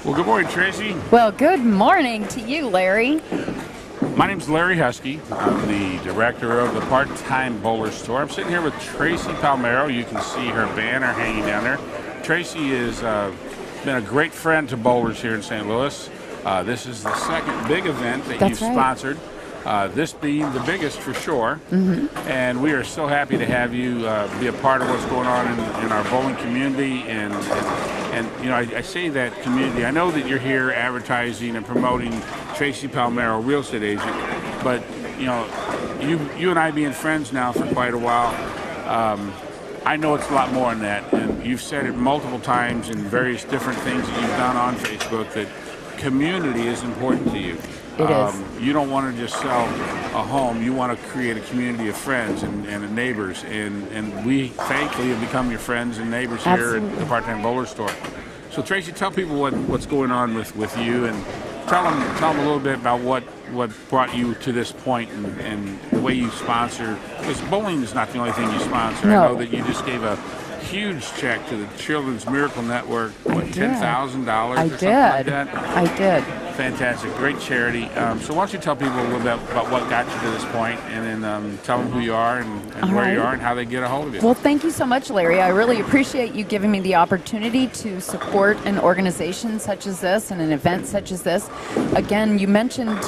Well, good morning, Tracy. Well, good morning to you, Larry. My name's Larry Husky. I'm the director of the part-time bowler store. I'm sitting here with Tracy Palmero. You can see her banner hanging down there. Tracy has been a great friend to bowlers here in St. Louis. This is the second big event that you've sponsored. This being the biggest for sure. And we are so happy to have you be a part of what's going on in our bowling community. And you know, I say that community. I know that you're here advertising and promoting Tracy Palmero, real estate agent, but you know, you and I being friends now for quite a while, I know it's a lot more than that. And you've said it multiple times in various different things that you've done on Facebook that community is important to you. It is. You don't want to just sell a home. You want to create a community of friends and neighbors. And we thankfully have become your friends and neighbors here at the Part-Time Bowler Store. So Tracy, tell people what's going on with you, and tell them a little bit about what brought you to this point and the way you sponsor. Because bowling is not the only thing you sponsor. No. I know that you just gave a huge check to the Children's Miracle Network, $10,000 or something like that? I did. Fantastic, great charity. So why don't you tell people a little bit about what got you to this point, and then tell them who you are and where you are and how they get a hold of you. Well, thank you so much, Larry. I really appreciate you giving me the opportunity to support an organization such as this and an event such as this. Again, you mentioned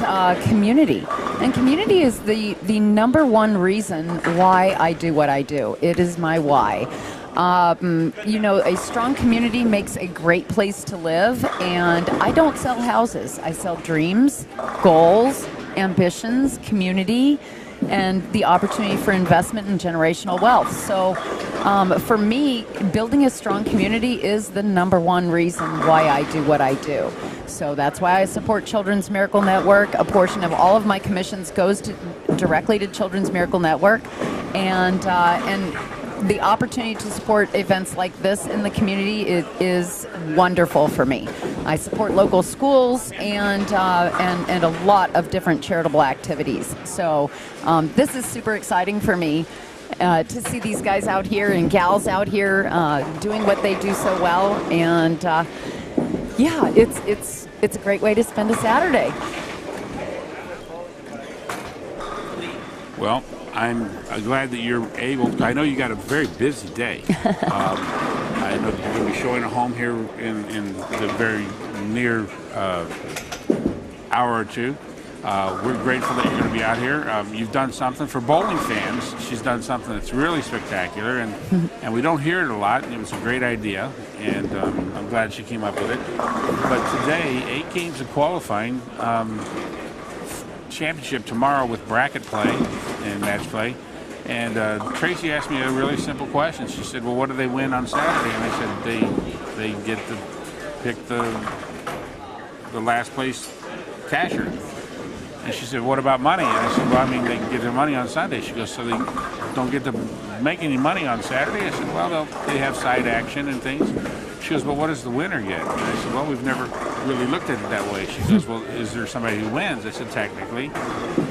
community, and community is the number one reason why I do what I do. It is my why. You know, a strong community makes a great place to live, and I don't sell houses. I sell dreams, goals, ambitions, community, and the opportunity for investment and generational wealth. So for me, building a strong community is the number one reason why I do what I do. So that's why I support Children's Miracle Network. A portion of all of my commissions goes directly to Children's Miracle Network, and the opportunity to support events like this in the community is wonderful for me. I support local schools and a lot of different charitable activities. So this is super exciting for me to see these guys out here and gals out here doing what they do so well. And yeah, it's a great way to spend a Saturday. Well, I'm glad that you're able to. I know you got a very busy day. I know you're going to be showing a home here in the very near hour or two. We're grateful that you're going to be out here. You've done something for bowling fans. She's done something that's really spectacular, and we don't hear it a lot. It was a great idea, and I'm glad she came up with it. But today, 8 games of qualifying. Championship tomorrow with bracket play and match play, and Tracy asked me a really simple question. She said, well, what do they win on Saturday? And I said they get to pick the last place casher. And she said, what about money? And I said, well, I mean, they can get their money on Sunday. She goes, so they don't get to make any money on Saturday? I said, well, they have side action and things. She goes, well, what does the winner get? And I said, well, we've never really looked at it that way. She goes, well, is there somebody who wins? I said, technically.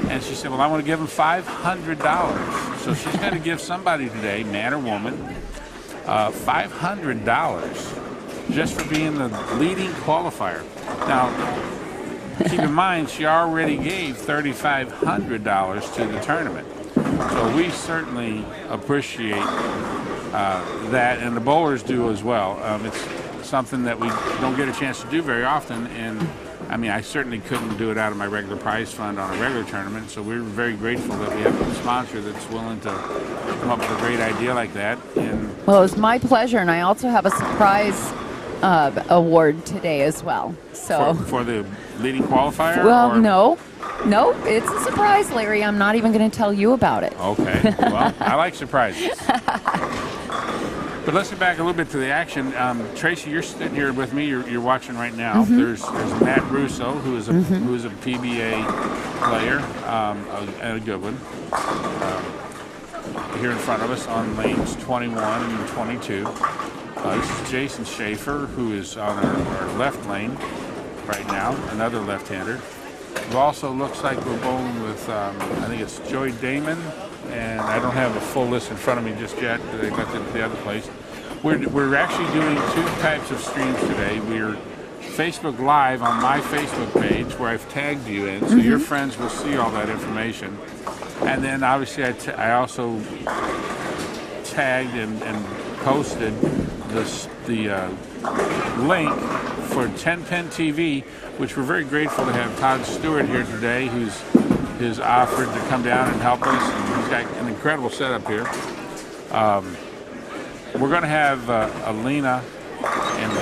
And she said, well, I want to give them $500. So she's going to give somebody today, man or woman, $500 just for being the leading qualifier. Now, keep in mind, she already gave $3,500 to the tournament. So we certainly appreciate that, and the bowlers do as well. It's something that we don't get a chance to do very often, and I mean, I certainly couldn't do it out of my regular prize fund on a regular tournament, so we're very grateful that we have a sponsor that's willing to come up with a great idea like that. And well, it was my pleasure, and I also have a surprise award today as well. So for the leading qualifier? Well, no, it's a surprise, Larry. I'm not even going to tell you about it. Okay, well, I like surprises. But let's get back a little bit to the action. Tracy, you're sitting here with me. You're watching right now. There's Matt Russo, who is a PBA player, and a good one. Here in front of us on lanes 21 and 22. This is Jason Schaefer, who is on our left lane right now, another left-hander. It also looks like we're bowling with, I think it's Joey Damon, and I don't have a full list in front of me just yet. They left it at the other place. We're actually doing 2 types of streams today. We're Facebook Live on my Facebook page where I've tagged you in, so your friends will see all that information. And then obviously I also tagged and posted the link for 10-Pin TV, which we're very grateful to have Todd Stewart here today, who's offered to come down and help us. And he's got an incredible setup here. We're going to have Alina and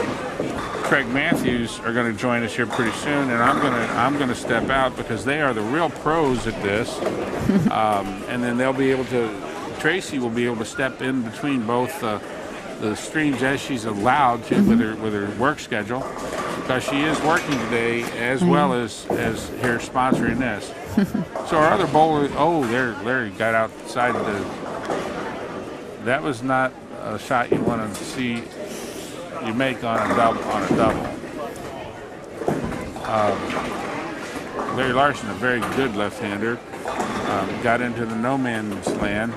Craig Matthews are going to join us here pretty soon, and I'm going to step out because they are the real pros at this. And then they'll be able to. Tracy will be able to step in between both the streams as she's allowed to with her work schedule, because she is working today as well as here sponsoring this. So our other bowler, Larry got outside that was not a shot you want to see you make on a double. Larry Larson, a very good left-hander, got into the no man's land.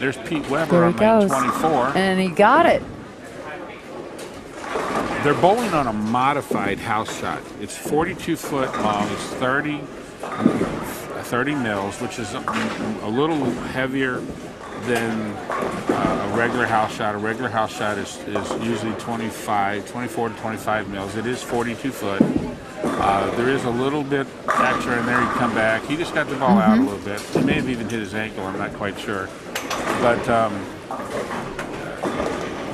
There's Pete Weber on lane 24. And he got it. They're bowling on a modified house shot. It's 42 foot long. It's 30 mils, which is a little heavier than a regular house shot. A regular house shot is usually 24 to 25 mils. It is 42 foot. There is a little bit extra in there. He'd come back. He just got the ball out a little bit. He may have even hit his ankle. I'm not quite sure. But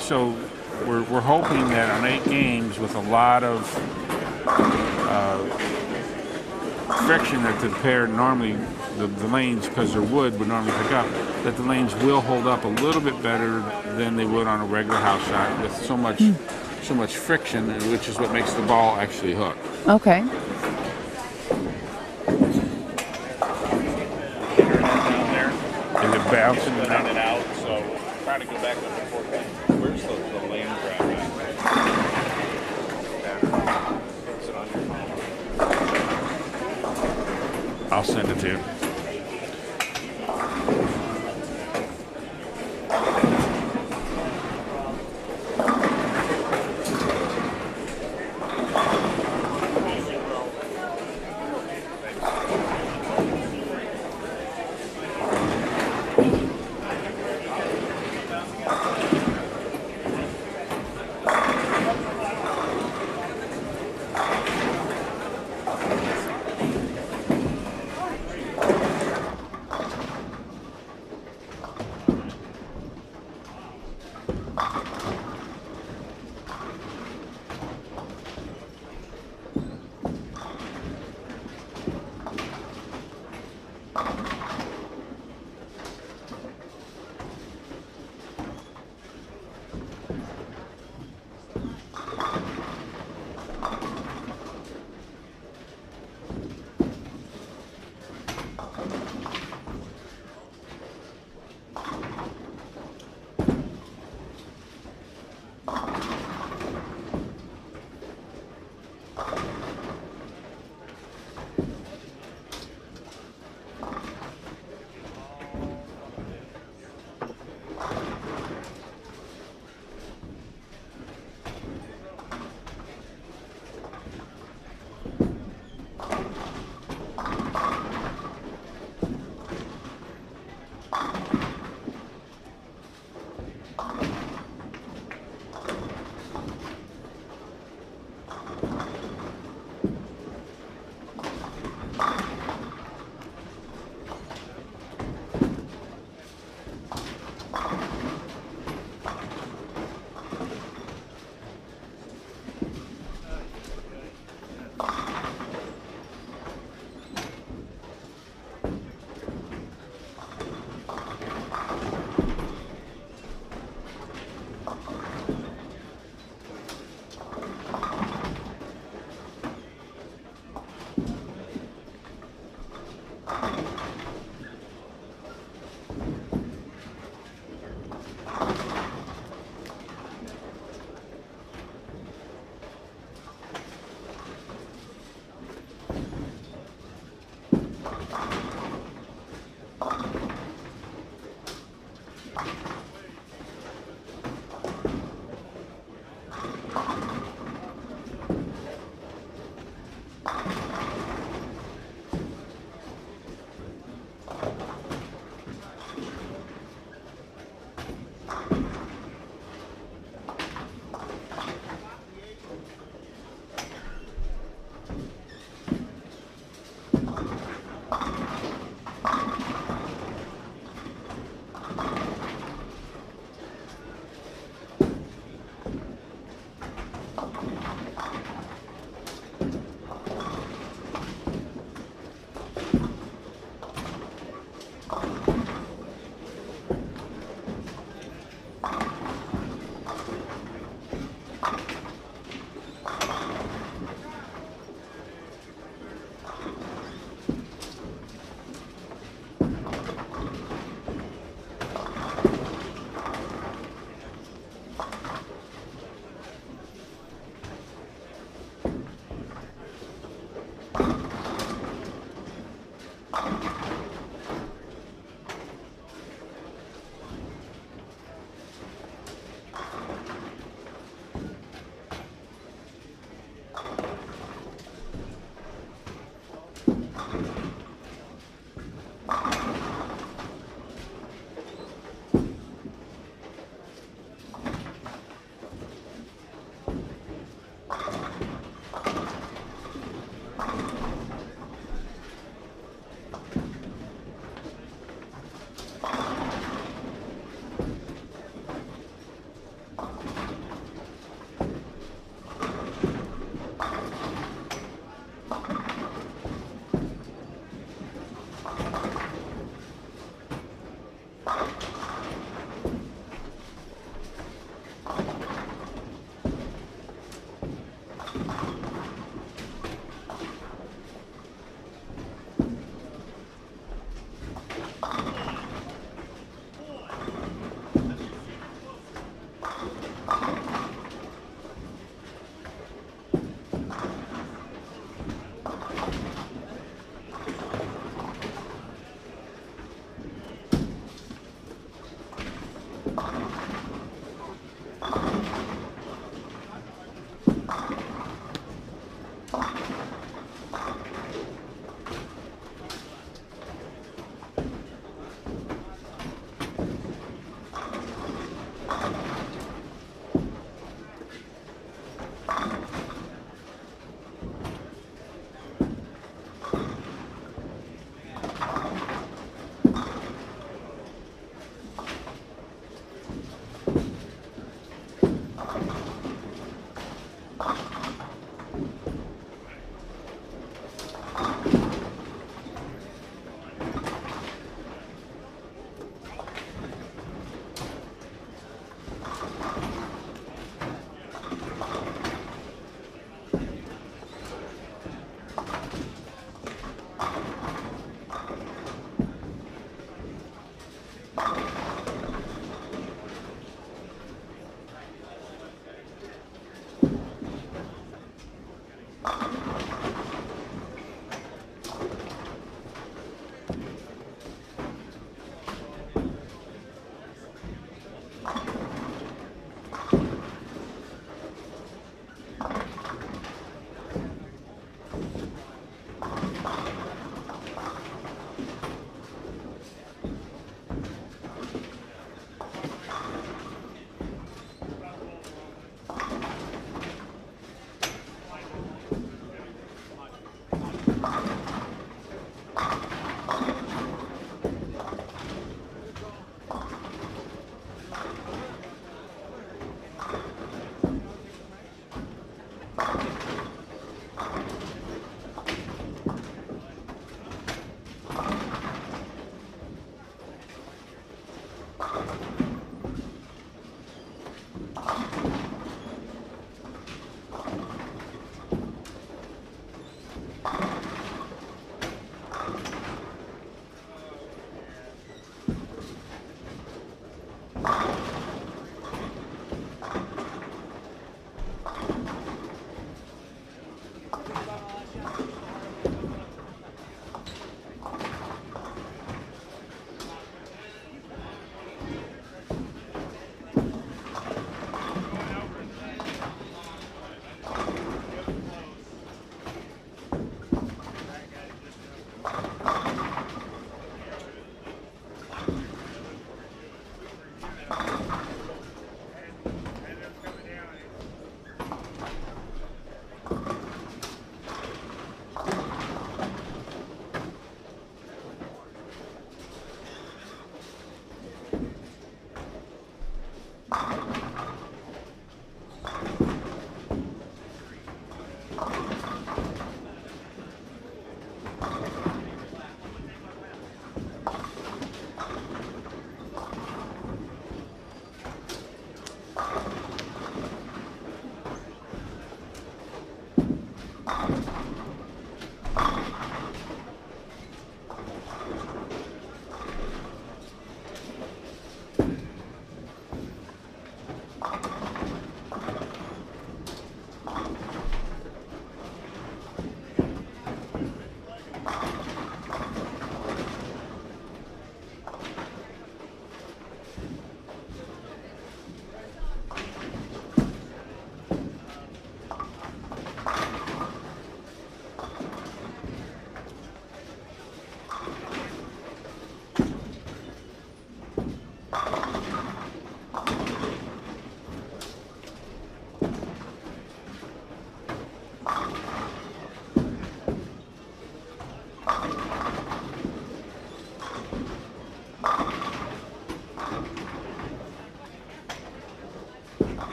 so we're hoping that on 8 games with a lot of friction that the pair normally, the lanes, because they're wood, would normally pick up, that the lanes will hold up a little bit better than they would on a regular house shot with so much friction, which is what makes the ball actually hook. Okay. Down there. Is it bouncing in and out? So trying to go back up and forth. Where's the lane grab at? Is it on your phone? I'll send it to you.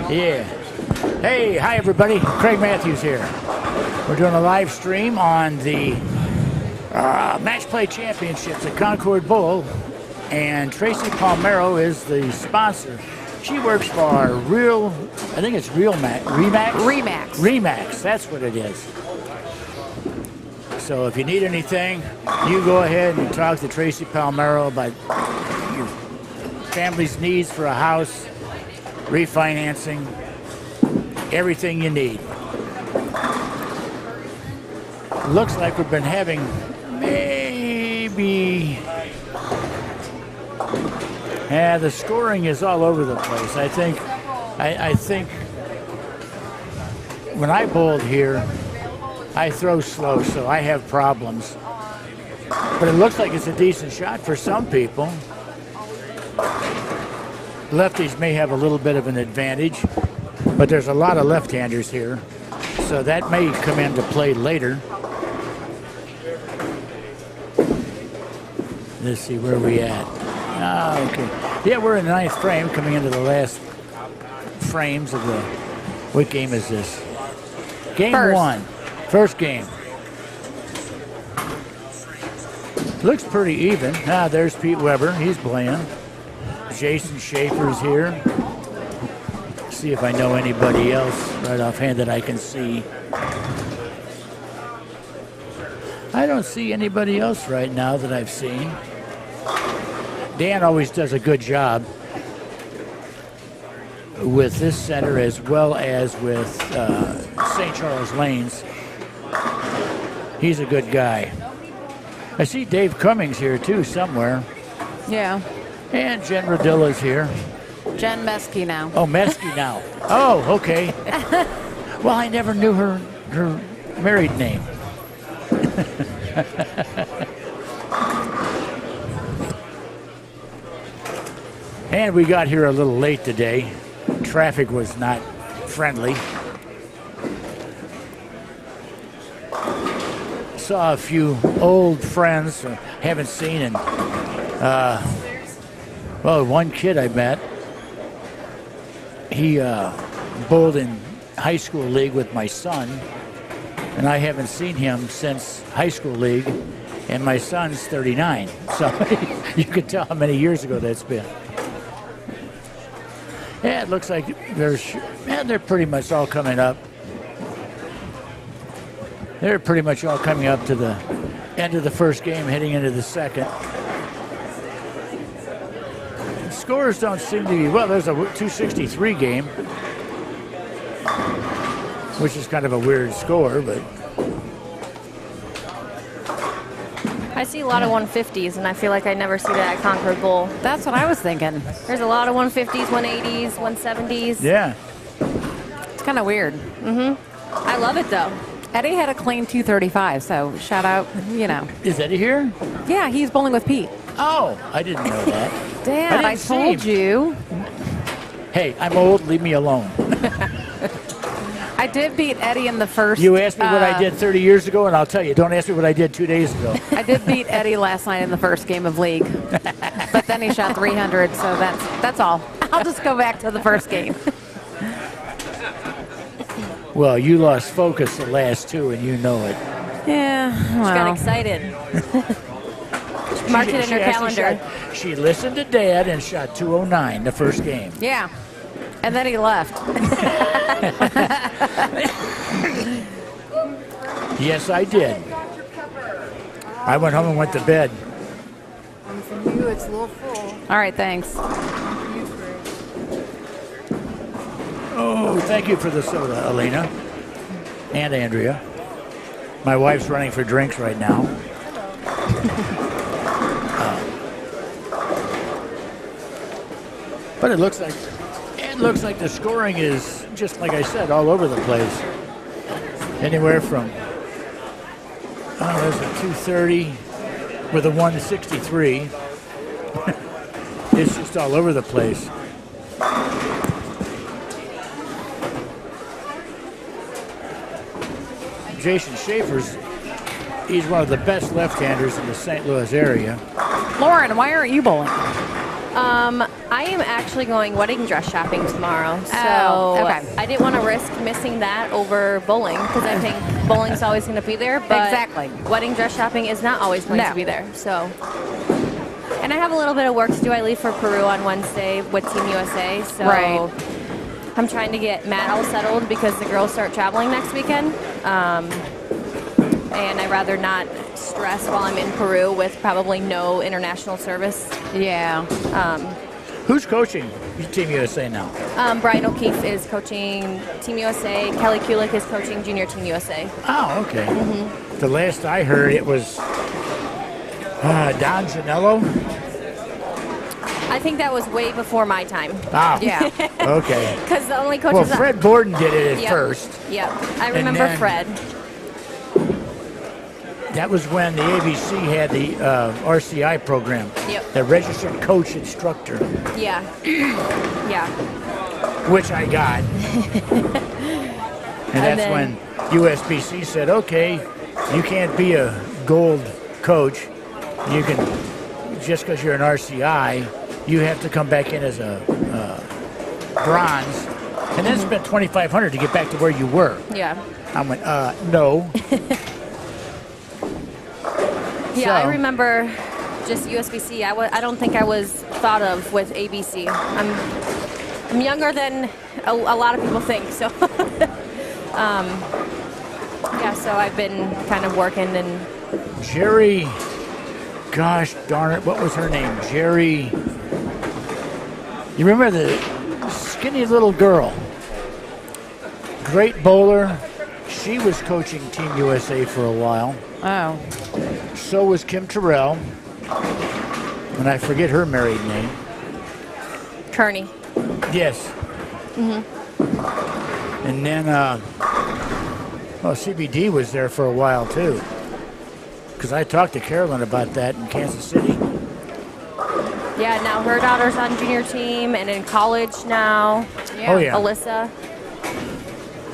Yeah. Hey, hi everybody. Craig Matthews here. We're doing a live stream on the Match Play Championships at Concord Bowl, and Tracy Palmero is the sponsor. She works for I think it's Remax? Remax, that's what it is. So if you need anything, you go ahead and talk to Tracy Palmero about your family's needs for a house, refinancing, everything you need. Looks like we've been having maybe... the scoring is all over the place. I think when I bowled here, I throw slow, so I have problems. But it looks like it's a decent shot for some people. Lefties may have a little bit of an advantage, but there's a lot of left-handers here, so that may come into play later. Let's see where we at. Okay. Yeah, we're in the ninth frame, coming into the last frames of the... What game is this? Game one. First game. Looks pretty even. There's Pete Weber. He's playing. Jason Schaefer's here. See if I know anybody else right offhand that I can see. I don't see anybody else right now that I've seen. Dan always does a good job with this center as well as with St. Charles Lanes. He's a good guy. I see Dave Cummings here too somewhere. Yeah. And Jen Rodilla's here. Jen Meskey now. Oh, Meskey now. Oh, okay. Well, I never knew her married name. And we got here a little late today. Traffic was not friendly. Saw a few old friends haven't seen, and one kid I met, he bowled in high school league with my son, and I haven't seen him since high school league, and my son's 39, so you can tell how many years ago that's been. Yeah, it looks like they're pretty much all coming up. They're pretty much all coming up to the end of the first game, heading into the second. Scores don't seem to be, well, there's a 263 game, which is kind of a weird score, but. I see a lot of 150s, and I feel like I never see that at Concord Bowl. That's what I was thinking. There's a lot of 150s, 180s, 170s. Yeah. It's kind of weird. I love it, though. Eddie had a clean 235, so shout out, Is Eddie here? Yeah, he's bowling with Pete. Oh, I didn't know that. Dad, I told you. Hey, I'm old, leave me alone. I did beat Eddie in the first. You asked me what I did 30 years ago, and I'll tell you. Don't ask me what I did 2 days ago. I did beat Eddie last night in the first game of league, but then he shot 300, so that's all. I'll just go back to the first game. Well, you lost focus the last two, and you know it. Yeah, She got excited. Marked it in her calendar. She listened to Dad and shot 209 the first game. Yeah, and then he left. Yes, I did. I went home and went to bed. And for you, it's a little full. All right, thanks. Oh, thank you for the soda, Elena and Andrea. My wife's running for drinks right now. But it looks like the scoring is just like I said, all over the place. Anywhere from there's a 230 with a 163. It's just all over the place. Jason Schaefer's, he's one of the best left-handers in the St. Louis area. Lauren, why aren't you bowling? I am actually going wedding dress shopping tomorrow, so okay. I didn't want to risk missing that over bowling because I think bowling's always going to be there, but Exactly. wedding dress shopping is not always going to be there. So, and I have a little bit of work to do. I leave for Peru on Wednesday with Team USA, so Right. I'm trying to get Matt all settled because the girls start traveling next weekend. And I'd rather not stress while I'm in Peru with probably no international service. Yeah. Who's coaching Team USA now? Brian O'Keefe is coaching Team USA. Kelly Kulik is coaching Junior Team USA. Oh, okay. The last I heard, it was Don Zanello. I think that was way before my time. Ah, Yeah. okay. Because the only Well, coaches. Fred Borden did it at Yep. first. Yep, I remember then- Fred. That was when the ABC had the RCI program. Yep. The registered coach instructor, Yeah. Yeah. which I got. And that's then- when USBC said, okay, you can't be a gold coach. You can, just because you're an RCI, you have to come back in as a bronze and then spend $2,500 to get back to where you were. Yeah. I went, no. Yeah, I So- remember just USBC. I don't think I was thought of with ABC. I'm younger than a lot of people think. So, yeah. So I've been kind of working and Jerry, gosh darn it, what was her name? Jerry. You remember the skinny little girl? Great bowler. She was coaching Team USA for a while. Oh. So was Kim Terrell. And I forget her married name. Kearney. Yes. And then, CBD was there for a while too. Because I talked to Carolyn about that in Kansas City. Yeah, Yeah, now her daughter's on junior team and in college now. Yeah. Oh, yeah. Alyssa.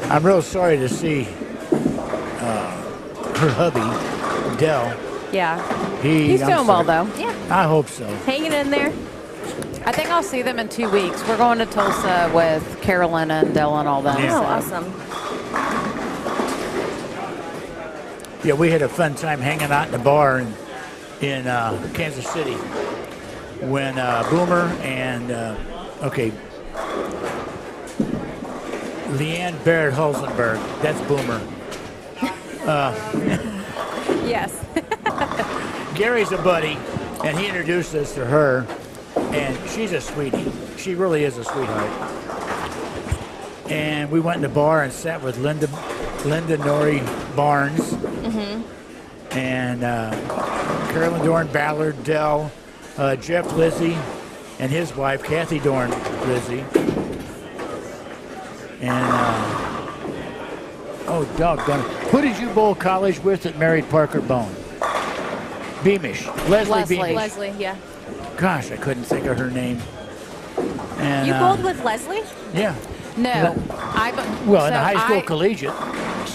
I'm real sorry to see her hubby, Dell. Yeah. He's I'm doing well, sorry. though. Yeah. I hope so. Hanging in there. I think I'll see them in 2 weeks. We're going to Tulsa with Carolyn and Dell and all them. Yeah. Oh, so. awesome. Yeah, we had a fun time hanging out in the bar in Kansas City when Boomer and Leanne Baird Hulsenberg, that's Boomer. Yes. Gary's a buddy, and he introduced us to her, and she's a sweetie. She really is a sweetheart. And we went in the bar and sat with Linda Nori Barnes, and Carolyn Dorn Ballard, Dell, Jeff Lizzie, and his wife, Kathy Dorn Lizzie. And, oh, doggone it. Who did you bowl college with that married Parker Bone? Beamish. Leslie Beamish. Leslie, yeah. Gosh, I couldn't think of her name. And, You bowled with Leslie? Yeah. No. Well, in the high school collegiate.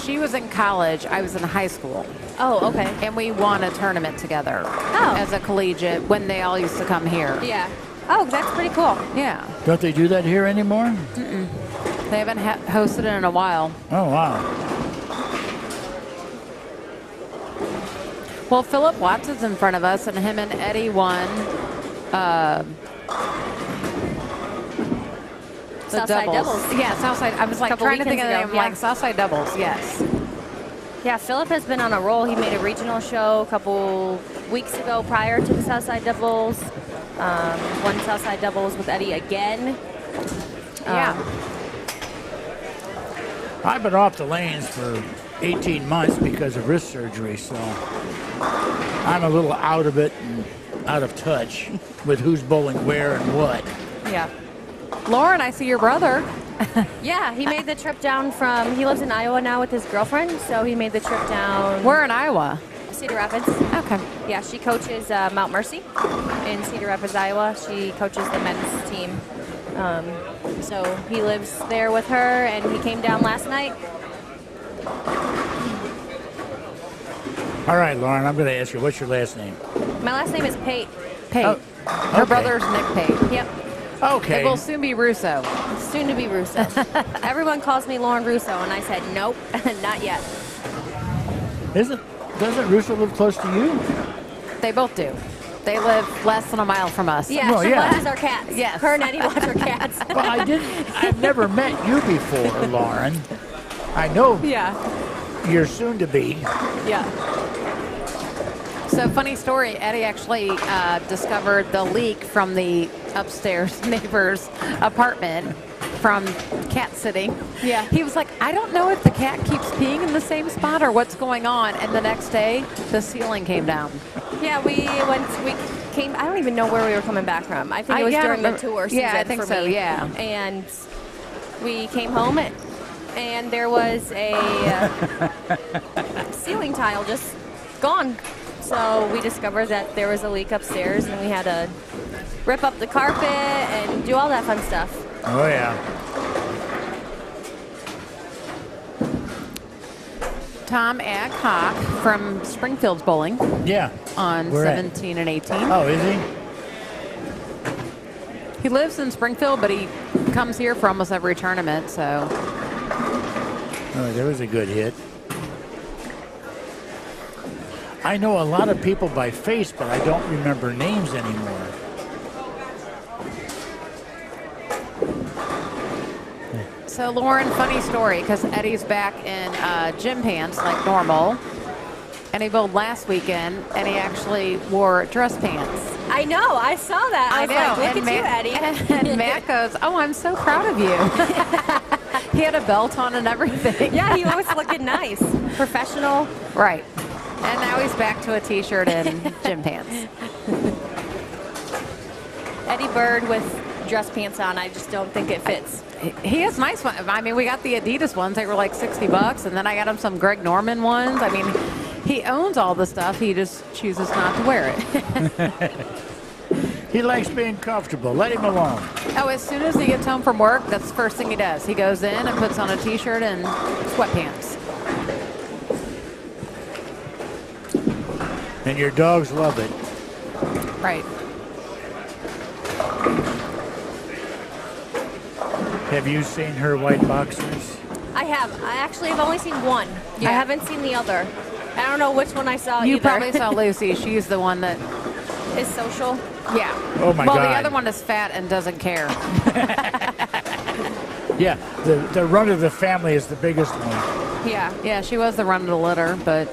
She was in college. I was in high school. Oh, okay. And we won a tournament together as a collegiate when they all used to come here. Yeah. Oh, that's pretty cool. Yeah. Don't they do that here anymore? They haven't hosted it in a while. Oh, wow. Well, Philip Watts is in front of us, and him and Eddie won the Southside doubles. Yeah, Southside. I was like Couple trying to think of the weekends name, ago, yeah. like Southside doubles. Yes. Yeah, Philip has been on a roll. He made a regional show a couple weeks ago prior to the Southside doubles. Won Southside doubles with Eddie again. Yeah. I've been off the lanes for 18 months because of wrist surgery, so I'm a little out of it and out of touch with who's bowling where and what. Yeah. Lauren, I see your brother. Yeah, he made the trip down he lives in Iowa now with his girlfriend, so he made the trip down. We're in Iowa. Cedar Rapids. Okay. Yeah, she coaches Mount Mercy in Cedar Rapids, Iowa. She coaches the men's team. So he lives there with her, and he came down last night. All right, Lauren, I'm going to ask you, what's your last name? My last name is Pate. Pate. Oh, Her okay. brother's Nick Pate. Yep. Okay. It will soon be Russo. Soon to be Russo. Everyone calls me Lauren Russo, and I said, nope, not yet. Doesn't Russo live close to you? They both do. They live less than a mile from us. Yeah, Well, she yeah. watches our cats. Yes. Her and Eddie watch our cats. Well, I've never met you before, Lauren. I know Yeah. you're soon to be. Yeah. So funny story, Eddie actually discovered the leak from the upstairs neighbor's apartment from cat sitting. Yeah. He was like, I don't know if the cat keeps peeing in the same spot or what's going on. And the next day, the ceiling came down. Yeah, we came, I don't even know where we were coming back from. I think it was during the tour season I think for so, me. yeah. And we came home and there was a ceiling tile just gone. So we discovered that there was a leak upstairs, and we had to rip up the carpet and do all that fun stuff. Oh, yeah. Tom Adcock from Springfield's bowling Yeah. on Where at? 17 and 18. Oh, is he? He lives in Springfield, but he comes here for almost every tournament, so. Oh, there was a good hit. I know a lot of people by face, but I don't remember names anymore. So, Lauren, funny story, because Eddie's back in gym pants like normal, and he bowled last weekend, and he actually wore dress pants. I know, I saw that. I was like, look and at you, Eddie. And Matt goes, oh, I'm so proud of you. He had a belt on and everything. Yeah, he was looking nice. Professional. Right. And now he's back to a T-shirt and gym pants. Eddie Bird with dress pants on, I just don't think it fits. He has nice ones. I mean, we got the Adidas ones. They were like $60, and then I got him some Greg Norman ones. I mean, he owns all the stuff. He just chooses not to wear it. He likes being comfortable. Let him alone. Oh, as soon as he gets home from work, that's the first thing he does. He goes in and puts on a t-shirt and sweatpants. And your dogs love it. Right. Have you seen her white boxers? I have. I actually have only seen one. Yeah. I haven't seen the other. I don't know which one I saw You either. probably saw Lucy. She's the one that, Is social. yeah. Oh, my well, God. the other one is fat and doesn't care. Yeah, the run of the family is the biggest one. Yeah. Yeah, she was the run of the litter, but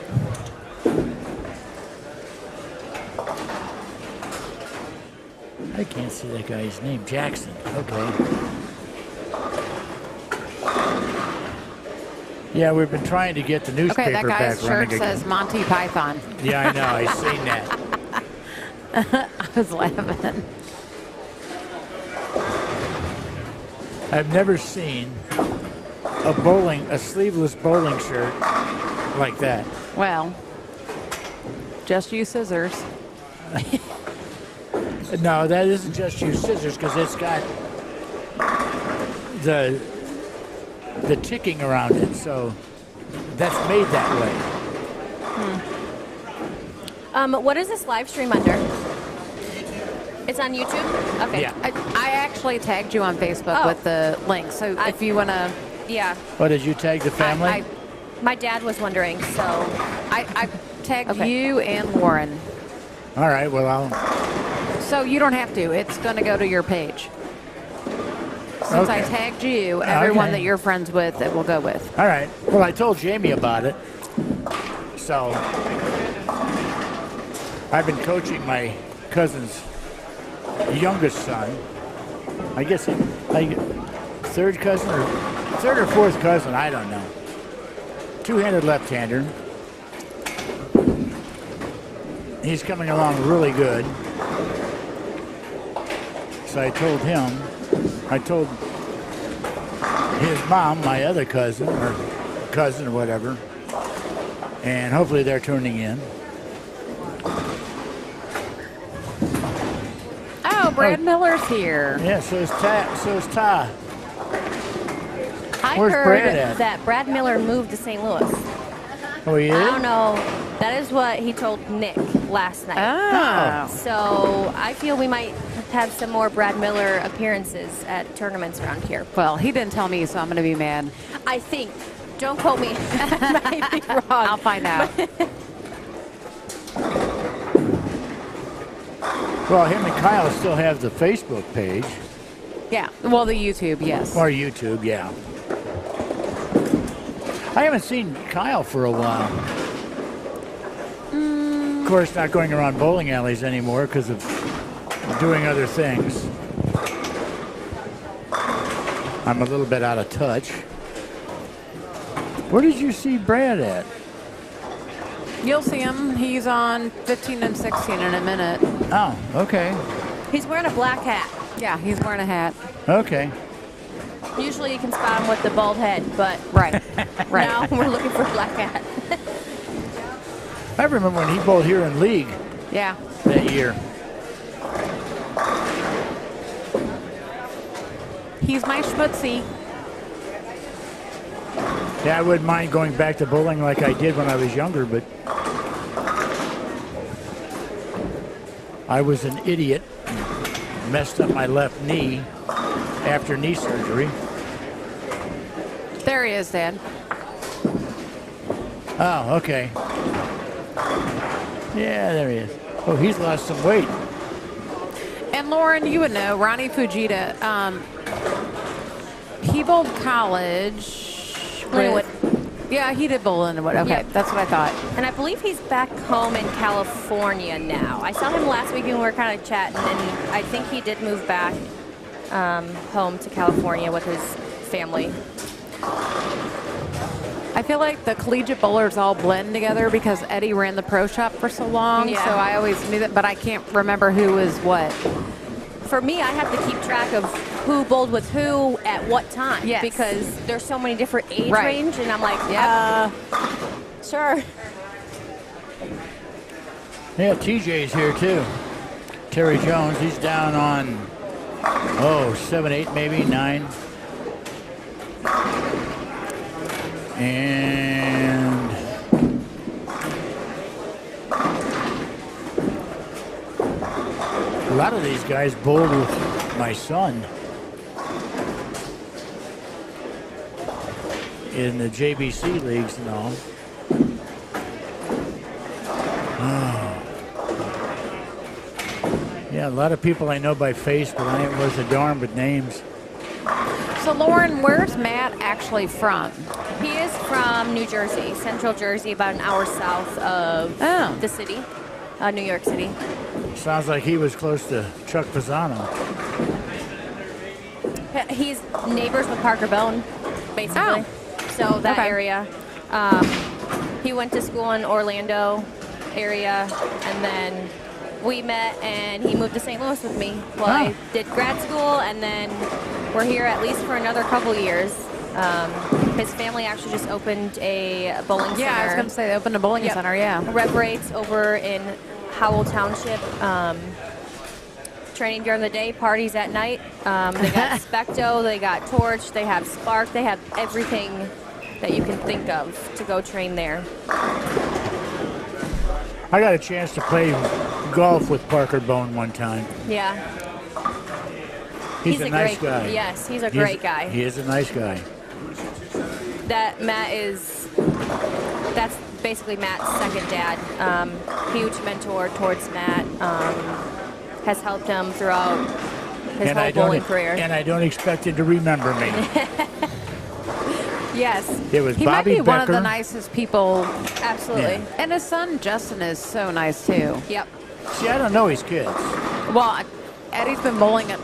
I can't see that guy's name. Jackson. Okay. Yeah, we've been trying to get the newspaper okay, that guy's back running shirt again. says Monty Python. Yeah, I know. I've seen that. I was laughing. I've never seen a sleeveless bowling shirt like that. Well, just use scissors. No, that isn't just use scissors because it's got the ticking around it, so that's made that way. What is this live stream under? It's on YouTube? Okay. Yeah. I actually tagged you on Facebook Oh. with the link, so if you want to, Yeah. Oh, did you tag the family? I My dad was wondering, so I tagged Okay. you and Lauren. All right, well, I'll... So you don't have to. It's going to go to your page. Since I Okay. tagged you, everyone Okay. that you're friends with, it will go with. All right. Well, I told Jamie about it. So I've been coaching my cousin's youngest son. I guess third or fourth cousin, I don't know. Two-handed left-hander. He's coming along really good. So I told his mom, my other cousin or whatever, and hopefully they're tuning in. Oh, Brad Miller's here. Yeah, so is Ty. I Where's heard Brad at? that Brad Miller moved to St. Louis. Oh, he is? I don't know. That is what he told Nick last night. Oh. So I feel we might have some more Brad Miller appearances at tournaments around here. Well, he didn't tell me, so I'm going to be mad. I think. Don't quote me. I might be wrong. I'll find out. Well, him and Kyle still have the Facebook page. Yeah. Well, the YouTube, yes. Or YouTube, yeah. I haven't seen Kyle for a while. Of course, not going around bowling alleys anymore because of doing other things. I'm a little bit out of touch. Where did you see Brad at? You'll see him. He's on 15 and 16 in a minute. Oh, okay. He's wearing a black hat. Yeah, he's wearing a hat. Okay. Usually you can spot him with the bald head, but Right. Right. now we're looking for a black hat. I remember when he bowled here in league Yeah. that year. He's my schmutzy. Yeah, I wouldn't mind going back to bowling like I did when I was younger, but I was an idiot. Messed up my left knee after knee surgery. There he is, Dad. Oh, okay. Yeah, there he is. Oh, he's lost some weight. And Lauren, you would know, Ronnie Fujita, he bowled college. Linwood. Yeah, he did bowl Linwood. Okay, Yeah. that's what I thought. And I believe he's back home in California now. I saw him last week and we were kind of chatting, and I think he did move back home to California with his family. I feel like the collegiate bowlers all blend together because Eddie ran the pro shop for so long, Yeah. so I always knew that, but I can't remember who was what. For me, I have to keep track of who bowled with who at what time. Yes. Because there's so many different age Right. range, and I'm like, Yep. sure. Yeah, TJ's here too. Terry Jones, he's down on, 7-8 maybe, 9. And a lot of these guys bowled with my son in the JBC leagues and all. Yeah, a lot of people I know by face, but I ain't worth a darn with names. So, Lauren, where's Matt actually from? He is from New Jersey, Central Jersey, about an hour south of the city, New York City. Sounds like he was close to Chuck Pisano. He's neighbors with Parker Bone, basically. So that area. He went to school in Orlando area, and then we met, and he moved to St. Louis with me while I did grad school, and then we're here at least for another couple years. His family actually just opened a bowling center. Yeah, I was going to say they opened a bowling center, Rev Rates over in Howell Township. Training during the day, parties at night. They got Specto, they got Torch, they have Spark, they have everything that you can think of to go train there. I got a chance to play golf with Parker Bone one time. Yeah. He's a nice guy. Yes, he's a great guy. He is a nice guy. That Matt that's basically Matt's second dad. Huge mentor towards Matt. Has helped him throughout his whole bowling career. And I don't expect him to remember me. Yes. It was he Bobby might be Becker. one of the nicest people. Absolutely. Yeah. And his son, Justin, is so nice, too. Yep. See, I don't know his kids. Well, Eddie's been bowling at...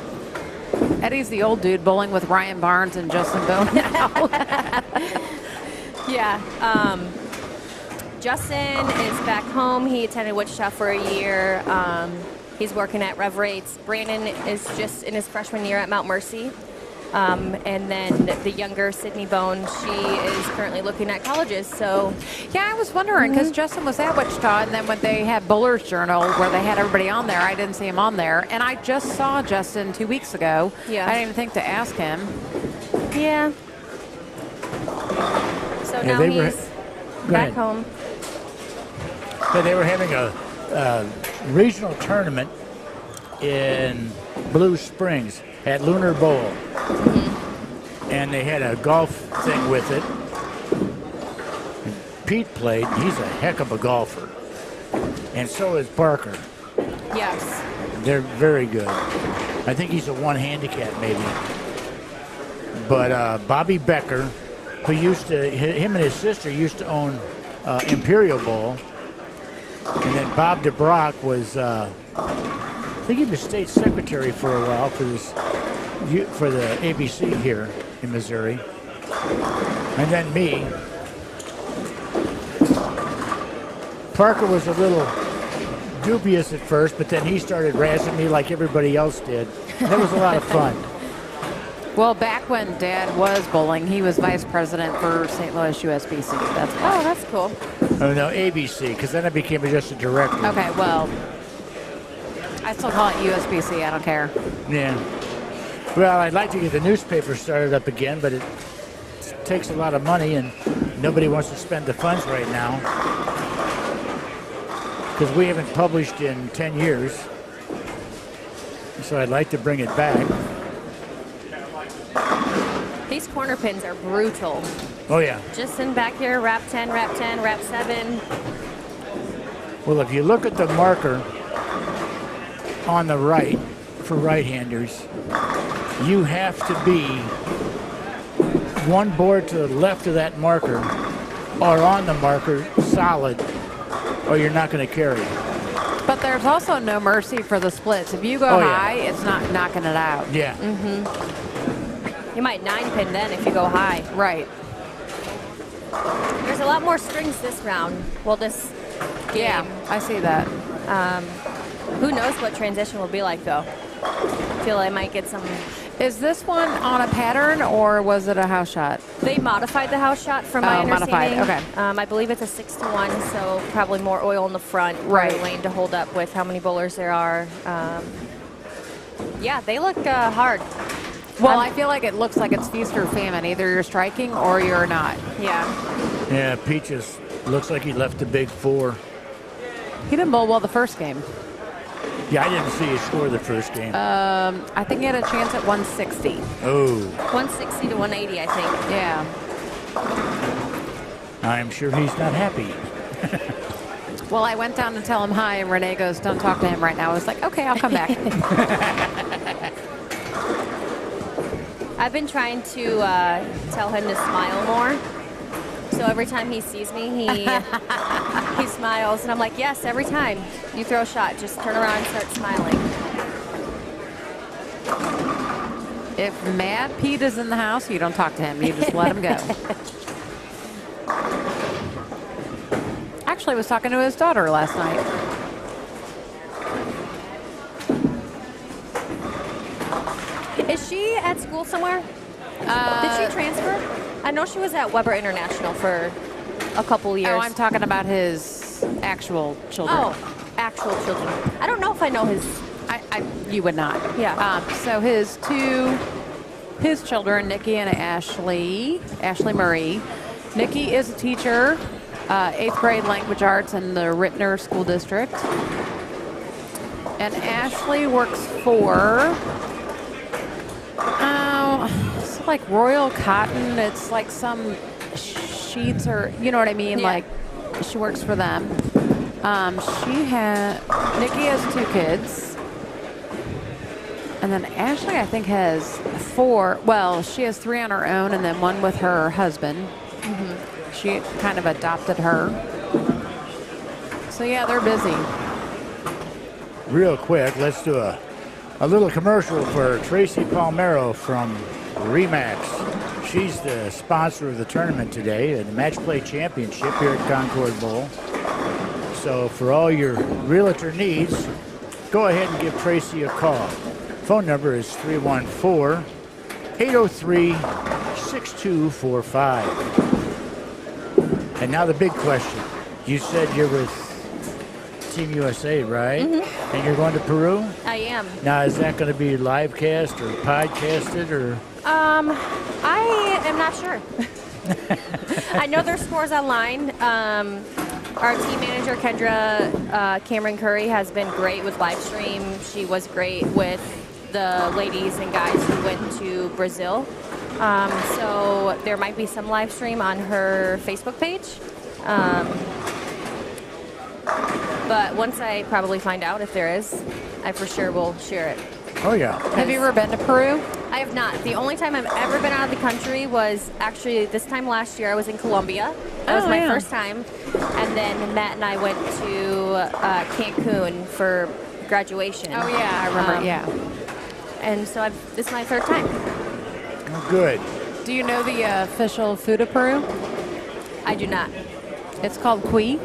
Eddie's the old dude bowling with Ryan Barnes and Justin Bone now. Yeah. Justin is back home. He attended Wichita for a year. He's working at Rev Rates. Brandon is just in his freshman year at Mount Mercy. And then the younger Sydney Bone, she is currently looking at colleges. So, yeah, I was wondering because Justin was at Wichita, and then when they had Bowler's Journal where they had everybody on there, I didn't see him on there. And I just saw Justin 2 weeks ago. Yeah. I didn't even think to ask him. Yeah. So now he's back home. But they were having a regional tournament in Blue Springs at Lunar Bowl. And they had a golf thing with it. And Pete played. He's a heck of a golfer. And so is Parker. Yes. They're very good. I think he's a one handicap maybe. But Bobby Becker, who him and his sister used to own Imperial Bowl. And then Bob DeBrock was, I think he was state secretary for a while for the ABC here in Missouri. And then me. Parker was a little dubious at first, but then he started razzing me like everybody else did. That was a lot of fun. Well, back when Dad was bowling, he was vice president for St. Louis USBC. That's why. Oh, that's cool. Oh, no, ABC, because then I became just a director. Okay, well, I still call it USBC. I don't care. Yeah. Well, I'd like to get the newspaper started up again, but it takes a lot of money, and nobody wants to spend the funds right now because we haven't published in 10 years. So I'd like to bring it back. These corner pins are brutal. Oh, yeah. Just in back here, wrap 10, wrap 10, wrap 7. Well, if you look at the marker on the right for right-handers, you have to be one board to the left of that marker or on the marker solid, or you're not going to carry it. But there's also no mercy for the splits. If you go high, it's not knocking it out. Yeah. You might 9-pin then if you go high. Right. There's a lot more strings this round. Well, this game. Yeah, I see that. Who knows what transition will be like, though. I feel I might get some... Is this one on a pattern, or was it a house shot? They modified the house shot from my modified, understanding. okay. I believe it's a 6-to-1, so probably more oil in the front, Right. lane to hold up with how many bowlers there are. Yeah, they look hard. Well, I feel like it looks like it's feast or famine. Either you're striking or you're not. Yeah. Yeah, Peaches looks like he left the big 4. He didn't bowl well the first game. Yeah, I didn't see you score the first game. I think he had a chance at 160. Oh, 160 to 180, I think. Yeah. I'm sure he's not happy. Well, I went down to tell him hi, and Renee goes, "Don't talk to him right now." I was like, "Okay, I'll come back." I've been trying to tell him to smile more. So every time he sees me, he smiles, and I'm like, yes, every time you throw a shot, just turn around and start smiling. If Mad Pete is in the house, you don't talk to him. You just let him go. Actually, I was talking to his daughter last night. Is she at school somewhere? Did she transfer? I know she was at Weber International for a couple years. Oh, I'm talking about his actual children. Oh, actual children. I don't know if I know his. You would not. Yeah. So his children, Nikki and Ashley Marie. Nikki is a teacher, 8th grade language arts in the Rittner School District. And Ashley works for, it's like Royal Cotton. It's like some sheets or, you know what I mean? Yeah. Like, she works for them. Nikki has 2 kids. And then Ashley, I think, has 4. Well, she has 3 on her own and then 1 with her husband. Mm-hmm. She kind of adopted her. So, yeah, they're busy. Real quick, let's do a little commercial for Tracy Palmero from Remax. She's the sponsor of the tournament today, the Match Play Championship here at Concord Bowl. So for all your realtor needs, go ahead and give Tracy a call. Phone number is 314-803-6245. And now the big question. You said you're with Team USA, right? Mm-hmm. And you're going to Peru? I am. Now, is that going to be live cast or podcasted or? I am not sure. I know their scores online. Our team manager, Kendra Cameron Curry, has been great with live stream. She was great with the ladies and guys who went to Brazil. So there might be some live stream on her Facebook page. But once I probably find out if there is, I for sure will share it. Oh, yeah. Have you ever been to Peru? I have not. The only time I've ever been out of the country was actually this time last year. I was in Colombia. That was my first time. And then Matt and I went to Cancun for graduation. Oh, yeah, I remember, yeah. And so this is my 3rd time. Oh, good. Do you know the official food of Peru? I do not. It's called cuy.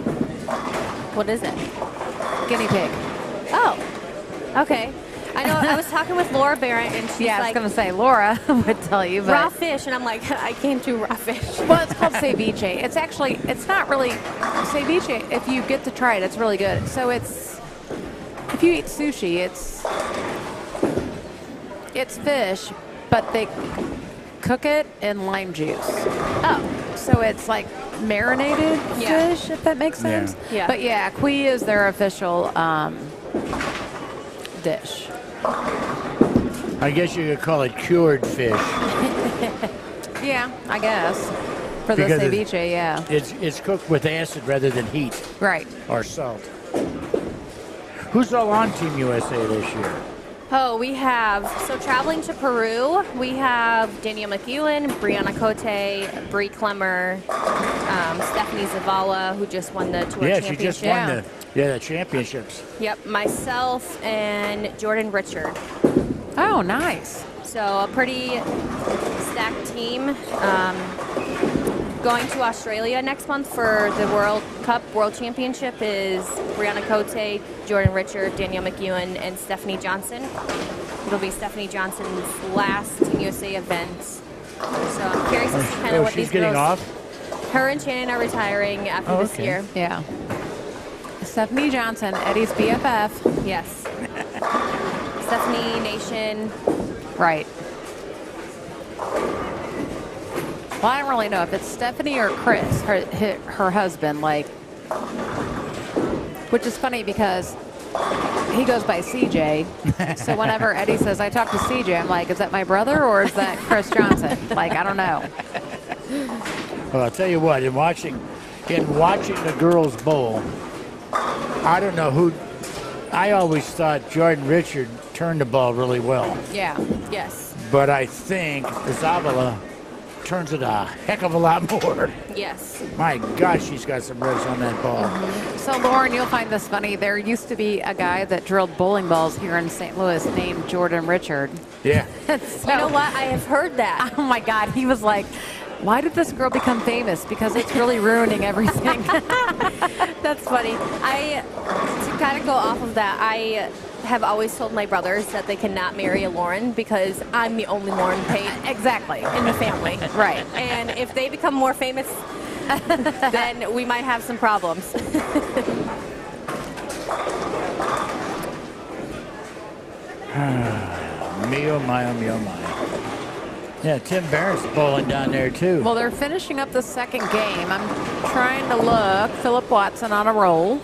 What is it? Guinea pig. Oh, okay. I know. I was talking with Laura Barrett, and she's Yeah, I was like, going to say Laura would tell you, but raw fish, and I'm like, I came to raw fish. well, it's called ceviche. It's actually, it's not really ceviche. If you get to try it, it's really good. So it's, if you eat sushi, it's fish, but they cook it in lime juice. Oh, so it's like marinated fish, if that makes sense. Yeah. But yeah, cuy is their official dish. I guess you could call it cured fish. Yeah, I guess. For Because the ceviche, yeah. It's cooked with acid rather than heat Right. or salt. Who's all on Team USA this year? Oh, we have, so traveling to Peru, we have Danielle McEwen, Brianna Cote, Bree Clemmer, Stephanie Zavala, who just won the tour championship. She just won the championships. Yep, myself and Jordan Richard. Oh, nice. So a pretty stacked team. Going to Australia next month for the World Cup World Championship is Brianna Cote, Jordan Richard, Danielle McEwen, and Stephanie Johnson. It'll be Stephanie Johnson's last Team USA event So I'm curious to see kind of what she's these getting girls. off? Her and Shannon are retiring after this okay. year. Yeah. Stephanie Johnson, Eddie's BFF. Yes. Stephanie Nation. Right. Well, I don't really know if it's Stephanie or Chris, her husband, like, which is funny because he goes by CJ. So whenever Eddie says, I talk to CJ, I'm like, is that my brother or is that Chris Johnson? Like, I don't know. Well, I'll tell you what, in watching the girls bowl, I don't know who, I always thought Jordan Richard turned the ball really well. Yeah. Yes. But I think Zavala turns it a heck of a lot more. Yes. My gosh, she's got some revs on that ball. So, Lauren, you'll find this funny. There used to be a guy that drilled bowling balls here in St. Louis named Jordan Richard. Yeah. So, You know what? I have heard that. oh, my God. He was like, why did this girl become famous? Because it's really ruining everything. That's funny. To kind of go off of that, I have always told my brothers that they cannot marry a Lauren because I'm the only Lauren paid Exactly. in the family. Right. And if they become more famous, then we might have some problems. Me, oh my, oh me, oh my. Yeah, Tim Barrett's bowling down there too. Well, they're finishing up the second game. I'm trying to look. Philip Watson on a roll.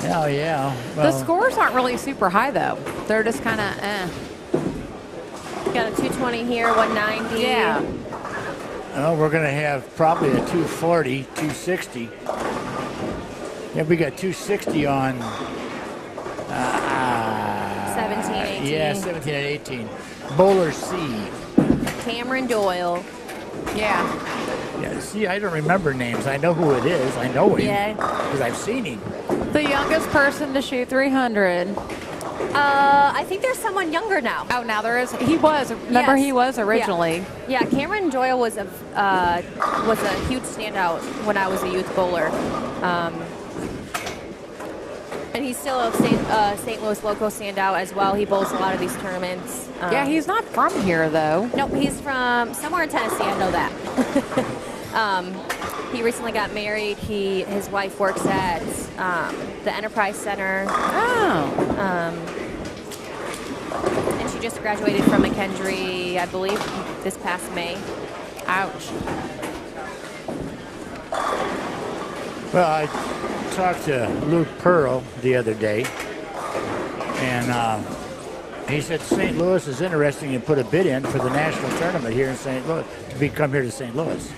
Oh, yeah. The Well, scores aren't really super high, though. They're just kind of, Got a 220 here, 190. Yeah. oh, we're going to have probably a 240, 260. Yeah, we got 260 on 17, 18. yeah, 17 and 18. Bowler C. Cameron Doyle. Yeah. Yeah, see, I don't remember names. I know who it is. I know him. Yeah. Because I've seen him. The youngest person to shoot 300. I think there's someone younger now. Oh, now there is. He was. Remember, Yes. he was originally. Yeah, Cameron Doyle was a huge standout when I was a youth bowler. And he's still a St. Louis local standout as well. He bowls a lot of these tournaments. Yeah, he's not from here, though. Nope, he's from somewhere in Tennessee. I know that. He recently got married. His wife works at the Enterprise Center. Oh. And she just graduated from McKendree, I believe, this past May. Ouch. Well, I talked to Luke Pearl the other day, and he said St. Louis is interesting to put a bid in for the national tournament here in St. Louis, to come here to St. Louis.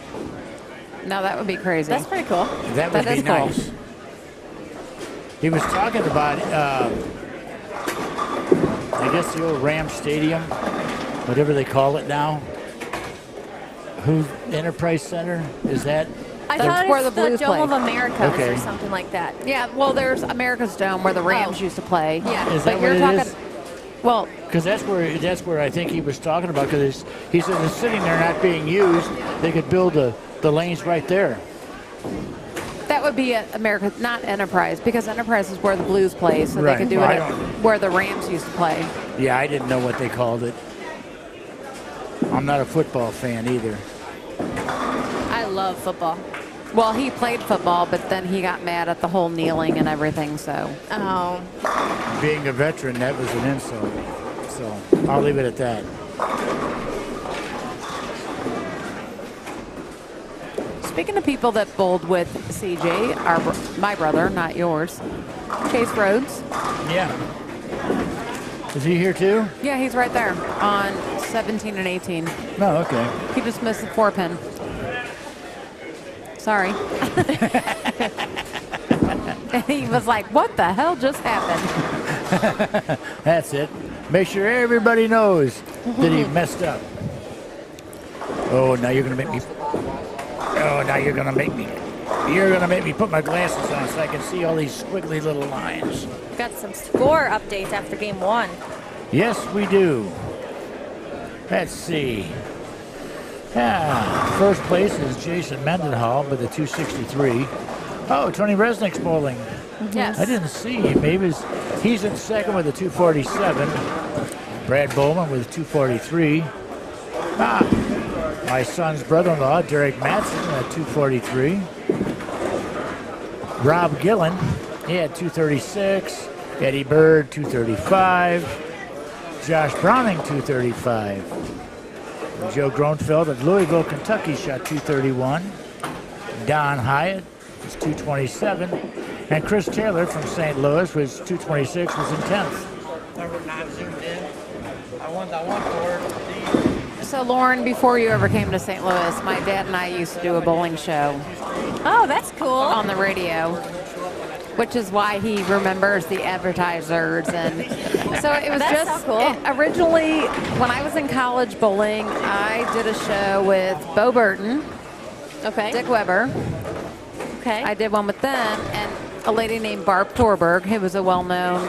No, that would be crazy. That's pretty cool. That would That be is cool. nice. He was talking about, I guess the old Ram Stadium, whatever they call it now. Enterprise Center? Is that? I That's thought where it's the the Blues Dome play. of Americas Okay. or something like that. Yeah, well, there's America's Dome where the Rams Oh. used to play. Yeah. Is But that you're what it talking. is? Well, Because that's where I think he was talking about. Because he said it's sitting there not being used. They could build the lanes right there. that would be at America, not Enterprise, because Enterprise is where the Blues play, so Right. they could do Well, it I at don't- where the Rams used to play. Yeah, I didn't know what they called it. I'm not a football fan either. I love football. Well, he played football, but then he got mad at the whole kneeling and everything, so. Oh, Being a veteran, that was an insult. So I'll leave it at that. Speaking of people that bowled with CJ, my brother, not yours, Chase Rhodes. Yeah. Is he here too? Yeah, he's right there on 17 and 18. No, okay. He just missed the 4-pin. Sorry. And he was like, what the hell just happened? That's it. Make sure everybody knows that he messed up. Oh, now you're gonna make me. Oh, now you're gonna make me. You're gonna make me put my glasses on so I can see all these squiggly little lines. got some score updates after game one. Yes, we do. Let's see. First place is Jason Mendenhall with a 263. Oh, Tony Resnick's bowling. Yes. I didn't see him. He's in second with a 247. Brad Bowman with a 243. My son's brother-in-law, Derek Matson, at 243. Rob Gillen, he had 236. Eddie Bird, 235. Josh Browning, 235. Joe Gronfeld of Louisville, Kentucky, shot 231. Don Hyatt was 227. And Chris Taylor from St. Louis was 226, was in 10th. Number 9 zoomed in. I won for it. So, Lauren, before you ever came to St. Louis, my dad and I used to do a bowling show Oh, that's cool. on the radio, which is why he remembers the advertisers. And so it was That's just so cool. originally when I was in college bowling, I did a show with Bo Burton, Okay. Dick Weber. Okay. I did one with them, and a lady named Barb Thorberg, who was a well-known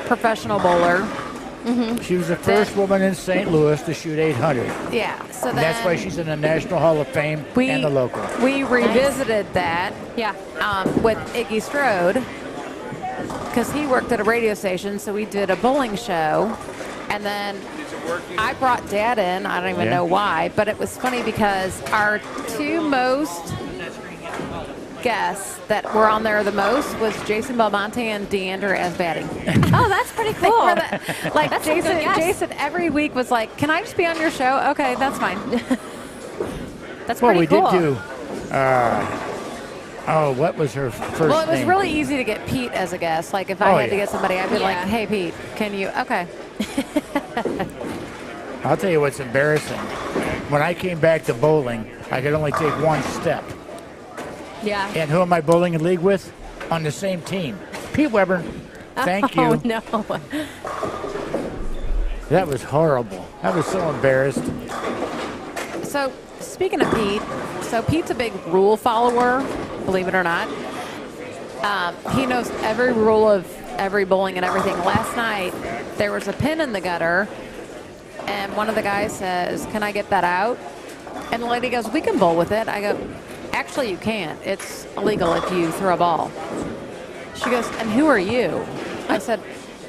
professional bowler. She was the first woman in St. Louis to shoot 800. Yeah, so And then that's why she's in the National Hall of Fame and the local. we revisited that yeah. with Iggy Strode because he worked at a radio station, so we did a bowling show, and then I brought Dad in. I don't even know why, but it was funny because our two most guests that were on there the most was Jason Belmonte and Deandra Asbaddy. Oh, that's pretty They cool. were like That's a good Jason, guess. Jason every week was like, "Can I just be on your show?" Okay, that's fine. That's Well, pretty we cool. did do, what was her first name? Well, it was really easy to get Pete as a guest. Like if I Oh, had to yeah. get somebody, I'd be like, Yeah. "Hey, Pete, can you?" Okay. I'll tell you what's embarrassing. When I came back to bowling, I could only take one step. Yeah. And who am I bowling in league with? On the same team. Pete Weber. Thank you. Oh, no. That was horrible. I was so embarrassed. So speaking of Pete, so Pete's a big rule follower, believe it or not. He knows every rule of every bowling and everything. Last night, there was a pin in the gutter, and one of the guys says, "Can I get that out?" And the lady goes, "We can bowl with it." I go, "Actually, you can't. It's illegal if you throw a ball." She goes, "And who are you?" I said,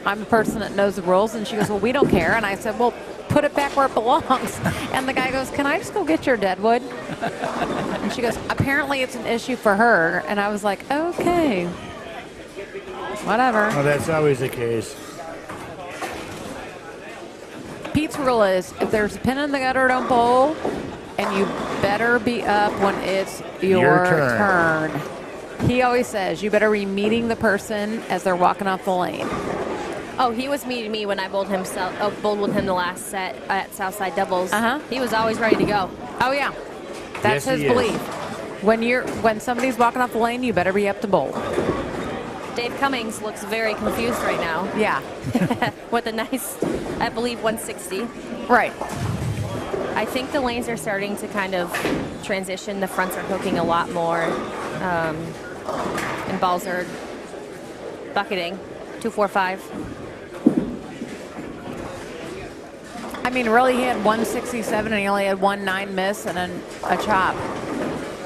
"I'm a person that knows the rules." And she goes, "Well, we don't care." And I said, "Well, put it back where it belongs." And the guy goes, "Can I just go get your deadwood?" And she goes, "Apparently it's an issue for her." And I was like, "Okay, whatever." Well, that's always the case. Pete's rule is if there's a pin in the gutter, don't bowl, and you better be up when it's your turn. turn. He always says you better be meeting the person as they're walking off the lane. Oh, he was meeting me when I bowled bowled with him the last set at Southside Doubles. Uh-huh. He was always ready to go. Oh yeah, that's Yes, his he is. belief. When somebody's walking off the lane, you better be up to bowl. Dave Cummings looks very confused right now Yeah, with a nice, I believe, 160. right. I think the lanes are starting to kind of transition. The fronts are hooking a lot more, and balls are bucketing. 245. I mean, really, he had 167 and he only had 1-9 miss and then a chop.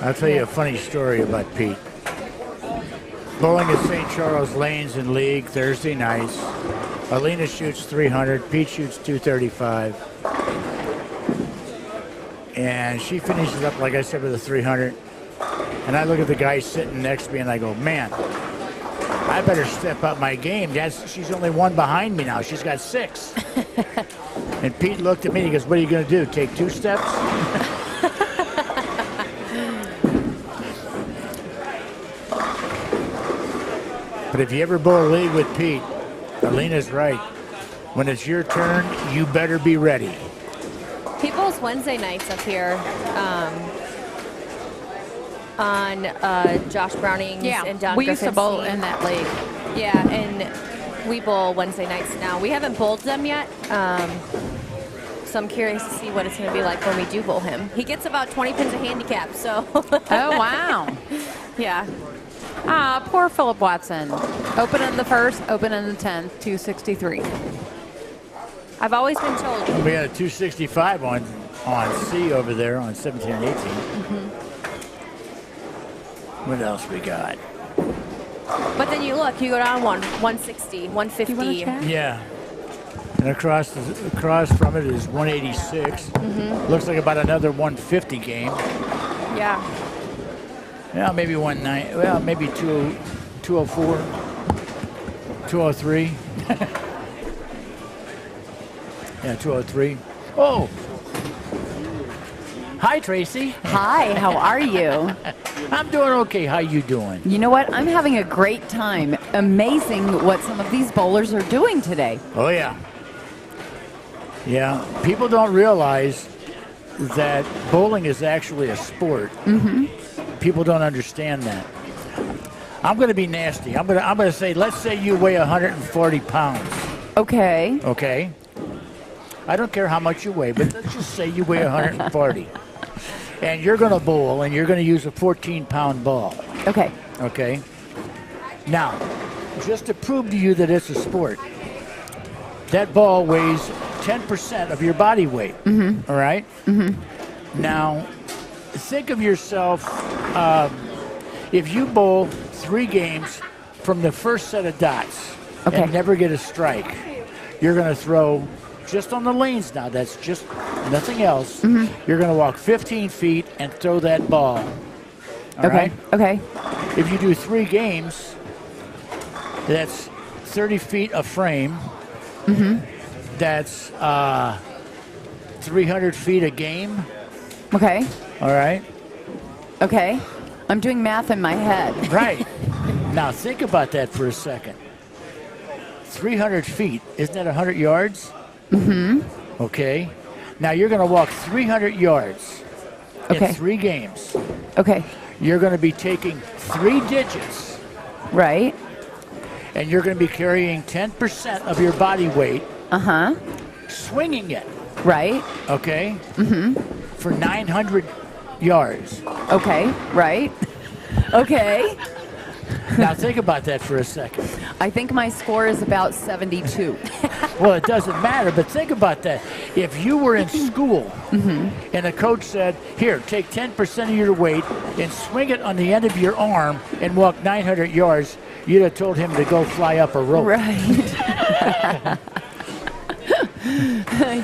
I'll tell you a funny story about Pete. Bowling at St. Charles Lanes in league Thursday nights. Alina shoots 300. Pete shoots 235. And she finishes up, like I said, with a 300. And I look at the guy sitting next to me and I go, man, I better step up my game. She's only one behind me now. She's got 6. And Pete looked at me and he goes, what are you going to do? Take 2 steps? But if you ever bowl a league with Pete, Alina's right. When it's your turn, you better be ready. He bowls Wednesday nights up here on Josh Browning's and Don we used to Griffin's bowl team. in that league. Yeah, and we bowl Wednesday nights now. We haven't bowled them yet, so I'm curious to see what it's going to be like when we do bowl him. He gets about 20 pins of handicap, so. Oh, wow. Yeah. Ah, poor Philip Watson. Open in the first, open in the 10th, 263. I've always been told. We had a 265 on C over there on 17 and 18. What else we got? But then you look, you go down 160, 150. Do you wanna check? Yeah. And across from it is 186. Looks like about another 150 game. Yeah. Yeah, maybe 19. Well, maybe 204, 203. Yeah, 203. Oh. Hi, Tracy. Hi, how are you? I'm doing okay. How you doing? You know what? I'm having a great time. Amazing what some of these bowlers are doing today. Oh, yeah. Yeah, people don't realize that bowling is actually a sport. People don't understand that. I'm going to be nasty. I'm going to say, let's say you weigh 140 pounds. Okay. Okay? I don't care how much you weigh, but let's just say you weigh 140. And you're going to bowl, and you're going to use a 14-pound ball. Okay. Okay? Now, just to prove to you that it's a sport, that ball weighs 10% of your body weight. All right? Now, think of yourself, if you bowl 3 games from the first set of dots and never get a strike, you're going to throw just on the lanes now. That's just nothing else. You're going to walk 15 feet and throw that ball. All right? Okay. If you do 3 games, that's 30 feet a frame. That's 300 feet a game. Okay. All right? Okay. I'm doing math in my head. Right. Now think about that for a second. 300 feet, isn't that 100 yards? Okay. Now you're going to walk 300 yards in 3 games. Okay. You're going to be taking 3 digits. Right. And you're going to be carrying 10% of your body weight. Swinging it. Right. Okay. For 900 yards. Okay. Right. Okay. Now think about that for a second. I think my score is about 72. Well, it doesn't matter, but think about that. If you were in school and a coach said, here, take 10% of your weight and swing it on the end of your arm and walk 900 yards, you'd have told him to go fly up a rope. Right.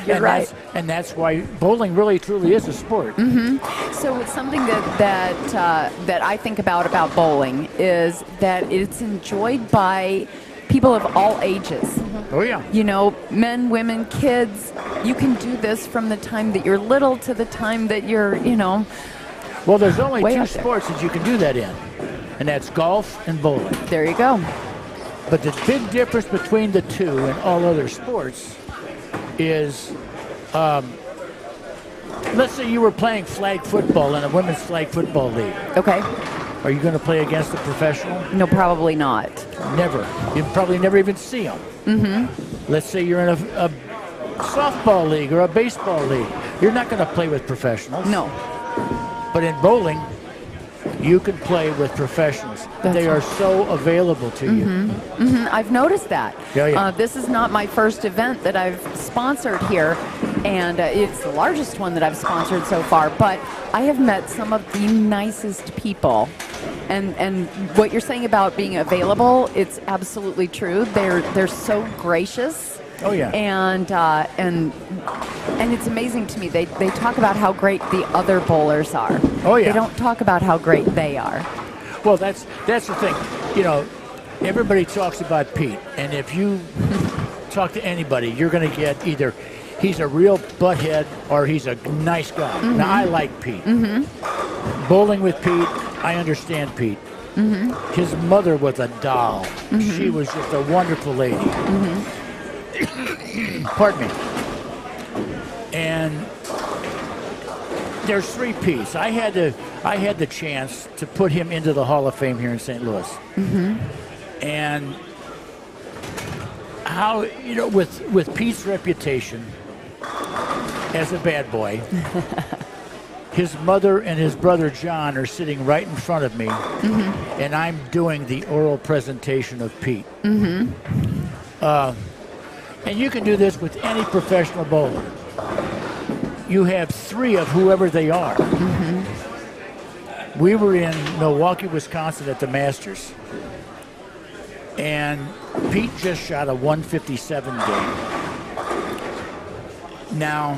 You're right. And that's why bowling really truly is a sport. So it's something that I think about bowling is that it's enjoyed by people of all ages. Oh, yeah. You know, men, women, kids. You can do this from the time that you're little to the time that you're, Well, there's only way 2 up there. sports that you can do that in, and that's golf and bowling. There you go. But the big difference between the 2 and all other sports is, let's say you were playing flag football in a women's flag football league. Okay. Are you going to play against a professional? No, probably not. Never. You'd probably never even see them. Let's say you're in a softball league or a baseball league. You're not going to play with professionals. No. But in bowling, you can play with professionals. They are so available to you. I've noticed that. Yeah. This is not my first event that I've sponsored here, and it's the largest one that I've sponsored so far, but I have met some of the nicest people. And what you're saying about being available, it's absolutely true. They're so gracious. Oh, yeah. And it's amazing to me. They talk about how great the other bowlers are. Oh, yeah. They don't talk about how great they are. Well, that's the thing. Everybody talks about Pete, and if you talk to anybody, you're going to get either he's a real butthead or he's a nice guy. Now, I like Pete. Bowling with Pete, I understand Pete. His mother was a doll. She was just a wonderful lady. Pardon me. And there's 3 P's. I had the chance to put him into the Hall of Fame here in St. Louis. And how, with Pete's reputation as a bad boy, his mother and his brother John are sitting right in front of me, and I'm doing the oral presentation of Pete. And you can do this with any professional bowler. You have 3 of whoever they are. We were in Milwaukee, Wisconsin at the Masters, And Pete just shot a 157 game. Now,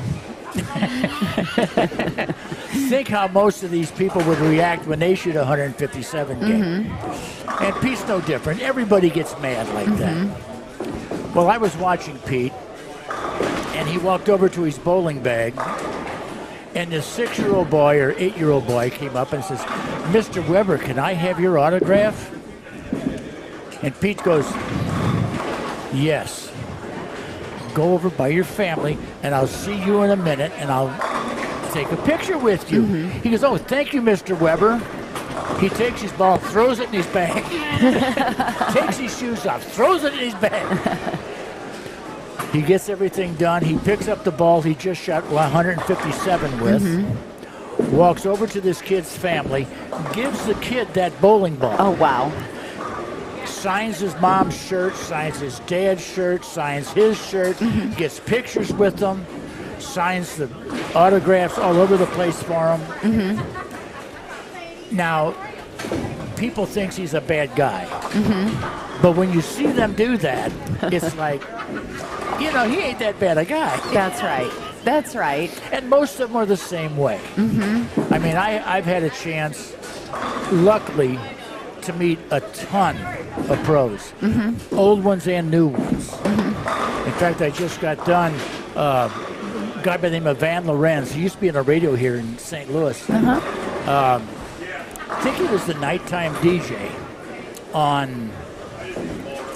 think how most of these people would react when they shoot a 157 game. And Pete's no different. Everybody gets mad like that. Well, I was watching Pete, and he walked over to his bowling bag, and this 6-year-old boy or 8-year-old boy came up and says, "Mr. Weber, can I have your autograph?" And Pete goes, "Yes. Go over by your family, and I'll see you in a minute, and I'll take a picture with you." He goes, "Oh, thank you, Mr. Weber." He takes his ball, throws it in his bag, takes his shoes off, throws it in his bag. He gets everything done. He picks up the ball he just shot 157 with, walks over to this kid's family, gives the kid that bowling ball. Oh, wow. Signs his mom's shirt, signs his dad's shirt, signs his shirt, gets pictures with them, signs the autographs all over the place for him. Now, people think he's a bad guy. But when you see them do that, it's like, you know, he ain't that bad a guy. That's right. That's right. And most of them are the same way. I mean, I've had a chance, luckily, to meet a ton of pros, old ones and new ones. In fact, I just got done, a guy by the name of Van Lorenz. He used to be on the radio here in St. Louis. I think he was the nighttime DJ on,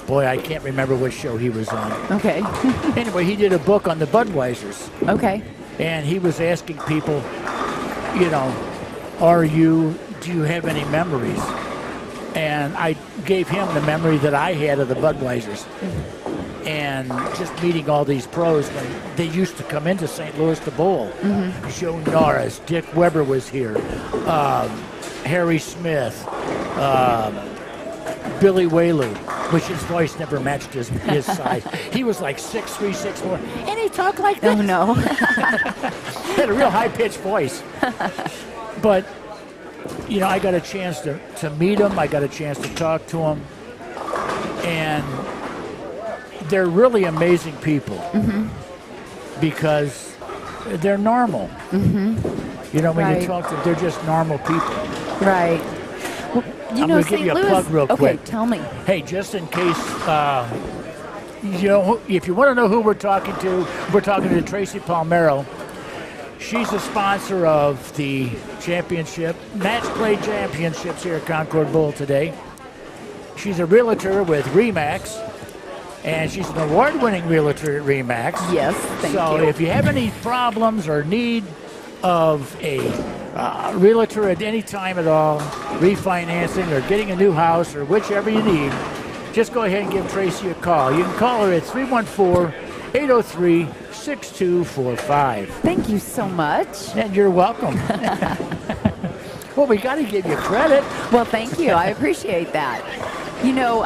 boy, I can't remember which show he was on. Okay. Anyway, he did a book on the Budweisers. Okay. And he was asking people, you know, do you have any memories? And I gave him the memory that I had of the Budweisers. And just meeting all these pros when they used to come into St. Louis to bowl. Joe Norris, Dick Weber was here, Harry Smith, Billy Whaley, which his voice never matched his size. He was like 6'3", 6'4", and he talked like this. Oh, no. He had a real high-pitched voice. But, you know, I got a chance to meet him. I got a chance to talk to him. And they're really amazing people because they're normal. You know, when you talk to them, they're just normal people. Right. Well, I'm going to give you a plug real quick. Okay, tell me. Hey, just in case, you know, if you want to know who we're talking to Tracy Palmero. She's a sponsor of the championship, match play championships here at Concord Bowl today. She's a realtor with RE/MAX, and she's an award-winning realtor at RE/MAX. Yes, thank you. So if you have any problems or need of a realtor at any time at all, refinancing or getting a new house or whichever you need, just go ahead and give Tracy a call. You can call her at 314-803-6245. Thank you so much. And you're welcome. Well, we got to give you credit. Well, thank you. I appreciate that. You know,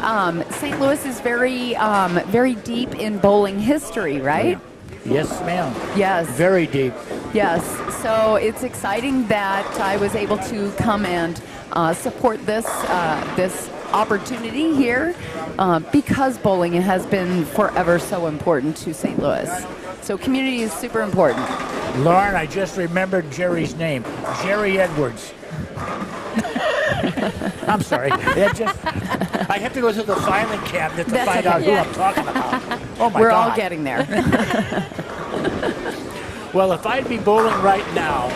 St. Louis is very, very deep in bowling history, right? Yes, ma'am. Yes. Very deep. Yes. So it's exciting that I was able to come and support this this opportunity here because bowling has been forever so important to St. Louis. So community is super important. Lauren, I just remembered Jerry's name. Jerry Edwards. I'm sorry. I have to go to the filing cabinet to find out who I'm talking about. Oh, my God. We're all getting there. Well, if I'd be bowling right now,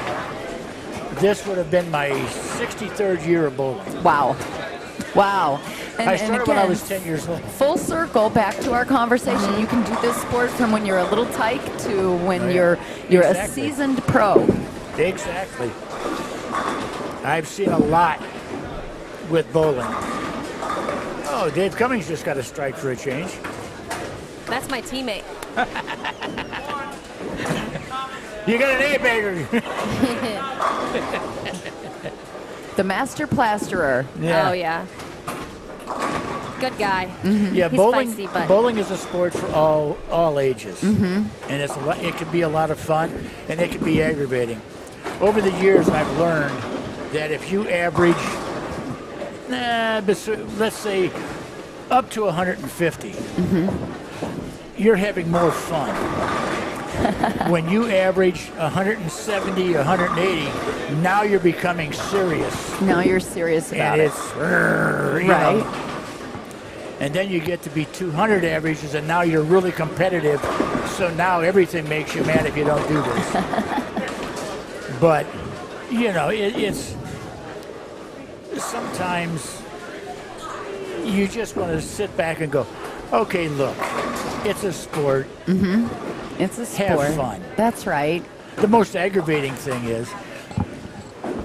this would have been my 63rd year of bowling. Wow. Wow. I started when I was 10 years old. Full circle back to our conversation. You can do this sport from when you're a little tyke to when you're a seasoned pro. Exactly. I've seen a lot with bowling. Oh, Dave Cummings just got a strike for a change. That's my teammate. You got an A-bagger. The master plasterer. Yeah. Oh, yeah. Good guy. Yeah, He's bowling. feisty, but- Bowling is a sport for all ages, and it can be a lot of fun, and it can be aggravating. Over the years, I've learned that if you average, let's say up to 150, you're having more fun. When you average 170, 180, now you're becoming serious. Now you're serious about And it. it's, Right. And then you get to be 200 averages, and now you're really competitive. So now everything makes you mad if you don't do this. But, it's sometimes you just want to sit back and go, okay, look, it's a sport. It's a sport. Have fun. That's right. The most aggravating thing is,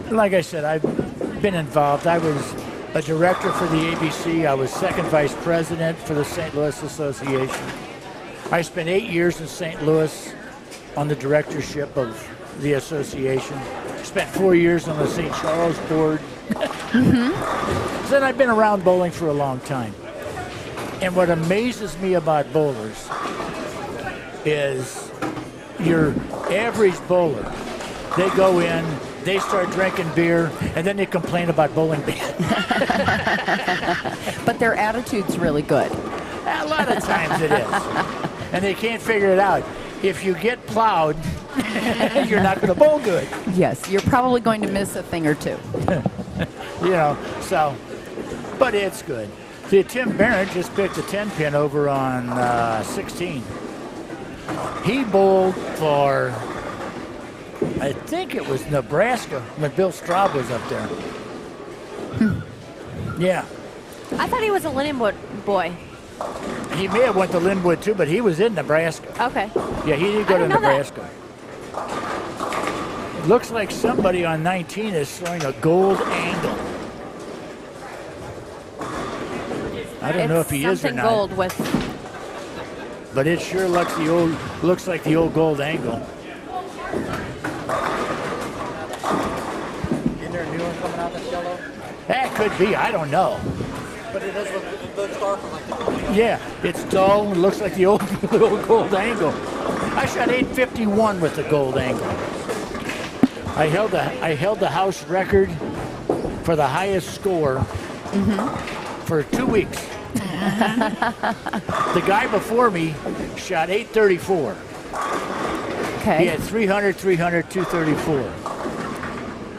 like I said, I've been involved. I was a director for the ABC. I was second vice president for the St. Louis Association. I spent 8 years in St. Louis on the directorship of the association. Spent 4 years on the St. Charles board. So then I've been around bowling for a long time. And what amazes me about bowlers is your average bowler, they go in, they start drinking beer, and then they complain about bowling bad. But their attitude's really good. A lot of times it is. And they can't figure it out. If you get plowed, you're not going to bowl good. Yes, you're probably going to miss a thing or two. But it's good. See, Tim Barrett just picked a 10-pin over on 16. He bowled for, I think it was Nebraska when Bill Straub was up there. Yeah. I thought he was a Lindenwood boy. He may have went to Linwood too, but he was in Nebraska. Okay. Yeah, he didn't go to I didn't know Nebraska. Looks like somebody on 19 is throwing a gold angle. I don't know if he is or something not. gold with. But it sure looks like the old gold angle. Isn't there a new one coming out that's yellow? That could be, I don't know. But it does look dark from like the Yeah, it's dull. It looks like the old gold angle. I shot 851 with the gold angle. I held the house record for the highest score for 2 weeks. The guy before me shot 834. Okay. He had 300, 300, 234.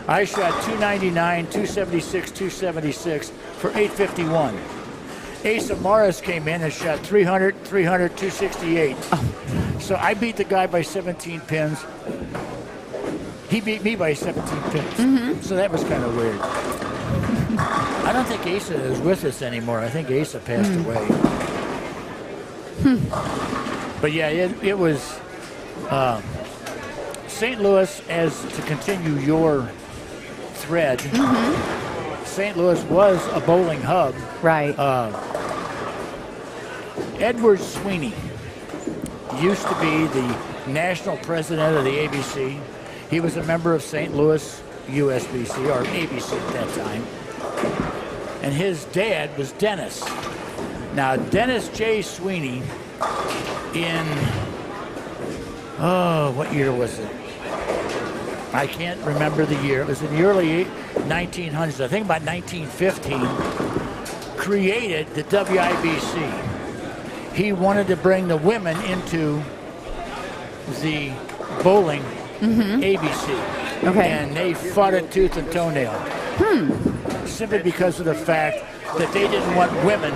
I shot 299, 276, 276 for 851. Asa Morris came in and shot 300, 300, 268. So I beat the guy by 17 pins. He beat me by 17 pins. So that was kind of weird. I don't think Asa is with us anymore. I think Asa passed away. But yeah, it was St. Louis, as to continue your thread, St. Louis was a bowling hub. Right. Edward Sweeney used to be the national president of the ABC. He was a member of St. Louis USBC, or ABC at that time. And his dad was Dennis. Now, Dennis J. Sweeney in, what year was it? I can't remember the year. It was in the early 1900s, I think about 1915, created the WIBC. He wanted to bring the women into the bowling ABC. Okay. And they fought it tooth and toenail. Simply because of the fact that they didn't want women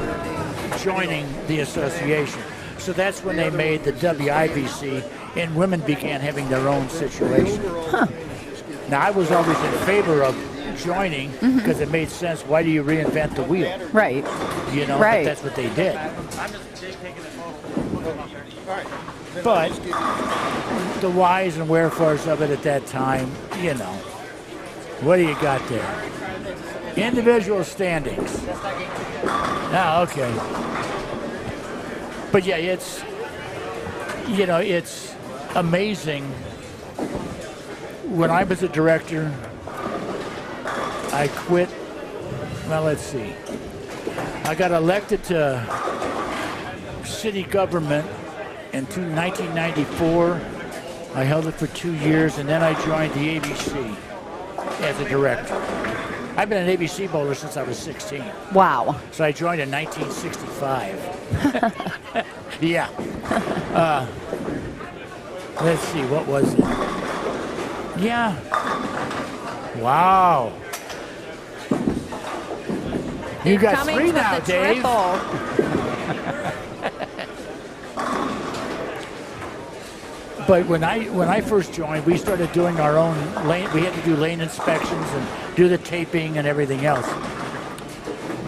joining the association. So that's when they made the WIBC, and women began having their own situation. Now, I was always in favor of joining because it made sense. Why do you reinvent the wheel? Right. You know, Right. but that's what they did. But the whys and wherefores of it at that time, you know, what do you got there? Individual standings. Ah, okay. But yeah, it's, you know, it's amazing. When I was a director, I quit. Well, let's see. I got elected to city government in 1994. I held it for 2 years, and then I joined the ABC as a director. I've been an ABC bowler since I was 16. Wow. So I joined in 1965. Yeah. Let's see, what was it? Yeah. Wow. You got Cummings 3 with now, the Dave. triple. But when I first joined, we started doing our own lane. We had to do lane inspections and do the taping and everything else.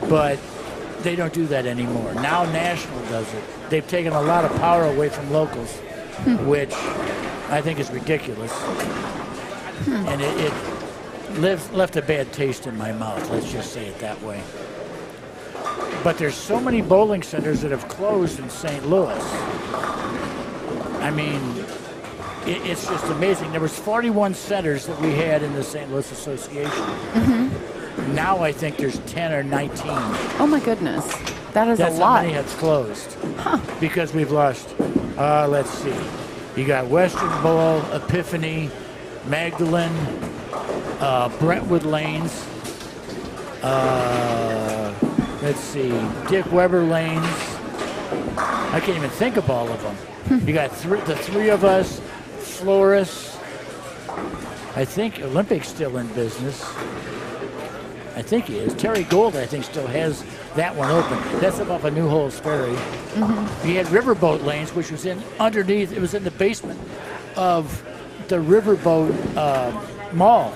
But they don't do that anymore. Now National does it. They've taken a lot of power away from locals, which I think is ridiculous. And it left a bad taste in my mouth, let's just say it that way. But there's so many bowling centers that have closed in St. Louis. I mean, it's just amazing. There was 41 centers that we had in the St. Louis Association. Now I think there's 10 or 19. Oh my goodness, that's a How lot. many have closed because we've lost. Let's see. You got Western Bowl, Epiphany, Magdalene, Brentwood Lanes. Let's see, Dick Weber Lanes. I can't even think of all of them. You got the 3 of us, Flores. I think Olympic's still in business. I think he is. Terry Gold, I think, still has that one open. That's above a New Holes Ferry. You had Riverboat Lanes, which was underneath. It was in the basement of the Riverboat Mall.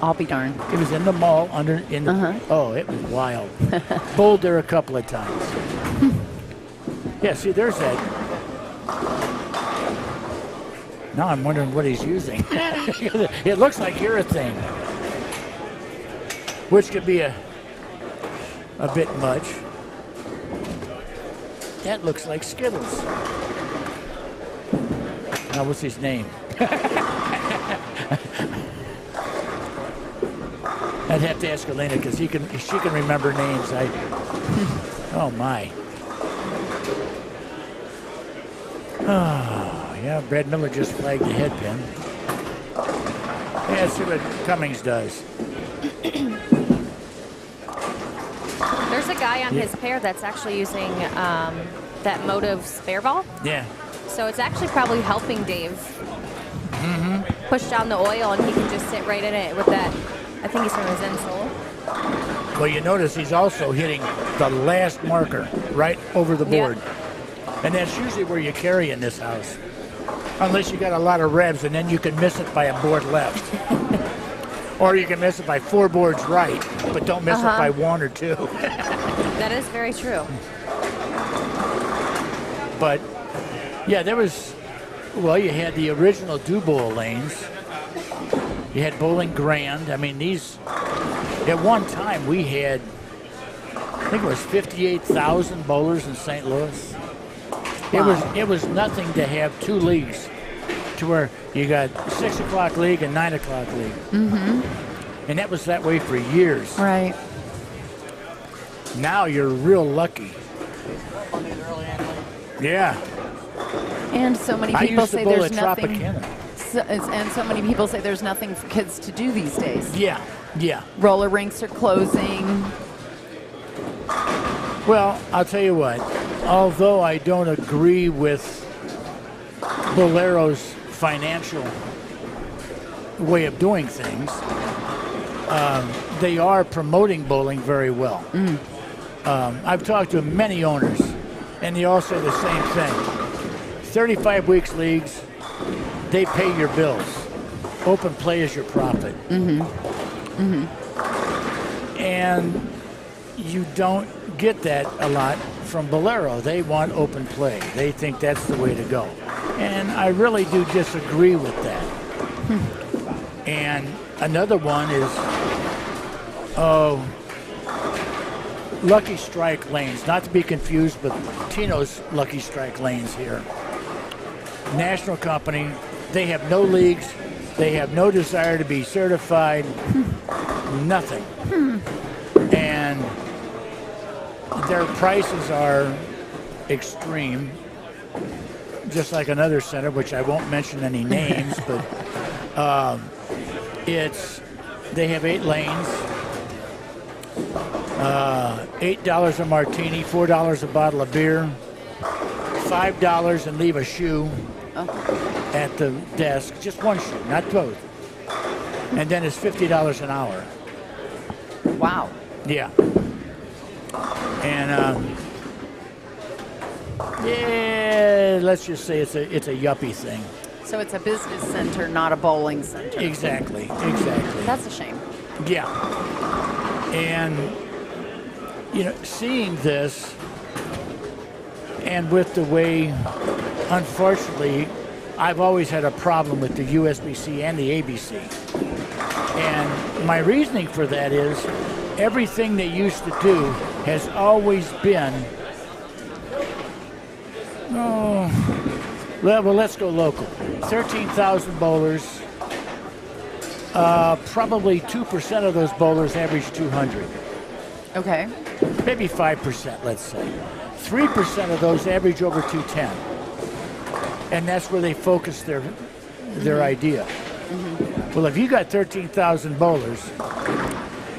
I'll be darned. It was in the mall Oh, it was wild. Bowled there a couple of times. Yeah, see, there's that. Now I'm wondering what he's using. It looks like urethane, which could be a bit much. That looks like Skittles. Now, what's his name? I'd have to ask Elena because she can remember names. Oh my. Oh yeah, Brad Miller just flagged the head pin. Yeah, let's see what Cummings does. There's a guy on his pair that's actually using that Motive spare ball. Yeah. So it's actually probably helping Dave push down the oil, and he can just sit right in it with that. I think he's from his insole. Well, you notice he's also hitting the last marker right over the board. Yep. And that's usually where you carry in this house. Unless you got a lot of revs, and then you can miss it by a board left. Or you can miss it by 4 boards right, but don't miss it by 1 or 2. That is very true. But, yeah, there was, well, you had the original do-bowl lanes. You had Bowling Grand. I mean, these, at one time we had, I think it was 58,000 bowlers in St. Louis. Wow. It was nothing to have 2 leagues, to where you got 6 o'clock league and 9 o'clock league. And that was that way for years. Right. Now you're real lucky. Yeah. And so many I people used to say bowl there's at nothing. Tropicana. And so many people say there's nothing for kids to do these days. Yeah, yeah. Roller rinks are closing. Well, I'll tell you what. Although I don't agree with Bolero's financial way of doing things, they are promoting bowling very well. I've talked to many owners, and they all say the same thing. 35 weeks leagues, they pay your bills. Open play is your profit. And you don't get that a lot from Bolero. They want open play. They think that's the way to go. And I really do disagree with that. And another one is, Lucky Strike lanes, not to be confused with Tino's Lucky Strike lanes here. National company, they have no leagues, they have no desire to be certified, nothing. And their prices are extreme, just like another center, which I won't mention any names, but they have 8 lanes, $8 a martini, $4 a bottle of beer, $5 and leave a shoe at the desk. Just one shoe, not both. And then it's $50 an hour. Wow. Yeah. And yeah, let's just say it's a yuppie thing. So it's a business center, not a bowling center. Exactly. That's a shame. Yeah. And, seeing this, and with the way, unfortunately, I've always had a problem with the USBC and the ABC. And my reasoning for that is everything they used to do has always been, well, let's go local. 13,000 bowlers. Probably 2% of those bowlers average 200. Okay. Maybe 5%, let's say. 3% of those average over 210. And that's where they focus their idea. Well, if you got 13,000 bowlers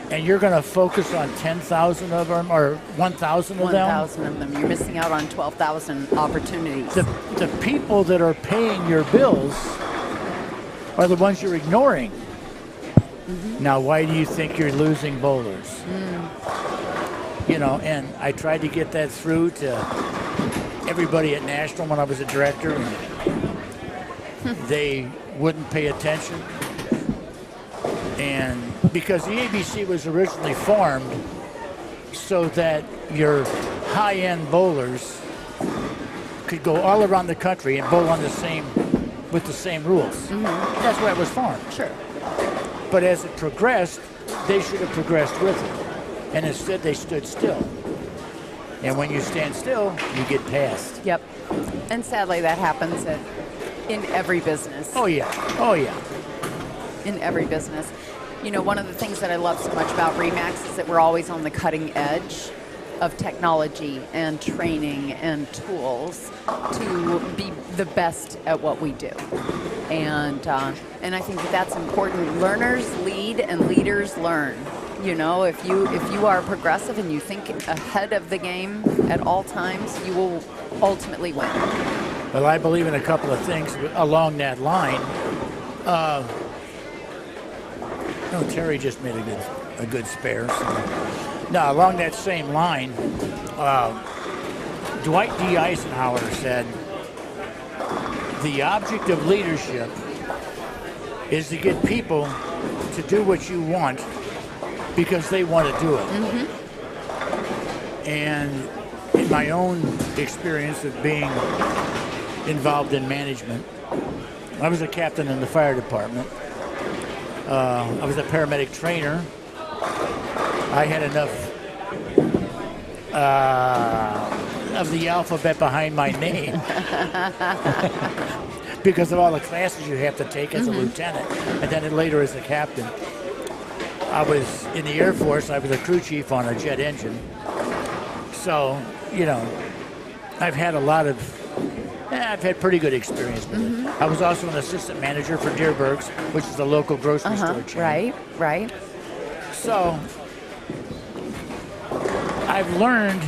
and you're going to focus on 10,000 of them or 1,000 of them? 1,000 of them. You're missing out on 12,000 opportunities. The people that are paying your bills are the ones you're ignoring. Now, why do you think you're losing bowlers? And I tried to get that through to everybody at National when I was a director, and they wouldn't pay attention. And because the ABC was originally formed so that your high-end bowlers could go all around the country and bowl with the same rules. That's why it was formed. Sure. But as it progressed, they should have progressed with it. And instead, they stood still. And when you stand still, you get passed. Yep. And sadly, that happens in every business. Oh, yeah. In every business. One of the things that I love so much about RE/MAX is that we're always on the cutting edge of technology and training and tools to be the best at what we do. And I think that's important. Learners lead and leaders learn. If you are progressive and you think ahead of the game at all times, you will ultimately win. Well, I believe in a couple of things along that line. Terry just made a good spare. So. Now, along that same line, Dwight D. Eisenhower said, the object of leadership is to get people to do what you want because they want to do it. And in my own experience of being involved in management, I was a captain in the fire department. I was a paramedic trainer. I had enough of the alphabet behind my name because of all the classes you have to take as a lieutenant and then later as a captain. I was in the Air Force. I was a crew chief on a jet engine. So, I've had I've had pretty good experience with it. I was also an assistant manager for Deerberg's, which is the local grocery store chain. Right. So, I've learned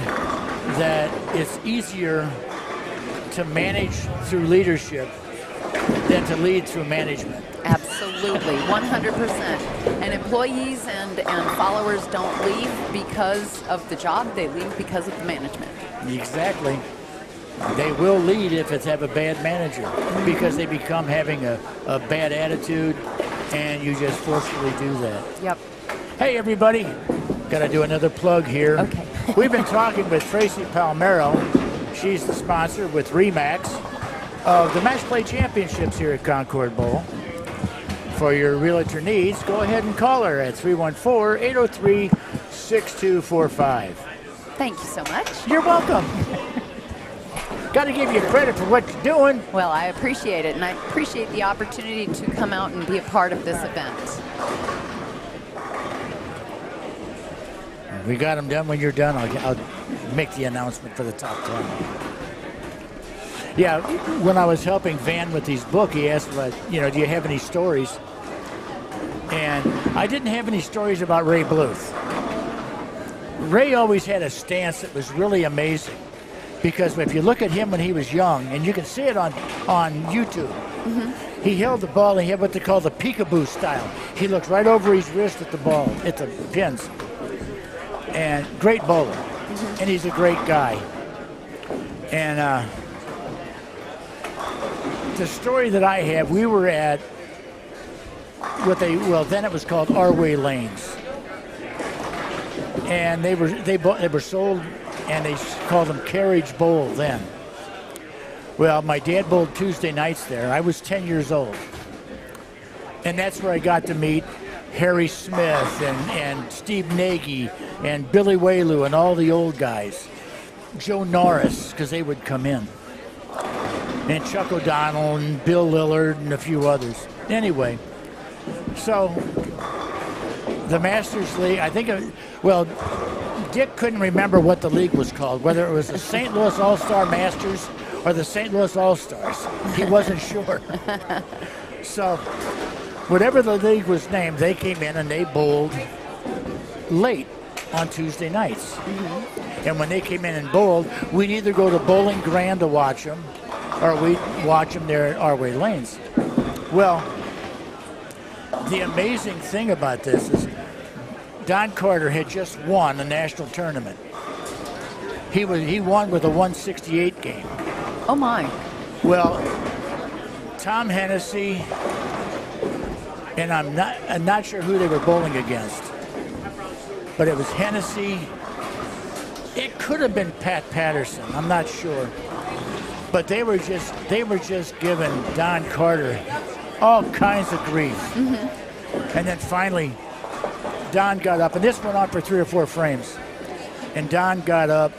that it's easier to manage through leadership than to lead through management. Absolutely, 100%. And employees and followers don't leave because of the job, they leave because of the management. Exactly. They will lead if it's have a bad manager because they become having a bad attitude and you just forcefully do that. Yep. Hey, everybody. Got to do another plug here. Okay. We've been talking with Tracy Palmero. She's the sponsor with RE/MAX of the Match Play Championships here at Concord Bowl. For your realtor needs, go ahead and call her at 314-803-6245. Thank you so much. You're welcome. Got to give you credit for what you're doing. Well, I appreciate it, and I appreciate the opportunity to come out and be a part of this event. We got them done. When you're done, I'll make the announcement for the top 10. Yeah, when I was helping Van with his book, he asked about, do you have any stories? And I didn't have any stories about Ray Bluth. Ray always had a stance that was really amazing, because if you look at him when he was young, and you can see it on YouTube, he held the ball and he had what they call the peekaboo style. He looked right over his wrist at the ball, at the pins. And great bowler. And he's a great guy. And the story that I have, we were at then it was called Arway Lanes. And they were sold, and they called them Carriage Bowl then. Well, my dad bowled Tuesday nights there. I was 10 years old. And that's where I got to meet Harry Smith and Steve Nagy and Billy Whaley and all the old guys. Joe Norris, because they would come in. And Chuck O'Donnell and Bill Lillard and a few others. Anyway, so the Masters League, I think, Dick couldn't remember what the league was called, whether it was the St. Louis All-Star Masters or the St. Louis All-Stars. He wasn't sure. So whatever the league was named, they came in and they bowled late on Tuesday nights. And when they came in and bowled, we'd either go to Bowling Grande to watch them, or we'd watch them there at Arway Lanes. Well, the amazing thing about this is Don Carter had just won a national tournament. He won with a 168 game. Oh my. Well, Tom Hennessy, and I'm not sure who they were bowling against, but it was Hennessy. It could have been Pat Patterson. I'm not sure, but they were just giving Don Carter all kinds of grief. And then finally, Don got up, and this went on for 3 or 4 frames. And Don got up,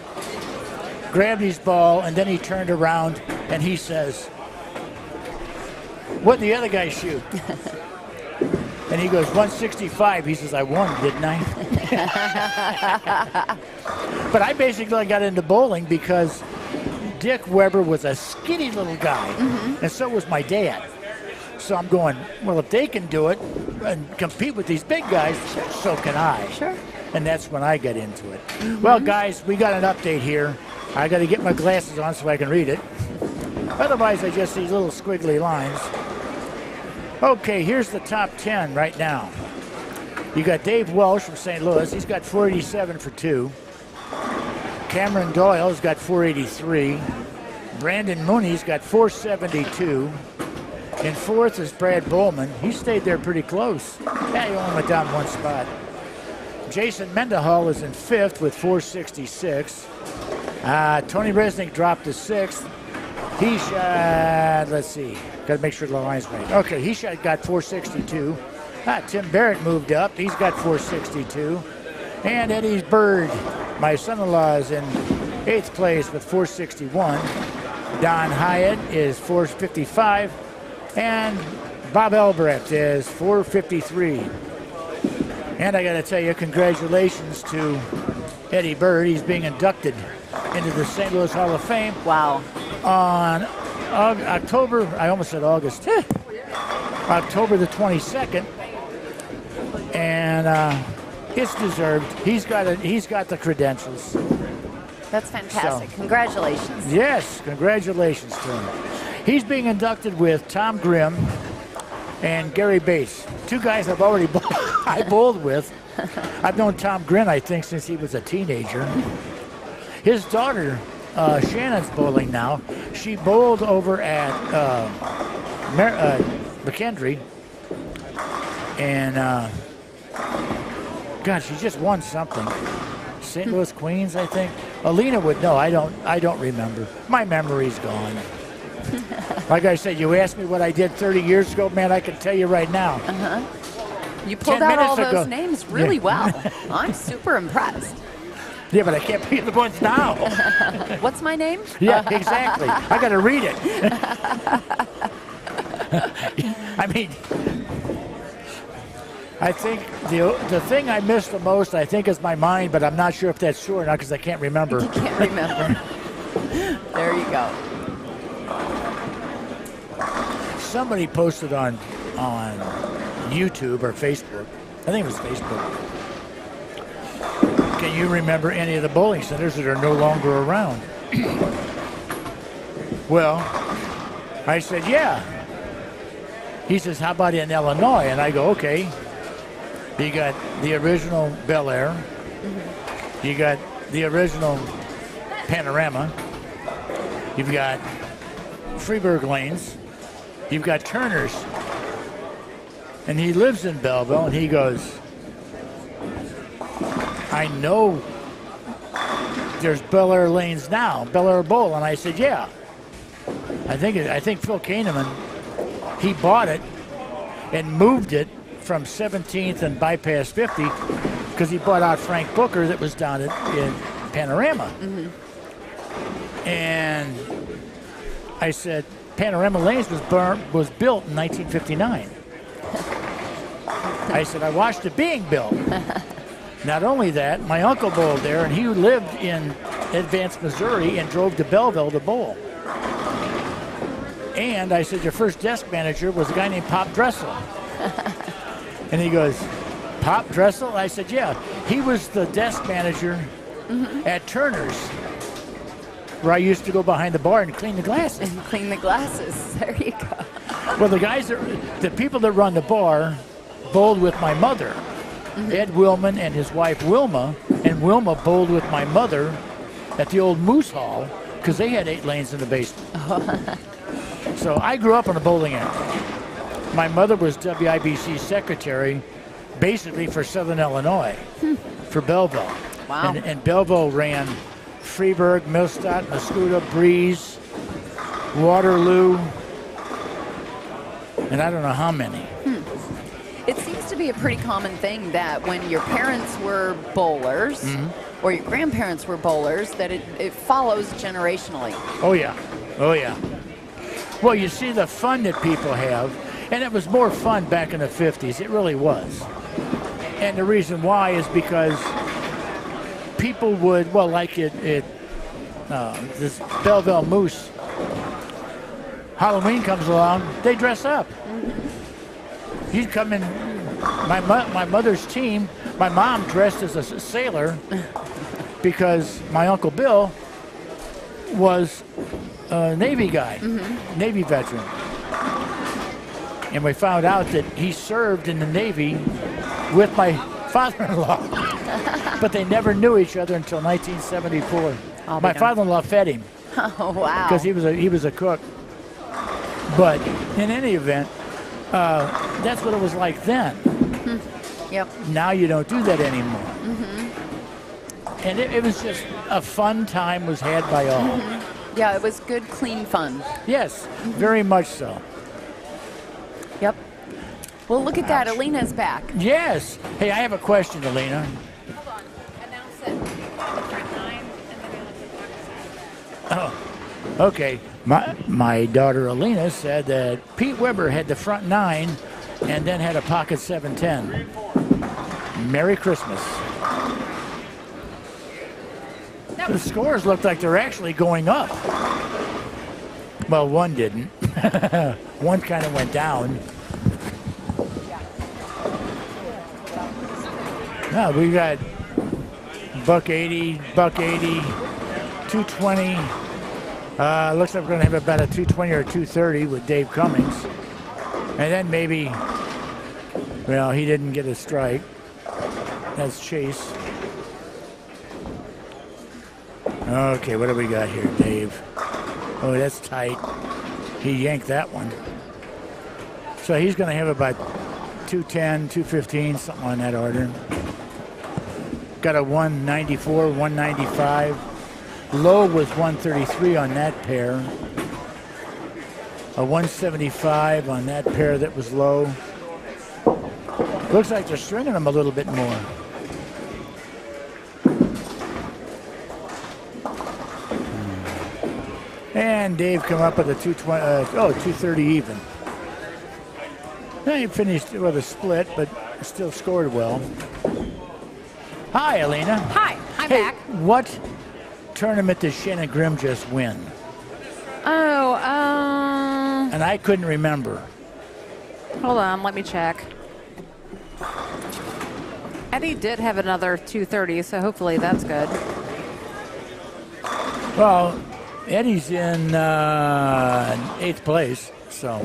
grabbed his ball, and then he turned around and he says, "What did the other guy shoot?" And he goes, 165. He says, "I won, didn't I?" But I basically got into bowling because Dick Weber was a skinny little guy, and so was my dad. So I'm going, well, if they can do it and compete with these big guys, so can I. Sure. And that's when I got into it. Well, guys, we got an update here. I got to get my glasses on so I can read it. Otherwise, I just see little squiggly lines. Okay, here's the top 10 right now. You got Dave Welsh from St. Louis. He's got 487 for 2. Cameron Doyle's got 483. Brandon Mooney's got 472. In 4th is Brad Bowman. He stayed there pretty close. Yeah, he only went down 1 spot. Jason Mendenhall is in 5th with 466. Tony Resnick dropped to 6th. He shot, let's see, got to make sure the line's right. Okay, he got 462. Tim Barrett moved up. He's got 462. And Eddie Bird, my son-in-law, is in 8th place with 461. Don Hyatt is 455. And Bob Elbrecht is 453. And I got to tell you, congratulations to Eddie Bird. He's being inducted into the St. Louis Hall of Fame. Wow. On October, I almost said August, October the 22nd. And it's deserved. He's got the credentials. That's fantastic. So, congratulations. Yes, congratulations to him. He's being inducted with Tom Grimm and Gary Bates, 2 guys I've already bowled with. I've known Tom Grimm, I think, since he was a teenager. His daughter, Shannon's bowling now. She bowled over at McKendree, and God, she just won something. St. Louis Queens, I think. Alina would know. I don't remember. My memory's gone. Like I said, you asked me what I did 30 years ago, man, I can tell you right now. You pulled out all those names really well. I'm super impressed. Yeah, but I can't be the ones now. What's my name? Yeah, exactly. I got to read it. I mean, I think the thing I miss the most, I think, is my mind, but I'm not sure if that's true or not because I can't remember. You can't remember. There you go. Somebody posted on YouTube or Facebook. I think it was Facebook. can you remember any of the bowling centers that are no longer around? Well, I said, yeah. He says, how about in Illinois? And I go, okay. You got the original Bel Air. You got the original Panorama. You've got Freeburg Lanes. You've got Turner's. And he lives in Belleville, and he goes, I know there's Bel Air Lanes now, Bel Air Bowl. And I said, yeah. I think Phil Kahneman, he bought it and moved it from 17th and bypass 50 because he bought out Frank Booker that was down in Panorama. And I said, Panorama Lanes was built in 1959. I said, I watched it being built. Not only that, my uncle bowled there, and he lived in Advance, Missouri, and drove to Belleville to bowl. And I said, your first desk manager was a guy named Pop Dressel. And he goes, Pop Dressel? I said, yeah. He was the desk manager at Turner's, where I used to go behind the bar and clean the glasses. And clean the glasses. There you go. Well, the people that run the bar bowled with my mother. Ed Willman and his wife Wilma, and Wilma bowled with my mother at the old Moose Hall because they had 8 lanes in the basement. So I grew up on a bowling alley. My mother was WIBC secretary basically for Southern Illinois, for Belleville. Wow. And Belleville ran Freeburg, Millstadt, Mascoutah, Breeze, Waterloo, and I don't know how many. It seems to be a pretty common thing that when your parents were bowlers or your grandparents were bowlers, that it follows generationally. Oh, yeah. Oh, yeah. Well, you see the fun that people have, and it was more fun back in the 50s. It really was. And the reason why is because people would, well, like this Belleville Moose, Halloween comes along, they dress up. You'd come in, my mother's team, my mom dressed as a sailor because my Uncle Bill was a Navy guy, Navy veteran. And we found out that he served in the Navy with my father-in-law. But they never knew each other until 1974. My father-in-law fed him. Oh, wow. Because he was a cook. But in any event, that's what it was like then. Yep. Now you don't do that anymore. And it was just a fun time was had by all. Yeah, it was good, clean fun. Yes, very much so. Yep. Well, look at that. Alina's back. Yes. Hey, I have a question, Alina. Hold on. Announce it. Front 9, and then you'll have to Oh, okay. My daughter Alina said that Pete Weber had the front 9 and then had a pocket 710. Merry Christmas. The scores looked like they're actually going up. Well, one didn't. One kind of went down. No, we got $180, $180, 220. Looks like we're going to have about a 220 or 230 with Dave Cummings. And then maybe, well, he didn't get a strike. That's Chase. Okay, what do we got here, Dave? Oh, that's tight. He yanked that one. So he's going to have about 210, 215, something on that order. Got a 194, 195. Low was 133 on that pair. A 175 on that pair that was low. Looks like they're stringing them a little bit more. And Dave come up with a 230 even. He finished with a split, but still scored well. Hi, Alina. Hi, I'm Hey, back. what tournament did Shannon Grimm just win? Oh, And I couldn't remember. hold on, let me check. Eddie did have another 230, so hopefully that's good. Well, Eddie's in 8th place, so.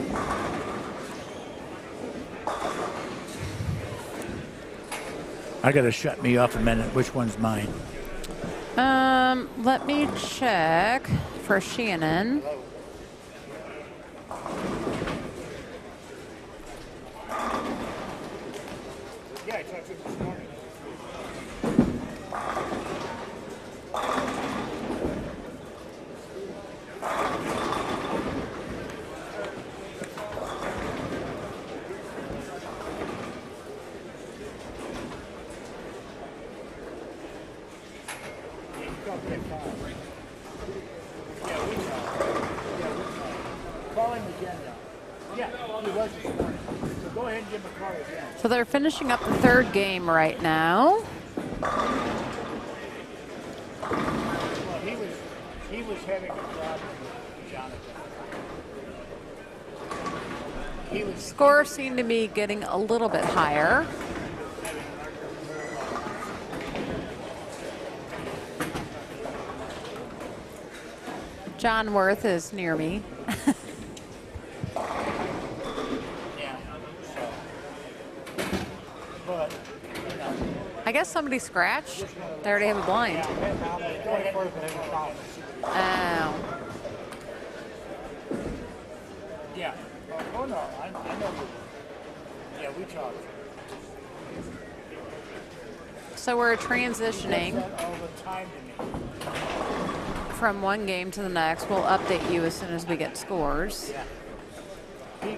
I gotta shut me off a minute. Which one's mine? Let me check for Shannon. Yeah, I talked to him this morning. So they're finishing up the 3rd game right now. Well, he was having a problem with Jonathan. Scores seem to be getting a little bit higher. John Worth is near me. I guess somebody scratched. They already have a blind. Oh. Yeah. Oh, no. I know. Yeah, we talked. So we're transitioning All the time to me. from one game to the next. We'll update you as soon as we get scores. Yeah. He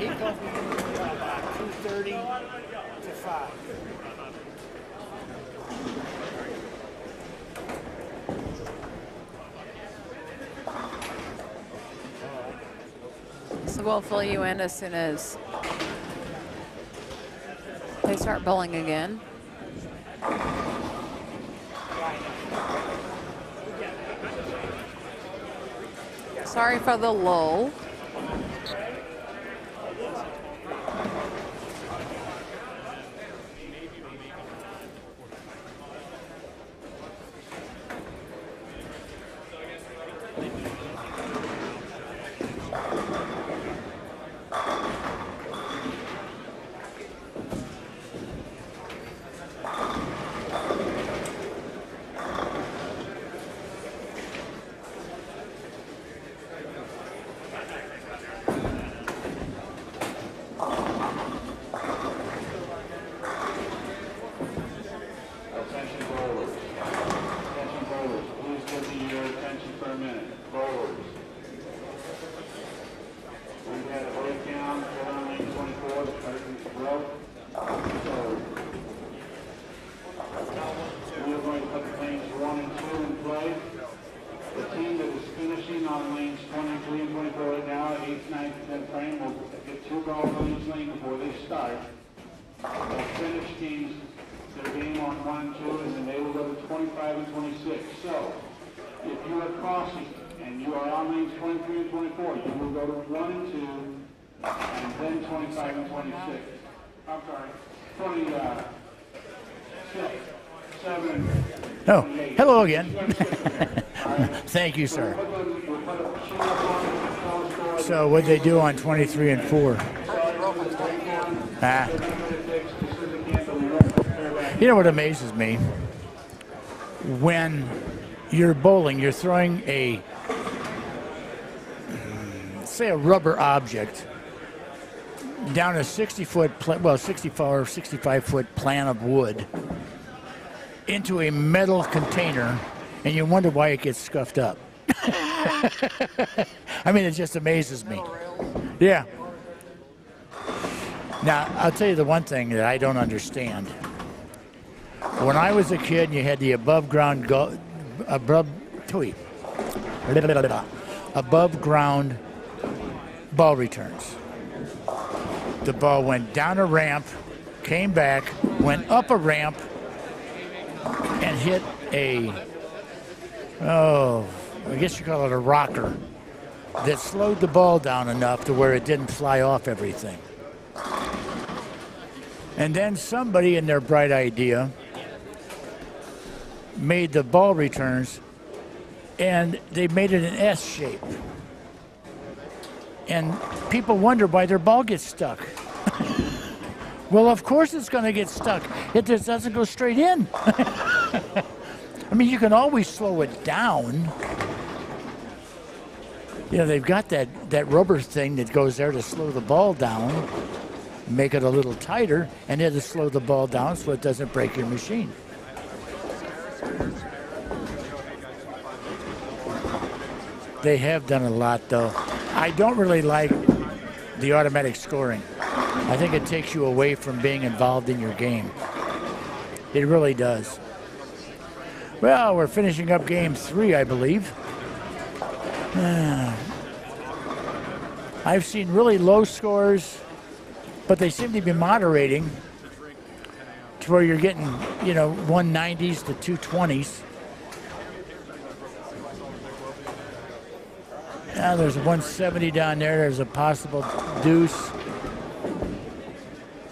calls me about 2:30 to 5. So we'll fill you in as soon as they start bowling again. Sorry for the lull. Oh, hello again. Thank you, sir. So what'd they do on 23 and 4? You know what amazes me? When you're bowling, you're throwing a, say a rubber object down a 60-foot, 64 or 65-foot plan of wood into a metal container, and you wonder why it gets scuffed up. I mean, it just amazes me. Yeah. Now, I'll tell you the one thing that I don't understand. When I was a kid, and you had the above ground ball returns. The ball went down a ramp, came back, went up a ramp, and hit a, I guess you call it a rocker, that slowed the ball down enough to where it didn't fly off everything. And then somebody in their bright idea made the ball returns, and they made it an S shape. And people wonder why their ball gets stuck. Well, of course it's going to get stuck. It just doesn't go straight in. I mean, you can always slow it down. You know, they've got that rubber thing that goes there to slow the ball down, make it a little tighter, and it'll slow the ball down so it doesn't break your machine. They have done a lot, though. I don't really like the automatic scoring. I think it takes you away from being involved in your game. It really does. Well, we're finishing up game 3, I believe. I've seen really low scores, but they seem to be moderating to where you're getting, 190s to 220s. Now there's a 170 down there. There's a possible deuce.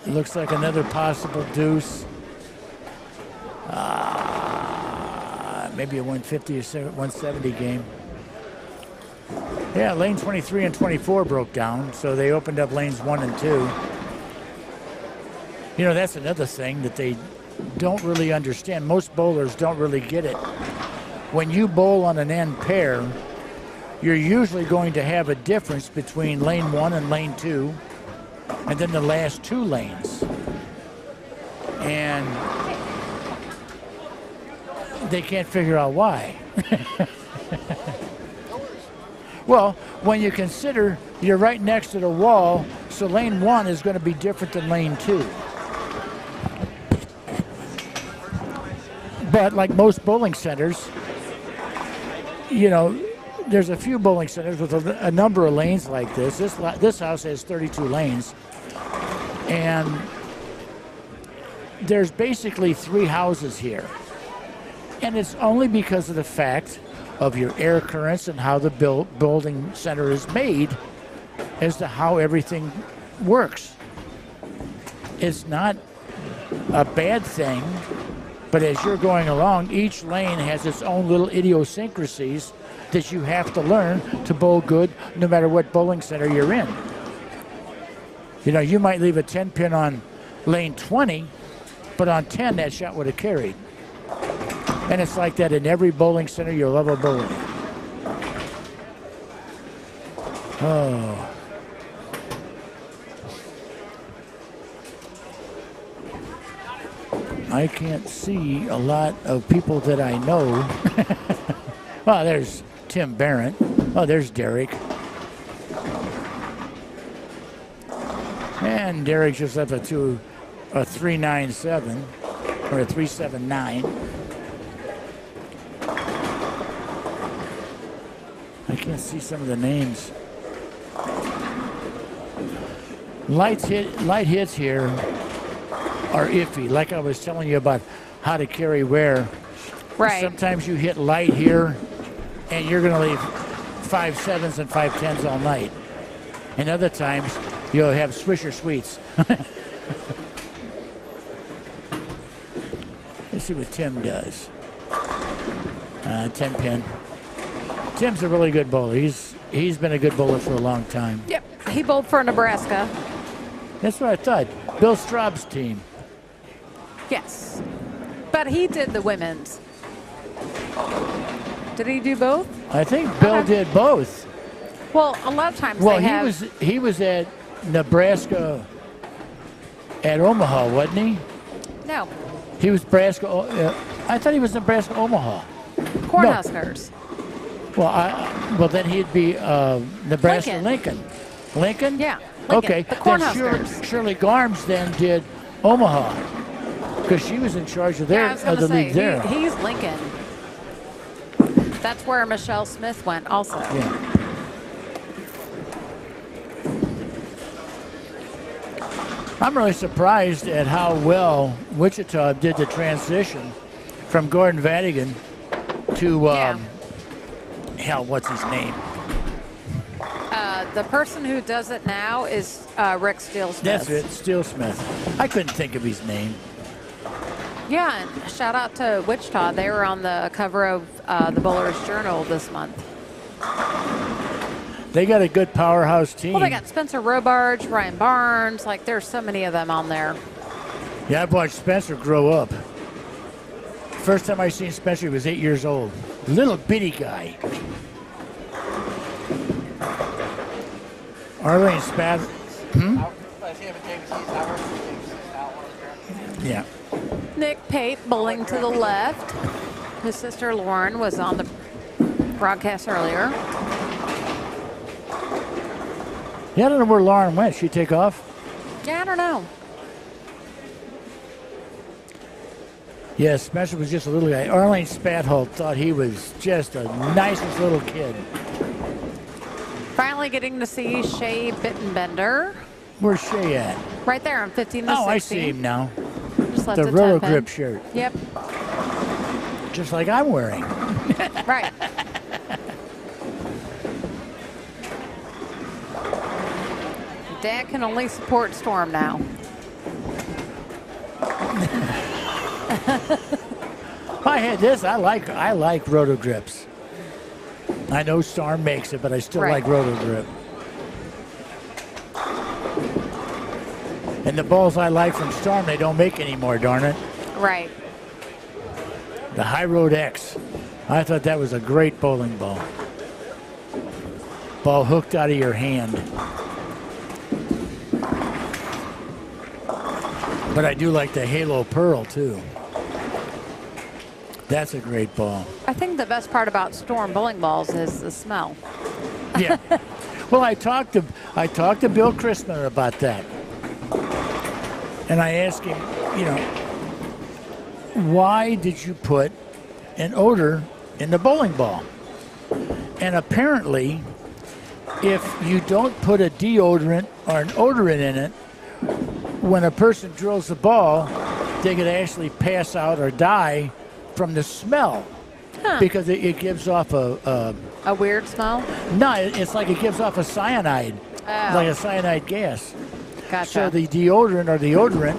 It looks like another possible deuce. Maybe a 150 or 170 game. Yeah, lane 23 and 24 broke down, so they opened up lanes 1 and 2. That's another thing that they don't really understand. Most bowlers don't really get it. When you bowl on an end pair, you're usually going to have a difference between lane 1 and lane 2, and then the last 2 lanes. And they can't figure out why. Well, when you consider you're right next to the wall, so lane 1 is going to be different than lane 2. But like most bowling centers, there's a few bowling centers with a number of lanes like this. This house has 32 lanes. And there's basically 3 houses here. And it's only because of the fact of your air currents and how the building center is made as to how everything works. It's not a bad thing, but as you're going along, each lane has its own little idiosyncrasies that you have to learn to bowl good no matter what bowling center you're in. You might leave a 10 pin on lane 20, but on 10 that shot would have carried. And it's like that in every bowling center you'll ever bowl in. Oh. I can't see a lot of people that I know. Well, there's Tim Barrett. Oh, there's Derek. And Derek just left a 397 or a 379. I can't see some of the names. Light hits here are iffy. Like I was telling you about how to carry where. Right. Sometimes you hit light here, and you're going to leave 5 7s and 5 10s all night. And other times, you'll have Swisher Sweets. Let's see what Tim does. 10 pin. Tim's a really good bowler. He's been a good bowler for a long time. Yep, he bowled for Nebraska. That's what I thought. Bill Straub's team. Yes, but he did the women's. Did he do both? I think Bill did both. Well, a lot of times Well, they have. he was at Nebraska at Omaha, wasn't he? No, He was Nebraska. I thought he was Nebraska Omaha. Cornhuskers. Well, then he'd be Nebraska Lincoln. Lincoln? Yeah, Lincoln. Okay. The Then Cornhuskers. Shirley Garms then did Omaha because she was in charge of Yeah, I was the gonna say, league there. he's Lincoln. That's where Michelle Smith went also. Yeah. I'm really surprised at how well Wichita did the transition from Gordon Vadigan to, hell, what's his name? The person who does it now is Rick Steelsmith. That's it, Steelsmith. I couldn't think of his name. Yeah, and shout out to Wichita. They were on the cover of the Bowlers Journal this month. They got a good powerhouse team. Well, they got Spencer Robarge, Ryan Barnes. Like, there's so many of them on there. Yeah, I've watched Spencer grow up. First time I seen Spencer, he was 8 years old. Little bitty guy. Arlene Spath. Yeah. Nick Pape bowling to the left. His sister Lauren was on the broadcast earlier. Yeah, I don't know where Lauren went. She take off? Yeah, I don't know. Yeah, Spencer was just a little guy. Arlene Spathholt thought he was just the nicest little kid. Finally getting to see Shea Bittenbender. Where's Shea at? Right there on 15 to 16. Oh, I see him now. Just left The a roto 10 grip pin. shirt. Yep. Just like I'm wearing. Right. Dad can only support Storm now. If I had this, I like roto grips. I know Storm makes it, but I still like roto grip. And the balls I like from Storm, they don't make anymore, darn it. Right. The High Road X. I thought that was a great bowling ball. Ball hooked out of your hand. But I do like the Halo Pearl, too. That's a great ball. I think the best part about Storm bowling balls is the smell. Yeah. Well, I talked to Bill Christman about that. And I asked him, you know, why did you put an odor in the bowling ball? And apparently, if you don't put a deodorant or an odorant in it, when a person drills the ball, they could actually pass out or die from the smell. Huh. Because it gives off a weird smell? No, it's like it gives off a cyanide, like a cyanide gas. Gotcha. So the deodorant or the odorant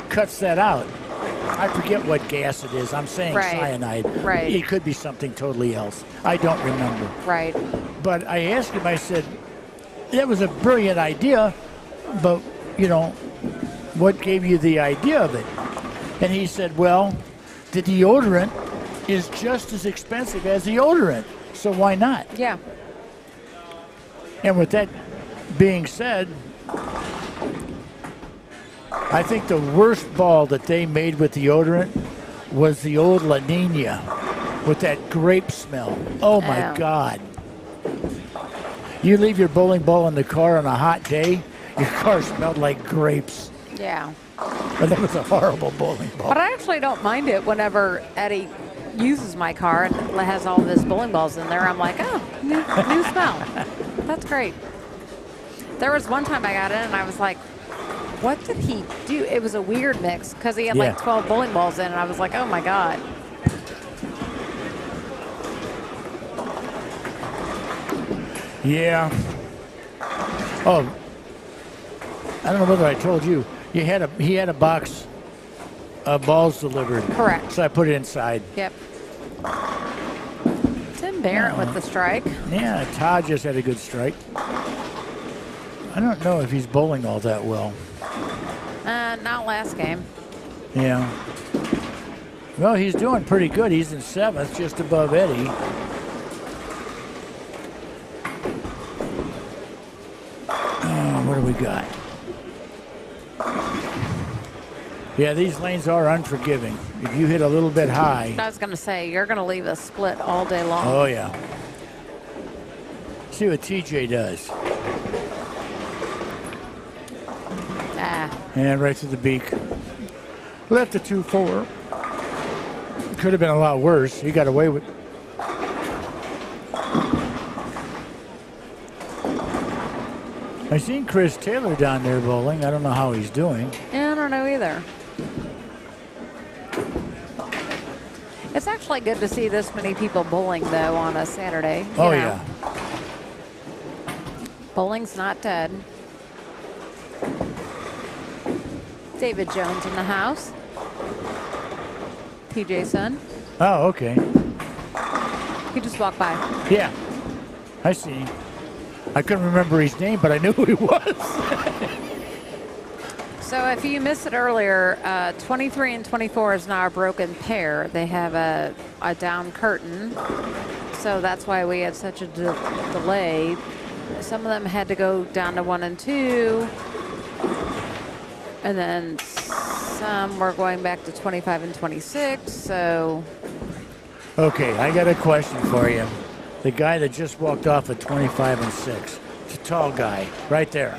cuts that out. I forget what gas it is. I'm saying cyanide. Right. It could be something totally else. I don't remember. Right. But I asked him, I said, that was a brilliant idea, but, you know, what gave you the idea of it? And he said, well, the deodorant is just as expensive as the odorant, so why not? Yeah. And with that being said, I think the worst ball that they made with deodorant was the old La Nina with that grape smell. Oh, my God. You leave your bowling ball in the car on a hot day, your car smelled like grapes. Yeah. But that was a horrible bowling ball. But I actually don't mind it whenever Eddie uses my car and has all of his bowling balls in there. I'm like, oh, new smell. That's great. There was one time I got in and I was like, what did he do? It was a weird mix because he had like 12 bowling balls in, and I was like, oh my God. Yeah. Oh, I don't know whether I told you. He had a box of balls delivered. Correct. So I put it inside. Yep. Tim Barrett with the strike. Yeah, Todd just had a good strike. I don't know if he's bowling all that well. Not last game. Yeah. Well, he's doing pretty good. He's in 7th, just above Eddie. What do we got? Yeah, these lanes are unforgiving. If you hit a little bit high. I was going to say, you're going to leave a split all day long. Oh, yeah. See what TJ does. And right to the beak. Left a 2-4. Could have been a lot worse. He got away with. I seen Chris Taylor down there bowling. I don't know how he's doing. Yeah, I don't know either. It's actually good to see this many people bowling, though, on a Saturday. Oh, yeah. Bowling's not dead. David Jones in the house. TJ's son. Oh, okay. He just walked by. Yeah, I see. I couldn't remember his name, but I knew who he was. So if you missed it earlier, 23 and 24 is now a broken pair. They have a down curtain, so that's why we had such a delay. Some of them had to go down to 1 and 2, and then some were going back to 25 and 26. So Okay, I got a question for you. The guy that just walked off at 25 and 6, it's a tall guy right there.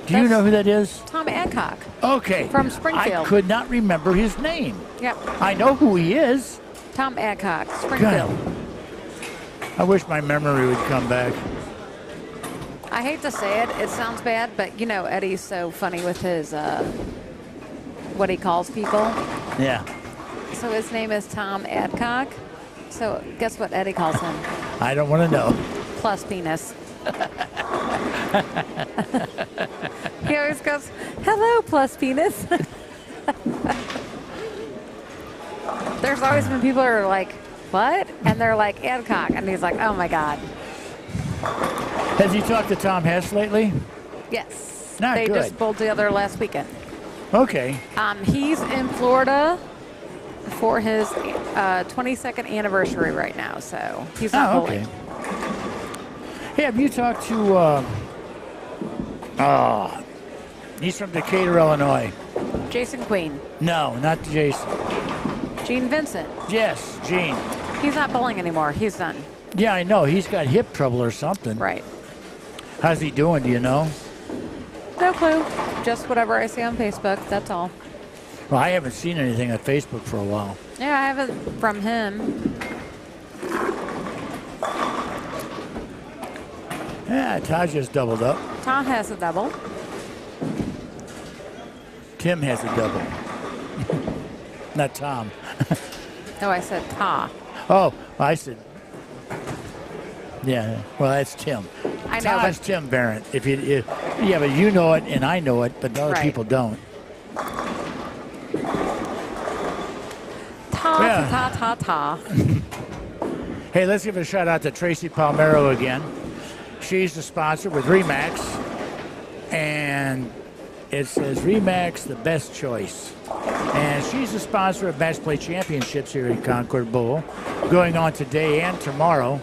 Do you know who that is? Tom Adcock. Okay. From Springfield. I could not remember his name. Yep. I know who he is. Tom Adcock, Springfield. God. I wish my memory would come back. I hate to say it, it sounds bad, but you know Eddie's so funny with his what he calls people. Yeah. So his name is Tom Adcock. So guess what Eddie calls him? I don't want to know. Plus penis. He always goes, "Hello, plus penis." There's always been people who are like, "What?" And they're like, "Adcock," and he's like, "Oh my God." Has he talked to Tom Hess lately? Yes. Not they good. just bowled together last weekend. Okay. He's in Florida for his 22nd anniversary right now, so he's not bowling. Okay. Hey, have you talked to, he's from Decatur, Illinois. Jason Queen. No, not Jason. Gene Vincent. Yes, Gene. He's not bowling anymore. He's done. Yeah, I know. He's got hip trouble or something. Right. How's he doing, do you know? No clue. Just whatever I see on Facebook, that's all. Well, I haven't seen anything on Facebook for a while. Yeah, I haven't from him. Yeah, Taj just doubled up. Tom has a double. Tim has a double. Not Tom. No, I said Ta. Oh, I said. Yeah, well, that's Tim. I know, Taj but Tim Barrett. Yeah, but you know it and I know it, but other Right. people don't. Ta, Yeah. ta, ta, ta. Hey, let's give a shout out to Tracy Palmero again. She's the sponsor with Remax, and it says Remax, the best choice. And she's the sponsor of Match Play Championships here at Concord Bowl, going on today and tomorrow.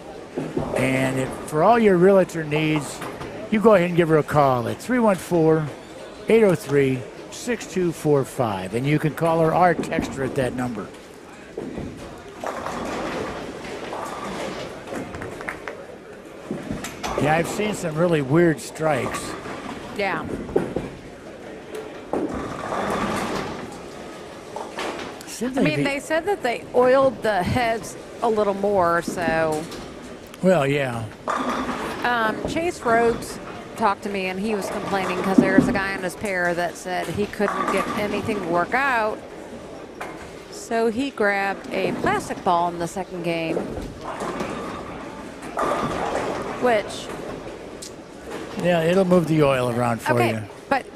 And for all your realtor needs, you go ahead and give her a call at 314-803-6245. And you can call her or text her at that number. Yeah, I've seen some really weird strikes. Yeah. I mean, they said that they oiled the heads a little more, so. Well, yeah. Chase Rhodes talked to me, and he was complaining because there was a guy on his pair that said he couldn't get anything to work out. So he grabbed a plastic ball in the second game, which. Yeah, it'll move the oil around for you. But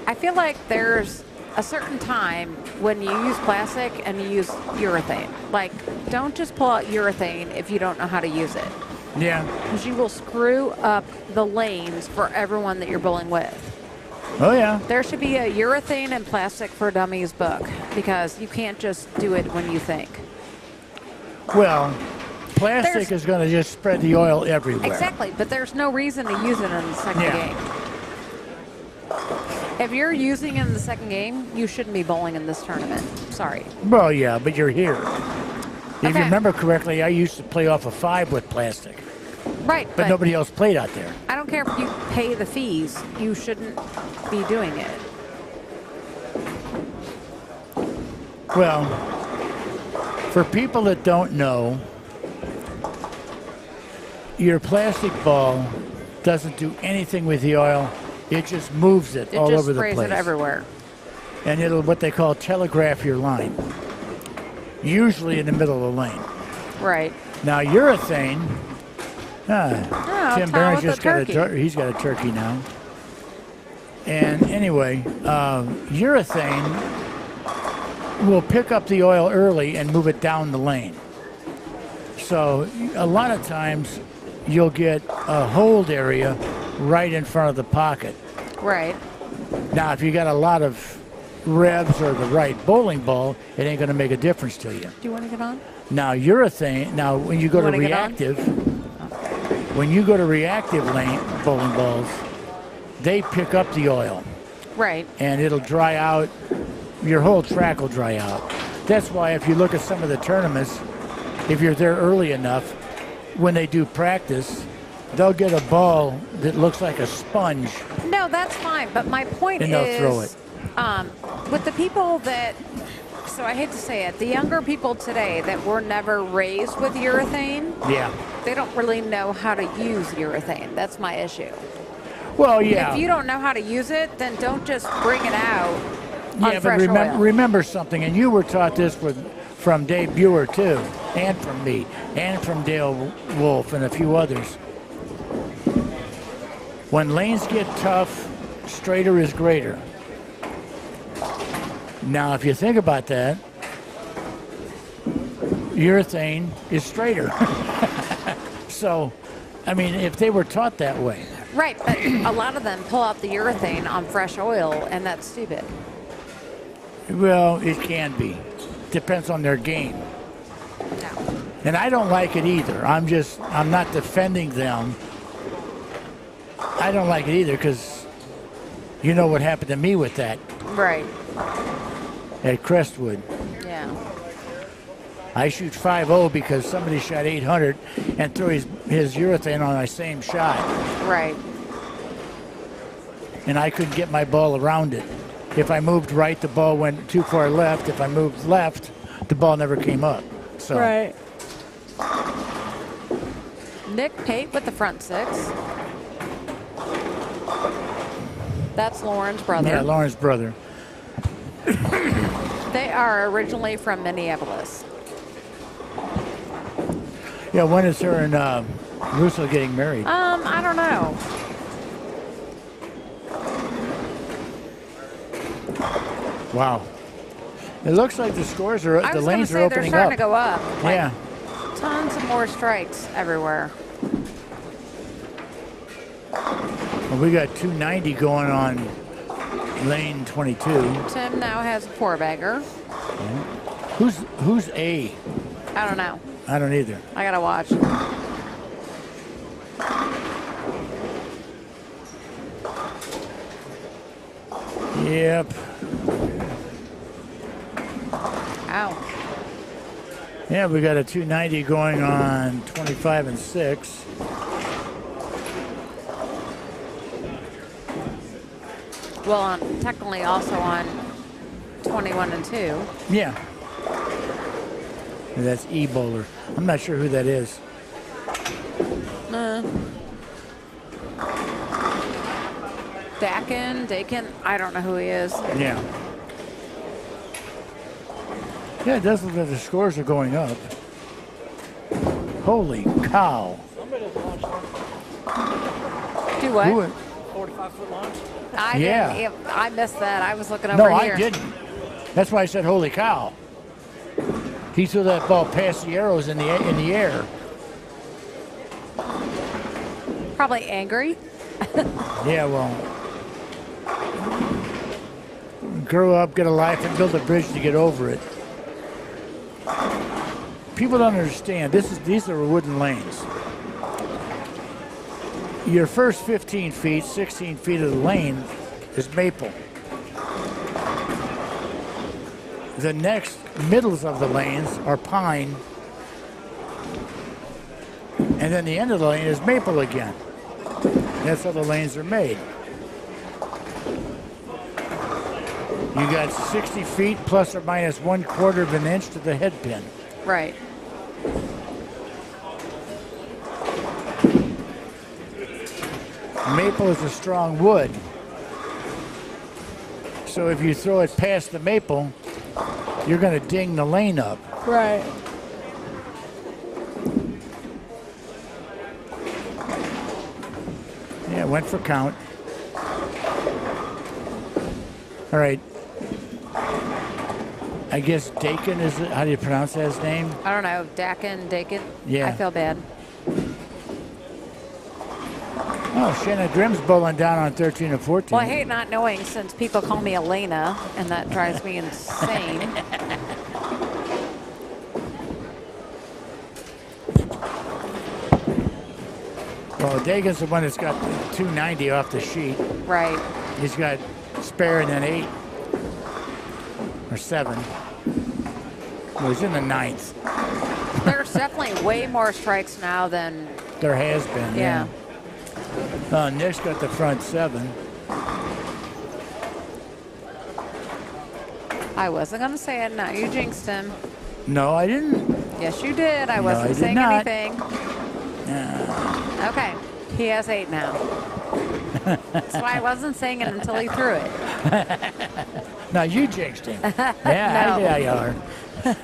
I feel like there's a certain time when you use plastic and you use urethane. Like, don't just pull out urethane if you don't know how to use it. Yeah. Because you will screw up the lanes for everyone that you're bowling with. Oh, yeah. There should be a urethane and plastic for dummies book because you can't just do it when you think. Well, plastic is going to just spread the oil everywhere. Exactly, but there's no reason to use it in the second game. If you're using it in the second game, you shouldn't be bowling in this tournament. Sorry. Well, yeah, but you're here. If you Okay. remember correctly, I used to play off a 5 with plastic. Right, But nobody else played out there. I don't care if you pay the fees. You shouldn't be doing it. Well, for people that don't know, your plastic ball doesn't do anything with the oil. It just moves it, all over the place. It just sprays it everywhere. And it'll what they call telegraph your line, usually in the middle of the lane. Right. Now, urethane Tim Tom Barron's with just the got he's got a turkey now. And anyway, urethane will pick up the oil early and move it down the lane. So a lot of times you'll get a hold area right in front of the pocket. Right. Now, if you got a lot of revs or the right bowling ball, it ain't going to make a difference to you. Do you want to get on? Now, urethane, now when you go to wanna get on? reactive, when you go to reactive lane bowling balls, they pick up the oil Right. and it'll dry out. Your whole track will dry out. That's why if you look at some of the tournaments, if you're there early enough, when they do practice, they'll get a ball that looks like a sponge. No, that's fine. But my point And they'll throw it. With the people that, so I hate to say it, the younger people today that were never raised with urethane, Yeah. they don't really know how to use urethane. That's my issue. Well, yeah. If you don't know how to use it, then don't just bring it out Yeah, on but fresh oil. remember something, and you were taught this from Dave Buer too, and from me, and from Dale Wolf, and a few others. When lanes get tough, straighter is greater. Now, if you think about that, urethane is straighter. So, I mean, if they were taught that way. Right, but a lot of them pull out the urethane on fresh oil, and that's stupid. Well, it can be. Depends on their game. No. And I don't like it either. I'm not defending them. I don't like it either because you know what happened to me with that Right. at Crestwood. Yeah. I shoot 5-0 because somebody shot 800 and threw his urethane on my same shot. Right. And I couldn't get my ball around it. If I moved right, the ball went too far left. If I moved left, the ball never came up. So. Right. Nick Pate with the front six. That's Lauren's brother. Yeah, Lauren's brother. They are originally from Minneapolis. Yeah, when is her and Russo getting married? I don't know. Wow. It looks like the scores are, I the was going to lanes say are they're opening starting up. to go up. Like, Yeah. tons of more strikes everywhere. Well, we got 290 going on lane 22. Tim now has a four-bagger. Who's A? I don't know. I don't either. I got to watch. Yep. Ow. Yeah, we got a 290 going on 25 and 6. Well, technically also on 21 and 2. Yeah. And that's E bowler. I'm not sure who that is. Dakin, I don't know who he is. Yeah. Yeah, it does look like the scores are going up. Holy cow. Do what? Who- 45-foot launch. I missed that. I was looking over No, here. I didn't. That's why I said holy cow. He threw that ball past the arrows in the air. Probably angry. Yeah, well, grow up, get a life, and build a bridge to get over it. People don't understand. These are wooden lanes. Your first 15 feet, 16 feet of the lane is maple. The next middles of the lanes are pine. And then the end of the lane is maple again. That's how the lanes are made. You got 60 feet plus or minus 1/4 of an inch to the head pin. Right. Maple is a strong wood. So if you throw it past the maple, you're going to ding the lane up. Right. Yeah, went for count. All right. I guess Dakin is, how do you pronounce that his name? I don't know. Dakin. Yeah. I feel bad. Oh, Shannon Grimm's bowling down on 13 and 14. Well, I hate not knowing since people call me Elena, and that drives me insane. Well, Dakin's the one that's got 290 off the sheet. Right. He's got spare and then 8 or 7. Well, he's in the 9th. There's definitely way more strikes now than. There has been. Yeah. Nick's got the front 7. I wasn't going to say it. No, you jinxed him. No, I didn't. Yes, you did. I No, wasn't I did saying not. anything. Okay. He has 8 now. That's why I wasn't saying it until he threw it. No, you jinxed him. Yeah, No. yeah, you are.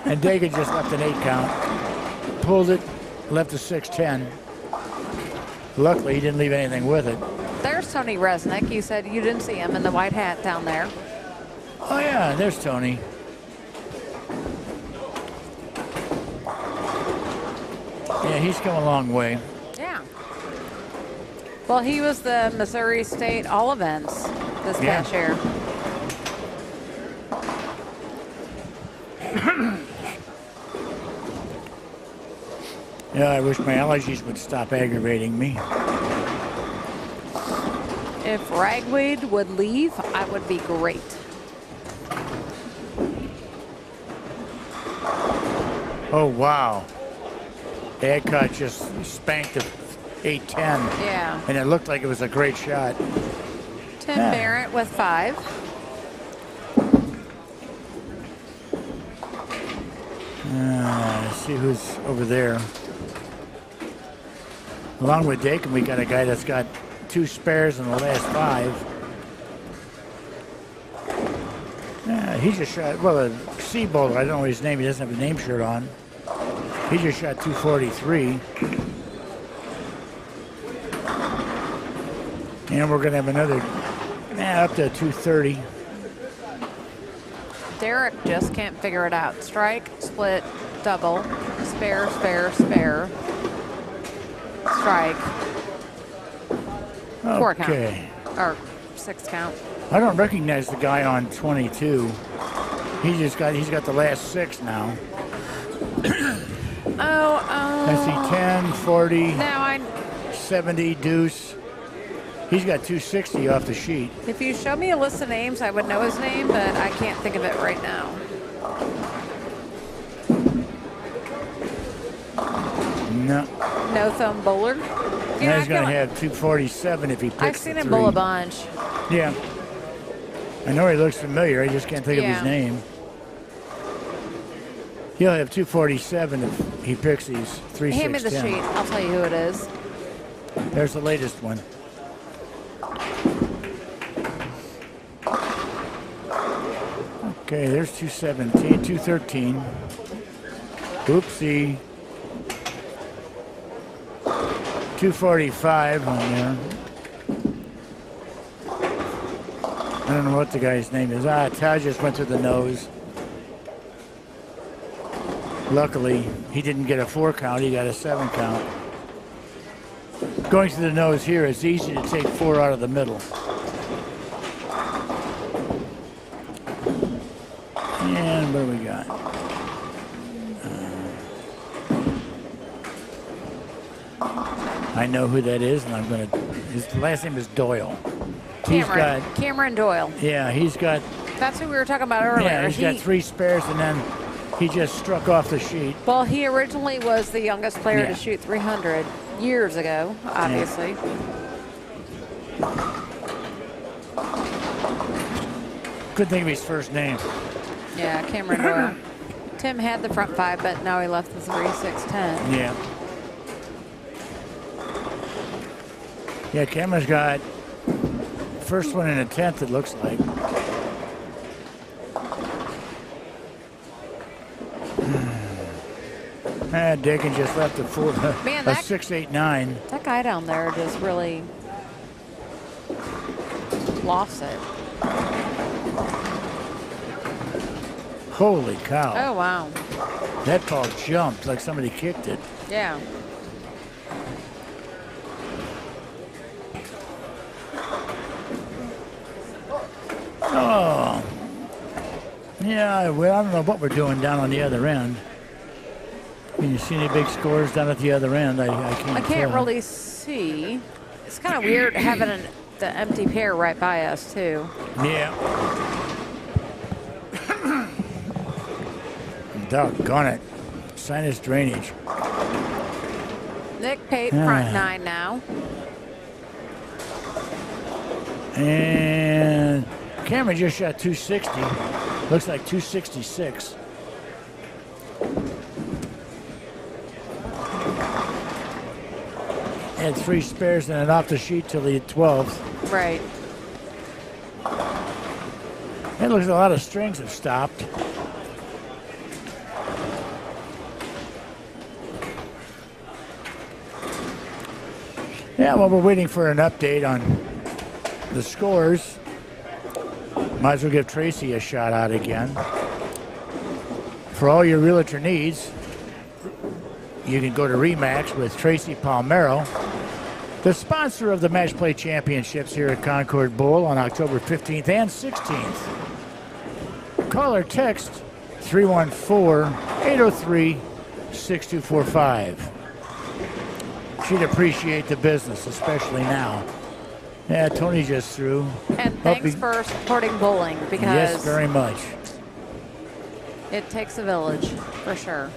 And Dakin just left an 8 count. Pulled it, left a 6-10. Luckily, he didn't leave anything with it. There's Tony Resnick. You said you didn't see him in the white hat down there. Oh, yeah, there's Tony. Yeah, he's come a long way. Yeah. Well, he was the Missouri State All Events this past year. Yeah, I wish my allergies would stop aggravating me. If Ragweed would leave, I would be great. Oh, wow. Adcock just spanked the 8-10. Yeah. And it looked like it was a great shot. Tim Barrett with 5. Let's see who's over there. Along with Dakin, we got a guy that's got 2 spares in the last 5. He just shot, well, a C bowler, I don't know his name, he doesn't have a name shirt on. He just shot 243. And we're going to have another, up to 230. Derek just can't figure it out. Strike, split, double, spare, spare, spare. Strike. 4 count. Okay. Or 6 count. I don't recognize the guy on 22. He's got the last 6 now. I see 10, 40, Now 70, deuce. He's got 260 off the sheet. if you show me a list of names, I would know his name, but I can't think of it right now. No. No thumb bowler. Now he's going to have 247 if he picks I've seen the him 3. bowl a bunch. Yeah. I know he looks familiar. I just can't think of his name. He'll have 247 if he picks these 3, Hand me 6, the 10. sheet. I'll tell you who it is. There's the latest one. Okay, there's 217, 213. Oopsie. 245 on there. I don't know what the guy's name is. Taj just went to the nose. Luckily, he didn't get a 4 count. He got a 7 count. Going to the nose here is easy to take 4 out of the middle. And what do we got? I know who that is, and I'm going to. His last name is Doyle. Cameron Doyle. Yeah, he's got. That's who we were talking about earlier. Yeah, he's got 3 spares, and then he just struck off the sheet. Well, he originally was the youngest player to Yeah. shoot 300 years ago, obviously. Couldn't think of his first name. Yeah, Cameron Doyle. Tim had the front 5, but now he left the 3, 6, 10. Yeah. Yeah, Cameron's got first one in a 10th, it looks like. Dakin just left a 6, 8, 9. That guy down there just really lost it. Holy cow. Oh, wow. That ball jumped like somebody kicked it. Yeah. Oh. Yeah, well, I don't know what we're doing down on the other end. Can you see any big scores down at the other end? I can't I can't tell. really see. It's kind of weird having the empty pair right by us, too. Yeah. Doggone it. Sinus drainage. Nick Pate, front 9 now. And Cameron just shot 260. Looks like 266. Had 3 spares and an off the sheet till the 12th. Right. It looks like a lot of strings have stopped. Yeah, well, we're waiting for an update on the scores. Might as well give Tracy a shot out again. For all your realtor needs, you can go to Remax with Tracy Palmero, the sponsor of the Match Play Championships here at Concord Bowl on October 15th and 16th. Call or text 314-803-6245. She'd appreciate the business, especially now. Yeah, Tony just threw. And thanks for supporting bowling, because yes, very much. it takes a village, for sure.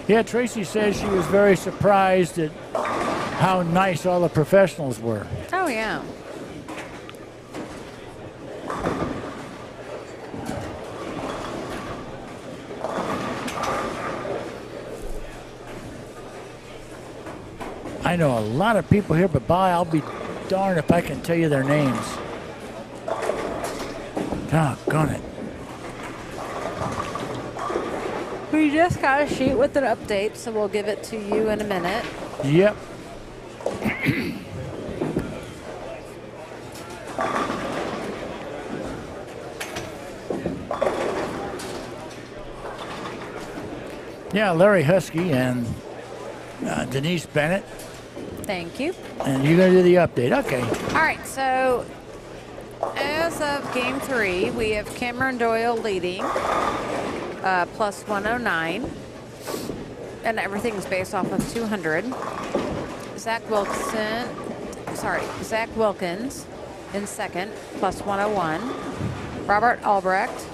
Yeah, Tracy says she was very surprised at how nice all the professionals were. Oh, yeah. I know a lot of people here, but boy, I'll be darned if I can tell you their names. Doggone it. We just got a sheet with an update, so we'll give it to you in a minute. Yep. Yeah, Larry Husky and Denise Bennett. Thank you. And you're going to do the update. Okay. All right, so as of game 3, we have Cameron Doyle leading, plus 109. And everything's based off of 200. Zach Wilkins in second, plus 101. Robert Albrecht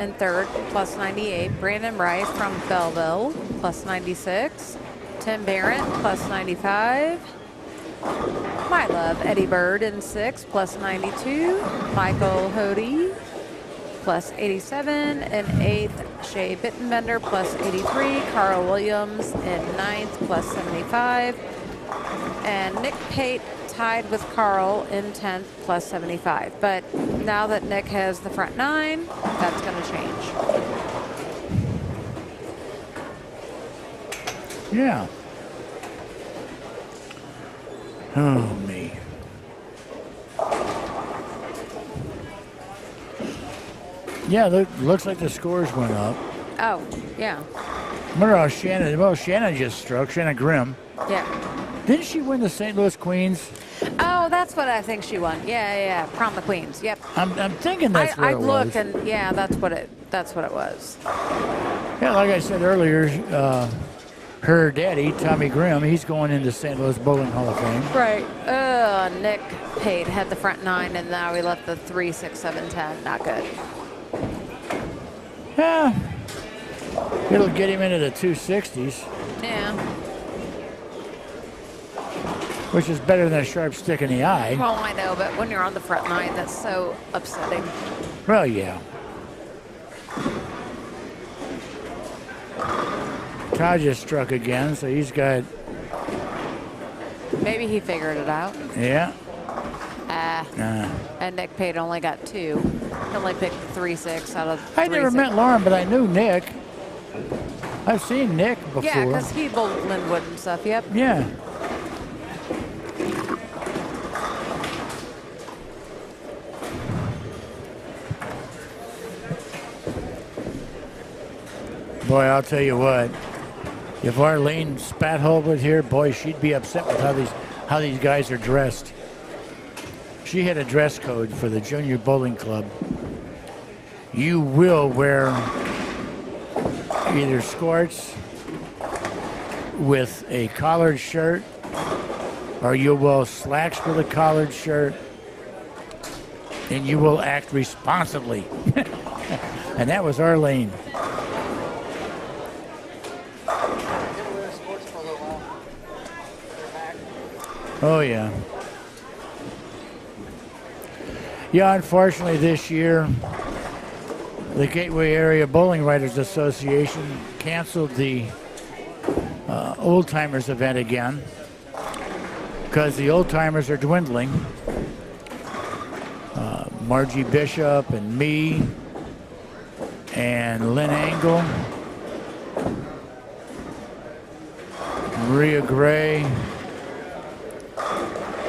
in third, plus 98. Brandon Rice from Belleville, plus 96. Tim Barrett, plus 95. My love, Eddie Bird in sixth, plus 92. Michael Hody, plus 87. In eighth, Shay Bittenbender, plus 83. Carl Williams in ninth, plus 75. And Nick Pate tied with Carl in 10th, plus 75. But now that Nick has the front 9, that's going to change. Yeah. Oh, me. Yeah, looks like the scores went up. Oh, yeah. Remember how Shannon just struck, Shannon Grimm. Yeah. Didn't she win the St. Louis Queens? Oh, that's what I think she won. Yeah. Prom the Queens. Yep. I'm thinking that's where I it was. looked, and yeah, that's what it was. Yeah, like I said earlier, her daddy, Tommy Grimm, he's going into St. Louis Bowling Hall of Fame. Right. Nick Pate had the front 9, and now we left the 3, 6, 7, 10. Not good. Yeah. It'll get him into the 260s. Yeah. Which is better than a sharp stick in the eye. Well, I know, but when you're on the front 9, that's so upsetting. Well, yeah. Todd just struck again, so he's got... Maybe he figured it out. Yeah. And Nick Pate only got 2. He only picked 3, 6 out of 3, I never 6. met Lauren, but I knew Nick. I've seen Nick before. Yeah, because he bowled Linwood and stuff, yep. Yeah. Boy, I'll tell you what. If Arlene Spathole was here, boy, she'd be upset with how these guys are dressed. She had a dress code for the Junior Bowling Club. You will wear either skirts with a collared shirt, or you will slacks with a collared shirt, and you will act responsibly. And that was Arlene. Oh, yeah. Yeah, unfortunately this year, the Gateway Area Bowling Writers Association canceled the Old Timers event again because the Old Timers are dwindling. Margie Bishop and me and Lynn Engel, Maria Gray,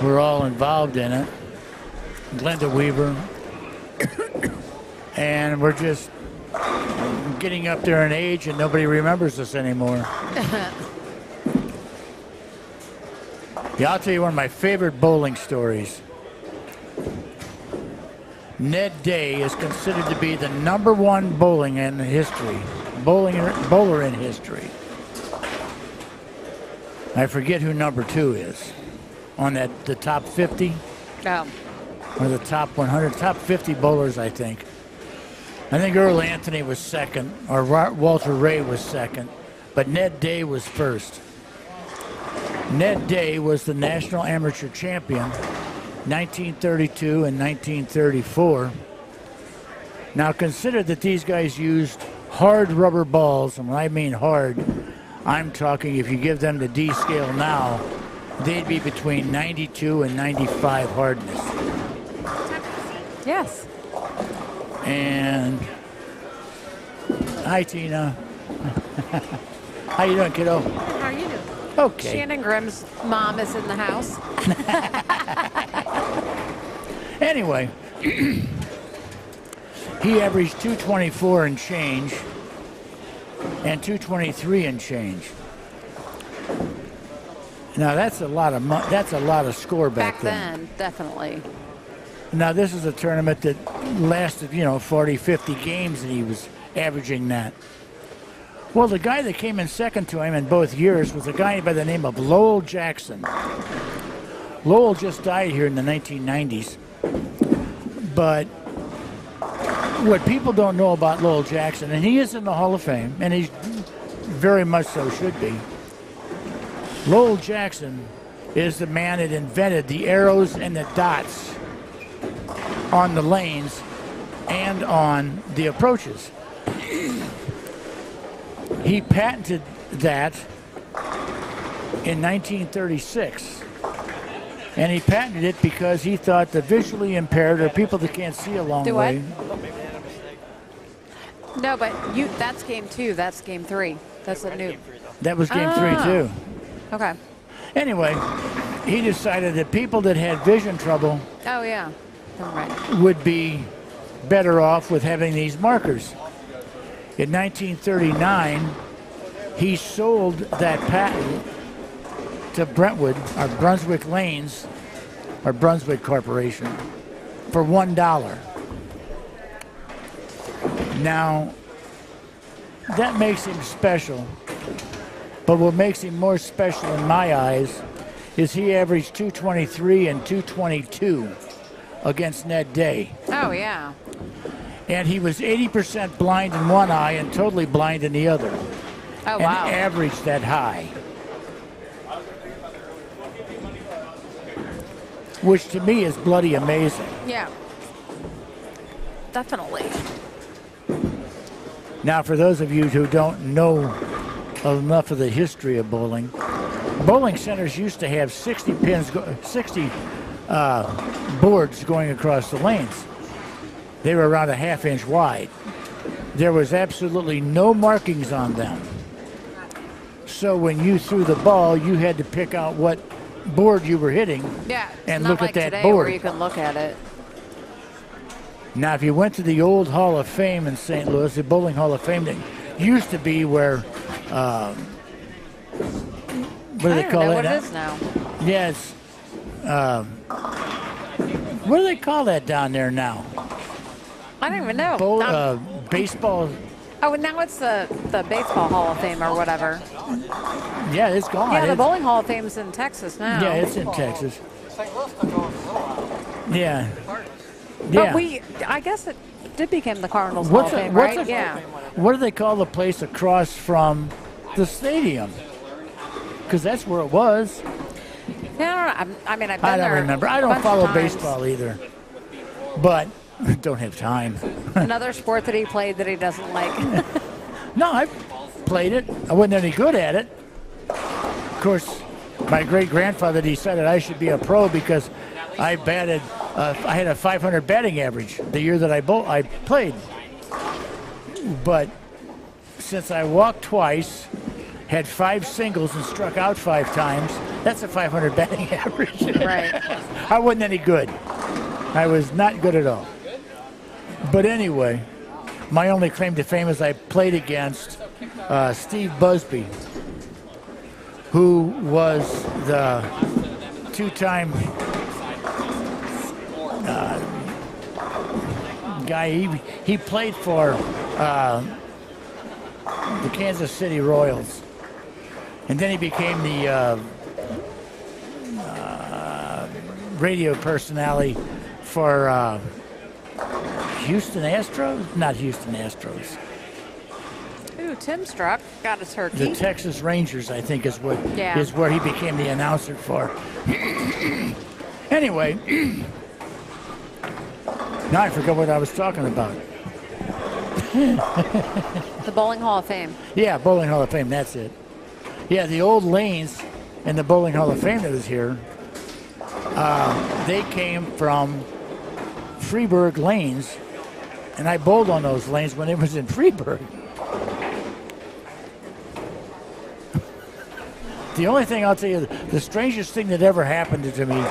we're all involved in it. Glenda Weaver. And we're just getting up there in age and nobody remembers us anymore. Yeah, I'll tell you one of my favorite bowling stories. Ned Day is considered to be the #1 bowler in history. I forget who #2 is on the top 50. Oh. Or the top 100, top 50 bowlers, I think. I think Earl Anthony was second, or Walter Ray was second, but Ned Day was first. Ned Day was the national amateur champion 1932 and 1934. Now consider that these guys used hard rubber balls, and when I mean hard, I'm talking if you give them the D scale now, they'd be between 92 and 95 hardness. Yes. And hi, Tina. How you doing, kiddo? How are you doing? Okay. Shannon Grimm's mom is in the house. Anyway, he averaged 224 and change and 223 and change. Now that's a lot of score back then. Definitely. Now this is a tournament that lasted, 40, 50 games, and he was averaging that. Well, the guy that came in second to him in both years was a guy by the name of Lowell Jackson. Lowell just died here in the 1990s. But what people don't know about Lowell Jackson, and he is in the Hall of Fame, and he very much so should be. Lowell Jackson is the man that invented the arrows and the dots on the lanes and on the approaches. He patented that in 1936. And he patented it because he thought the visually impaired or people that can't see a long way. No, but that's game 2. That's game 3. That's a new. That was game 3 too. Okay. Anyway, he decided that people that had vision trouble Oh, yeah. Right. would be better off with having these markers. In 1939, he sold that patent to Brentwood, or Brunswick Lanes, or Brunswick Corporation, for $1. Now, that makes him special, but what makes him more special in my eyes is he averaged 223 and 222 against Ned Day. Oh, yeah. And he was 80% blind in one eye and totally blind in the other. Oh, and wow. averaged that high. Which to me is bloody amazing. Yeah. Definitely. Now, for those of you who don't know enough of the history of bowling, bowling centers used to have 60 boards going across the lanes. They were around a ½ inch wide. There was absolutely no markings on them. So when you threw the ball, you had to pick out what board you were hitting and look at that today board. Where you can look at it. Now, if you went to the old Hall of Fame in St. Louis, the Bowling Hall of Fame, used to be where, what do I they don't call know it? what it is now. Yeah, it's, what do they call that down there now? I don't even know. Baseball. Oh, now it's the Baseball Hall of Fame or whatever. Yeah, it's gone. Yeah, the It's- Bowling Hall of Fame's in Texas now. Yeah, it's in Texas. Yeah. But I guess it did become the Cardinals Hall of Fame, right? Yeah. What do they call the place across from the stadium? Because that's where it was. Yeah, I mean, I've been I don't there remember. I a don't bunch of follow times. baseball either. But don't have time. Another sport that he played that he doesn't like. No, I played it. I wasn't any good at it. Of course, my great-grandfather decided I should be a pro because I batted. I had a 500 batting average the year that I played. But since I walked twice, had 5 singles, and struck out 5 times, that's a 500 batting average. Right. I wasn't any good. I was not good at all. But anyway, my only claim to fame is I played against Steve Busby, who was the 2-time guy. He played for the Kansas City Royals. And then he became the radio personality for Houston Astros? Not Houston Astros. Ooh, Tim Struck got a turkey. The Texas Rangers, I think, is where he became the announcer for. Anyway, now I forgot what I was talking about. The Bowling Hall of Fame. Yeah, Bowling Hall of Fame, that's it. Yeah, the old lanes in the Bowling Hall of Fame that was here, they came from Freeburg lanes, and I bowled on those lanes when it was in Freeburg. The only thing I'll tell you, the strangest thing that ever happened to me,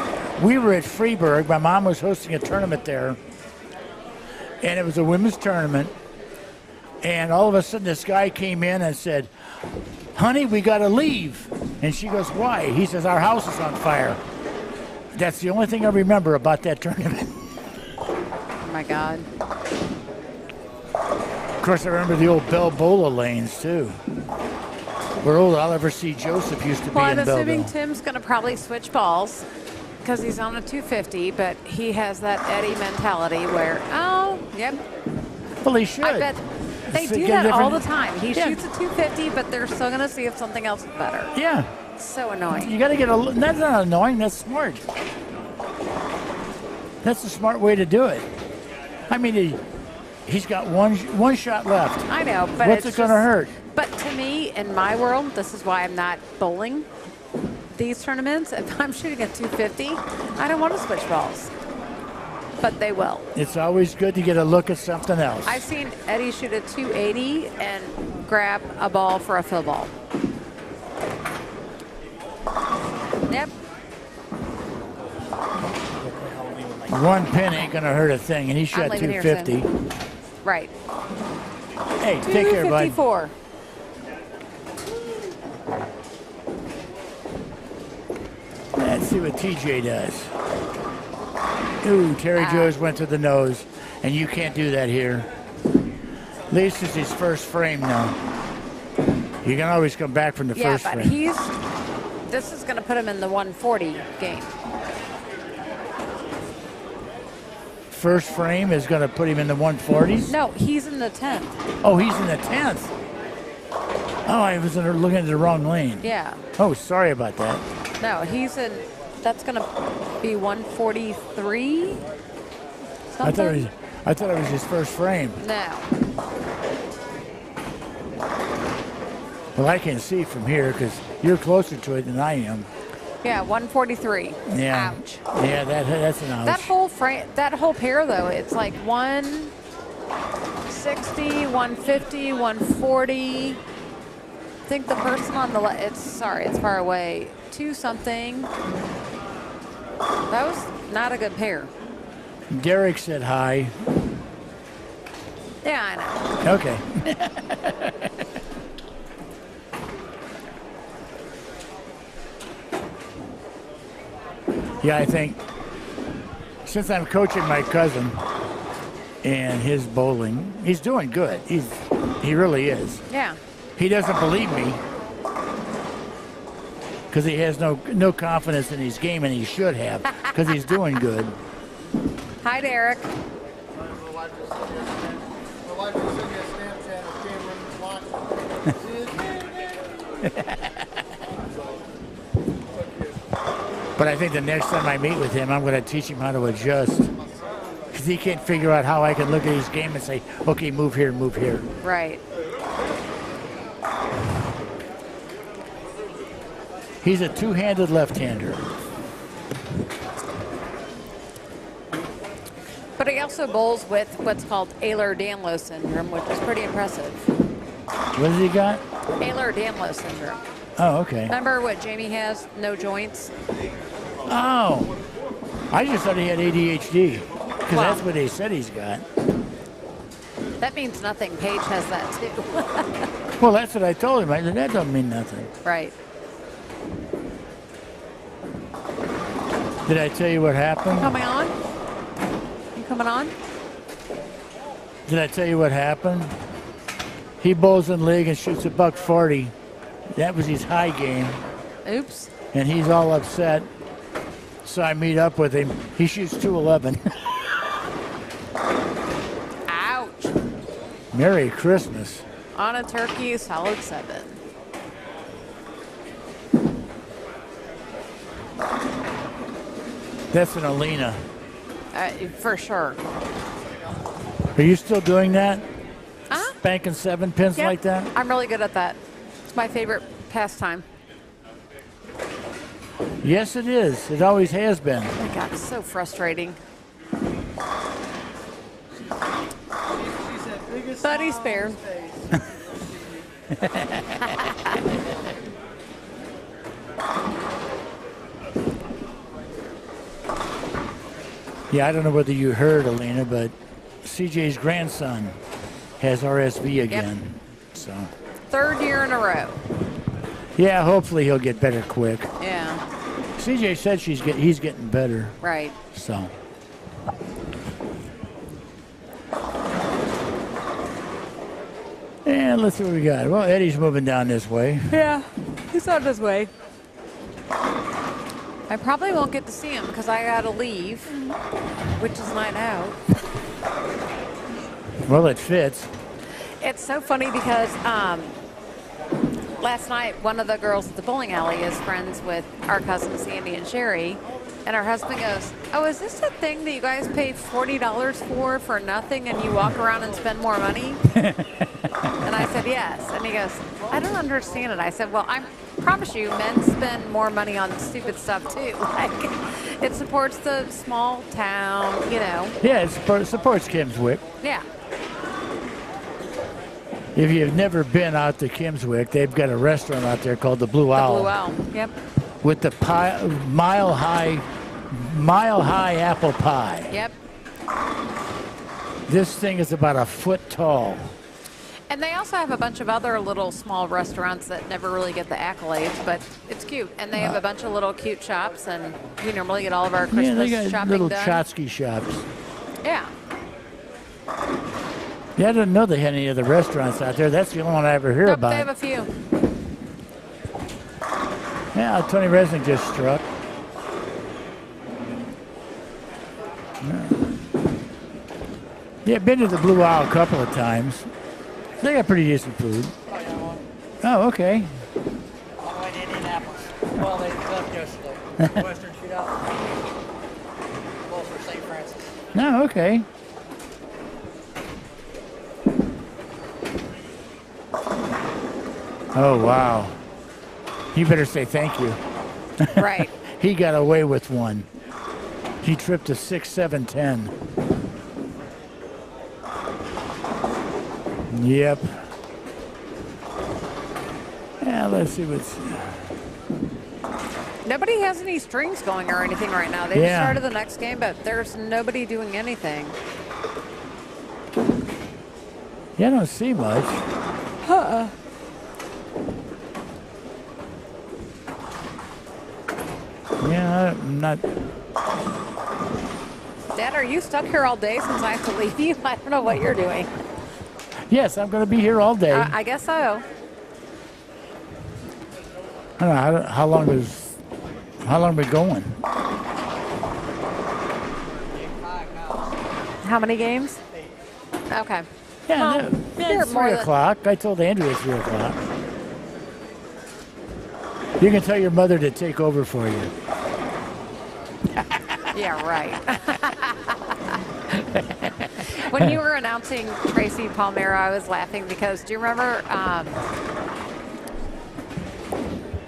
we were at Freeburg. My mom was hosting a tournament there, and it was a women's tournament. And all of a sudden, this guy came in and said, "Honey, we got to leave." And she goes, "Why?" He says, "Our house is on fire." That's the only thing I remember about that tournament. Oh, my God. Of course, I remember the old Balboa lanes, too. Where old Oliver C. Joseph used to be Well, in I'm assuming Belleville. Tim's going to probably switch balls because he's on a 250, but he has that Eddie mentality where, oh, yep. Well, he should. I bet they So do get that all different- the time. He Yeah. shoots a 250, but they're still going to see if something else is better. Yeah. It's so annoying. You got to get a. That's not annoying. That's smart. That's a smart way to do it. I mean, he's got one shot left. I know, but What's it's it going to just- hurt? But to me, in my world, this is why I'm not bowling these tournaments. If I'm shooting a 250, I don't want to switch balls. But they will. It's always good to get a look at something else. I've seen Eddie shoot a 280 and grab a ball for a fill ball. Yep. One pin ain't going to hurt a thing, and he shot leaving here 250. Right. Hey, take care, bud. 254. Let's see what TJ does. Ooh, Terry Joe's went to the nose, and you can't do that here. At least it's his first frame now. You can always come back from the Yeah, first but frame. this is going to put him in the 140 game. First frame is going to put him in the 140s? No, he's in the 10th. Oh, he's in the 10th. Oh, I was looking at the wrong lane. Yeah. Oh, sorry about that. No, he's in. That's going to be 143. I Something. thought it was his first frame. No. Well, I can see from here because you're closer to it than I am. Yeah, 143. Yeah. Ouch. Yeah, that's an ouch. That whole frame, that whole pair though, it's like 160, 150, 140. I think the person on the left, it's far away. 2 something. That was not a good pair. Derek said hi. Yeah, I know. Okay. Yeah, I think since I'm coaching my cousin and his bowling, he's doing good. He really is. Yeah. He doesn't believe me because he has no confidence in his game, and he should have because he's doing good. Hi, Derek. My wife just sent me a Snapchat of Cameron watching. But I think the next time I meet with him, I'm going to teach him how to adjust. Because he can't figure out how I can look at his game and say, okay, move here, move here. Right. He's a two-handed left-hander. But he also bowls with what's called Ehlers-Danlos syndrome, which is pretty impressive. What has he got? Ehlers-Danlos syndrome. Oh, okay. Remember what Jamie has? No joints? Oh. I just thought he had ADHD. Because Wow. that's what they said he's got. That means nothing. Paige has that too. Well, that's what I told him. I said, that don't mean nothing. Right. Did I tell you what happened? Coming on? You coming on? Did I tell you what happened? He bowls in league and shoots $140. That was his high game. Oops. And he's all upset. So I meet up with him. He shoots 211. Ouch. Merry Christmas. On a turkey, solid 7. That's an Alina. For sure. Are you still doing that? Huh? Spanking 7 pins Yep. like that? I'm really good at that. It's my favorite pastime. Yes, it is. It always has been. Oh my God, it's so frustrating. Buddy spare. Yeah, I don't know whether you heard, Alina, but CJ's grandson has RSV again. So, 3rd year in a row. yeah, hopefully he'll get better quick. Yeah, CJ said he's getting better. right. So. And let's see what we got. Well, Eddie's moving down this way. Yeah, he's on his way. I probably won't get to see him because I gotta leave, which is night out. Well, it fits. It's so funny because last night one of the girls at the bowling alley is friends with our cousins Sandy and Sherry, and her husband goes, "Oh, is this a thing that you guys pay $40 for nothing, and you walk around and spend more money?" And I said, "Yes." And he goes, "I don't understand it." I said, "Well, I promise you, men spend more money on stupid stuff too. Like, it supports the small town, you know." Yeah, it supports Kimswick. Yeah. If you've never been out to Kimswick, they've got a restaurant out there called the Blue Owl. The Blue Owl. Yep. With the mile high apple pie. Yep. This thing is about a foot tall. And they also have a bunch of other little small restaurants that never really get the accolades, but it's cute. And they have a bunch of little cute shops, and we normally get all of our Christmas Yeah, they got shopping little done. Chotsky shops. Yeah. Yeah, I didn't know they had any other restaurants out there. That's the only one I ever hear Nope, about. they have a few. Yeah, Tony Resnick just struck. Yeah, been to the Blue Owl a couple of times. They got pretty decent food. Oh, okay. All the way to Indianapolis. Well, they left yesterday. Western Shootout. Both for St. Francis. No, okay. Oh, wow. You better say thank you. Right. He got away with one. He tripped a 6-7-10. Yep. Yeah, let's see what's... Nobody has any strings going or anything right now. They just Yeah. started the next game, but there's nobody doing anything. Yeah, I don't see much. Yeah, I'm not. Dad, are you stuck here all day since I have to leave you? I don't know what you're doing. Yes, I'm going to be here all day. I guess so. I don't know how long are we going? How many games? Okay. Yeah, Well, you're it's more 3 than- o'clock. I told Andrew it's 3 o'clock. You can tell your mother to take over for you. Yeah, right. When you were announcing Tracy Palmero, I was laughing because do you remember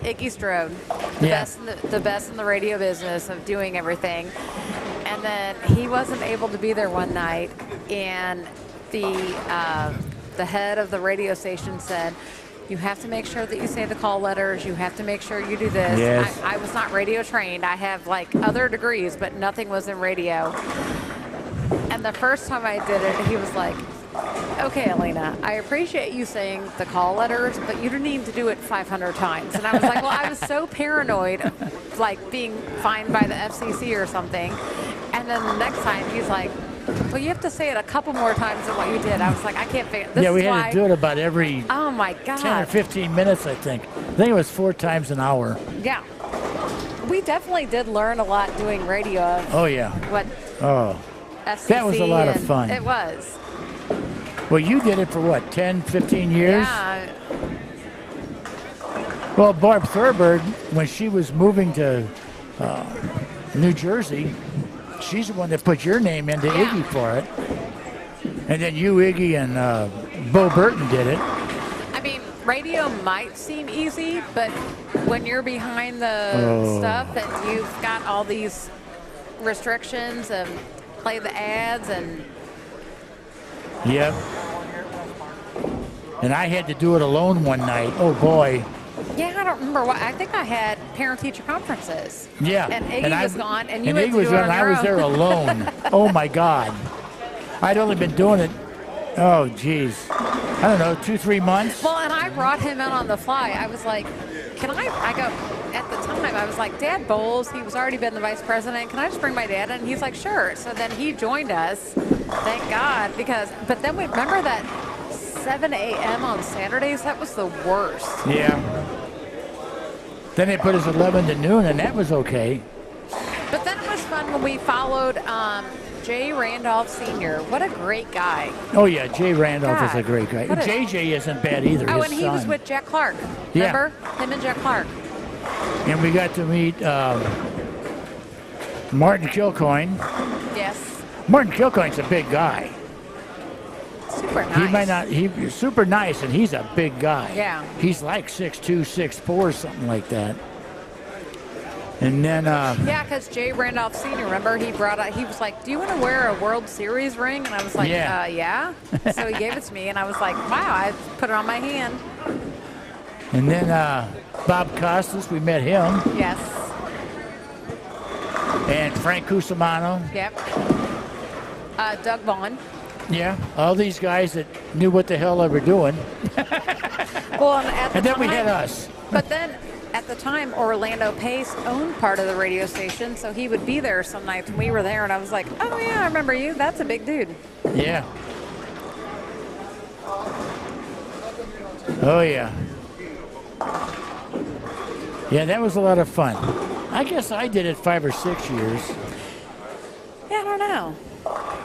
Iggy Strode, Yeah. the best in the radio business of doing everything, and then he wasn't able to be there one night, and the head of the radio station said, "You have to make sure that you say the call letters. You have to make sure you do this." Yes. I was not radio trained. I have like other degrees, but nothing was in radio. And the first time I did it, he was like, "Okay, Elena, I appreciate you saying the call letters, but you don't need to do it 500 times." And I was like, well, I was so paranoid of like being fined by the FCC or something. And then the next time he's like, "Well, you have to say it a couple more times than what you did." I was like, I can't figure this. Yeah, we is had why, to do it about every Oh my 10 or God. 15 minutes, I think. I think it was 4 times an hour. Yeah. We definitely did learn a lot doing radio of Oh, yeah. what Oh. FCC That was a lot of and- fun. It was. Well, you did it for what, 10, 15 years? Yeah. Well, Barb Thurberg, when she was moving to New Jersey, she's the one that put your name into Yeah. Iggy for it. And then you, Iggy, and Bo Burton did it. I mean, radio might seem easy, but when you're behind the Oh. stuff and you've got all these restrictions and play the ads and Yep. And I had to do it alone one night. Oh, boy. yeah, I don't remember what. I think I had parent-teacher conferences. Yeah. And Iggy was gone, and you and had Iggy to was do it there, on and I your was own. there alone. Oh, my God. I'd only been doing it, oh, geez. I don't know, 2-3 months? Well, and I brought him in on the fly. I was like, can I go, at the time, I was like, Dad Bowles, he was already been the vice president. Can I just bring my dad in? And he's like, sure. So then he joined us, thank God, but then we remember that 7 a.m. on Saturdays, that was the worst. Yeah. Then they put us 11 to noon, and that was okay. But then it was fun when we followed Jay Randolph Sr. What a great guy. Oh, yeah, Jay Randolph is a God, great guy. what a- JJ isn't bad either, Oh, his and he was son. with Jack Clark. Yeah. Remember? Him and Jack Clark. And we got to meet Martin Kilcoyne. Yes. Martin Kilcoyne's a big guy. Super nice. He might not, he's super nice, and he's a big guy. Yeah. He's like 6'2", 6'4", something like that. And then, Yeah, because Jay Randolph Sr., remember, he was like, do you want to wear a World Series ring? And I was like, Yeah. yeah. So he gave it to me, and I was like, wow, I put it on my hand. and then Bob Costas, we met him, Yes. and Frank Cusimano. Yep. Doug Vaughn. Yeah, all these guys that knew what the hell they were doing. Well, and at the And then we time- had us. But then, at the time, Orlando Pace owned part of the radio station, so he would be there some nights when we were there, and I was like, oh, yeah, I remember you. That's a big dude. Yeah. Oh, yeah. Yeah, that was a lot of fun. I guess I did it 5 or 6 years. Yeah, I don't know.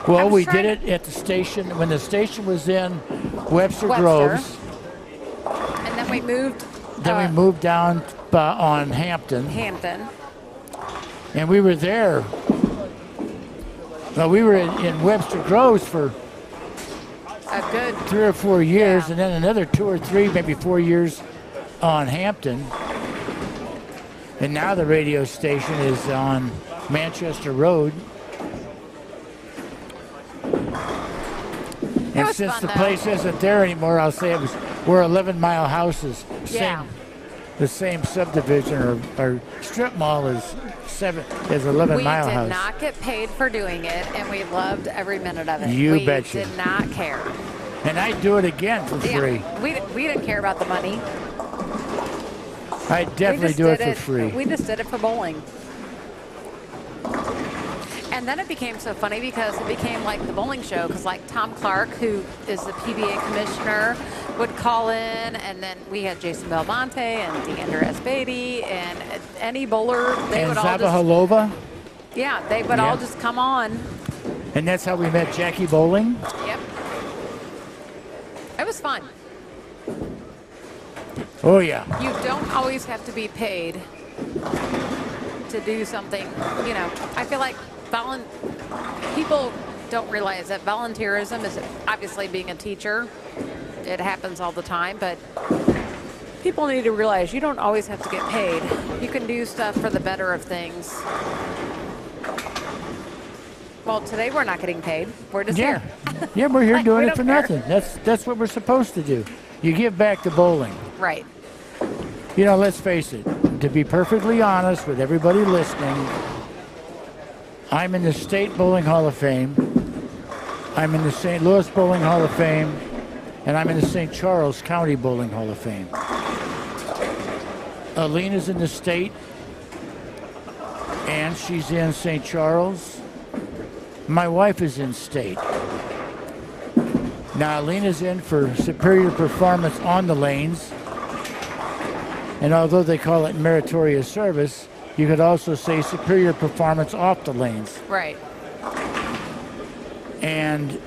Well, was we trying did to- it at the station, when the station was in Webster Webster. Groves. And then we moved Then we moved down on Hampton, Hampton. and we were there. Well, we were in Webster Groves for A good 3 or 4 years, Yeah. and then another 2 or 3, maybe 4 years on Hampton. And now the radio station is on Manchester Road. And was since fun, the though. place isn't there anymore, I'll say we're 11-mile houses. Yeah. The same subdivision or strip mall is 11 We Mile did House. not get paid for doing it, and we loved every minute of it. You we betcha. did not care. And I'd do it again for free. We didn't care about the money. I'd definitely do it for free. We just did it for bowling. And then it became so funny because it became like the bowling show, because like Tom Clark, who is the PBA commissioner, would call in, and then we had Jason Belmonte and Deandra S. Beatty and any bowler. They And would all Zaba just, Halova. yeah, they would all just come on. And that's how we met Jackie Bowling. Yep. It was fun. Oh, yeah. You don't always have to be paid to do something. You know, I feel like people don't realize that volunteerism is obviously being a teacher. It happens all the time, but people need to realize you don't always have to get paid. You can do stuff for the better of things. Well, today we're not getting paid. We're just here. Yeah, we're here doing We it for don't care. nothing. That's what we're supposed to do. You give back to bowling. Right. You know, let's face it, to be perfectly honest with everybody listening, I'm in the State Bowling Hall of Fame, I'm in the St. Louis Bowling Hall of Fame, and I'm in the St. Charles County Bowling Hall of Fame. Alina's in the state, and she's in St. Charles. My wife is in state. Now, Alina's in for superior performance on the lanes. And although they call it meritorious service, you could also say superior performance off the lanes. Right. And,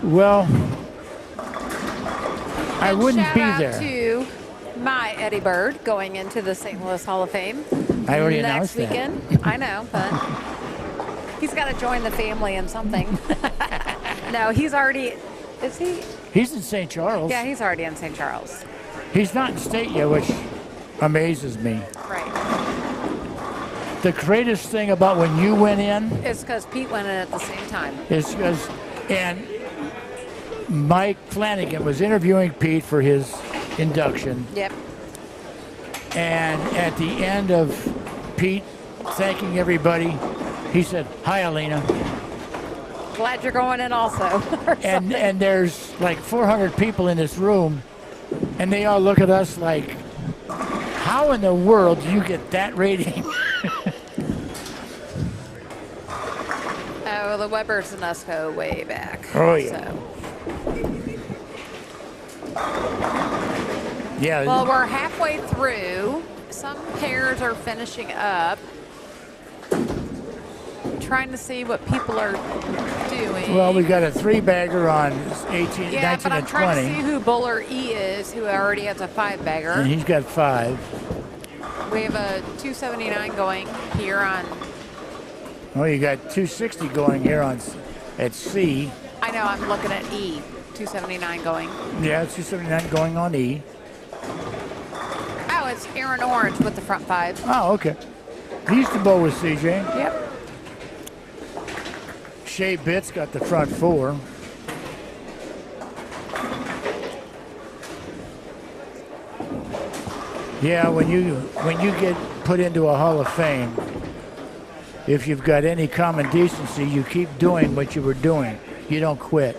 well, I wouldn't be Shout out there. to my Eddie Bird going into the St. Louis Hall of Fame. I already next announced that. weekend. I know, but he's got to join the family in something. No, he's already. Is he? He's in St. Charles. Yeah, he's already in St. Charles. He's not in state yet, which amazes me. Right. The greatest thing about when you went in It's because Pete went in at the same time. is because, and Mike Flanagan was interviewing Pete for his induction. Yep. And at the end of Pete thanking everybody, he said, "Hi, Alina." Glad you're going in also. or something. And there's like 400 people in this room, and they all look at us like, how in the world do you get that rating? Oh, the Webbers and us go way back. Oh, yeah. So. Yeah. Well, we're halfway through. Some pairs are finishing up. Trying to see what people are doing. Well, we got a three-bagger on 18, Yeah, 19, but I'm and trying 20. to see who Bowler E is, who already has a five-bagger. And he's got 5. We have a 279 going here on. Oh, you got 260 going here at C. I know, I'm looking at E. 279 going. Yeah, 279 going on E. Oh, it's Aaron Orange with the front 5. Oh, okay. He used to bowl with CJ. Yep. Shea Bitts got the front 4. Yeah, when you get put into a Hall of Fame, if you've got any common decency, you keep doing what you were doing. You don't quit.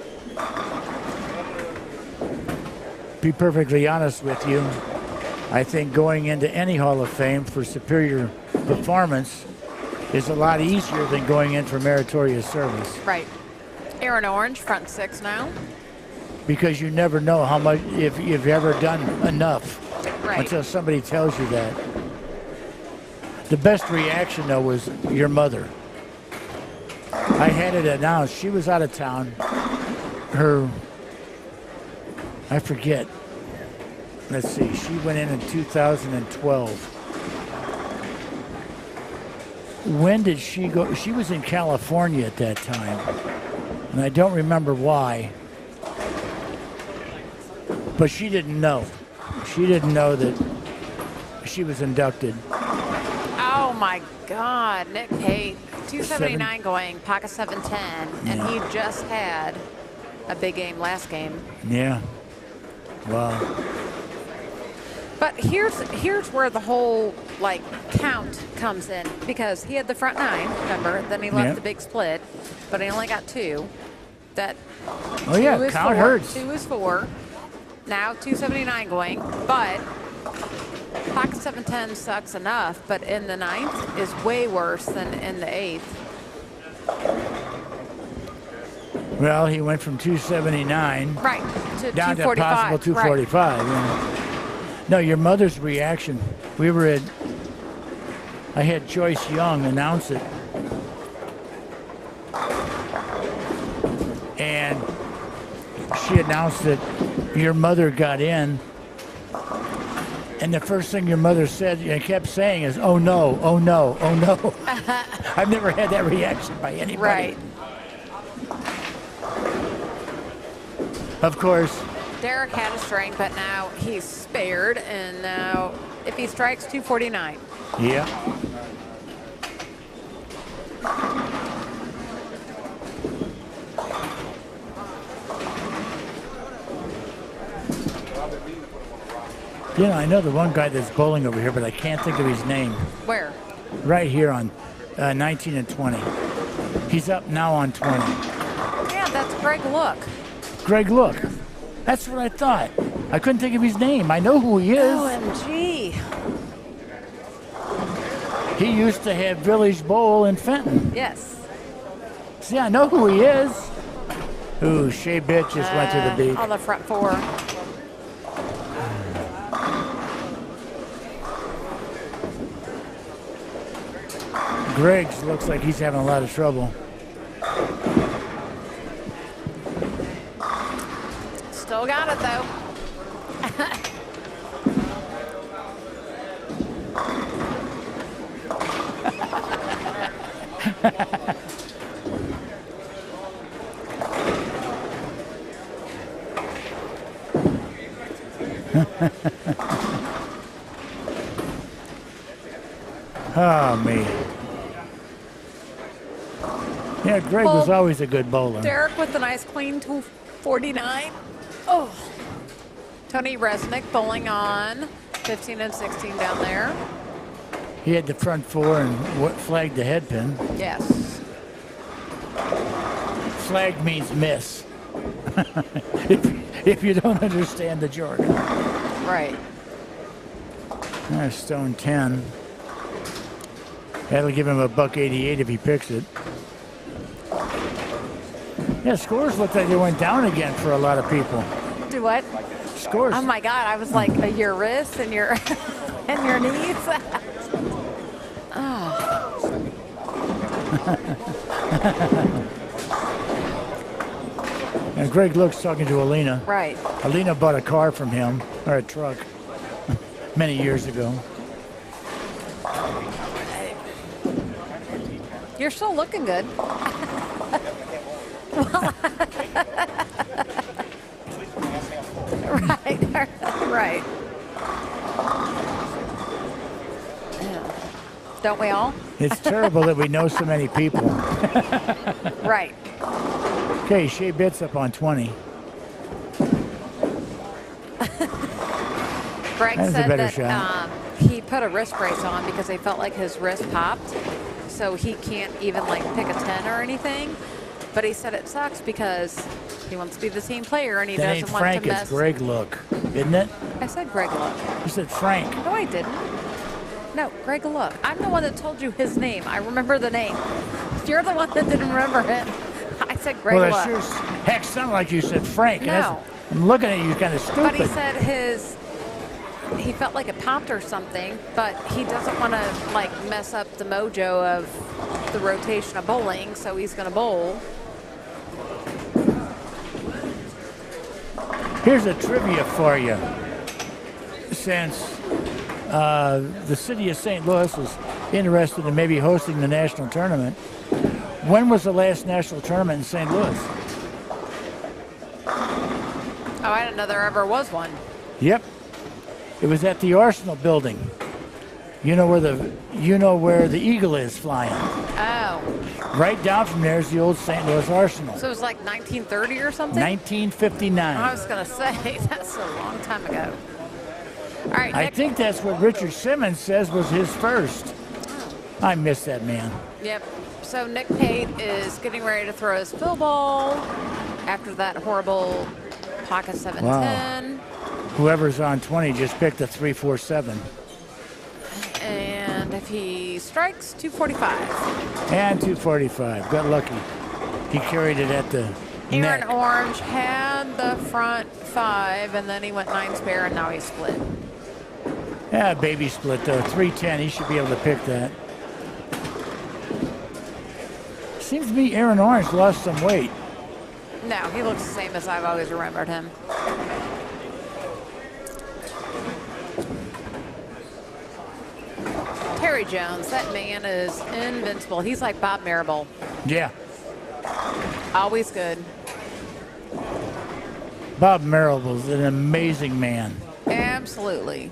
Be perfectly honest with you, I think going into any Hall of Fame for superior performance is a lot easier than going in for meritorious service. Right. Aaron Orange, front 6 now. Because you never know how much, if you've ever done enough Right. until somebody tells you that. The best reaction, though, was your mother. I had it announced. She was out of town. I forget. Let's see. She went in 2012. When did she go? She was in California at that time. And I don't remember why. But she didn't know. She didn't know that she was inducted. Oh my God, Nick Pate, 279 going, pocket 710, and he just had a big game last game. Yeah. Wow. But here's where the whole like count comes in, because he had the front 9, remember? Then he left Yeah. the big split, but he only got 2. that Oh, yeah, 2 is count 4, hurts. 2 is 4. Now 279 going, but pocket 710 sucks enough, but in the 9th is way worse than in the 8th. Well, he went from 279 Right, to down to 245. possible 245. Right. Yeah. No, your mother's reaction. I had Joyce Young announce it. And she announced that your mother got in. And the first thing your mother said and kept saying is, "Oh no, oh no, oh no." I've never had that reaction by anybody. Right. Of course. Derek had a string, but now he's spared, and now if he strikes 249. Yeah. You know, I know the one guy that's bowling over here, but I can't think of his name. Where? Right here on 19 and 20. He's up now on 20. Yeah, that's Greg Look. Greg, look. That's what I thought. I couldn't think of his name. I know who he is. OMG. He used to have Village Bowl in Fenton. Yes. See, I know who he is. Ooh, Shea Bitt just went to the beak. On the front 4. Greg's looks like he's having a lot of trouble. Still got it, though. Oh, me. Yeah, Greg was always a good bowler. Derek with a nice clean 249. Oh. Tony Resnick bowling on 15 and 16 down there. He had the front 4 and what flagged the head pin. Yes. Flag means miss. if you don't understand the jargon. Right. There's stone 10. That'll give him a $1.88 if he picks it. Yeah, scores look like they went down again for a lot of people. Do what? Scores. Oh my God! I was like, your wrists and your and your knees. Oh. And Greg Look's talking to Alina. Right. Alina bought a car from him, or a truck, many years ago. You're still looking good. Right. Right. Yeah. Don't we all? It's terrible that we know so many people. Right. Okay, Shea Bitt's up on 20. Greg That's a said better that shot. he put a wrist brace on because they felt like his wrist popped, so he can't even like pick a 10 or anything. But he said it sucks because he wants to be the team player and he That doesn't ain't want Frank, to it's mess. Greg Look, isn't it? I said Greg Look. You said Frank. No, I didn't. No, Greg Look. I'm the one that told you his name. I remember the name. You're the one that didn't remember it. I said Greg Well, Look. that sure heck sounded like you said Frank. and No. that's- I'm looking at you kind of stupid. But he said he felt like it popped or something, but he doesn't want to like mess up the mojo of the rotation of bowling, so he's going to bowl. Here's a trivia for you. Since the city of St. Louis is interested in maybe hosting the national tournament, when was the last national tournament in St. Louis? Oh, I didn't know there ever was one. Yep. It was at the Arsenal building. You know where the Eagle is flying. Oh, Right down from there is the old St. Louis Arsenal. so it was like 1930 or something? 1959. I was going to say, that's a long time ago. All right, I Nick. think that's what Richard Simmons says was his first. I miss that man. Yep. So Nick Pate is getting ready to throw his fill ball. after that horrible pocket 710. Whoever's on 20 just picked a 347. And if he strikes, 245. And 245. Got lucky. He carried it at the Aaron neck. Orange had the front 5, and then he went 9 spare, and now he's split. Yeah, baby split though. 310. He should be able to pick that. Seems to me Aaron Orange lost some weight. No, he looks the same as I've always remembered him. Terry Jones, that man is invincible. He's like Bob Marable. Yeah. Always good. Bob Marable's an amazing man. Absolutely.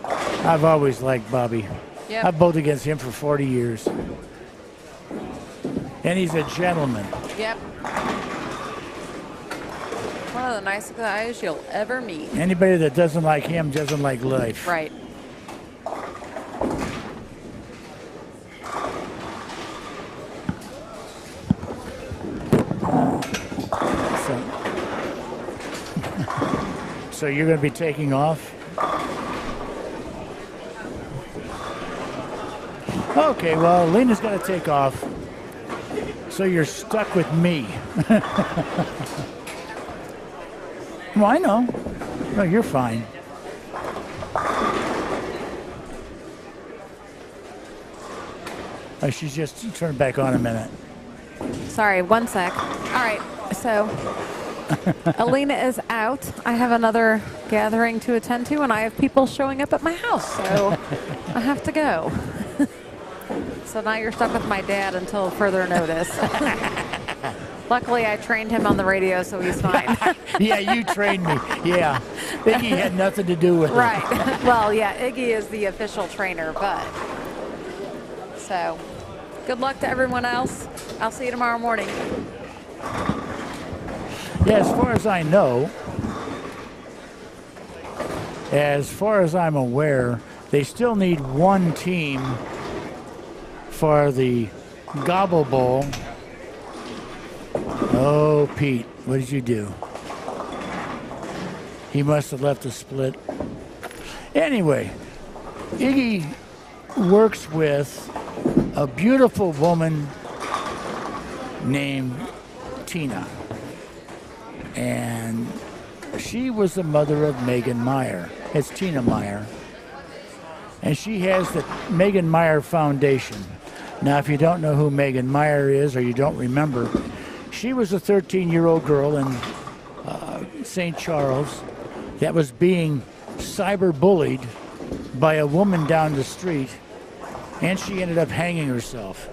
I've always liked Bobby. Yep. I've bowled against him for 40 years. And he's a gentleman. Yep. One of the nicest guys you'll ever meet. Anybody that doesn't like him doesn't like life. Right. So you're going to be taking off? Okay, well, Lena's going to take off. So you're stuck with me. Well, I know. No, you're fine. Oh, she's just turned back on a minute. Sorry, 1 sec. All right, so Alina is out. I have another gathering to attend to, and I have people showing up at my house, so I have to go. So now you're stuck with my dad until further notice. Luckily, I trained him on the radio, so he's fine. Yeah, you trained me. Yeah. Iggy had nothing to do with it. Right. Well, yeah, Iggy is the official trainer, but. So, good luck to everyone else. I'll see you tomorrow morning. Yeah, as far as I know, as far as I'm aware, they still need one team for the Gobble Bowl. Oh, Pete, what did you do? He must have left the split. Anyway, Iggy works with a beautiful woman named Tina. And she was the mother of Megan Meyer. It's Tina Meyer. And she has the Megan Meyer Foundation. Now, if you don't know who Megan Meyer is or you don't remember, she was a 13-year-old girl in St. Charles that was being cyber-bullied by a woman down the street, and she ended up hanging herself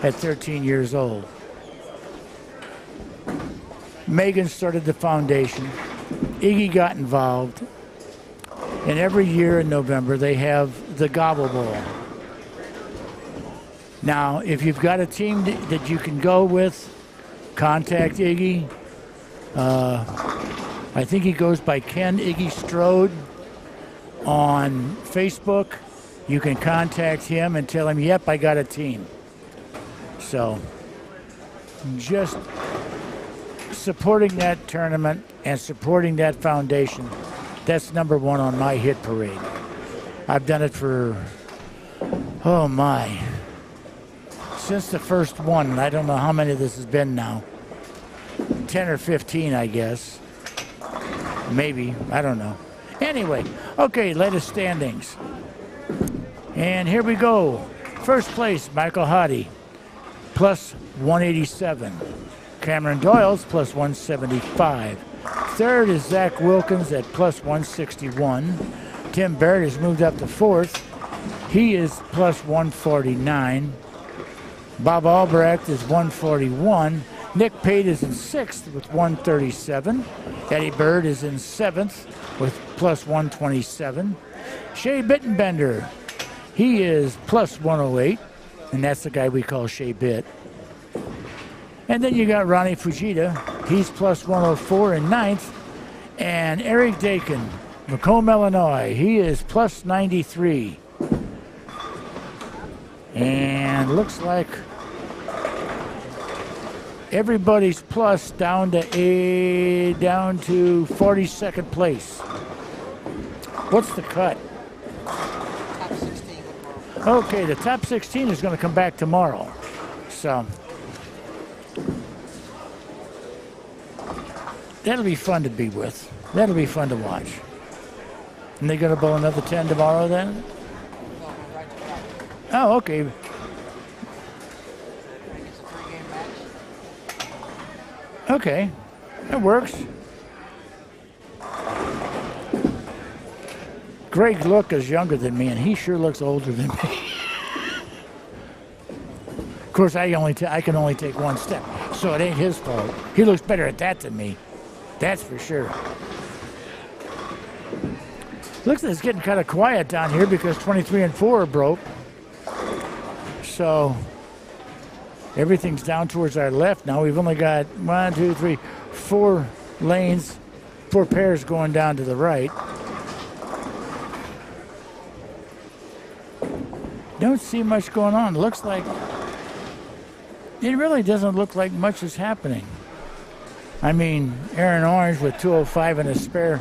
at 13 years old. Megan started the foundation. Iggy got involved. And every year in November, they have the Gobble Bowl. Now, if you've got a team that you can go with, contact Iggy. I think he goes by Ken Iggy Strode on Facebook. You can contact him and tell him, yep, I got a team. So, just supporting that tournament and supporting that foundation, that's number one on my hit parade. I've done it for, oh my, since the first one, and I don't know how many this has been now. 10 or 15, I guess. Maybe, I don't know. Anyway, okay, latest standings. And here we go. First place, Michael Hottie, plus 187. Cameron Doyle's plus 175. Third is Zach Wilkins at plus 161. Tim Barrett has moved up to fourth. He is plus 149. Bob Albrecht is 141. Nick Pate is in sixth with 137. Eddie Bird is in seventh with plus 127. Shea Bittenbender, he is plus 108, and that's the guy we call Shea Bitt. And then you got Ronnie Fujita, he's plus 104 in ninth. And Eric Dakin, Macomb, Illinois, he is plus 93. And looks like everybody's plus down to 42nd place. What's the cut? Top 16. Okay, the top 16 is going to come back tomorrow. So that'll be fun to be with. That'll be fun to watch. And they're going to bowl another 10 tomorrow then? Oh, okay. I think it's a 3-game match. Okay. That works. Greg Look is younger than me, and he sure looks older than me. Of course, I can only take one step, so it ain't his fault. He looks better at that than me. That's for sure. Looks like it's getting kind of quiet down here because 23 and 4 are broke. So everything's down towards our left now. We've only got 1, 2, 3, 4 lanes, 4 pairs going down to the right. Don't see much going on. Looks like it really doesn't look like much is happening. I mean, Aaron Orange with 205 and a spare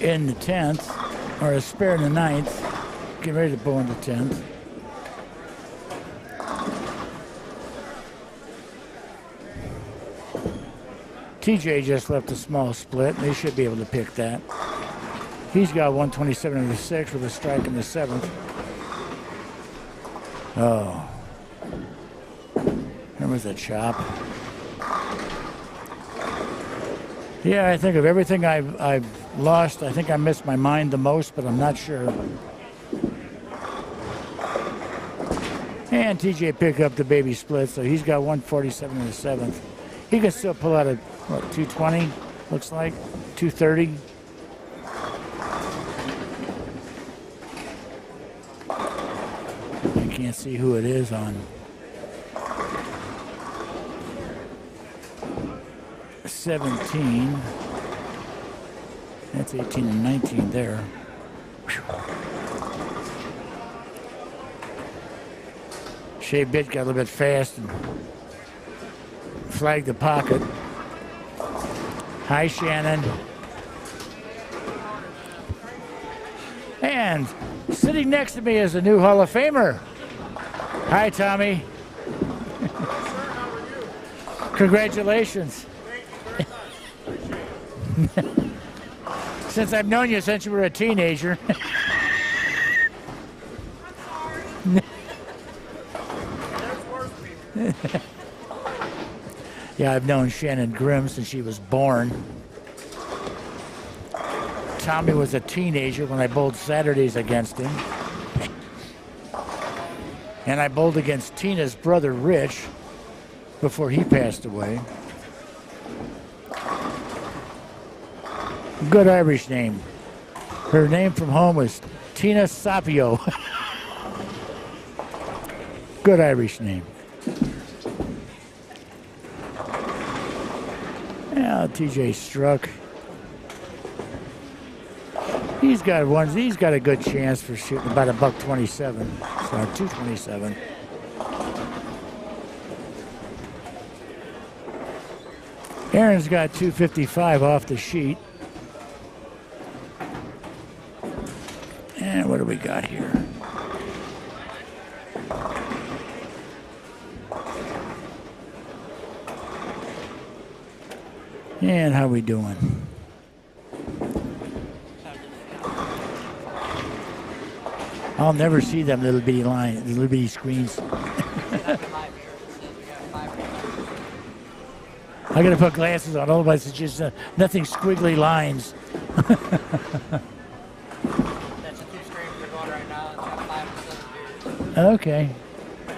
in the 10th, or a spare in the 9th, getting ready to bowl in the 10th. TJ just left a small split. They should be able to pick that. He's got 127 in the 6th with a strike in the 7th. Oh. There was a chop. Yeah, I think of everything I've lost, I think I missed my mind the most, but I'm not sure. And TJ picked up the baby split, so he's got 147 in the 7th. He can still pull out a, what, 220, looks like, 230. I can't see who it is on 17. That's 18 and 19 there. Whew. Shea Bitt got a little bit fast and flagged the pocket. Hi, Shannon. And sitting next to me is a new Hall of Famer. Hi, Tommy. Congratulations. Since I've known you since you were a teenager. Yeah, I've known Shannon Grimm since she was born. Tommy was a teenager when I bowled Saturdays against him. And I bowled against Tina's brother, Rich, before he passed away. Good Irish name. Her name from home was Tina Sapio. Good Irish name. Yeah, TJ struck. He's got a good chance for shooting about $127. So 227. Aaron's got 255 off the sheet. And what do we got here? And how we doing? I'll never see them little bitty little bitty screens. I gotta put glasses on, otherwise it's just nothing squiggly lines. That's the 2 streams they're going right now. It's got 5 beers. Okay. At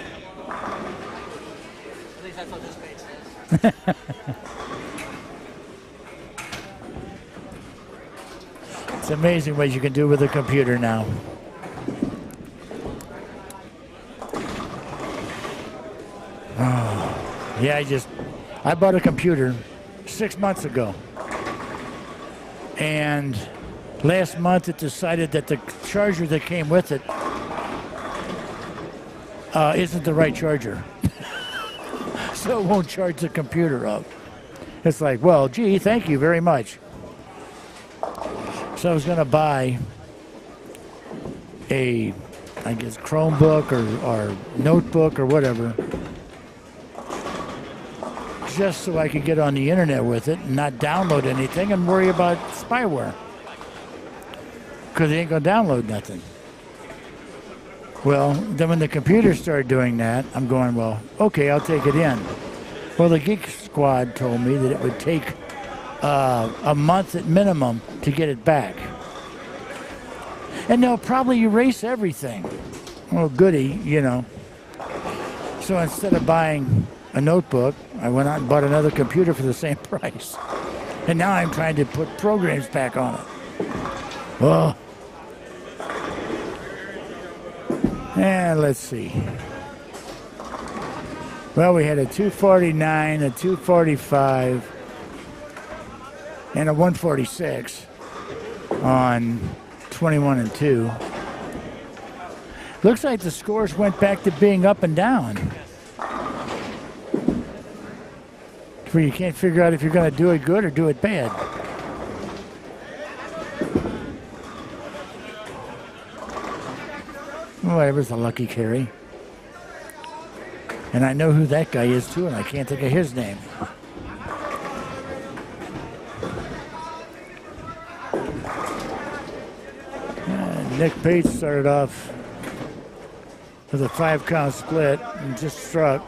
least that's what this page says. It's amazing what you can do with a computer now. Oh, yeah, I bought a computer 6 months ago. And last month it decided that the charger that came with it isn't the right charger. so it won't charge the computer up. It's like, well, gee, thank you very much. So I was going to buy a, I guess, Chromebook or notebook or whatever, just so I could get on the internet with it and not download anything and worry about spyware. Because they ain't going to download nothing. Well, then when the computer started doing that, I'm going, well, okay, I'll take it in. Well, the Geek Squad told me that it would take a month at minimum to get it back. And they'll probably erase everything. Well, goody, you know. So instead of buying a notebook, I went out and bought another computer for the same price. And now I'm trying to put programs back on it. Oh. And let's see. Well, we had a 249, a 245, and a 146 on 21 and 2. Looks like the scores went back to being up and down. Where you can't figure out if you're going to do it good or do it bad. Oh, that was a lucky carry. And I know who that guy is, too, and I can't think of his name. Nick Bates started off with a 5-count split and just struck.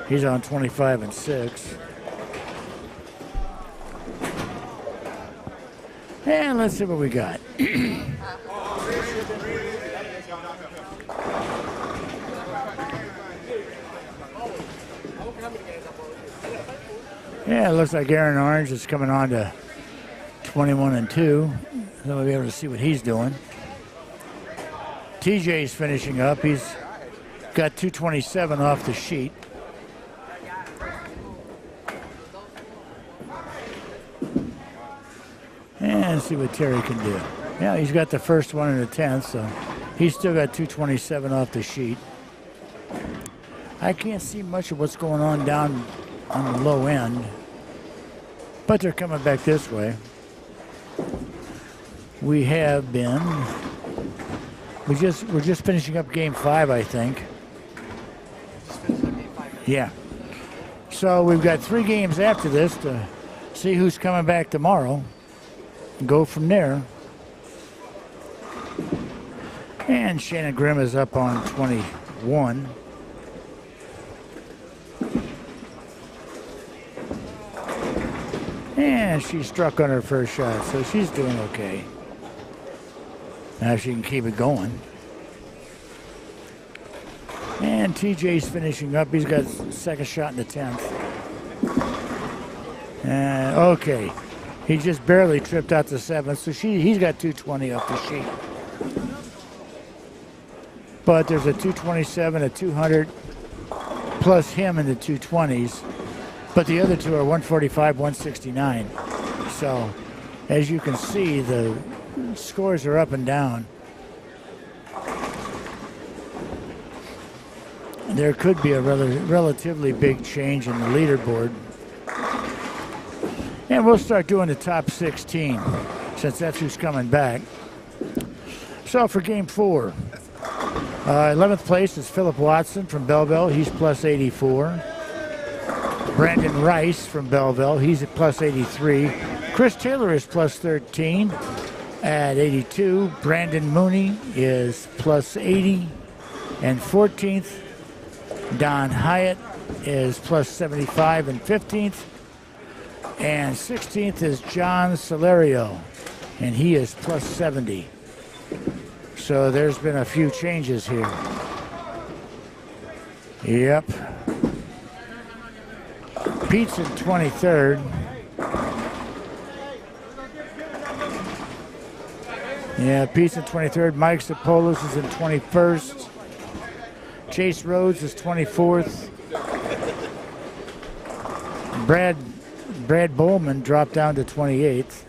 He's on 25 and 6. And let's see what we got. Yeah, it looks like Aaron Orange is coming on to 21 and 2. So we'll be able to see what he's doing. TJ's finishing up. He's got 227 off the sheet. And see what Terry can do. Yeah, he's got the first one in the 10th, so he's still got 227 off the sheet. I can't see much of what's going on down on the low end, but they're coming back this way. We have been, we're just finishing up game 5, I think. Yeah. So we've got 3 games after this to see who's coming back tomorrow and go from there. And Shannon Grimm is up on 21. And she struck on her first shot, so she's doing okay. Now she can keep it going. And TJ's finishing up. He's got second shot in the 10th. And okay. He just barely tripped out the 7th, so he's got 220 off the sheet. But there's a 227, a 200, plus him in the 220s. But the other two are 145, 169. So, as you can see, the scores are up and down. There could be a relatively big change in the leaderboard. And we'll start doing the top 16, since that's who's coming back. So for game 4, 11th place is Philip Watson from Belleville. He's plus 84. Brandon Rice from Belleville. He's at plus 83. Chris Taylor is plus 13 at 82. Brandon Mooney is plus 80. And 14th, Don Hyatt is plus 75 and 15th. And 16th is John Salerio, and he is plus 70. So there's been a few changes here. Yep. Pete's in 23rd. Yeah, Pete's in 23rd. Mike Sapoulos is in 21st. Chase Rhodes is 24th. Brad Bowman dropped down to 28th.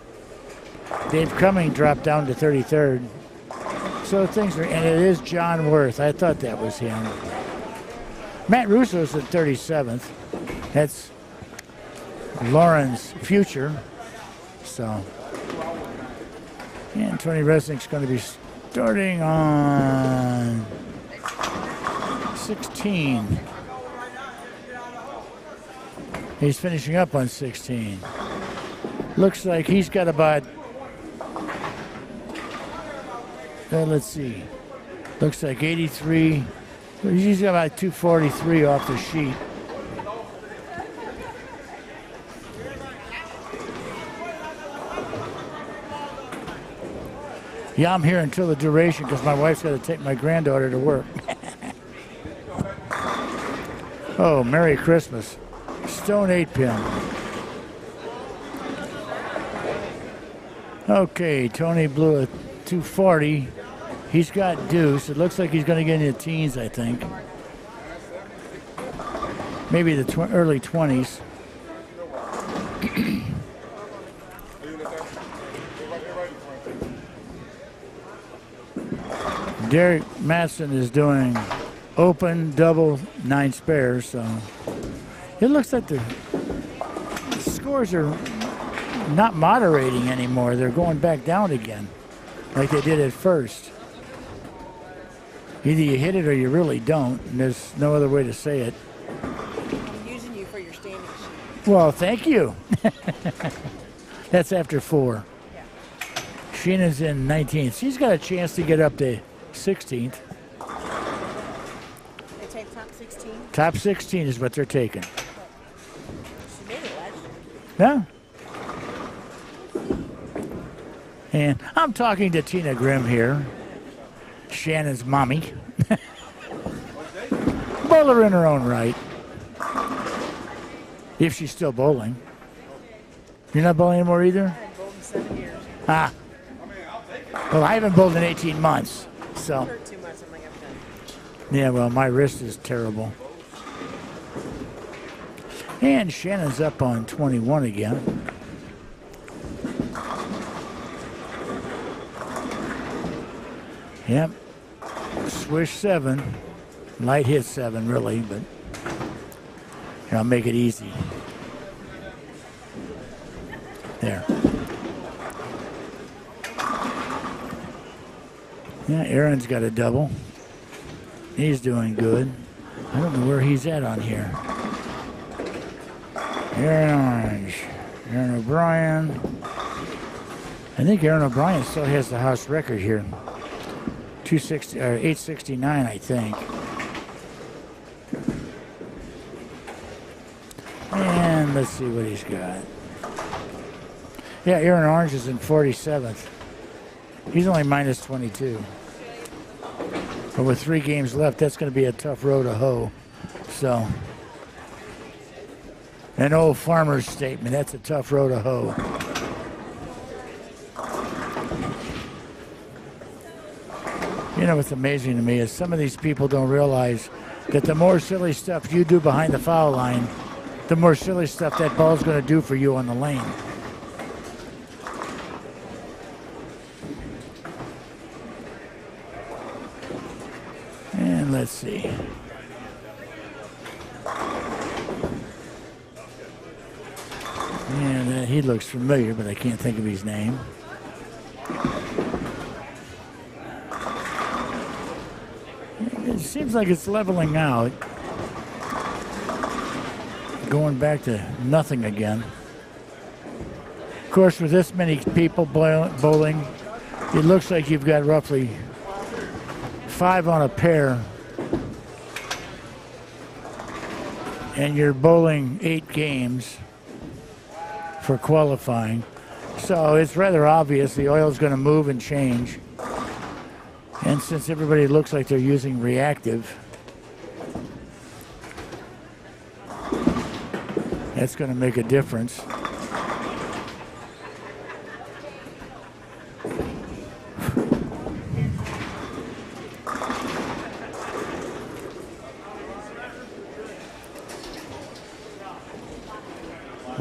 Dave Cumming dropped down to 33rd. So things are, and it is John Worth. I thought that was him. Matt Russo's at 37th. That's Lauren's future. So, and Tony Resnick's going to be starting on 16. He's finishing up on 16. Looks like he's got about, let's see, looks like 83. He's got about 243 off the sheet. Yeah, I'm here until the duration because my wife's got to take my granddaughter to work. Oh, Merry Christmas. Stone 8-pin. Okay, Tony blew a 240. He's got deuce. It looks like he's going to get into the teens, I think. Maybe the early 20s. Derek Matson is doing open, double, 9 spares, so it looks like the scores are not moderating anymore. They're going back down again, like they did at first. Either you hit it or you really don't, and there's no other way to say it. I'm using you for your standing sheet. Well, thank you. That's after 4. Yeah. Sheena's in 19th. She's got a chance to get up to 16th. They take top 16. Top 16 is what they're taking. She made it last year. Yeah. And I'm talking to Tina Grimm here, Shannon's mommy. Bowler in her own right. If she's still bowling. You're not bowling anymore either? I haven't bowled in 7 years. Ah. Well, I haven't bowled in 18 months, so. Hurt too much. I'm like, I'm done. Yeah, well, my wrist is terrible. And Shannon's up on 21 again. Yep. Swish 7. Light hit 7, really, but here, I'll make it easy. There. Yeah, Aaron's got a double. He's doing good. I don't know where he's at on here. Aaron Orange. Aaron O'Brien. I think Aaron O'Brien still has the house record here. 260 or 869, I think. And let's see what he's got. Yeah, Aaron Orange is in 47th. He's only minus 22. But with 3 games left, that's going to be a tough row to hoe. So, an old farmer's statement, that's a tough row to hoe. You know what's amazing to me is some of these people don't realize that the more silly stuff you do behind the foul line, the more silly stuff that ball's going to do for you on the lane. And let's see. And he looks familiar, but I can't think of his name. It seems like it's leveling out. Going back to nothing again. Of course, with this many people bowling, it looks like you've got roughly 5 on a pair. And you're bowling 8 games for qualifying. So it's rather obvious the oil's going to move and change. And since everybody looks like they're using reactive, that's going to make a difference.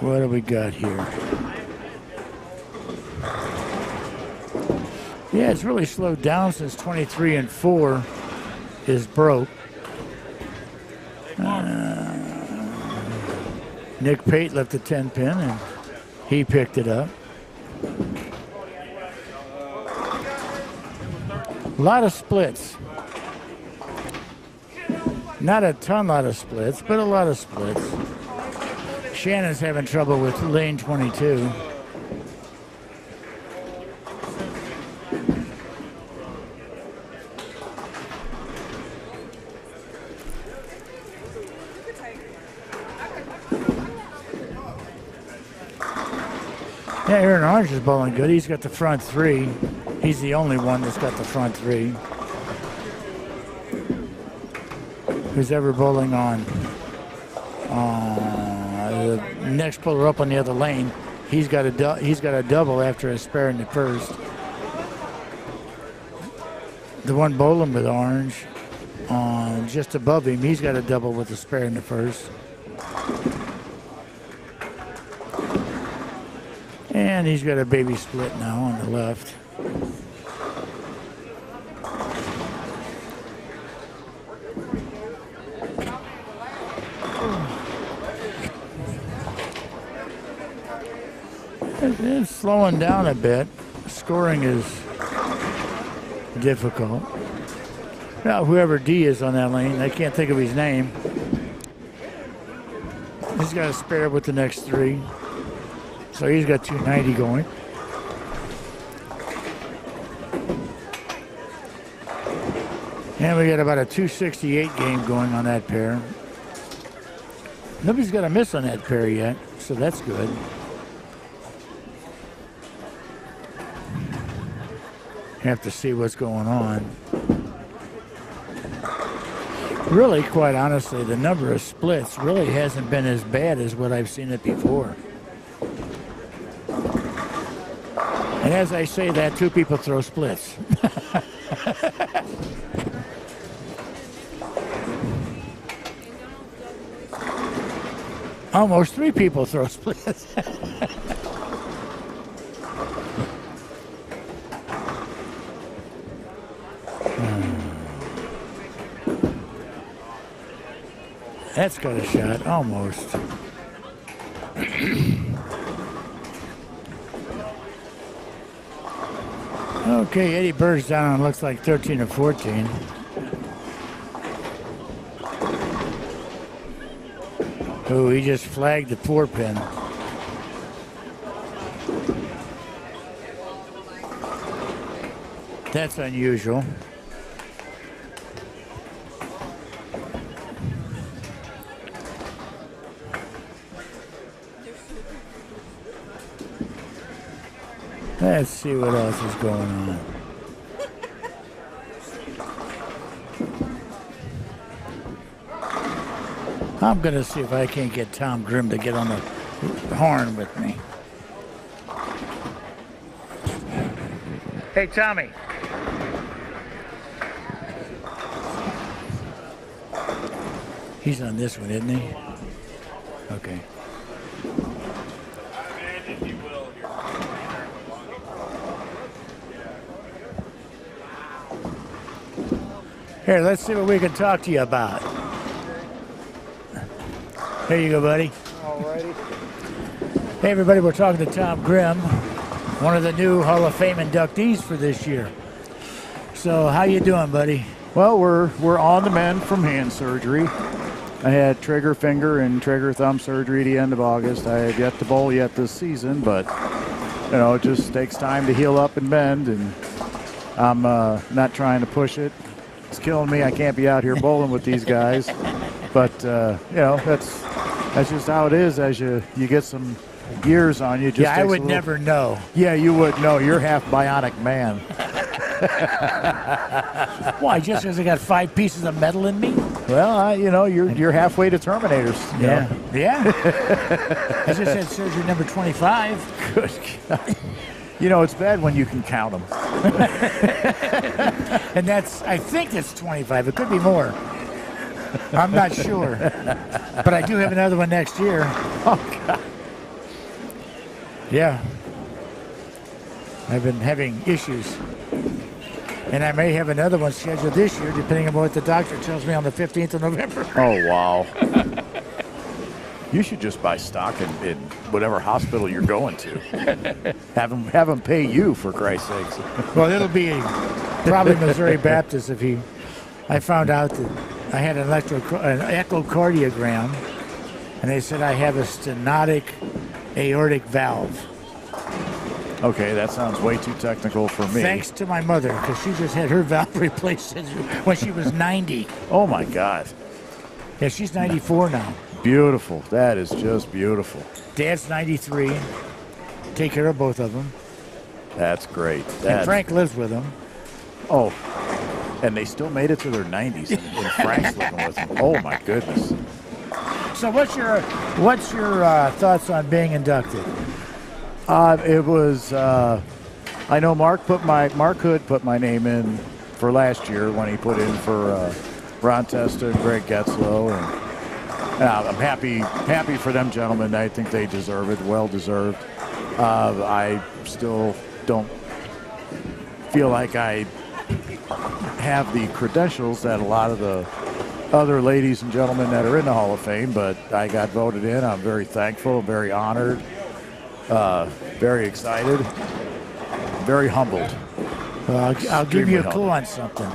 What do we got here? Yeah, it's really slowed down since 23 and 4 is broke. Nick Pate left the 10 pin, and he picked it up. A lot of splits. Not a lot of splits, but a lot of splits. Shannon's having trouble with lane 22. Yeah, Aaron Orange is bowling good. He's got the front three. He's the only one that's got the front three. Who's ever bowling on the next puller up on the other lane? He's got a double after a spare in the first. The one bowling with Orange, just above him, he's got a double with a spare in the first. And he's got a baby split now on the left. It's slowing down a bit. Scoring is difficult. Now, whoever D is on that lane, I can't think of his name. He's got a spare with the next three. So he's got 290 going. And we got about a 268 game going on that pair. Nobody's got a miss on that pair yet, so that's good. Have to see what's going on. Really, quite honestly, the number of splits really hasn't been as bad as what I've seen it before. And as I say that, two people throw splits. Almost three people throw splits. That's got a shot, almost. Okay, Eddie Bird's down on looks like 13 or 14. Oh, he just flagged the 4-pin. That's unusual. Let's see what else is going on. I'm going to see if I can't get Tom Grimm to get on the horn with me. Hey, Tommy. He's on this one, isn't he? Okay. Here, let's see what we can talk to you about. Here you go, buddy. Alrighty. Hey, everybody, we're talking to Tom Grimm, one of the new Hall of Fame inductees for this year. So, how you doing, buddy? Well, we're on the mend from hand surgery. I had trigger finger and trigger thumb surgery at the end of August. I have yet to bowl yet this season, but you know, it just takes time to heal up and bend, and I'm not trying to push it. It's killing me. I can't be out here bowling with these guys, but you know, that's just how it is. As you get some years on you, just yeah, I would never know. Yeah, you would know. You're half bionic man. Why? Just because I got 5 pieces of metal in me? Well, you know, you're halfway to Terminators. Yeah, yeah. I just had surgery number 25. Good God. You know, it's bad when you can count them. And I think that's 25. It could be more. I'm not sure. But I do have another one next year. Oh, God. Yeah. I've been having issues. And I may have another one scheduled this year, depending on what the doctor tells me on the 15th of November. Oh, wow. You should just buy stock in whatever hospital you're going to. have them pay you, for Christ's sakes. Well, it'll be probably Missouri Baptist if I found out that I had an echocardiogram, and they said I have a stenotic aortic valve. Okay, that sounds way too technical for me. Thanks to my mother, because she just had her valve replaced when she was 90. Oh, my God. Yeah, she's 94 now. Beautiful. That is just beautiful. Dad's 93. Take care of both of them. That's great. And Frank lives with them. Oh, and they still made it to their 90s, and Frank's living with them. Oh, my goodness. So what's your thoughts on being inducted? It was, I know Mark Hood put my name in for last year when he put in for Ron Testa and Greg Getzlow, and I'm happy for them gentlemen. I think they deserve it, well deserved. I still don't feel like I have the credentials that a lot of the other ladies and gentlemen that are in the Hall of Fame, but I got voted in. I'm very thankful, very honored. Very excited, very humbled. Well, I'll give you a clue on something.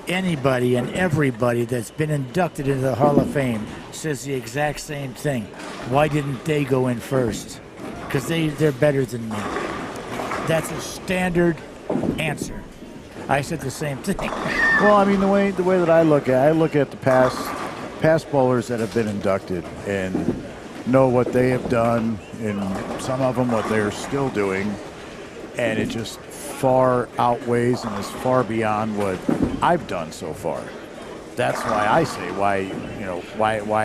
Anybody and everybody that's been inducted into the Hall of Fame says the exact same thing. Why didn't they go in first? Because they're better than me. That's a standard answer. I said the same thing. Well, I mean, the way that I look at the past bowlers that have been inducted and know what they have done, and some of them what they're still doing, and it just far outweighs and is far beyond what I've done so far. That's why I say, why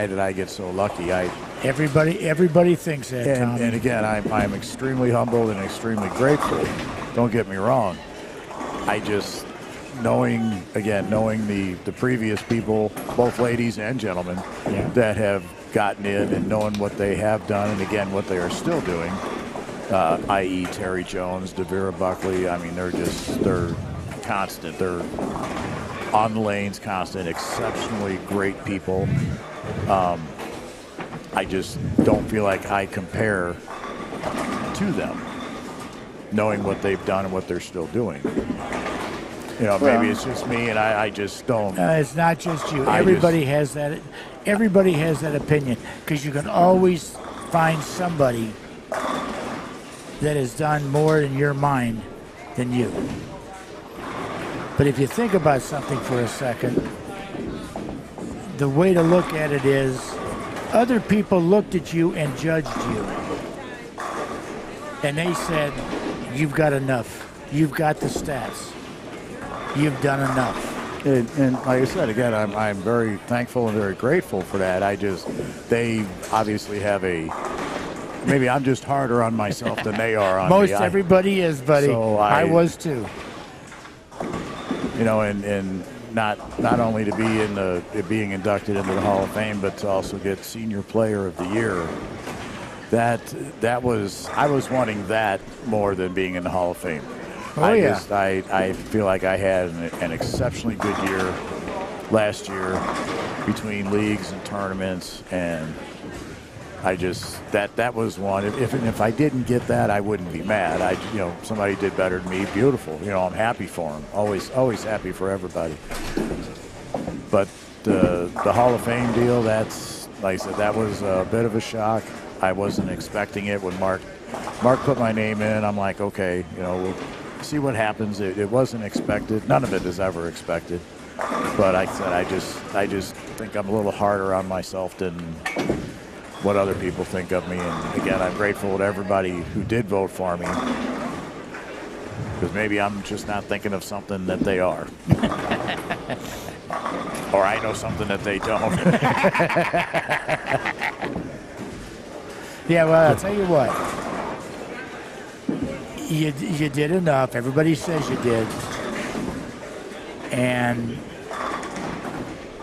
did I get so lucky? Everybody thinks that, Tom. And again, I'm extremely humbled and extremely grateful. Don't get me wrong. I just knowing the previous people, both ladies and gentlemen, that have gotten in, and knowing what they have done, and again what they are still doing, i.e. Terry Jones, Devera Buckley. I mean, they're constant. They're on the lanes, constant, exceptionally great people. I just don't feel like I compare to them, knowing what they've done and what they're still doing. Maybe it's just me, and I just don't. It's not just you. Everybody has that. Everybody has that opinion, because you can always find somebody that has done more in your mind than you. But if you think about something for a second, the way to look at it is, other people looked at you and judged you, and they said, "You've got enough. You've got the stats. You've done enough." And like I said, again, I'm very thankful and very grateful for that. They obviously have maybe I'm just harder on myself than they are on me. Most everybody is, buddy. So I was too. And not only to be being inducted into the Hall of Fame, but to also get Senior Player of the Year. I was wanting that more than being in the Hall of Fame. I feel like I had an exceptionally good year last year between leagues and tournaments, and that was one. If I didn't get that, I wouldn't be mad. Somebody did better than me. Beautiful. I'm happy for them. Always happy for everybody. But the Hall of Fame deal, that's, like I said, that was a bit of a shock. I wasn't expecting it when Mark put my name in. I'm like, okay, we'll see what happens. It wasn't expected. None of it is ever expected. But I said, I just think I'm a little harder on myself than what other people think of me. And again, I'm grateful to everybody who did vote for me, because maybe I'm just not thinking of something that they are. Or I know something that they don't. Yeah, well, I'll tell you what. You did enough. Everybody says you did. And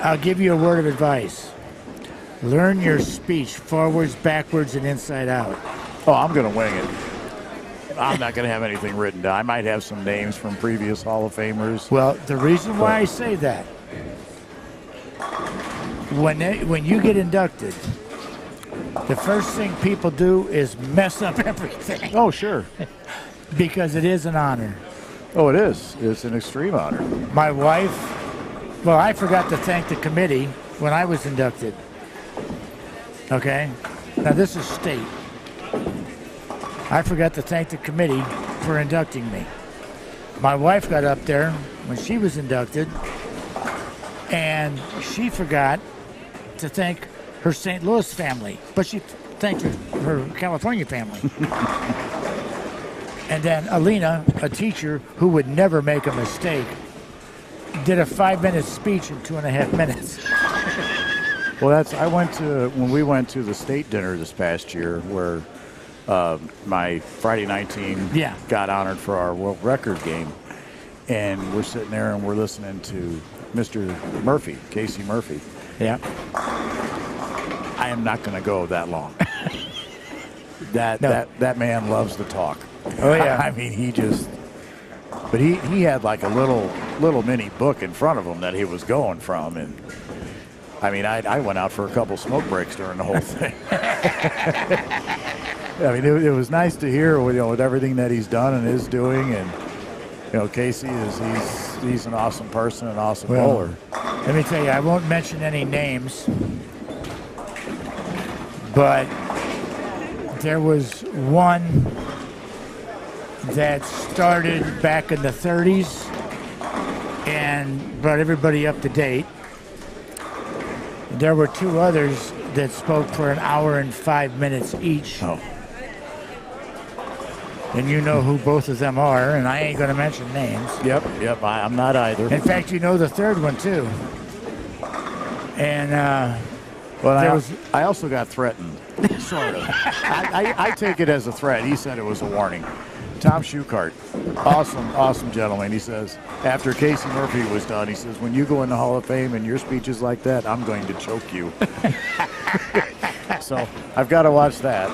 I'll give you a word of advice. Learn your speech forwards, backwards, and inside out. Oh, I'm going to wing it. I'm not going to have anything written down. I might have some names from previous Hall of Famers. Well, the reason why I say that, when you get inducted, the first thing people do is mess up everything. Oh, sure. Because it is an honor. Oh, it is. It's an extreme honor. My wife, well, I forgot to thank the committee when I was inducted. Okay? Now, this is state. I forgot to thank the committee for inducting me. My wife got up there when she was inducted, and she forgot to thank her St. Louis family, but she thanked her California family. And then Alina, a teacher who would never make a mistake, did a 5-minute speech in 2.5 minutes. Well, when we went to the state dinner this past year where my Friday night team got honored for our world record game. And we're sitting there and we're listening to Mr. Murphy, Casey Murphy. Yeah. I am not going to go that long. That man loves to talk. Oh, yeah. I mean, but he had like a little mini book in front of him that he was going from. And I mean, I went out for a couple smoke breaks during the whole thing. I mean, it was nice to hear, with everything that he's done and is doing, and Casey he's an awesome person, an awesome bowler. Let me tell you, I won't mention any names, but there was one that started back in the 30s and brought everybody up to date. There were 2 others that spoke for 1 hour and 5 minutes each. Oh. And you know who both of them are, and I ain't going to mention names. Yep, I'm not either. In fact, you know the third one, too. And, I also got threatened, sort of. I take it as a threat. He said it was a warning. Tom Schuchart, awesome gentleman. He says, after Casey Murphy was done, he says, when you go in the Hall of Fame and your speech is like that, I'm going to choke you. So I've got to watch that.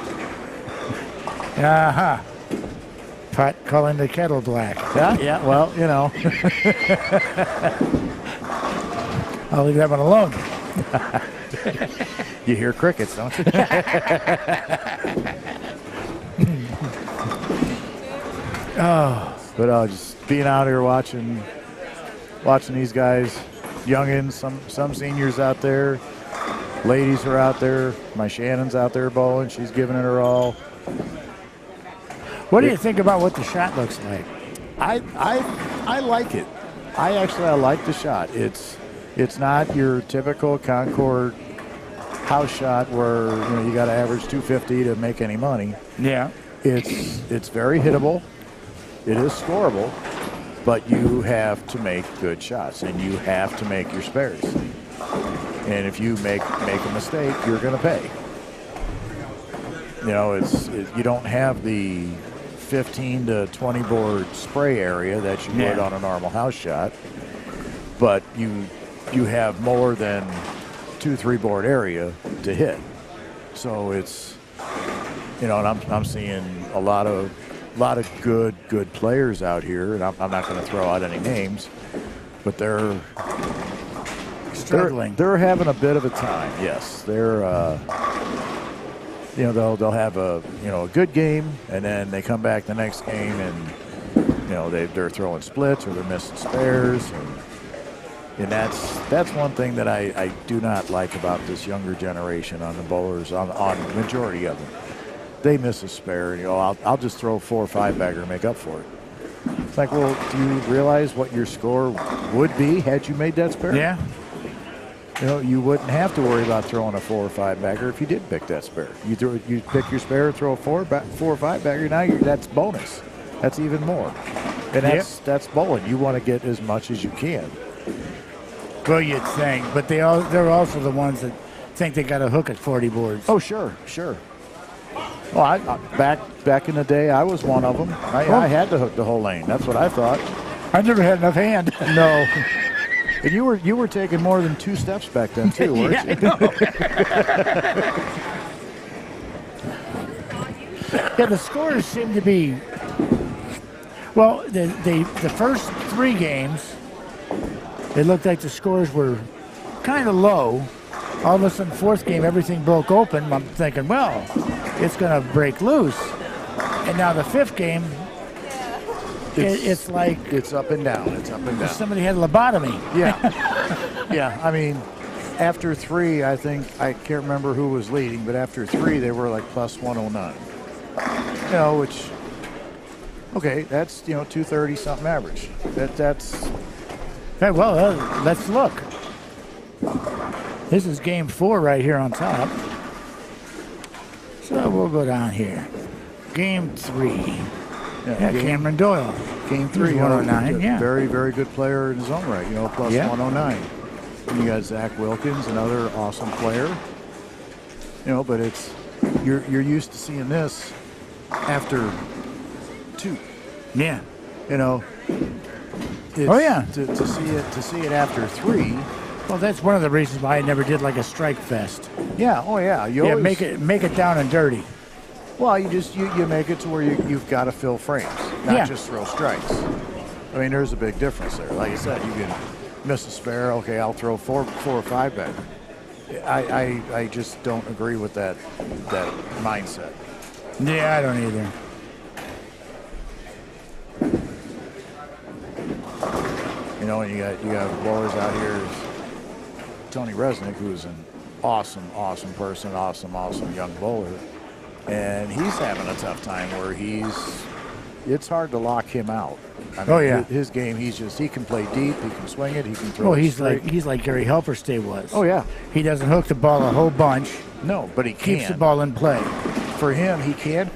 Uh-huh. Pot calling the kettle black. Yeah, well, I'll leave that one alone. You hear crickets, don't you? But just being out here watching these guys, youngins, some seniors out there, ladies are out there. My Shannon's out there bowling. She's giving it her all. What do you think about what the shot looks like? I like it. I like the shot. It's not your typical Concord house shot where you got to average 250 to make any money. Yeah. It's very hittable. It is scoreable, but you have to make good shots and you have to make your spares. And if you make a mistake, you're going to pay. You don't have the 15 to 20 board spray area that you would on a normal house shot, but you have more than 2-3 board area to hit. So it's and I'm seeing a lot of good players out here, and I'm not going to throw out any names, but they're struggling. They're having a bit of a time. Yes, they're they'll have a good game, and then they come back the next game and they're throwing splits or they're missing spares, and that's one thing that I do not like about this younger generation on the bowlers, on the majority of them. They miss a spare, and I'll just throw a 4 or 5 bagger and make up for it. It's like, well, do you realize what your score would be had you made that spare? Yeah. You wouldn't have to worry about throwing a 4 or 5 bagger if you did pick that spare. You pick your spare, throw a 4 or 5 bagger. Now that's bonus. That's even more, and that's bowling. You want to get as much as you can. Well, you'd think, but they're also the ones that think they got a hook at 40 boards. Oh, sure. Well, back in the day, I was one of them. I had to hook the whole lane. That's what I thought. I never had enough hand. No. And you were taking more than 2 steps back then too, weren't you? Yeah, the scores seem to be. Well, the first 3 games, it looked like the scores were kind of low, All of a sudden, fourth game, everything broke open. I'm thinking, well, it's going to break loose. And now the fifth game, it's like it's up and down. It's up and down. Somebody had a lobotomy. Yeah. Yeah. I mean, after 3, I think, I can't remember who was leading, but after 3, they were like plus 109. You know, which, okay, that's, 230 something average. That's. Hey, well, let's look. This is game 4 right here on top. So we'll go down here. Game 3. Yeah, Cameron Doyle. Game 3, 109. Yeah. Very, very good player in his own right, plus 109. And you got Zach Wilkins, another awesome player. But it's, you're used to seeing this after 2. Yeah. It's, to see it after 3. Well, that's one of the reasons why I never did like a strike fest. Yeah. Oh yeah. You always make it down and dirty. Well, you make it to where you've got to fill frames, not just throw strikes. I mean, there's a big difference there. Like I said, you can miss a spare. Okay, I'll throw 4 or 5 back. I just don't agree with that mindset. Yeah, I don't either. And you got bowlers out here. Tony Resnick, who's an awesome person, awesome young bowler, and he's having a tough time where it's hard to lock him out. I mean, his game, he can play deep, he can swing it, he can throw it straight. He's like Gary Helferstay was. Oh yeah. He doesn't hook the ball a whole bunch. No, but he keeps the ball in play. For him, he can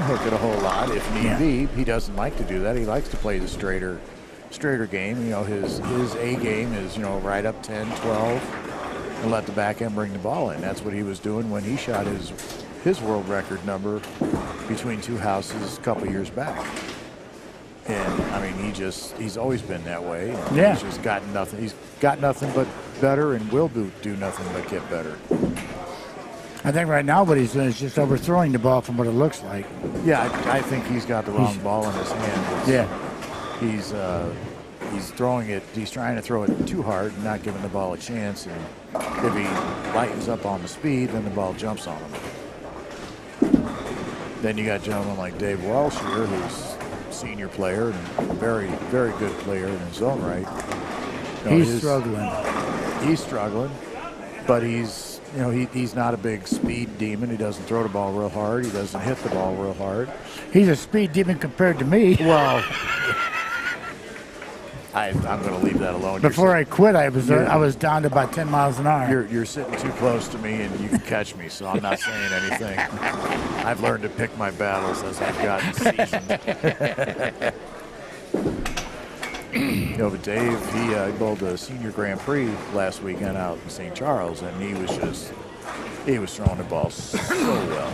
hook it a whole lot if need be. He doesn't like to do that. He likes to play the straighter game. His A game is, right up 10, 12, and let the back end bring the ball in. That's what he was doing when he shot his world record number between 2 houses a couple years back. And I mean, he's always been that way. Yeah. He's just got nothing. He's got nothing but better, and will do nothing but get better. I think right now what he's doing is just overthrowing the ball from what it looks like. Yeah, I think he's got the wrong ball in his hand. He's throwing it. He's trying to throw it too hard and not giving the ball a chance. And if he lightens up on the speed, then the ball jumps on him. Then you got gentlemen like Dave Walsh here, who's a senior player and very, very good player in his own right. He's struggling. He's struggling, but he's not a big speed demon. He doesn't throw the ball real hard. He doesn't hit the ball real hard. He's a speed demon compared to me. Well, I'm going to leave that alone. Before I quit, I was down to about 10 miles an hour. You're sitting too close to me, and you can catch me, so I'm not saying anything. I've learned to pick my battles as I've gotten seasoned. But Dave, he bowled a senior Grand Prix last weekend out in St. Charles, and he was throwing the ball so well.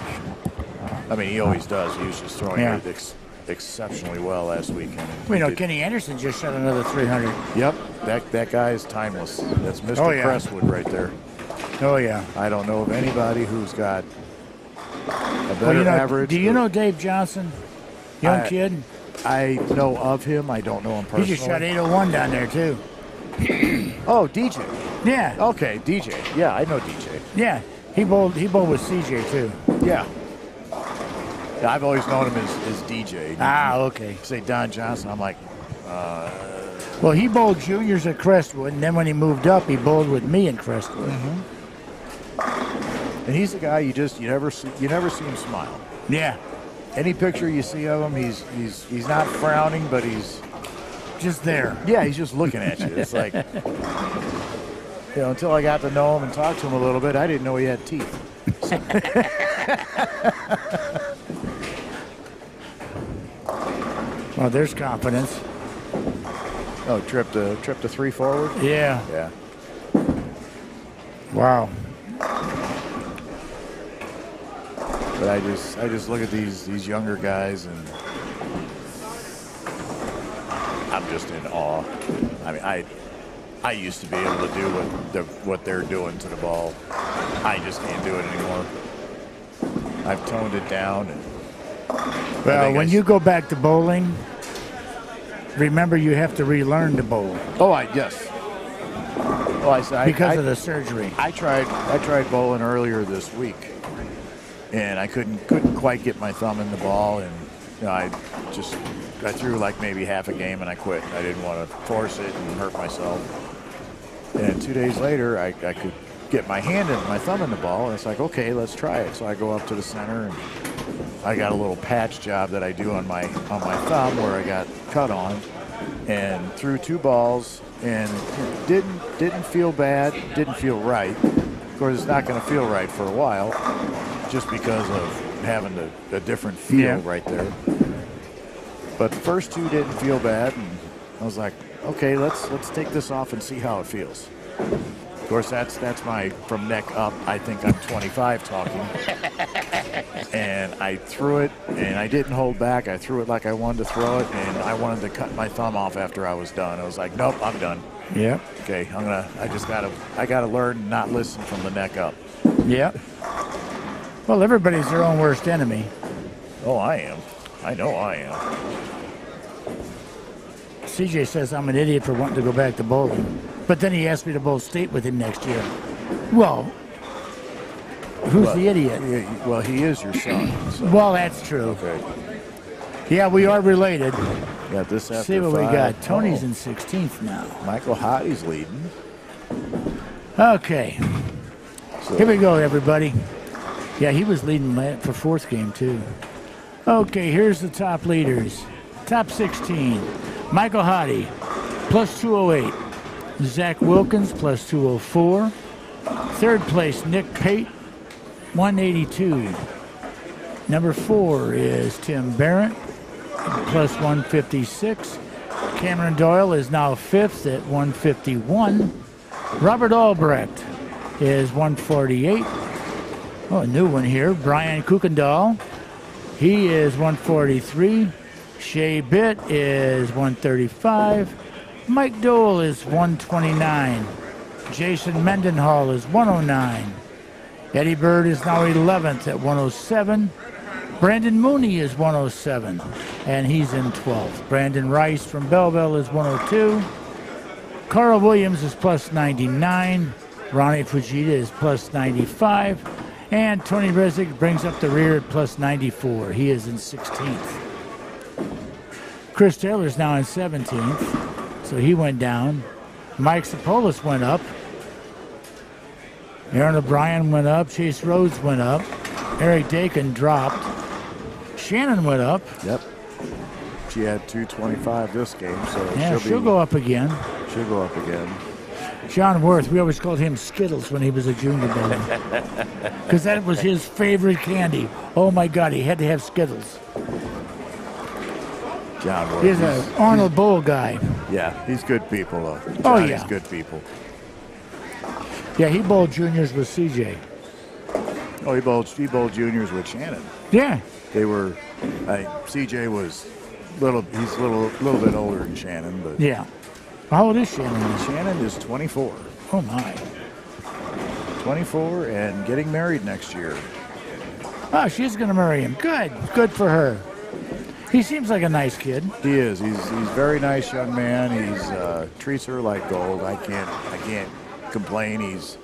I mean, he always does. He was just throwing it exceptionally well last weekend. Kenny Anderson just shot another 300. Yep, that guy is timeless. That's Mr. Crestwood right there. Oh yeah. I don't know of anybody who's got a better average. Do you know Dave Johnson? Young kid? I know of him. I don't know him personally. He just shot 801 down there too. Oh, DJ. Yeah. Okay, DJ. Yeah, I know DJ. Yeah, he bowled with CJ too. Yeah. I've always known him as DJ. Okay. Say Don Johnson, I'm like, Well, he bowled juniors at Crestwood, and then when he moved up, he bowled with me in Crestwood. And he's the guy you never see him smile. Yeah. Any picture you see of him, he's not frowning, but he's just there. Yeah, he's just looking at you. It's like, until I got to know him and talk to him a little bit, I didn't know he had teeth. Well, there's confidence. Oh, trip to 3 forward? Yeah. Yeah. Wow. But I just look at these younger guys, and I'm just in awe. I mean, I used to be able to do what they're doing to the ball. I just can't do it anymore. I've toned it down. And well, when you go back to bowling, remember you have to relearn to bowl. Oh, yes. Well, I because of the surgery. I tried bowling earlier this week, and I couldn't quite get my thumb in the ball, and I threw like maybe half a game and I quit. I didn't want to force it and hurt myself. And 2 days later, I could get my thumb in the ball, and it's like, okay, let's try it. So I go up to the center, and I got a little patch job that I do on my thumb where I got cut on, and threw 2 balls, and it didn't feel bad, didn't feel right. Of course, it's not going to feel right for a while, just because of having a different feel right there. But the first 2 didn't feel bad, and I was like, okay, let's take this off and see how it feels. Of course, that's my from neck up. I think I'm 25 talking. And I threw it, and I didn't hold back. I threw it like I wanted to throw it, and I wanted to cut my thumb off after I was done. I was like, nope, I'm done. Yeah. Okay, I gotta learn not listen from the neck up. Yeah. Well, everybody's their own worst enemy. Oh, I am. I know I am. CJ says I'm an idiot for wanting to go back to bowling. But then he asked me to bowl state with him next year. Well, who's the idiot? Well, he is your son. So. Well, that's true. Okay. Yeah, we are related. Got this after See what 5. we got. Tony's in 16th now. Michael Hottie's leading. Okay. So. Here we go, everybody. Yeah, he was leading for 4th game, too. Okay, here's the top leaders. Top 16. Michael Hottie, plus 208. Zach Wilkins, plus 204. 3rd place, Nick Pate, 182. Number 4 is Tim Barrett, plus 156. Cameron Doyle is now 5th at 151. Robert Albrecht is 148. Oh, a new one here. Brian Kuykendall. He is 143. Shea Bitt is 135. Mike Dole is 129. Jason Mendenhall is 109. Eddie Bird is now 11th at 107. Brandon Mooney is 107, and he's in 12th. Brandon Rice from Belleville is 102. Carl Williams is plus 99. Ronnie Fujita is plus 95. And Tony Resnick brings up the rear at plus 94. He is in 16th. Chris Taylor's now in 17th, so he went down. Mike Sapolis went up. Aaron O'Brien went up. Chase Rhodes went up. Eric Dakin dropped. Shannon went up. Yep. She had 225 this game, so yeah, she'll go up again. She'll go up again. John Worth, we always called him Skittles when he was a junior bowler, because that was his favorite candy. Oh my God, he had to have Skittles. John Worth. He's an Arnold Bowl guy. Yeah, he's good people though. Oh yeah, he's good people. Yeah, he bowled juniors with CJ. Oh, he bowled juniors with Shannon. Yeah. They were. CJ was he's a little bit older than Shannon, but yeah. How old is Shannon? Shannon is 24. Oh my. 24 and getting married next year. Oh, she's going to marry him. Good. Good for her. He seems like a nice kid. He is. He's a very nice young man. He's treats her like gold. I can't complain. He's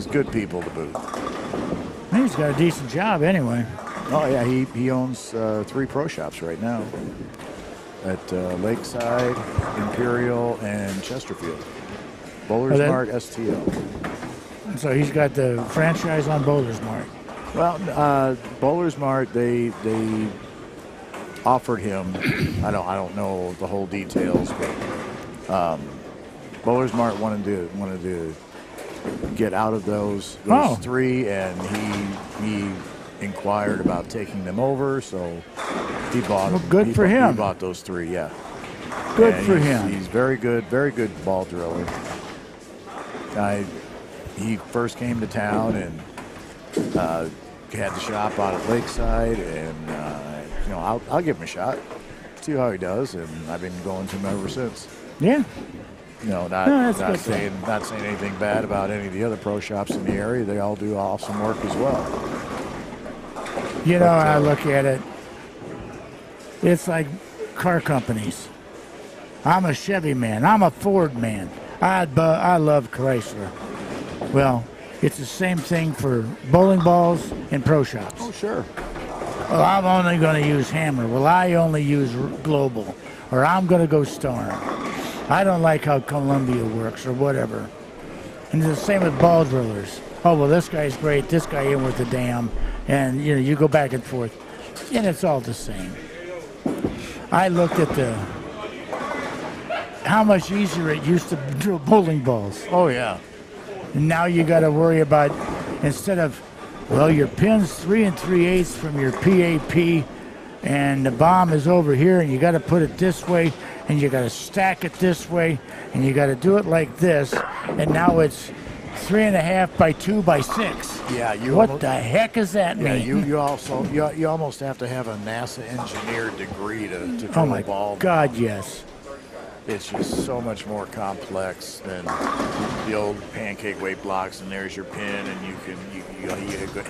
good people to boot. He's got a decent job anyway. Oh yeah, he owns 3 pro shops right now at Lakeside, Imperial, and Chesterfield. Bowler's Mart STL. So he's got the franchise on Bowler's Mart. Well, Bowler's Mart, they offered him. I don't know the whole details, but Bowler's Mart wanted to get out of those 3, and he inquired about taking them over, so he bought them. Good for him. He bought those 3, yeah. Good for him. He's very good ball driller. He first came to town and had the shop out at Lakeside, and I'll give him a shot, see how he does, and I've been going to him ever since. Yeah. Not saying anything bad about any of the other pro shops in the area. They all do awesome work as well. I look at it, it's like car companies. I'm a Chevy man. I'm a Ford man. I love Chrysler. Well, it's the same thing for bowling balls and pro shops. Oh, sure. Well, I'm only going to use Hammer. Well, I only use Global. Or I'm going to go Storm. I don't like how Columbia works or whatever. And it's the same with ball drillers. Oh, well, this guy's great. This guy ain't worth a damn. And, you know, you go back and forth. And it's all the same. I looked at how much easier it used to drill bowling balls. Oh, yeah. And now you got to worry about, instead of, well, your pin's 3 3/8 from your PAP, and the bomb is over here, and you got to put it this way, and you got to stack it this way, and you got to do it like this, and now it's 3.5 by 2 by 6. Yeah, What the heck is that mean? you almost have to have a NASA engineered degree to drill Oh my a ball. God, yes. It's just so much more complex than the old pancake weight blocks. And there's your pin, and you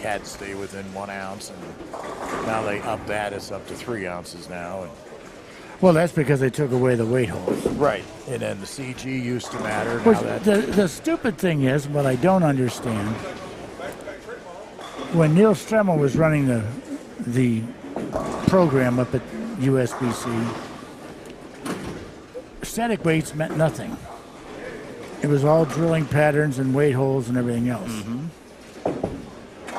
had to stay within 1 ounce, and now they up that. It's up to 3 ounces now. And Well, that's because they took away the weight holes. right, and then the CG used to matter. Which, Now that the stupid thing is, what I don't understand, when Neil Stremmel was running the program up at USBC, static weights meant nothing. It was all drilling patterns and weight holes and everything else.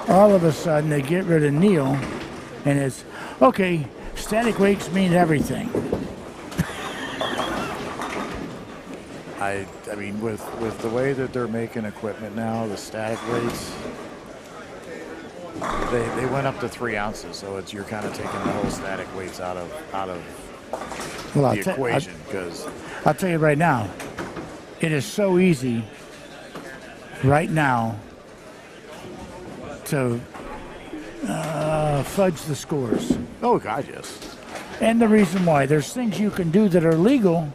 All of a sudden, they get rid of Neil, and it's, okay, static weights mean everything. I mean, with the way that they're making equipment now, the static weights, they went up to 3 ounces. So you're kind of taking the whole static weights out of Well, the equation, because I'll tell you right now, it is so easy right now to fudge the scores. oh god, yes, And the reason why, there's things you can do that are legal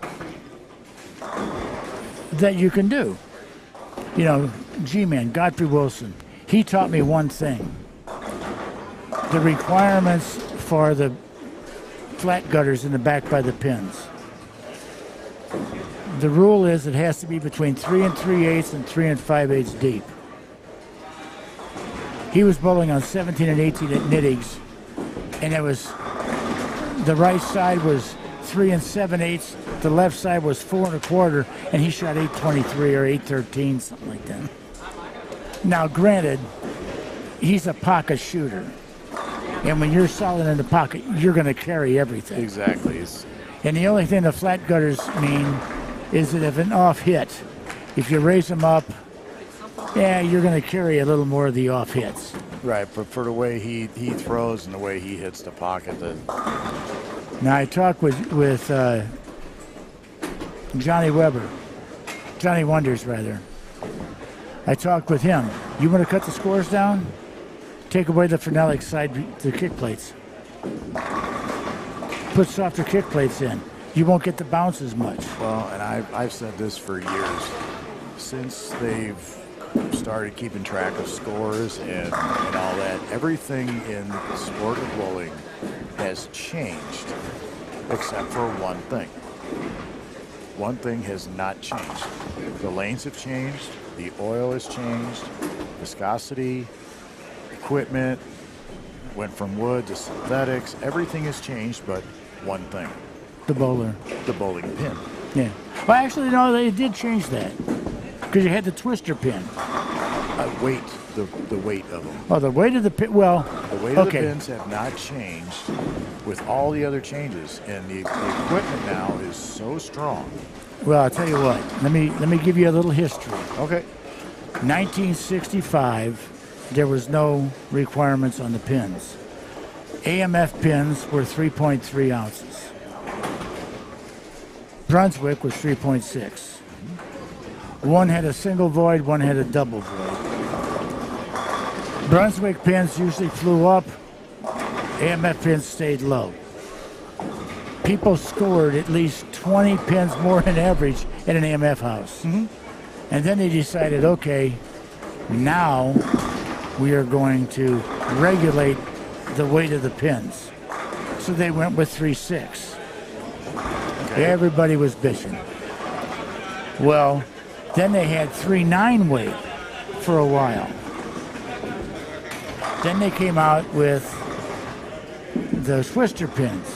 that you can do. You know, G-Man, Godfrey Wilson, he taught me one thing. The requirements for the flat gutters in the back by the pins. The rule is it has to be between 3 3/8 and 3 5/8 deep. He was bowling on 17 and 18 at Nittigs, and it was, the right side was 3 7/8, the left side was 4 1/4, and he shot 823 or 813, something like that. Now, granted, he's a pocket shooter, and when you're solid in the pocket, you're going to carry everything. exactly. And the only thing the flat gutters mean is that if an off hit, if you raise them up, yeah, you're going to carry a little more of the off hits. Right, but for the way he throws and the way he hits the pocket, Now, I talked with Johnny Wonders, rather. I talked with him. You want to cut the scores down? Take away the phenolic side, the kick plates. Put softer kick plates in. You won't get the bounce as much. well, and I've said this for years, since they've started keeping track of scores and all that, everything in the sport of bowling has changed, except for one thing. One thing has not changed. The lanes have changed, the oil has changed, viscosity, equipment, went from wood to synthetics, everything has changed but one thing, The bowler. the bowling pin. Yeah. Well, actually, no, they did change that. Because you had the twister pin. Weight, the weight of them. Oh, the weight of the pin, well, The weight of the okay. pins have not changed with all the other changes, and the equipment now is so strong. Well, I'll tell you what. Let me give you a little history. Okay. 1965, there was no requirements on the pins. AMF pins were 3.3 ounces. Brunswick was 3.6. One had a single void, one had a double void. Brunswick pins usually flew up, AMF pins stayed low. People scored at least 20 pins more than average at an AMF house. And then they decided, okay, now we are going to regulate the weight of the pins. So they went with 3.6. Everybody was bitching. Well, Then they had 3.9 weight for a while. Then they came out with the twister pins,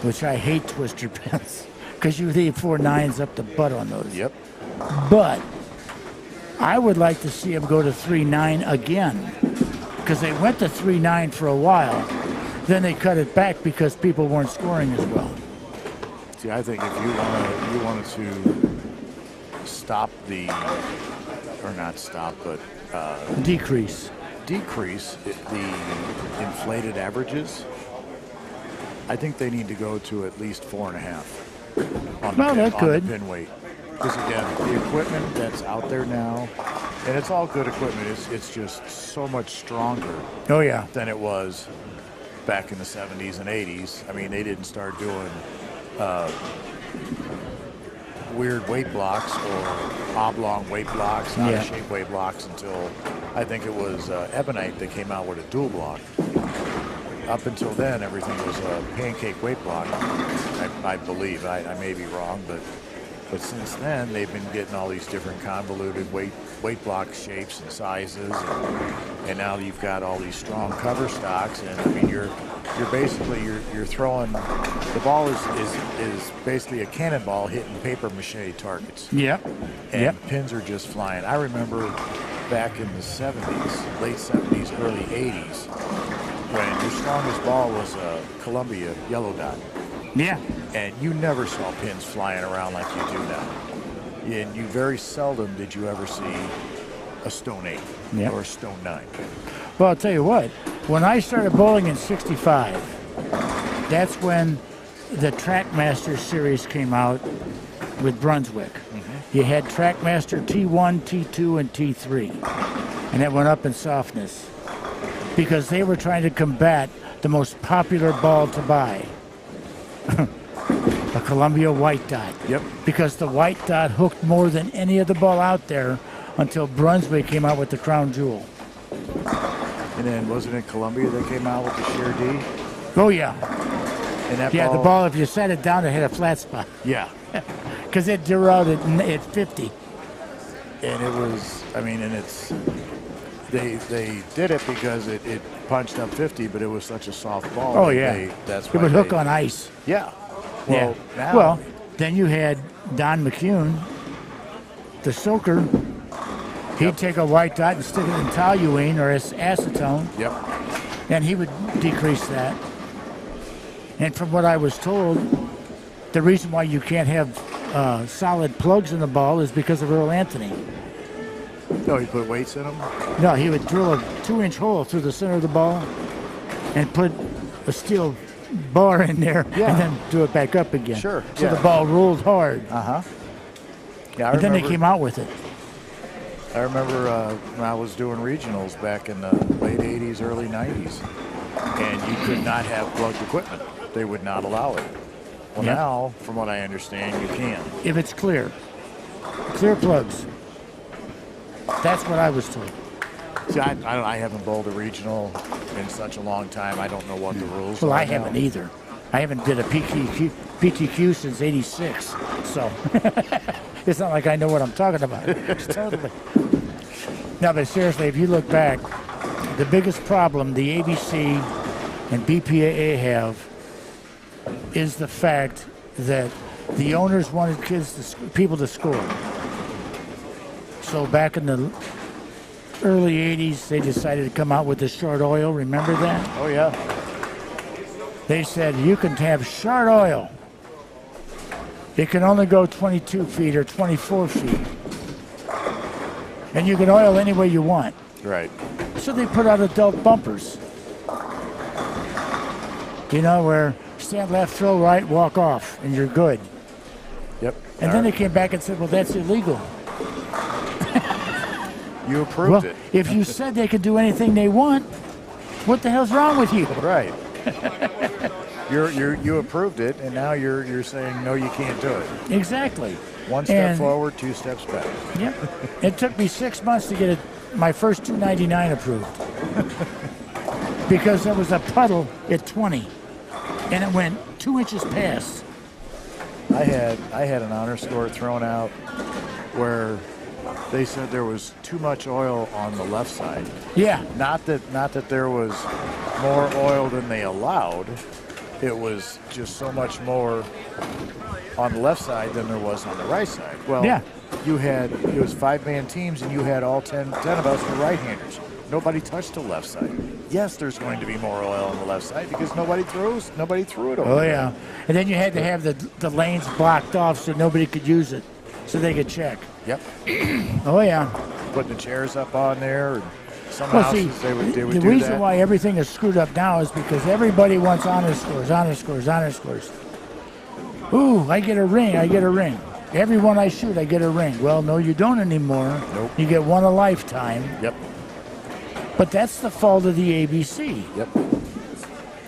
which I hate twister pins because you leave 4 9s up the butt on those. Yep. But I would like to see them go to 3.9 again because they went to 3.9 for a while. Then they cut it back because people weren't scoring as well. See, I think if you wanted to stop or not stop, but Decrease the inflated averages, I think they need to go to at least 4.5 on the pin weight. Because again, the equipment that's out there now, and it's all good equipment, it's just so much stronger Oh, yeah. than it was back in the 70s and 80s. I mean, they didn't start doing weird weight blocks or oblong weight blocks, out of shape weight blocks until I think it was Ebonite that came out with a dual block. Up until then, everything was a pancake weight block, I believe. I may be wrong, but since then they've been getting all these different convoluted weight block shapes and sizes, and now you've got all these strong cover stocks, and I mean you're basically you're throwing, the ball is basically a cannonball hitting paper mache targets. Yep. And pins are just flying. I remember back in the 70s, late 70s, early 80s, when your strongest ball was a Columbia yellow dot. Yeah. And you never saw pins flying around like you do now. And you very seldom did you ever see a Stone 8 or a Stone 9. Well, I'll tell you what, when I started bowling in 65, that's when the Trackmaster series came out with Brunswick. Mm-hmm. You had Trackmaster T1, T2, and T3. And it went up in softness because they were trying to combat the most popular ball to buy. A Columbia white dot. Yep. Because the white dot hooked more than any other ball out there until Brunswick came out with the Crown Jewel. And then wasn't it Columbia that came out with the Sheer D? Oh, yeah. And that Yeah, ball, the ball, if you set it down, it had a flat spot. Yeah. Because it drew out at 50. And it was, I mean, and it's, they did it because it punched up 50, but it was such a soft ball. Oh, yeah. That's it why would hook on ice. Yeah. Well, now. Well, then you had Don McCune, the soaker. He'd take a white dot and stick it in toluene or acetone. Yep. And he would decrease that. And from what I was told, the reason why you can't have solid plugs in the ball is because of Earl Anthony. No, he put weights in them? No, he would drill a 2-inch hole through the center of the ball and put a steel bar in there and then do it back up again. Sure. So the ball rolled hard. Uh-huh. Yeah, And then they came out with it. I remember when I was doing regionals back in the late 80s, early 90s, and you could not have plugged equipment. They would not allow it. Well, now, from what I understand, you can. If it's clear. Clear plugs. That's what I was told. See, I haven't bowled a regional in such a long time. I don't know what the rules are. Well, I haven't either. I haven't did a PTQ since '86, so it's not like I know what I'm talking about. Totally. No, but seriously, if you look back, the biggest problem the ABC and BPAA have is the fact that the owners wanted people to score. So back in the early 80s, they decided to come out with the short oil. Remember that? Oh, yeah. They said, you can have short oil. It can only go 22 feet or 24 feet. And you can oil any way you want. Right. So they put out adult bumpers. You know, where stand left, throw right, walk off, and you're good. Yep. And then they came back and said, well, that's illegal. You approved it. If you said they could do anything they want, what the hell's wrong with you? Right. You approved it, and now you're saying no, you can't do it. Exactly. One step forward, 2 steps back. Yep. It took me 6 months to get my first 299 approved because there was a puddle at 20, and it went 2 inches past. I had an honor score thrown out where they said there was too much oil on the left side. Yeah. Not that there was more oil than they allowed. It was just so much more on the left side than there was on the right side. Well, Yeah. it was 5-man teams, and you had all 10 of us were right-handers. Nobody touched the left side. Yes, there's going to be more oil on the left side because nobody threw it over. Oh, yeah. And then you had to have the lanes blocked off so nobody could use it, so they could check. Yep. Oh, yeah. Putting the chairs up on there. And some Well, see, houses, they would do the that. reason why everything is screwed up now is because everybody wants honor scores. Ooh, I get a ring. Every one I shoot, I get a ring. Well, no, you don't anymore. Nope. You get one a lifetime. Yep. But that's the fault of the ABC. Yep.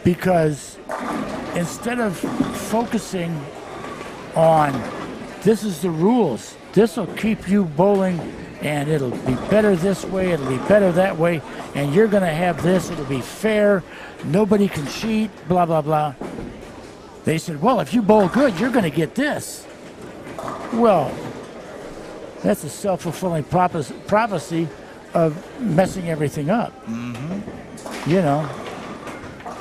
Because instead of focusing on this is the rules, this will keep you bowling, and it'll be better this way, it'll be better that way, and you're going to have this, it'll be fair, nobody can cheat, blah, blah, blah. They said, well, if you bowl good, you're going to get this. Well, that's a self-fulfilling prophecy of messing everything up. Mm-hmm. You know.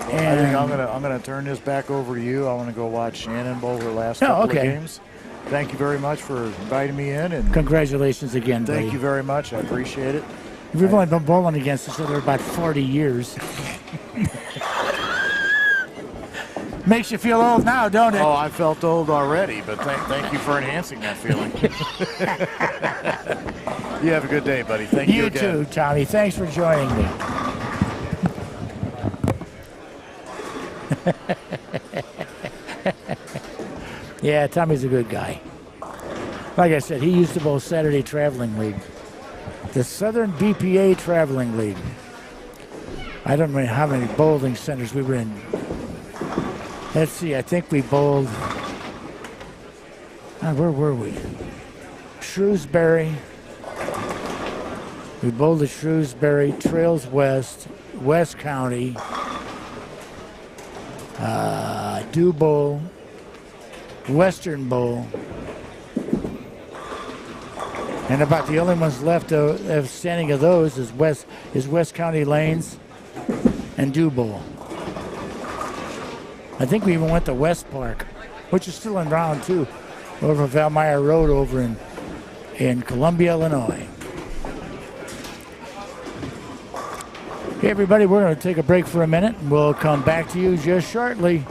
I think I'm gonna turn this back over to you. I want to go watch Shannon bowl her last couple of games. Thank you very much for inviting me in, and congratulations again, buddy. Thank you very much. I appreciate it. We've only been bowling against each other about 40 years. Makes you feel old now, don't it? Oh, I felt old already, but thank you for enhancing that feeling. You have a good day, buddy. Thank you again. You too, Tommy. Thanks for joining me. Yeah, Tommy's a good guy. Like I said, he used to bowl Saturday Traveling League. The Southern BPA Traveling League. I don't know how many bowling centers we were in. Let's see, I think we bowled, where were we? Shrewsbury. We bowled at Shrewsbury, Trails West, West County, Dew Bowl, Western Bowl, and about the only ones left standing of those is West County Lanes and Dew Bowl. I think we even went to West Park, which is still in round 2, over Valmeyer Road over in Columbia, Illinois. Hey, everybody, we're going to take a break for a minute, and we'll come back to you just shortly.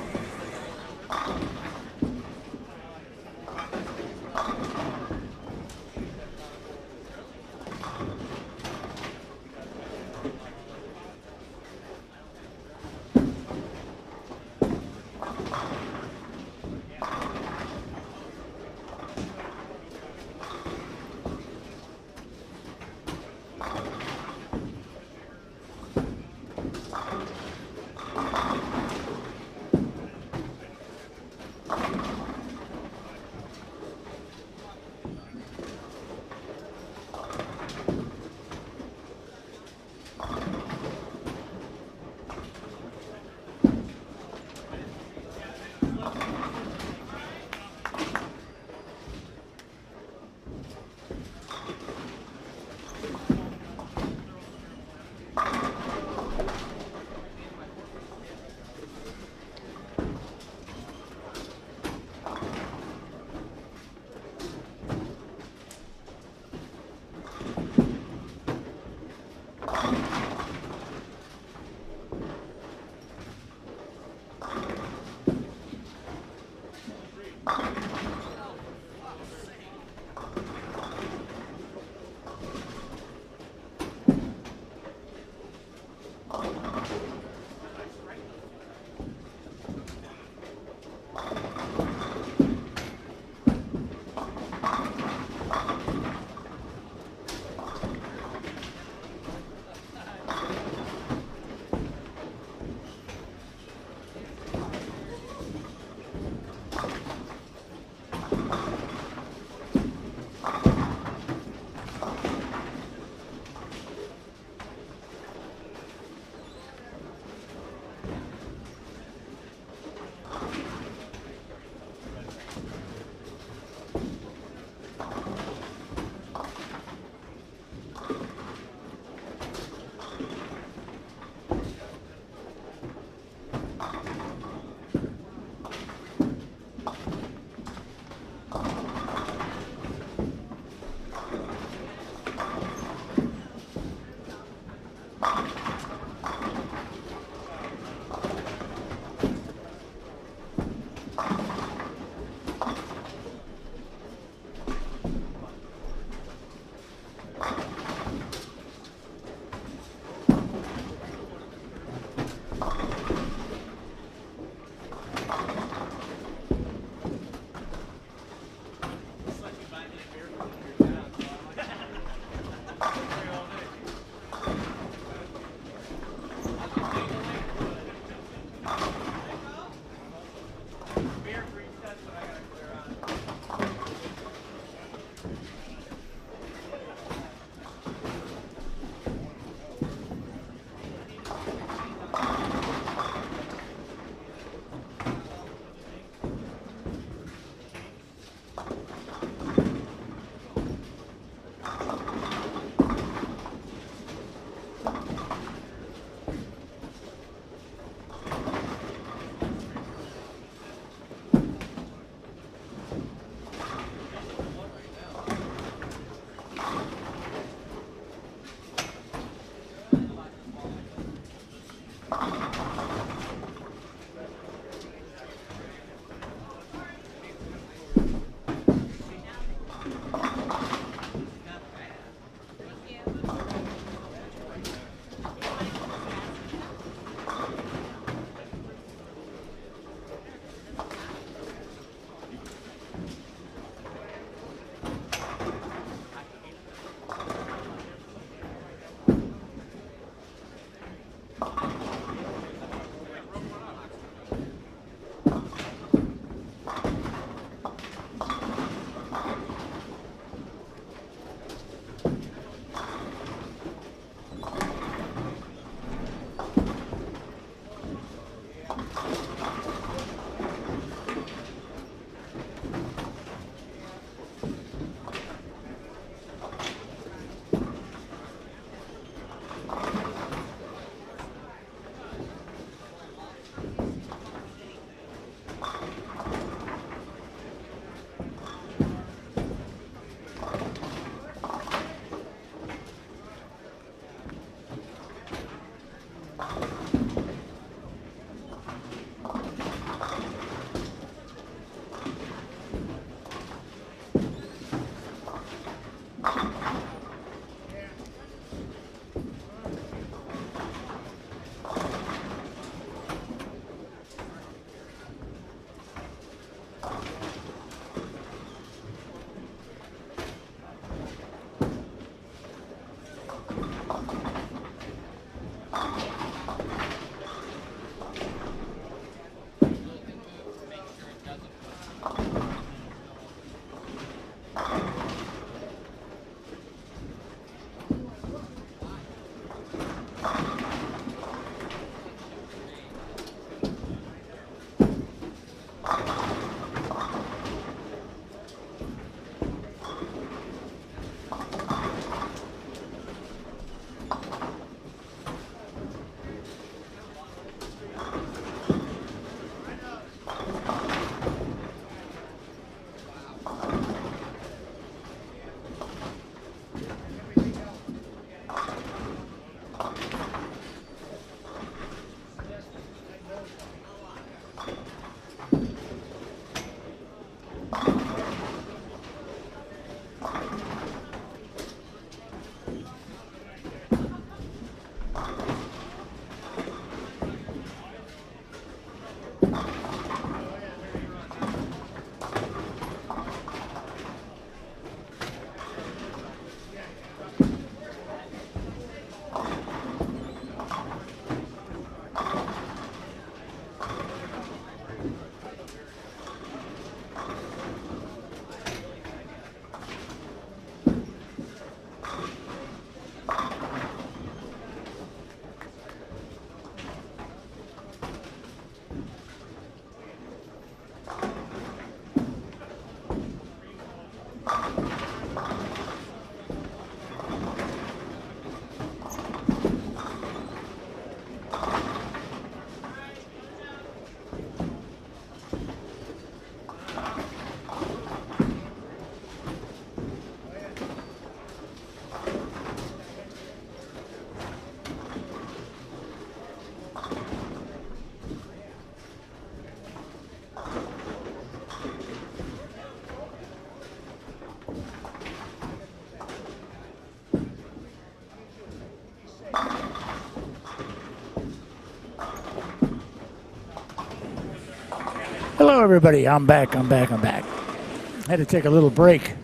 Hello, everybody. I'm back. Had to take a little break.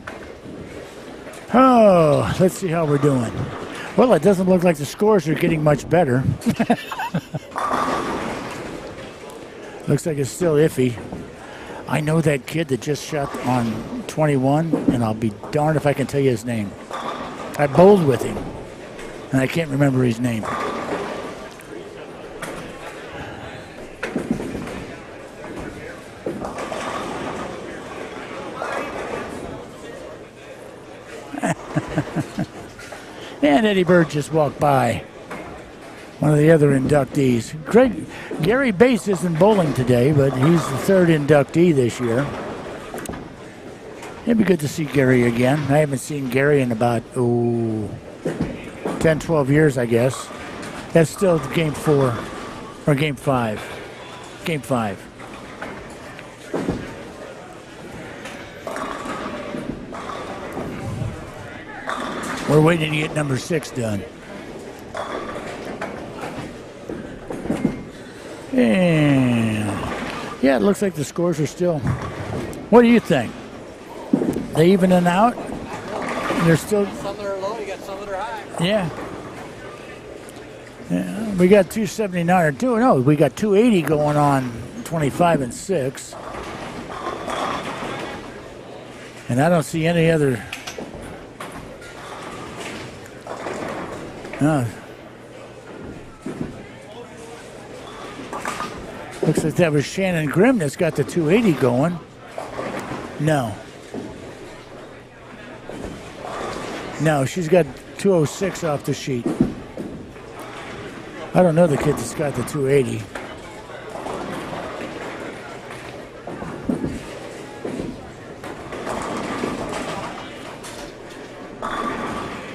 Oh, let's see how we're doing. Well, it doesn't look like the scores are getting much better. Looks like it's still iffy. I know that kid that just shot on 21, and I'll be darned if I can tell you his name. I bowled with him, and I can't remember his name. And Eddie Bird just walked by. One of the other inductees. Gary Bass isn't bowling today, but he's the third inductee this year. It'd be good to see Gary again. I haven't seen Gary in about 10, 12 years, I guess. That's still game 4 or game 5. Game 5. We're waiting to get number 6 done. And yeah, it looks like the scores are still. What do you think? They evening out? They're still. Some that are low, you got some that are high. Yeah. Yeah, we got 279 or 2. No, we got 280 going on 25 and 6. And I don't see any other. Looks like that was Shannon Grimm that's got the 280 going. No, she's got 206 off the sheet. I don't know the kid that's got the 280.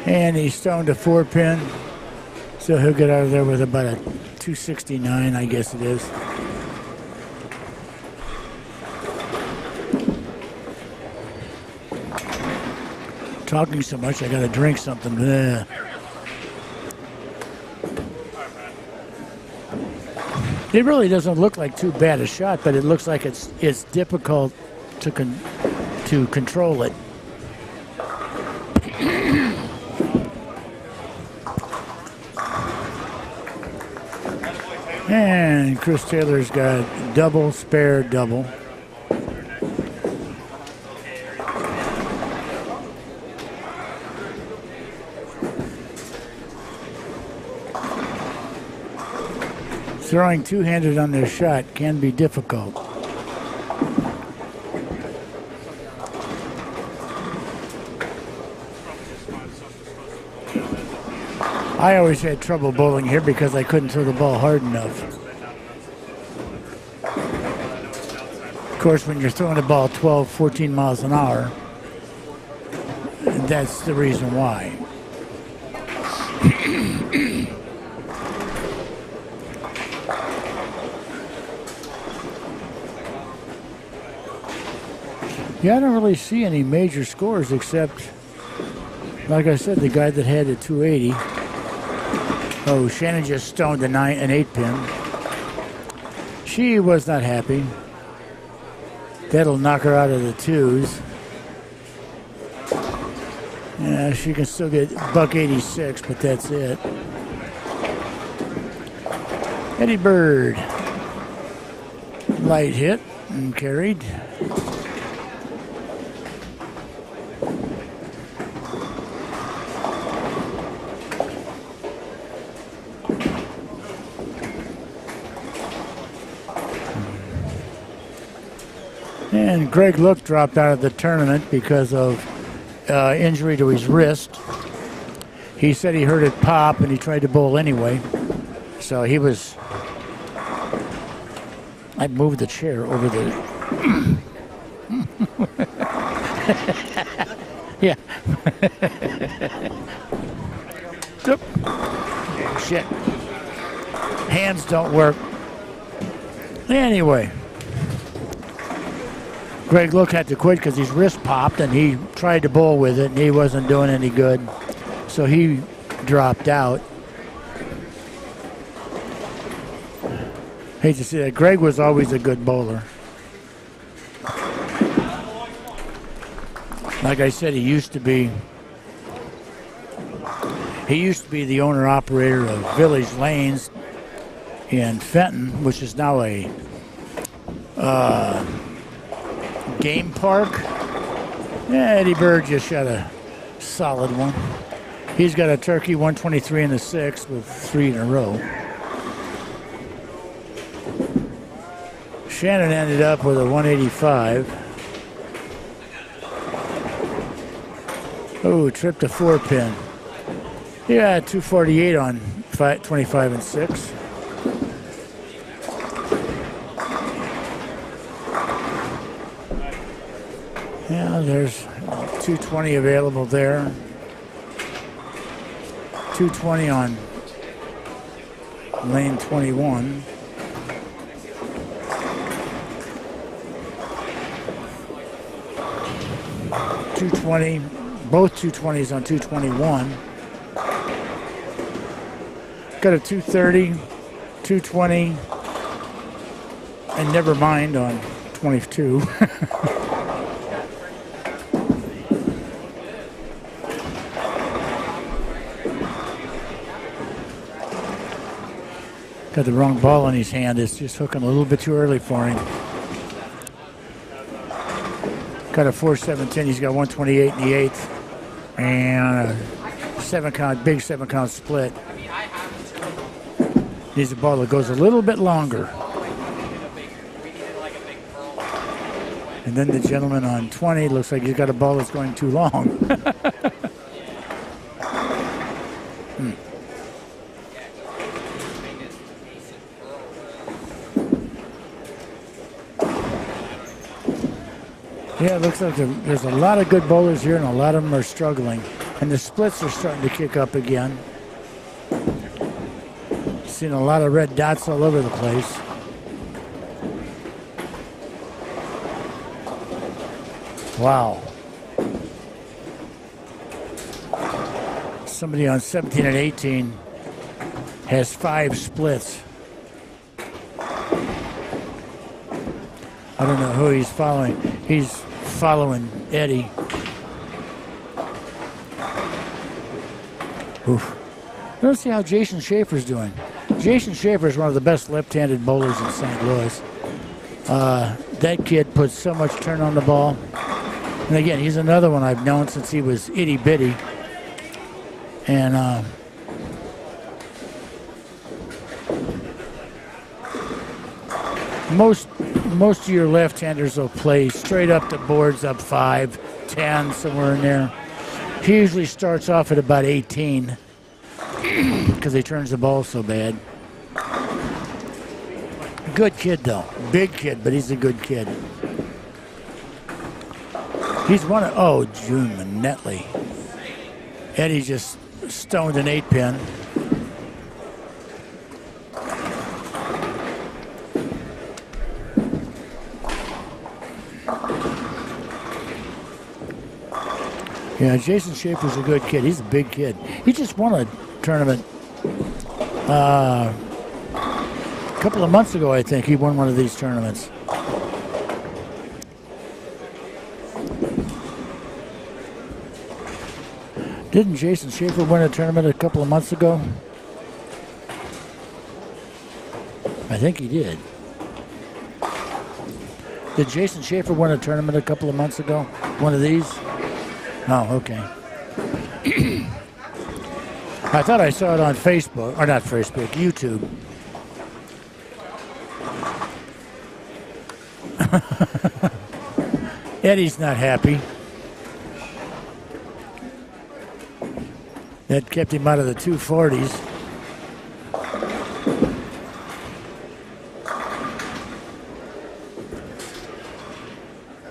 And he's stoned a 4-pin, so he'll get out of there with about a 269, I guess it is. Talking so much, I gotta drink something. Ugh. It really doesn't look like too bad a shot, but it looks like it's difficult to control it. And Chris Taylor's got double, spare, double. Throwing two-handed on their shot can be difficult. I always had trouble bowling here because I couldn't throw the ball hard enough. Of course, when you're throwing the ball 12, 14 miles an hour, that's the reason why. Yeah, I don't really see any major scores except, like I said, the guy that had a 280. Oh, Shannon just stoned an 8-pin. She was not happy. That'll knock her out of the 2s. Yeah, she can still get $186, but that's it. Eddie Bird. Light hit and carried. And Greg Look dropped out of the tournament because of injury to his wrist. He said he heard it pop and he tried to bowl anyway. So he was... I moved the chair over the... yeah. Shit. Hands don't work. Anyway. Greg Look had to quit because his wrist popped and he tried to bowl with it and he wasn't doing any good. So he dropped out. Hate to see that. Greg was always a good bowler. Like I said, he used to be the owner-operator of Village Lanes in Fenton, which is now a game park. Yeah, Eddie Bird just shot a solid one. He's got a turkey 123 in the 6th with 3 in a row. Shannon ended up with a 185. Oh, tripped a 4-pin. Yeah, 248 on 25 and 6. Yeah, there's 220 available there. 220 on lane 21. Both 220s on 221. Got a 230, 220, and never mind on 22. Got the wrong ball in his hand. It's just hooking a little bit too early for him. Got a 4-7-10. He's got 128 in the 8th. And a 7-count, big 7-count split. Needs a ball that goes a little bit longer. And then the gentleman on 20 looks like he's got a ball that's going too long. Yeah, it looks like there's a lot of good bowlers here and a lot of them are struggling. And the splits are starting to kick up again. Seen a lot of red dots all over the place. Wow. Somebody on 17 and 18 has 5 splits. I don't know who he's following. He's following Eddie. Oof. Let's see how Jason Schaefer's doing. Jason Schaefer is one of the best left-handed bowlers in St. Louis. That kid puts so much turn on the ball. And again, he's another one I've known since he was itty-bitty. And most of your left-handers will play straight up the boards, up 5, 10, somewhere in there. He usually starts off at about 18 because he turns the ball so bad. Good kid, though. Big kid, but he's a good kid. He's one of, June Manetley. Eddie just stoned an 8-pin. Yeah, Jason Schaefer's a good kid. He's a big kid. He just won a tournament a couple of months ago, I think. He won one of these tournaments. Didn't Jason Schaefer win a tournament a couple of months ago? I think he did. Did Jason Schaefer win a tournament a couple of months ago? One of these? Oh, okay. I thought I saw it on Facebook, or not Facebook, YouTube. Eddie's not happy. That kept him out of the 240s.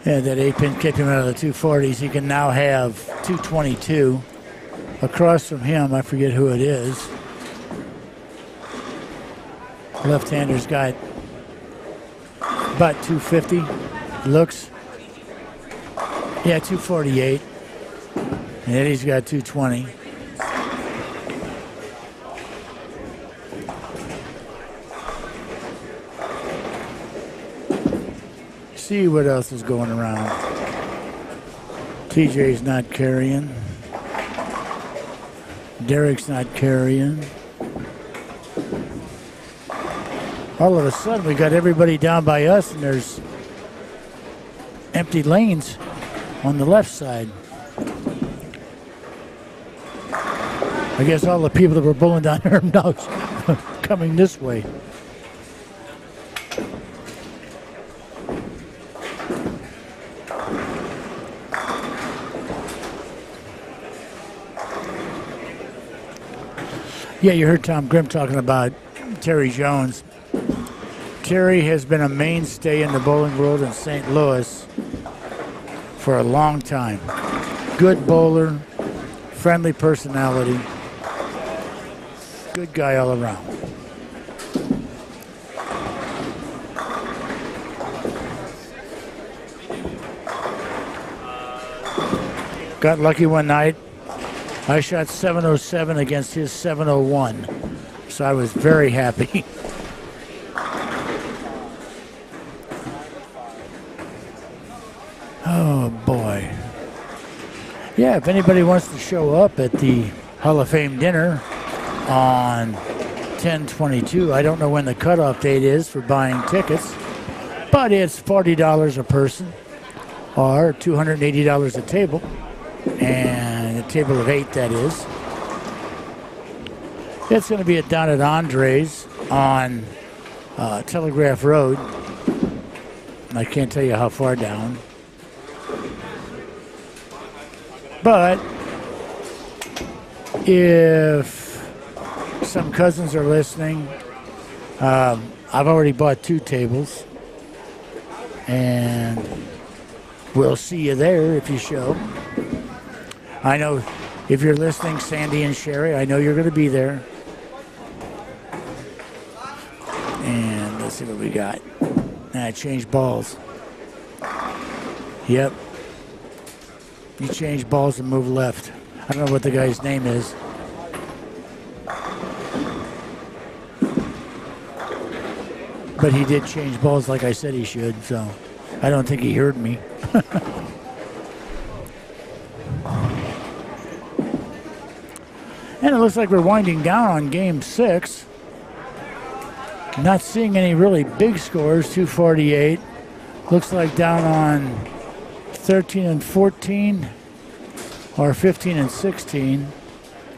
Yeah, that 8-pin kept him out of the 240s. He can now have 222. Across from him, I forget who it is. Left-hander's got about 250. Looks. Yeah, 248. And Eddie's got 220. See what else is going around. TJ's not carrying. Derek's not carrying. All of a sudden, we got everybody down by us, and there's empty lanes on the left side. I guess all the people that were bowling down there are now coming this way. Yeah, you heard Tom Grimm talking about Terry Jones. Terry has been a mainstay in the bowling world in St. Louis for a long time. Good bowler, friendly personality, good guy all around. Got lucky one night. I shot 707 against his 701, so I was very happy. Oh boy. Yeah, if anybody wants to show up at the Hall of Fame dinner on 10/22, I don't know when the cutoff date is for buying tickets, but it's $40 a person or $280 a table, and a table of 8, that is. It's going to be down at Andre's on Telegraph Road. I can't tell you how far down. But if some cousins are listening, I've already bought 2 tables, and we'll see you there if you show. I know if you're listening, Sandy and Sherry, I know you're going to be there. And let's see what we got. I changed balls. Yep. You change balls and move left. I don't know what the guy's name is. But he did change balls like I said he should, so I don't think he heard me. And it looks like we're winding down on game 6. Not seeing any really big scores, 248. Looks like down on 13 and 14 or 15 and 16.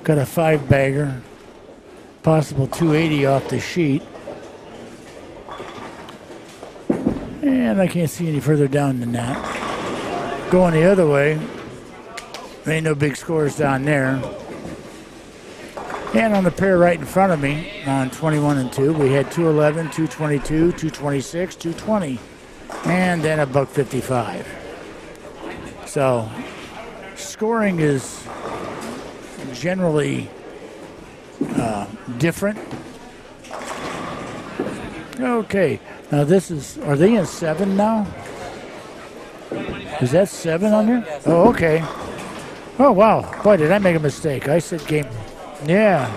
Got a 5-bagger. Possible 280 off the sheet. And I can't see any further down than that. Going the other way, there ain't no big scores down there. And on the pair right in front of me, on 21 and 2, we had 211, 222, 226, 220, and then a $155. So, scoring is generally different. Okay, now this is, are they in 7 now? Is that 7 on here? Oh, okay. Oh, wow. Boy, did I make a mistake. I said game. Yeah.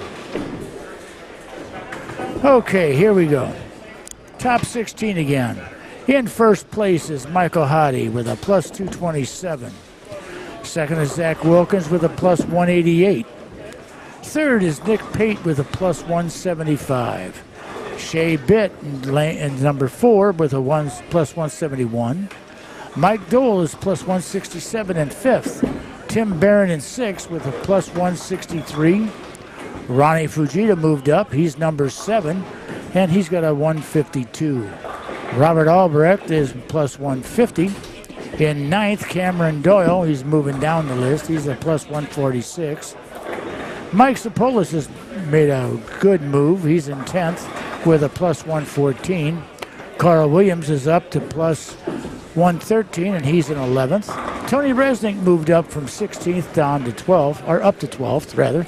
Okay, here we go. Top 16 again. In first place is Michael Hoddy with a plus 227. Second is Zach Wilkins with a plus 188. Third is Nick Pate with a plus 175. Shea Bitt in number 4 with a plus 171. Mike Dole is plus 167 in 5th. Tim Barron in 6th with a plus 163. Ronnie Fujita moved up. He's number 7, and he's got a 152. Robert Albrecht is plus 150. In 9th, Cameron Doyle, he's moving down the list. He's a plus 146. Mike Sapolis has made a good move. He's in 10th with a plus 114. Carl Williams is up to plus 113, and he's in 11th. Tony Resnick moved up from 16th down to 12th, or up to 12th, rather,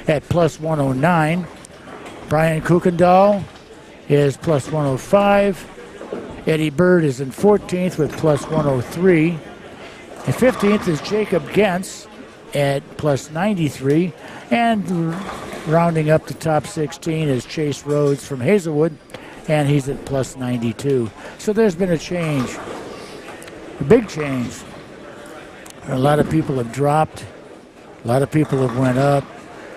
at plus 109. Brian Kuykendall is plus 105. Eddie Bird is in 14th with plus 103. And 15th is Jacob Gentz at plus 93. And rounding up the top 16 is Chase Rhodes from Hazelwood, and he's at plus 92. So there's been a change, a big change. A lot of people have dropped. A lot of people have went up.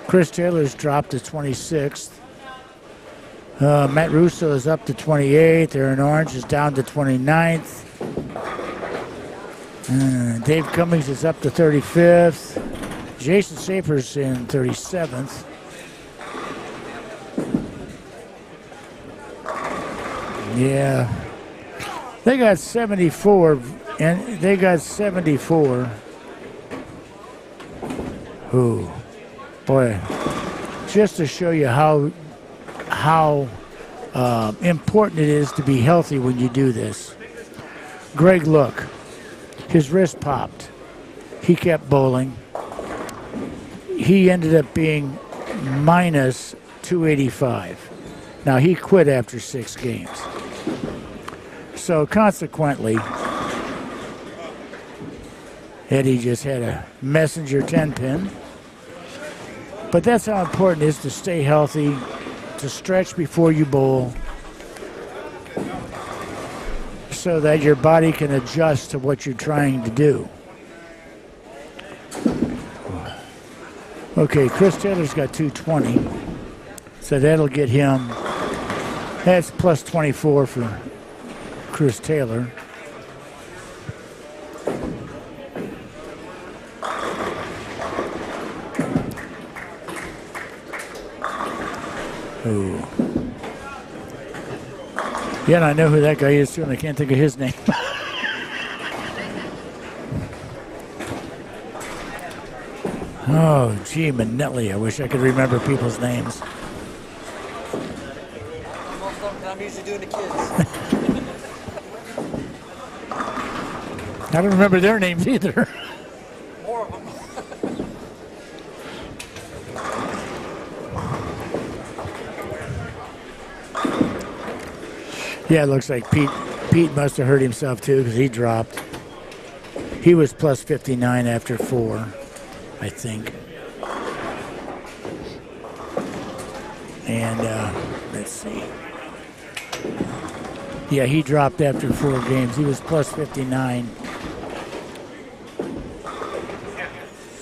Chris Taylor's dropped to 26th. Matt Russo is up to 28th. Aaron Orange is down to 29th. Dave Cummings is up to 35th. Jason Saper's in 37th. Yeah. They got 74, and they got 74. Ooh, boy. Just to show you how important it is to be healthy when you do this. Greg, look. His wrist popped. He kept bowling. He ended up being minus 285. Now, he quit after 6 games. So, consequently, Eddie just had a messenger 10-pin. But that's how important it is to stay healthy, to stretch before you bowl, so that your body can adjust to what you're trying to do. Okay, Chris Taylor's got 220, so that'll get him. That's plus 24 for Chris Taylor. Ooh. Yeah, and I know who that guy is too, and I can't think of his name. Oh, gee, Manelli. I wish I could remember people's names. Most of them I'm usually doing the kids. I don't remember their names either. More of them. Yeah, it looks like Pete must have hurt himself too because he dropped. He was plus 59 after 4, I think. And let's see. Yeah, he dropped after 4 games. He was plus 59.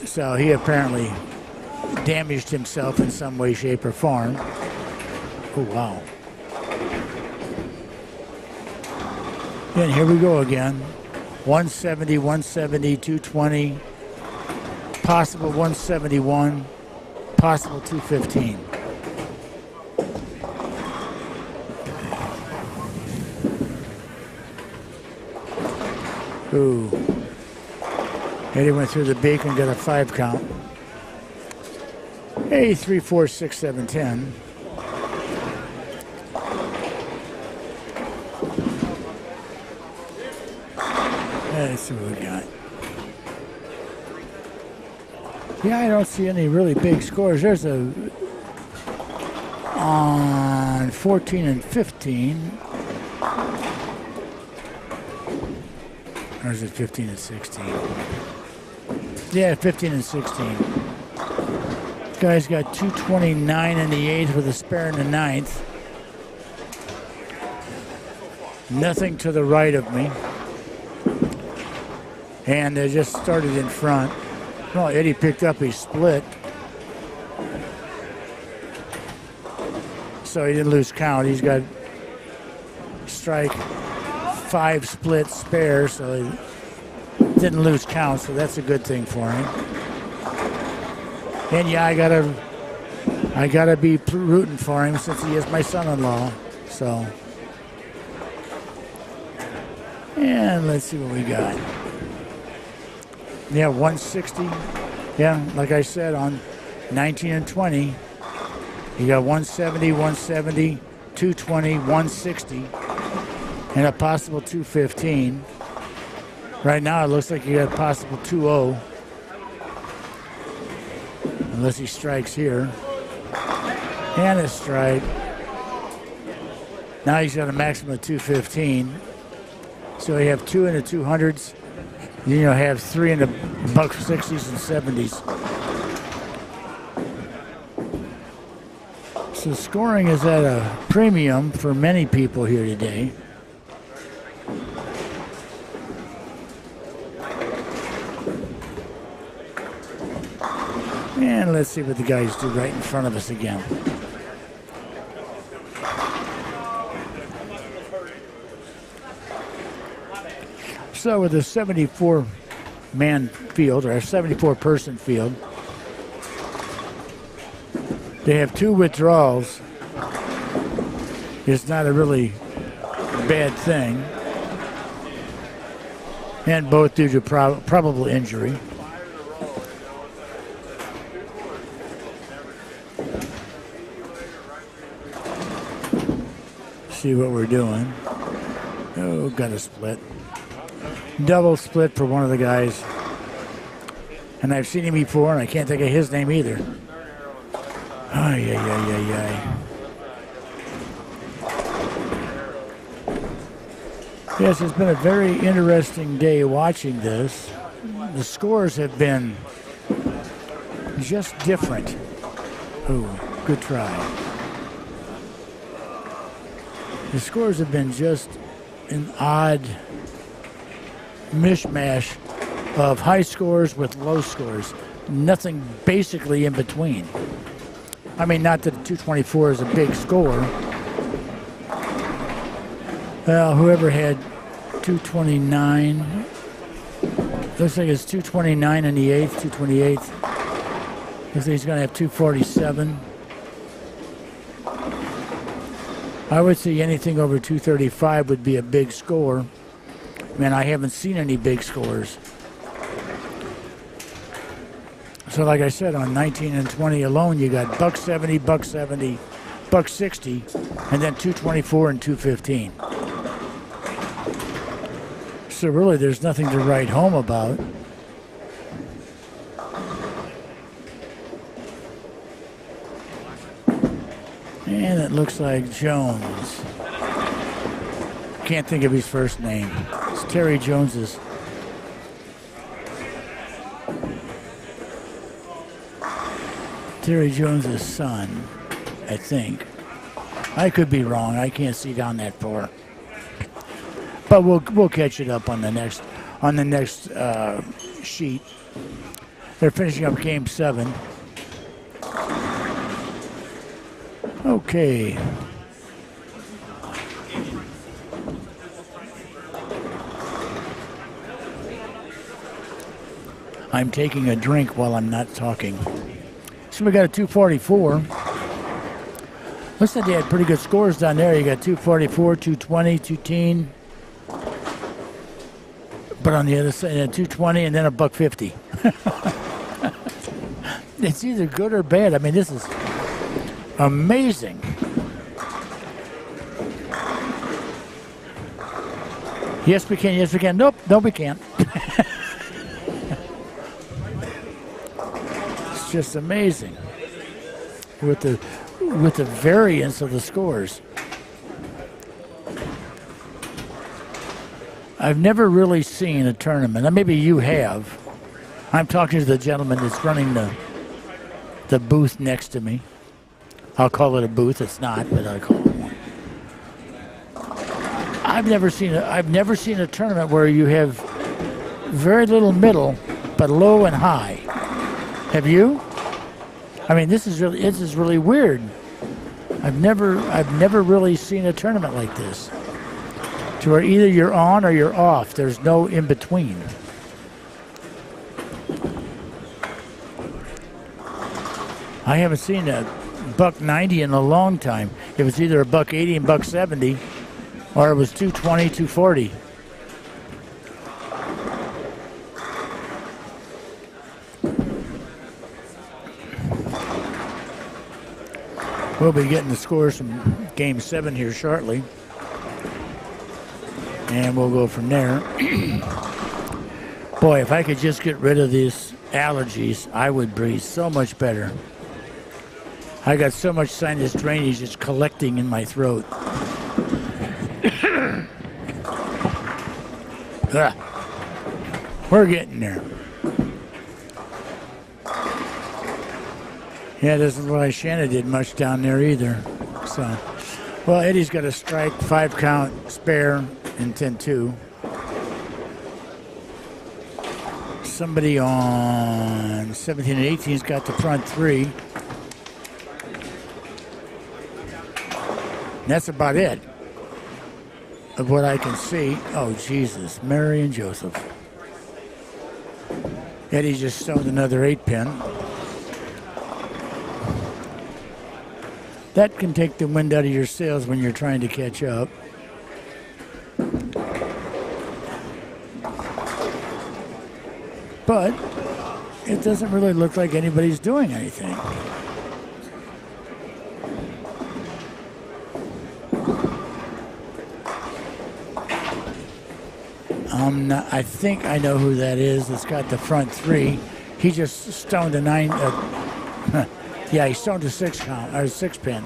So he apparently damaged himself in some way, shape, or form. Oh, wow. And here we go again. 170, 170, 220, possible 171, possible 215. Ooh. Eddie went through the beak and got a 5 count. 8, 3, 4, 6, 7, 10. Let's see what we got. Yeah, I don't see any really big scores. There's a on 14 and 15. Or is it 15 and 16? Yeah, 15 and 16. This guy's got 229 in the 8th with a spare in the 9th. Nothing to the right of me. And they just started in front. Well, Eddie picked up his split. So he didn't lose count. He's got strike 5 split spare, so he didn't lose count, so that's a good thing for him. And yeah, I gotta be rooting for him since he is my son-in-law. So, and let's see what we got. Yeah, 160. Yeah, like I said, on 19 and 20, you got 170, 170, 220, 160, and a possible 215. Right now, it looks like you got a possible 2-0, unless he strikes here. And a strike. Now he's got a maximum of 215. So you have 2 in the 200s. Then you'll have 3 in the buck 60s and 70s. So scoring is at a premium for many people here today. And let's see what the guys do right in front of us again. So with a 74-man field, or a 74-person field, they have 2 withdrawals. It's not a really bad thing. And both due to probable injury. See what we're doing. Oh, got a split. Double split for one of the guys. And I've seen him before, and I can't think of his name either. Ay, ay, ay, ay, ay. Yes, it's been a very interesting day watching this. The scores have been just different. Oh, good try. The scores have been just an odd mishmash of high scores with low scores. Nothing basically in between. I mean, not that 224 is a big score. Well, whoever had 229, looks like it's 229 in the 8th, 228. Looks like he's going to have 247. I would say anything over 235 would be a big score. Man, I haven't seen any big scores. So like I said, on 19 and 20 alone, you got $170, $170, $160, and then 224 and 215. So really, there's nothing to write home about. And it looks like Jones. Can't think of his first name. It's Terry Jones's. Terry Jones's son, I think. I could be wrong. I can't see down that far. But we'll catch it up on the next sheet. They're finishing up Game 7. Okay. I'm taking a drink while I'm not talking. So we got a 244. Looks like they had pretty good scores down there. You got 244, 220, 210. But on the other side, 220 and then a $150. It's either good or bad. I mean, this is amazing. Yes, we can. Yes, we can. Nope. No, we can't. It's just amazing with the variance of the scores. I've never really seen a tournament. Maybe you have. I'm talking to the gentleman that's running the booth next to me. I'll call it a booth. It's not, but I call it one. I've never seen a tournament where you have very little middle, but low and high. Have you? I mean, this is really weird. I've never really seen a tournament like this, to where either you're on or you're off. There's no in between. I haven't seen a $190 in a long time. It was either a $180 and $170, or it was 220, 240. We'll be getting the scores from Game 7 here shortly. And we'll go from there. Boy, if I could just get rid of these allergies, I would breathe so much better. I got so much sinus drainage, it's collecting in my throat. We're getting there. Yeah, doesn't look like Shanna did much down there either. So, well, Eddie's got a strike, 5 count, spare, and 10-2. Somebody on 17 and 18's got the front three. And that's about it of what I can see. Oh, Jesus. Mary and Joseph. Eddie just stoned another 8-pin. That can take the wind out of your sails when you're trying to catch up. But it doesn't really look like anybody's doing anything. I think I know who that is that's got the front three. He just stoned a 9. Yeah, he stoned a 6-pin.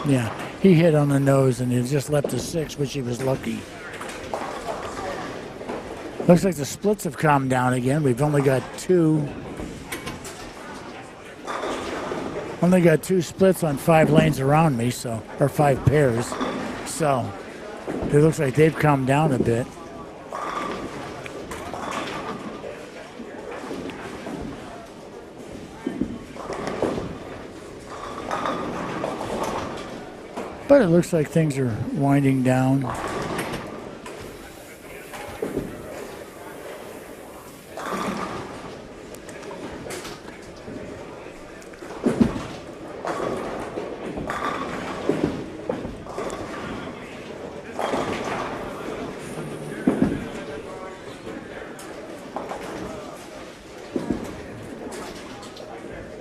Yeah, he hit on the nose and it just left a 6, which he was lucky. Looks like the splits have calmed down again. We've only got two. Only got 2 splits on 5 lanes around me, so, or 5 pairs. So it looks like they've calmed down a bit. But it looks like things are winding down.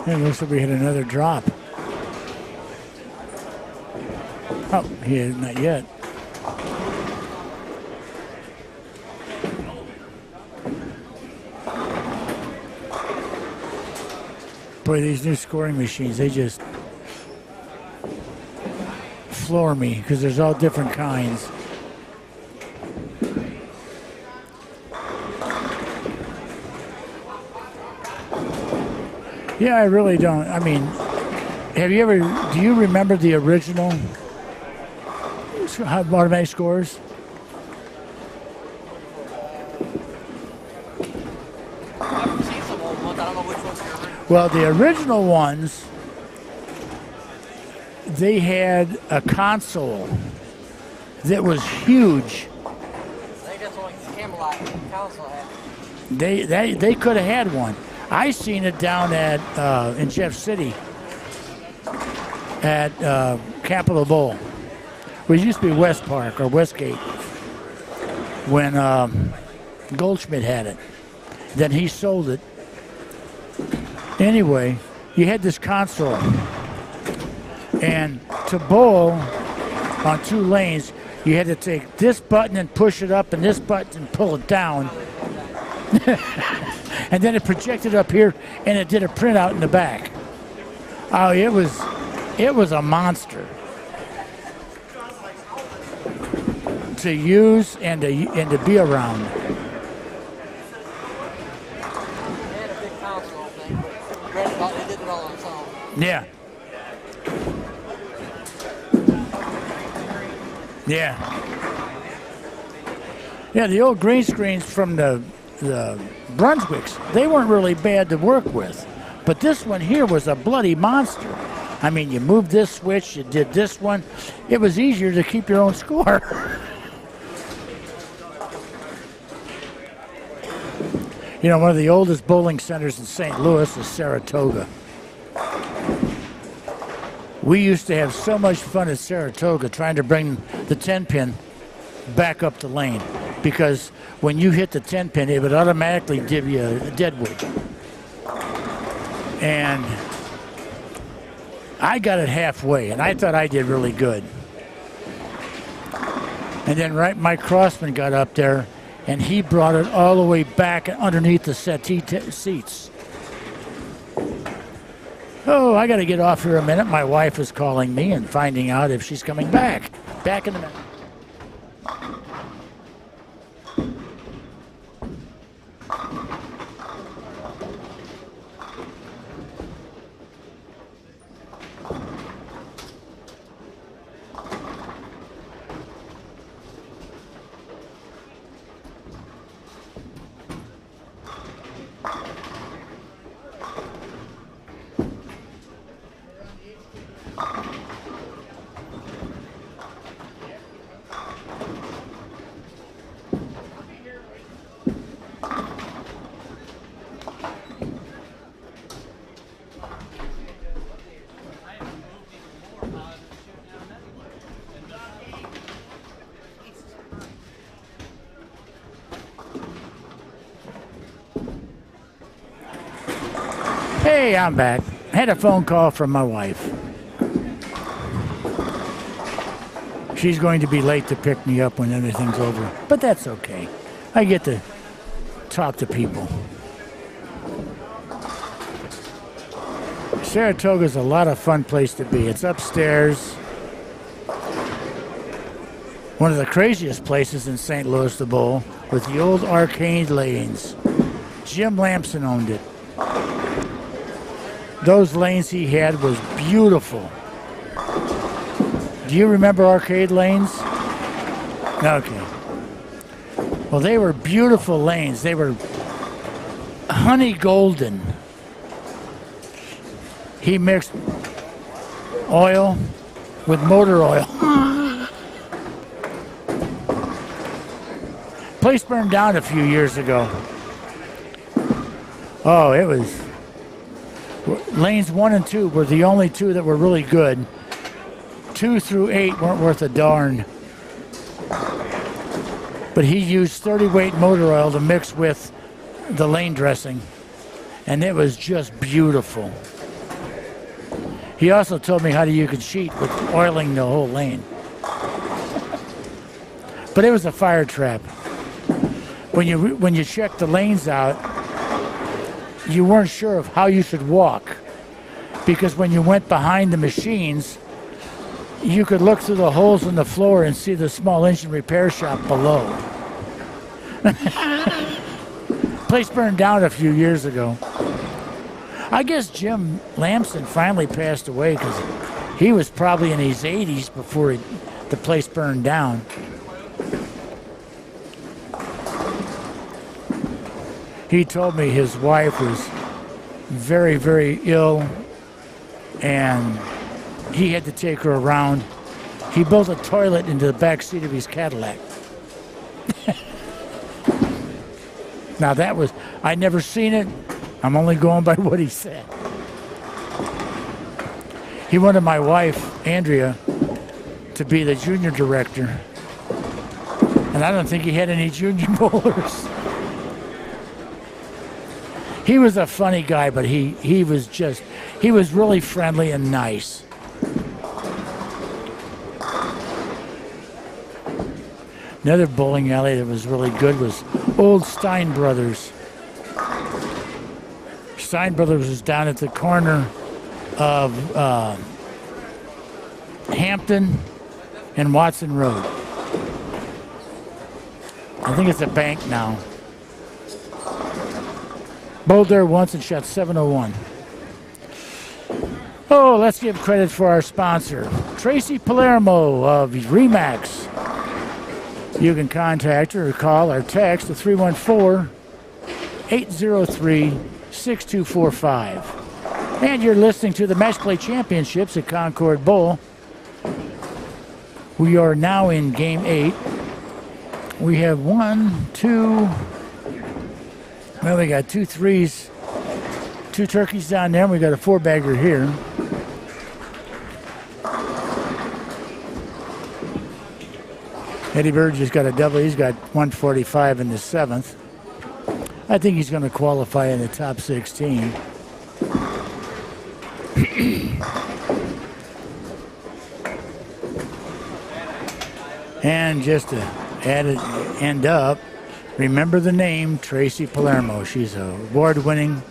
It looks like we hit another drop. Oh, he is not yet. Boy, these new scoring machines, they just floor me because there's all different kinds. Yeah, I really don't. I mean, do you remember the original automatic scores? I've seen some old ones. I don't know which ones you're reading. Well, the original ones, they had a console that was huge. I think that's what Camelot Council had. They could have had one. I seen it down at in Jeff City at Capitol Bowl, which used to be West Park or Westgate, when Goldschmidt had it. Then he sold it. Anyway, you had this console, and to bowl on 2 lanes, you had to take this button and push it up, and this button and pull it down. And then it projected up here, and it did a printout in the back. Oh, it was a monster to use and to be around. They had a big console thing, but they did it all on its own. Yeah. Yeah. Yeah, the old green screens from the Brunswicks, they weren't really bad to work with. But this one here was a bloody monster. I mean, you moved this switch, you did this one. It was easier to keep your own score. You know, one of the oldest bowling centers in St. Louis is Saratoga. We used to have so much fun at Saratoga trying to bring the 10-pin back up the lane, because when you hit the 10-pin, it would automatically give you a deadwood. And I got it halfway, and I thought I did really good. And then Mike Crossman got up there, and he brought it all the way back underneath the settee seats. Oh, I got to get off here a minute. My wife is calling me and finding out if she's coming back. Back in a minute. Hey, I'm back. Had a phone call from my wife. She's going to be late to pick me up when everything's over, but that's okay. I get to talk to people. Saratoga's a lot of fun place to be. It's upstairs. One of the craziest places in St. Louis, the Bowl, with the old arcade lanes. Jim Lamson owned it. Those lanes he had was beautiful. Do you remember arcade lanes? Okay. Well, they were beautiful lanes. They were honey golden. He mixed oil with motor oil. Place burned down a few years ago. Oh, it was... Lanes 1 and 2 were the only two that were really good. 2 through 8 weren't worth a darn. But he used 30-weight motor oil to mix with the lane dressing. And it was just beautiful. He also told me how you could cheat with oiling the whole lane. But it was a fire trap. When you checked the lanes out, you weren't sure of how you should walk. Because when you went behind the machines, you could look through the holes in the floor and see the small engine repair shop below. Place burned down a few years ago. I guess Jim Lamson finally passed away because he was probably in his 80s before the place burned down. He told me his wife was very, very ill and he had to take her around. He built a toilet into the back seat of his Cadillac. Now that was, I'd never seen it. I'm only going by what he said. He wanted my wife, Andrea, to be the junior director. And I don't think he had any junior bowlers. He was a funny guy, but he was really friendly and nice. Another bowling alley that was really good was Old Stein Brothers. Stein Brothers was down at the corner of Hampton and Watson Road. I think it's a bank now. Bowled there once and shot 701. Oh, let's give credit for our sponsor, Tracy Palermo of Remax. You can contact her or call or text to 314-803-6245. And you're listening to the Match Play Championships at Concord Bowl. We are now in Game 8. We have 1, 2... Well, we got 2 threes, 2 turkeys down there, and we got a 4-bagger here. Eddie Bird just got a double. He's got 145 in the 7th. I think he's going to qualify in the top 16. And just to end up, remember the name, Tracy Palermo. She's an award-winning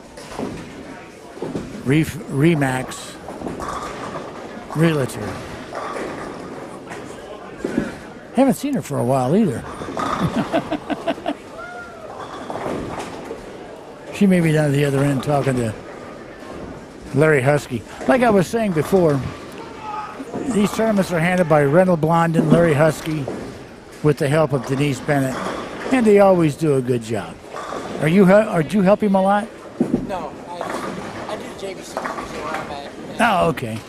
Remax realtor. Haven't seen her for a while either. She may be down at the other end talking to Larry Husky. Like I was saying before, these tournaments are handled by Reynold Blondin, Larry Husky, with the help of Denise Bennett. And they always do a good job. Do you help him a lot? No, I do the JVC usually where I'm at. Oh, okay.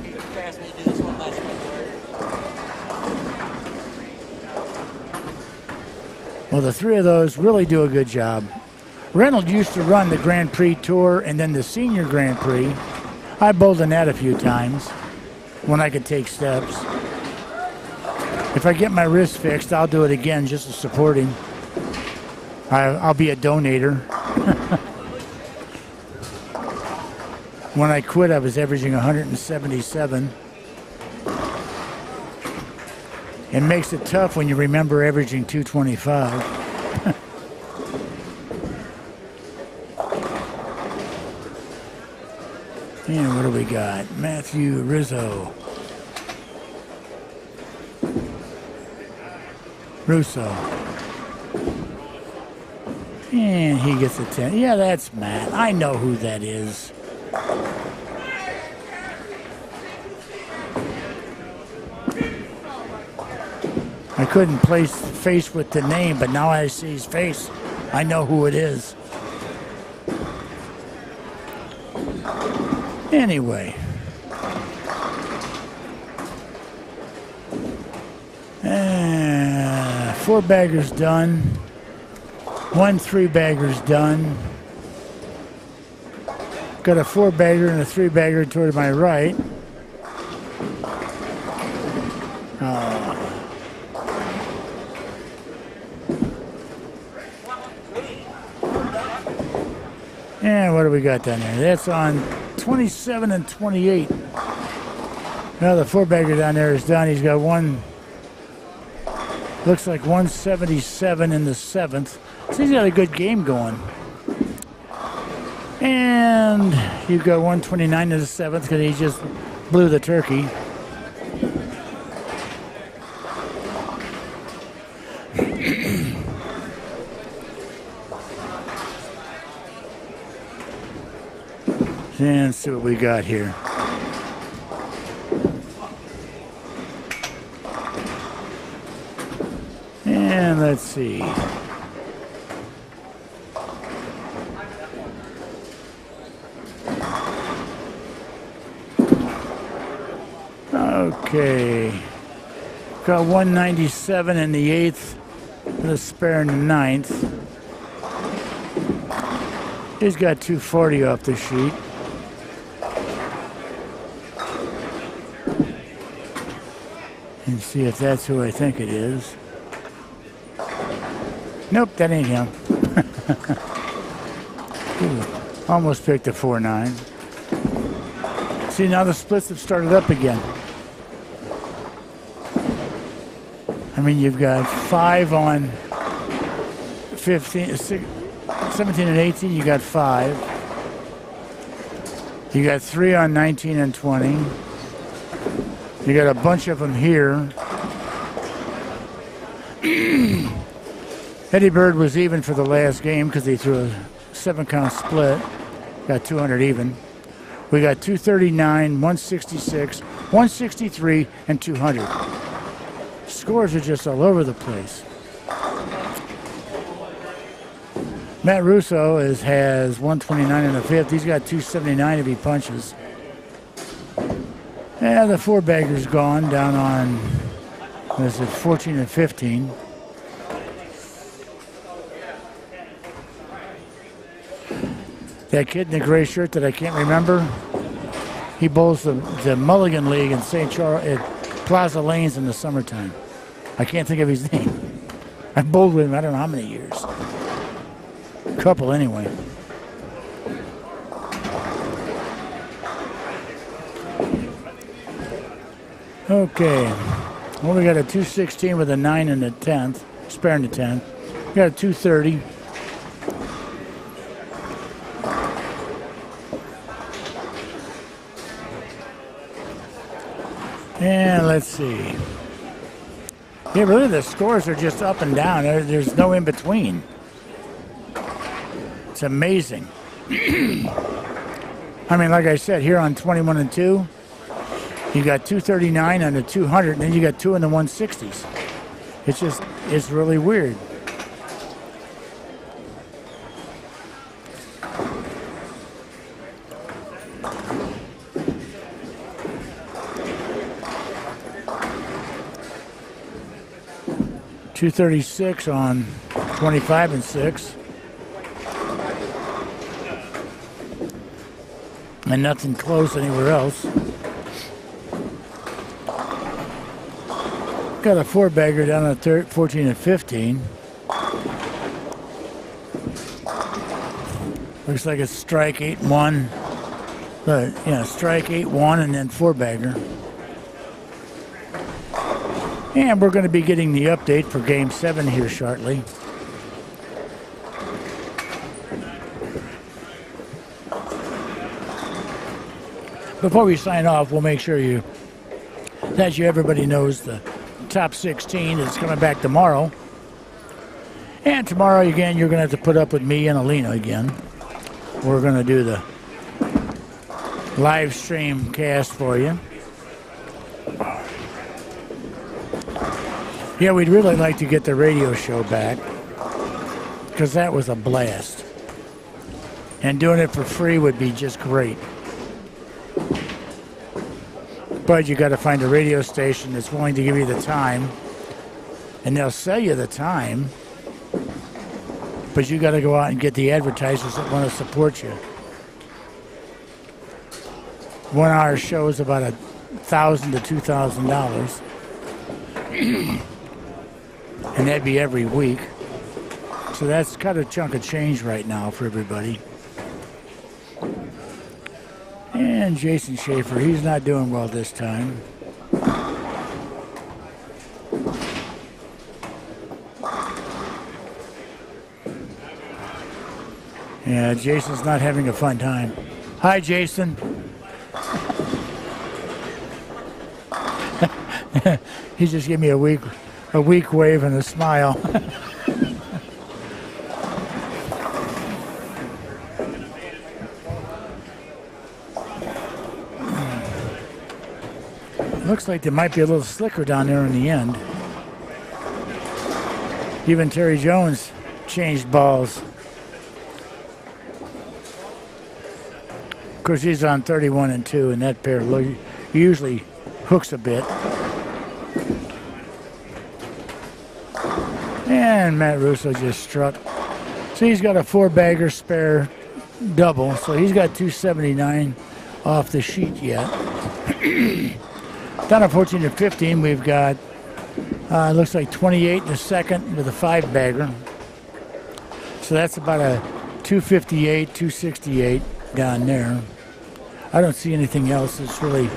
He asked me to do this one last week. Well, the 3 of those really do a good job. Reynolds used to run the Grand Prix Tour and then the Senior Grand Prix. I bowled in that a few times when I could take steps. If I get my wrist fixed, I'll do it again just to support him. I'll be a donator. When I quit, I was averaging 177. It makes it tough when you remember averaging 225. And what do we got? Matthew Rizzo. Russo. And he gets a 10. Yeah, that's Matt. I know who that is. I couldn't place face with the name, but now I see his face. I know who it is. Anyway. Four baggers done. 1 3-bagger's done. Got a 4-bagger and a 3-bagger toward my right. And what do we got down there? That's on 27 and 28. Now the 4-bagger down there is done. He's got one, looks like 177 in the 7th. So he's got a good game going. And you've got 129 in the 7th because he just blew the turkey. And let's see what we got here. And let's see. Okay. Got 197 in the 8th, and a spare in the 9th. He's got 240 off the sheet. And see if that's who I think it is. Nope, that ain't him. Ooh, almost picked a 4-9. See, now the splits have started up again. I mean, you've got 5 on 15, 17 and 18, you got 5. You got 3 on 19 and 20. You got a bunch of them here. Eddie Bird was even for the last game because he threw a 7-count split. Got 200 even. We got 239, 166, 163, and 200. Scores are just all over the place. Matt Russo has 129 in the 5th. He's got 279 if he punches. And the 4-bagger's gone down on, what is it, 14 and 15. That kid in the gray shirt that I can't remember, he bowls the Mulligan League in St. Charles at Plaza Lanes in the summertime. I can't think of his name. I bowled with him I don't know how many years. A couple anyway. Okay. Well, we got a 216 with a 9 in the 10th, spare in the 10th. We got a 230. And let's see. Yeah, really, the scores are just up and down. There's no in between. It's amazing. I mean, like I said, here on 21 and 2, you got 239 on the 200, and then you got 2 in the 160s. It's really weird. .236 on 25 and 6. And nothing close anywhere else. Got a 4-bagger down at 14 and 15. Looks like it's strike 8-1. But, strike 8-1 and then 4-bagger. And we're going to be getting the update for Game 7 here shortly. Before we sign off, we'll make sure everybody knows the top 16 is coming back tomorrow. And tomorrow, again, you're going to have to put up with me and Alina again. We're going to do the live stream cast for you. Yeah, we'd really like to get the radio show back because that was a blast. And doing it for free would be just great. But you got to find a radio station that's willing to give you the time, and they'll sell you the time, but you got to go out and get the advertisers that want to support you. 1 hour show is about $1,000 to $2,000, and that'd be every week. So that's kind of a chunk of change right now for everybody. And Jason Schaefer, he's not doing well this time. Yeah, Jason's not having a fun time. Hi, Jason. He just gave me a weak wave and a smile. Looks like they might be a little slicker down there in the end. Even Terry Jones changed balls. Of course, he's on 31-2, and that pair usually hooks a bit. And Matt Russo just struck. So he's got a 4-bagger spare double, so he's got 279 off the sheet yet. Down at 14-15, we've got, looks like 28 in the second with a 5-bagger. So that's about a 258, 268 down there. I don't see anything else that's really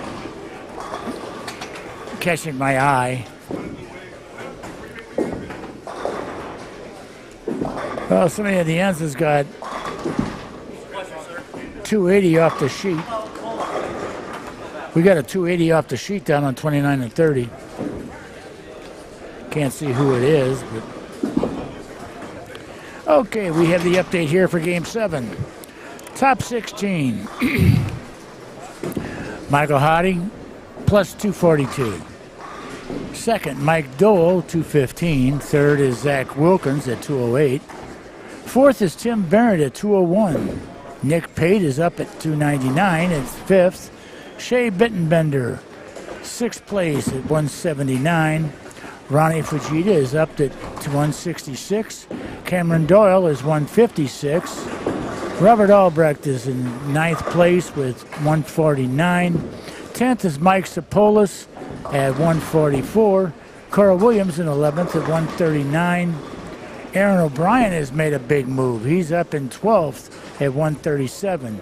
catching my eye. Well, somebody at the ends has got 280 off the sheet. We got a 280 off the sheet down on 29-30. Can't see who it is, but okay, we have the update here for Game 7. Top 16. Michael Hottie, plus 242. Second, Mike Dole, 215. Third is Zach Wilkins at 208. Fourth is Tim Barrett at 201. Nick Pate is up at 299. It's fifth. Shea Bittenbender, 6th place at 179. Ronnie Fujita is up to 166. Cameron Doyle is 156. Robert Albrecht is in 9th place with 149. 10th is Mike Sapolis at 144. Carl Williams in 11th at 139. Aaron O'Brien has made a big move. He's up in 12th at 137.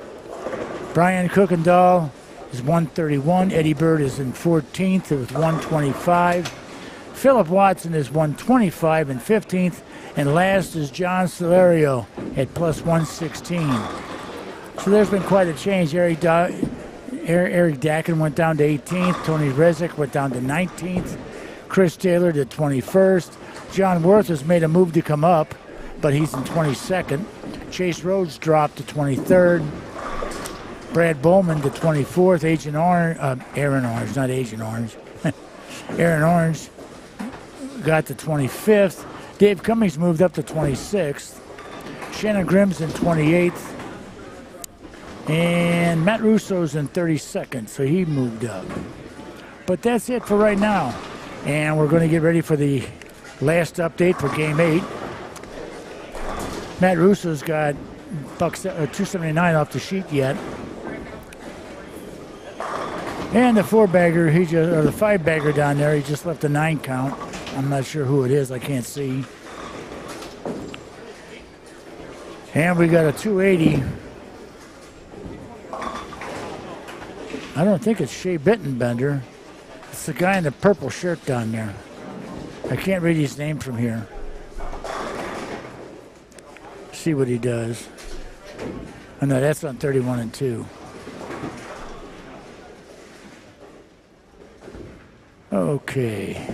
Brian Kuykendall is 131. Eddie Bird is in 14th with 125. Philip Watson is 125 and 15th. And last is John Solario at plus 116. So there's been quite a change. Eric Dakin went down to 18th. Tony Rezick went down to 19th. Chris Taylor to 21st. John Worth has made a move to come up, but he's in 22nd. Chase Rhodes dropped to 23rd. Brad Bowman to 24th. Aaron Orange, not Agent Orange. Aaron Orange got to 25th. Dave Cummings moved up to 26th. Shannon Grimm's in 28th. And Matt Russo's in 32nd, so he moved up. But that's it for right now. And we're going to get ready for the last update for Game 8. Matt Russo's got 279 off the sheet yet. And the 4-bagger, or the 5-bagger down there, he just left a 9 count. I'm not sure who it is, I can't see. And we got a 280 I don't think it's Shea Bittenbender. It's the guy in the purple shirt down there. I can't read his name from here. See what he does. Oh, no, that's on 31 and 2. Okay.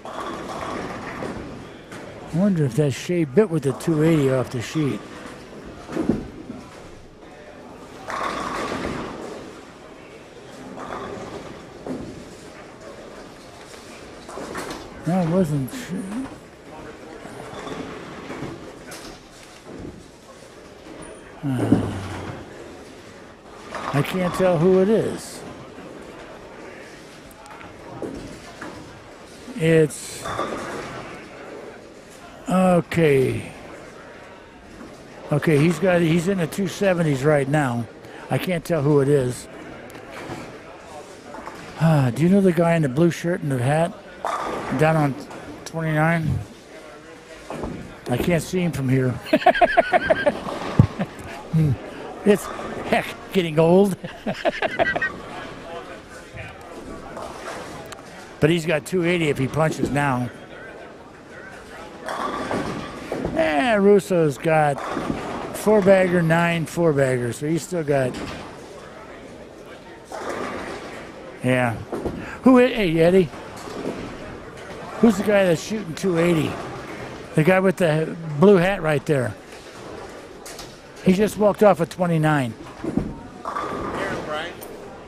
I wonder if that's Shea Bitt with the 280 off the sheet. No, it wasn't. I can't tell who it is. It's okay. Okay, he's in the 270s right now. I can't tell who it is. Do you know the guy in the blue shirt and the hat down on 29? I can't see him from here. It's heck getting old. But he's got 280 if he punches now. Russo's got 4-bagger, 9 4-bagger, so he's still got. Yeah. Hey, Eddie. Who's the guy that's shooting 280? The guy with the blue hat right there. He just walked off at 29. Aaron O'Brien.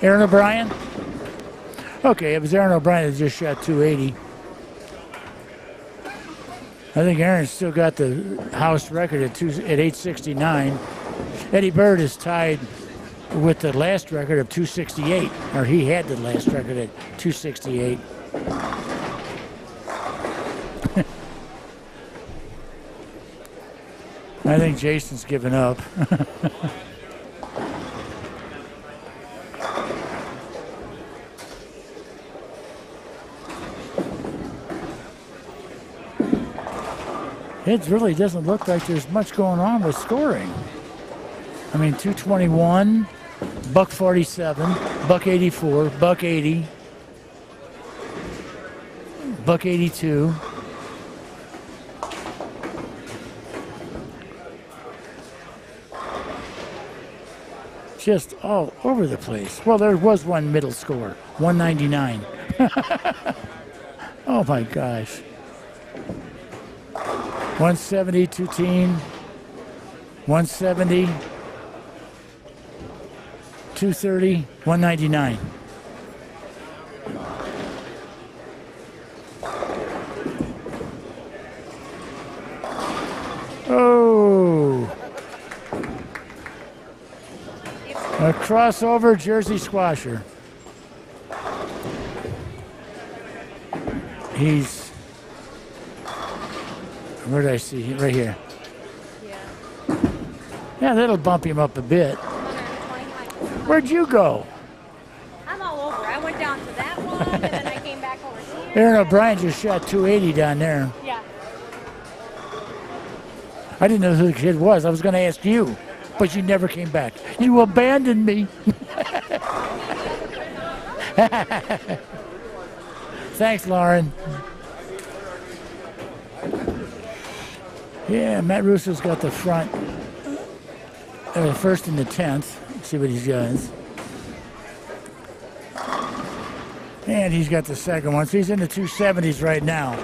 Aaron O'Brien? Okay, it was Aaron O'Brien that just shot 280. I think Aaron's still got the house record at 869. Eddie Bird is tied with the last record of 268, or he had the last record at 268. I think Jason's given up. It really doesn't look like there's much going on with scoring. I mean, 221, buck 47, buck 84, buck 80, buck 82. Just all over the place. Well, there was one middle score, 199. Oh my gosh. 170, 210, 170, 230, 199. Oh. A crossover Jersey squasher. He's. Where did I see him? Right here. Yeah, that'll bump him up a bit. Where'd you go? I'm all over. I went down to that one, and then I came back over here. Aaron O'Brien just shot 280 down there. Yeah. I didn't know who the kid was. I was going to ask you, but you never came back. You abandoned me. Thanks, Lauren. Yeah, Matt Russo's got the front, first and the 10th. Let's see what he does. And he's got the second one, so he's in the 270s right now.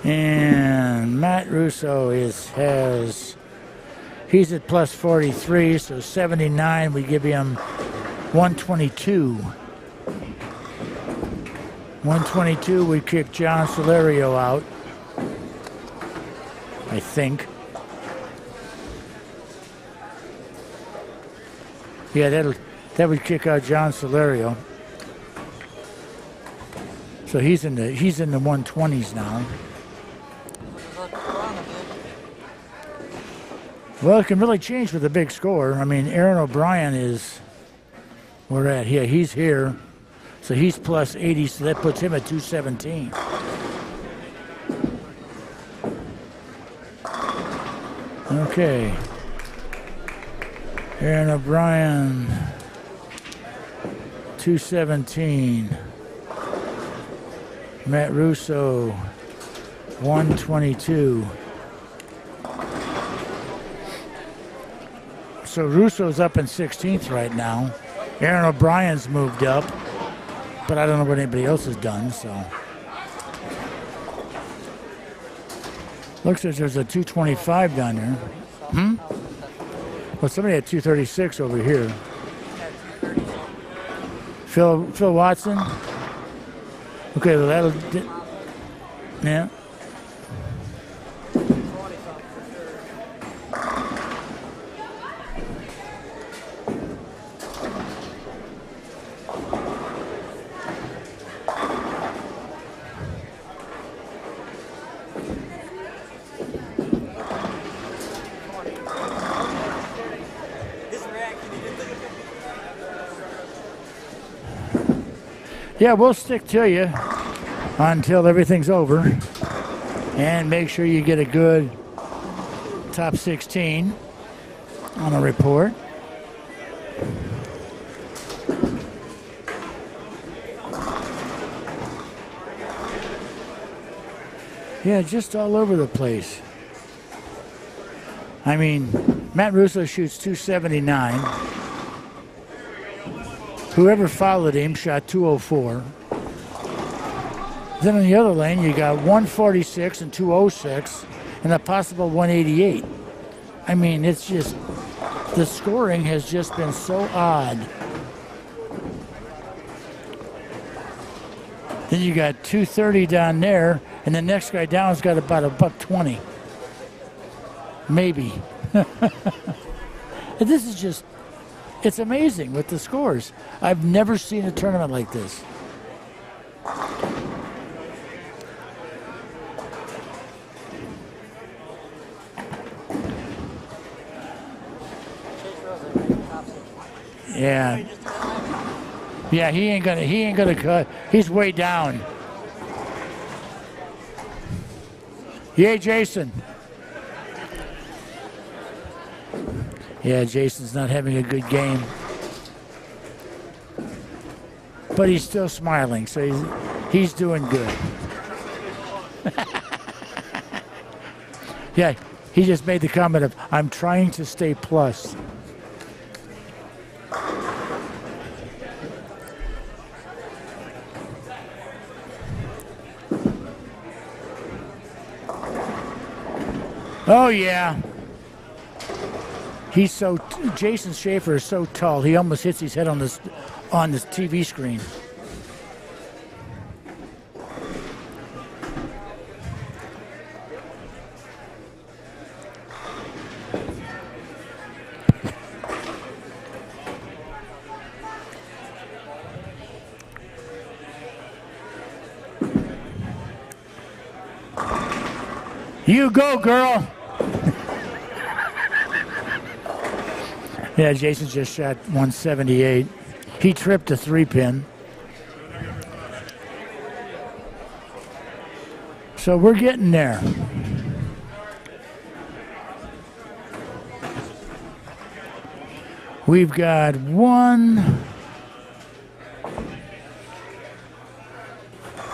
And Matt Russo he's at plus 43, so 79, we give him 122. 122, we kick John Solerio out, I think. Yeah, that would kick out John Solerio. So he's in the 120s now. Well, it can really change with a big score. I mean, Aaron O'Brien is, where at? Yeah, he's here. So he's plus 80, so that puts him at 217. Okay. Aaron O'Brien, 217. Matt Russo, 122. So Russo's up in 16th right now. Aaron O'Brien's moved up, but I don't know what anybody else has done, so. Looks like there's a 225 down there. Well, somebody had 236 over here. Phil Watson. Okay, well that'll. Yeah. Yeah, we'll stick to you until everything's over. And make sure you get a good top 16 on a report. Yeah, just all over the place. I mean, Matt Russo shoots 279. Whoever followed him shot 204. Then in the other lane, you got 146 and 206 and a possible 188. I mean, it's just, the scoring has just been so odd. Then you got 230 down there, and the next guy down's got about $120. Maybe. This is just, it's amazing with the scores. I've never seen a tournament like this. Yeah. Yeah, he ain't gonna cut. He's way down. Yeah, Jason. Yeah, Jason's not having a good game. But he's still smiling, so he's doing good. Yeah, he just made the comment of, I'm trying to stay plus. Oh, yeah. He's so, Jason Schaefer is so tall, he almost hits his head on this TV screen. You go, girl. Yeah, Jason just shot 178. He tripped a 3-pin. So we're getting there. We've got one.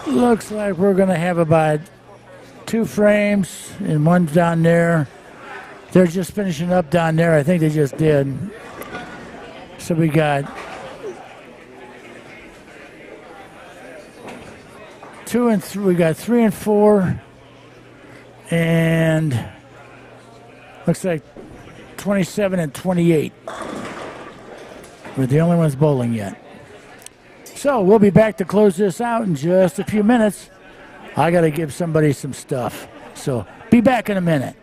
Looks like we're going to have about 2 frames and one's down there. They're just finishing up down there. I think they just did. So we got 2 and 3. We got 3 and 4, and looks like 27 and 28. We're the only ones bowling yet. So we'll be back to close this out in just a few minutes. I got to give somebody some stuff. So be back in a minute.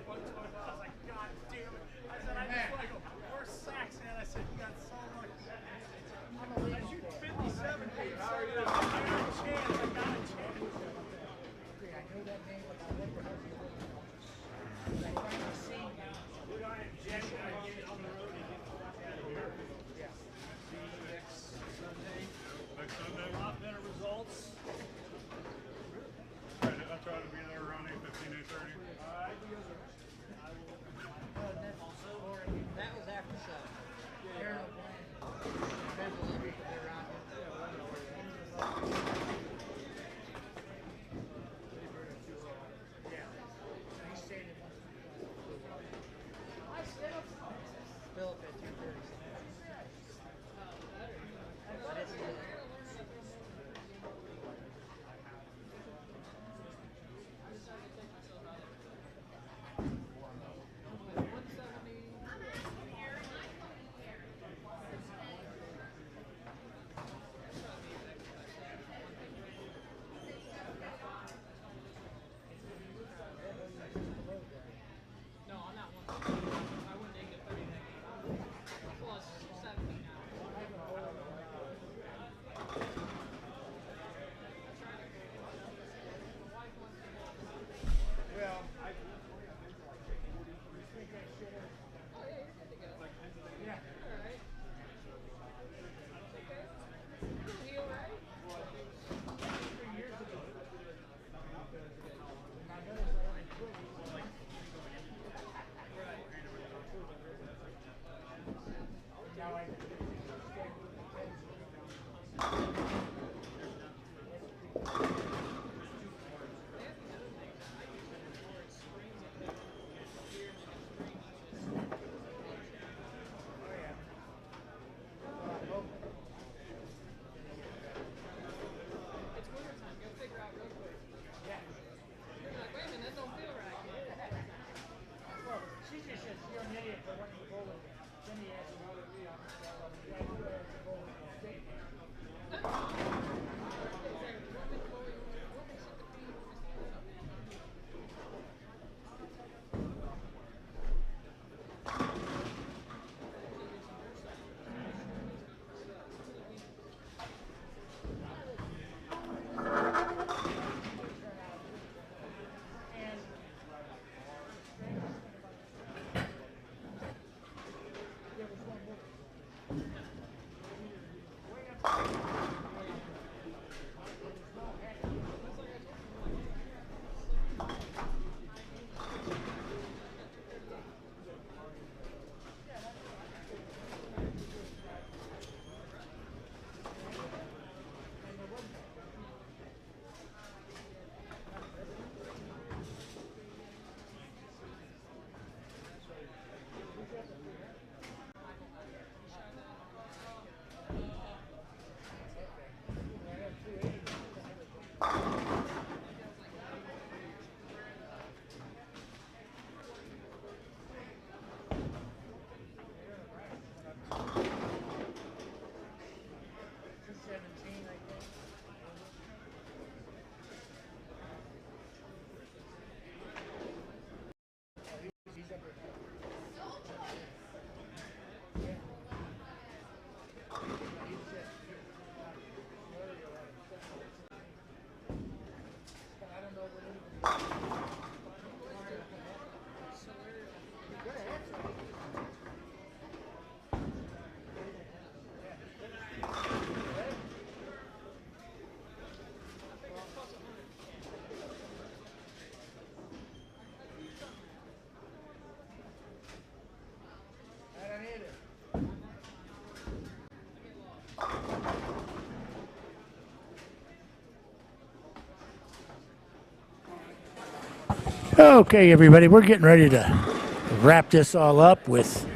Okay, everybody, we're getting ready to wrap this all up with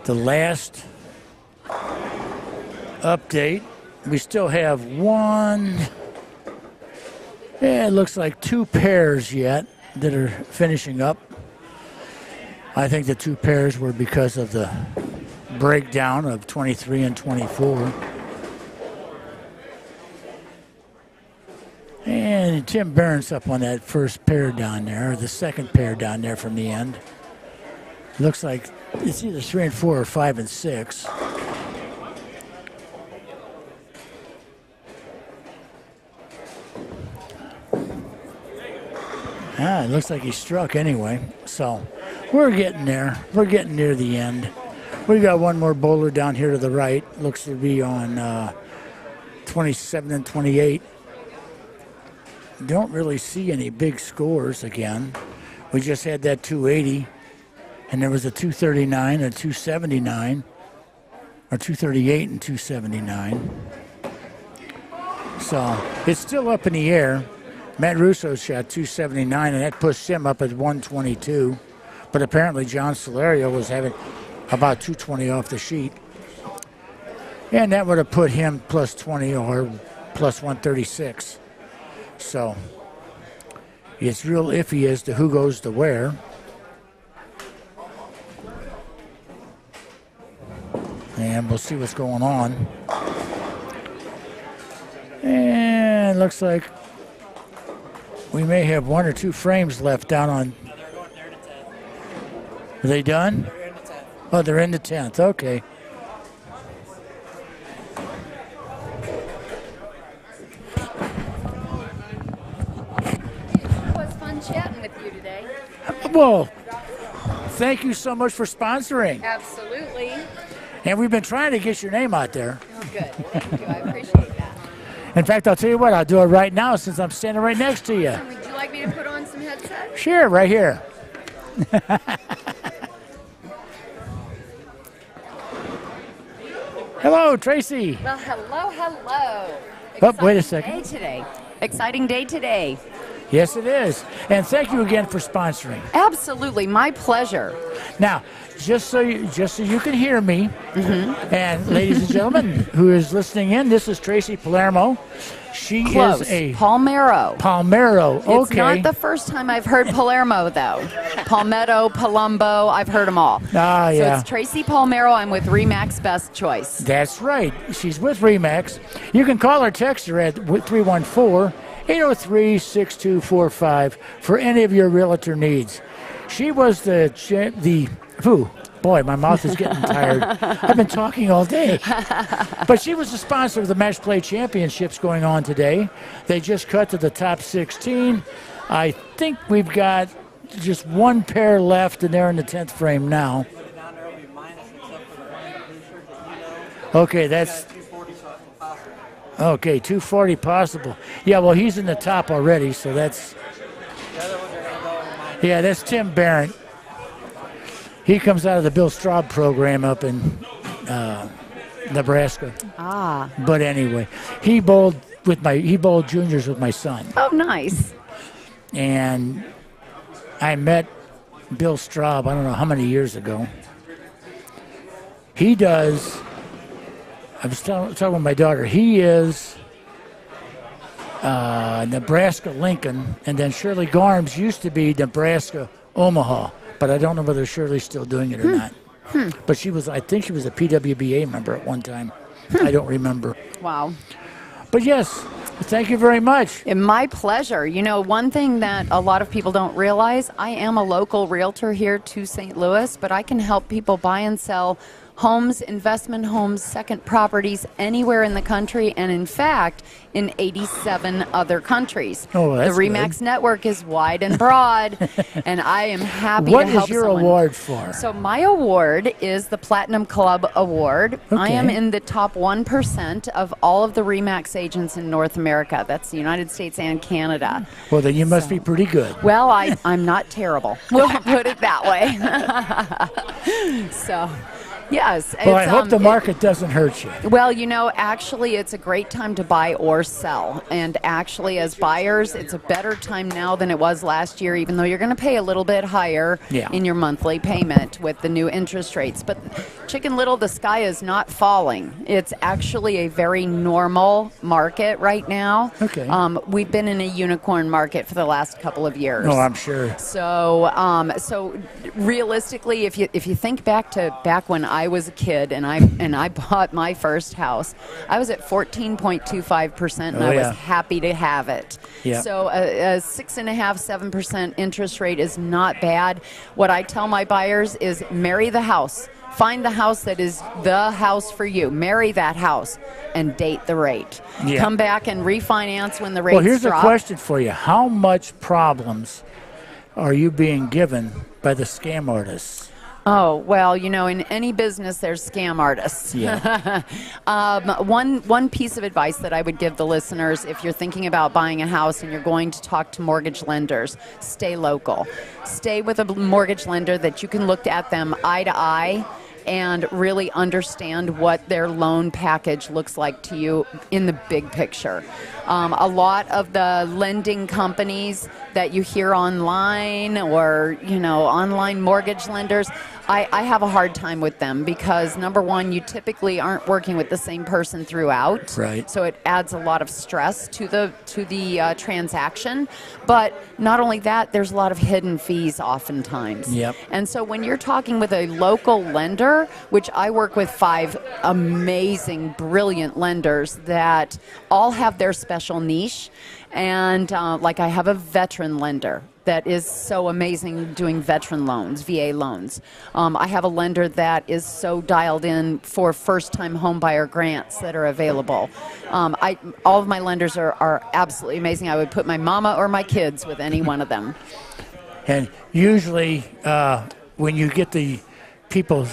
the last update. We still have one, it looks like 2 pairs yet that are finishing up. I think the 2 pairs were because of the breakdown of 23 and 24. And Tim Barron's up on that first pair down there, or the second pair down there from the end. Looks like it's either 3 and 4 or 5 and 6. It looks like he struck anyway. So we're getting there. We're getting near the end. We got one more bowler down here to the right. Looks to be on 27 and 28. Don't really see any big scores again. We just had that 280, and there was a 239 and a 279, or 238 and 279. So it's still up in the air. Matt Russo shot 279, and that pushed him up at 122. But apparently John Solario was having about 220 off the sheet. And that would have put him plus 20 or plus 136. So it's real iffy as to who goes to where. And we'll see what's going on. And it looks like we may have 1 or 2 frames left down on. Are they done? They're in the 10th. Oh, they're in the 10th. Okay. It was fun chatting with you today. Well, thank you so much for sponsoring. Absolutely. And we've been trying to get your name out there. Oh, good. Thank you. I appreciate that. In fact, I'll tell you what, I'll do it right now since I'm standing right next to you. Would you like me to put on some headsets? Sure, right here. Hello, Tracy. Well, hello. Oh, wait a Exciting second. Day today. Exciting day today. Yes, it is. And thank you again for sponsoring. Absolutely, my pleasure. Now, just so you can hear me, and ladies and gentlemen who is listening in, this is Tracy Palermo. She Close. is a Palmero. Palmero. It's Okay. not the first time I've heard Palermo, though. Palmetto, Palumbo, I've heard them all. Ah, So yeah. it's Tracy Palmero. I'm with Remax Best Choice. That's right. She's with Remax. You can call or text her at 314-803-6245 for any of your realtor needs. She was boy, my mouth is getting tired. I've been talking all day. But she was the sponsor of the Match Play Championships going on today. They just cut to the top 16. I think we've got just 1 pair left, and they're in the 10th frame now. Down there will be minus except for the one producer that you know. Okay, that's 240 something possible. okay. 240 possible. Yeah, well, he's in the top already, so that's. The other ones are going to go in minus. Yeah, that's Tim Barron. He comes out of the Bill Straub program up in Nebraska. Ah. But anyway, he bowled juniors with my son, Oh, nice. and I met Bill Straub. I don't know how many years ago. He does. I was talking with my daughter. He is Nebraska Lincoln, and then Shirley Garms used to be Nebraska Omaha. But I don't know whether Shirley's still doing it or not. But I think she was a PWBA member at one time. I don't remember. Wow. But yes, thank you very much. And my pleasure. You know, one thing that a lot of people don't realize, I am a local realtor here to St. Louis, but I can help people buy and sell homes, investment homes, second properties anywhere in the country, and in fact, in 87 other countries. Oh, that's the Remax good. network is wide and broad, and I am happy What to help is your someone. award for? So my award is the Platinum Club Award. I am Okay. in the top 1% of all of the Remax agents in North America. That's the United States and Canada. Well, then you must be pretty good. Well, I'm not terrible. We'll put it that way. So, Yes. Well, I it's, hope the market doesn't hurt you. Well, actually, it's a great time to buy or sell. And actually, as buyers, it's a better time now than it was last year, even though you're going to pay a little bit higher in your monthly payment with the new interest rates. But Chicken Little, the sky is not falling. It's actually a very normal market right now. Okay. We've been in a unicorn market for the last couple of years. Oh, I'm sure. So realistically, if you think back when I was a kid and I bought my first house, I was at 14.25%, and I was happy to have it. Yeah. So a 6.5–7% interest rate is not bad. What I tell my buyers is marry the house. Find the house that is the house for you. Marry that house and date the rate. Yeah. Come back and refinance when the rates drop. Well, here's a question for you. How much problems are you being given by the scam artists? Oh, well, in any business, there's scam artists. Yeah. One piece of advice that I would give the listeners, if you're thinking about buying a house and you're going to talk to mortgage lenders, stay local. Stay with a mortgage lender that you can look at them eye to eye and really understand what their loan package looks like to you in the big picture. A lot of the lending companies that you hear online or, online mortgage lenders, I have a hard time with them because, number one, you typically aren't working with the same person throughout. Right. So it adds a lot of stress to the transaction. But not only that, there's a lot of hidden fees oftentimes. Yep. And so when you're talking with a local lender, which I work with 5 amazing, brilliant lenders that all have their special niche, and like I have a veteran lender that is so amazing doing veteran loans, VA loans. I have a lender that is so dialed in for first-time homebuyer grants that are available. All of my lenders are absolutely amazing. I would put my mama or my kids with any one of them. And usually when you get the people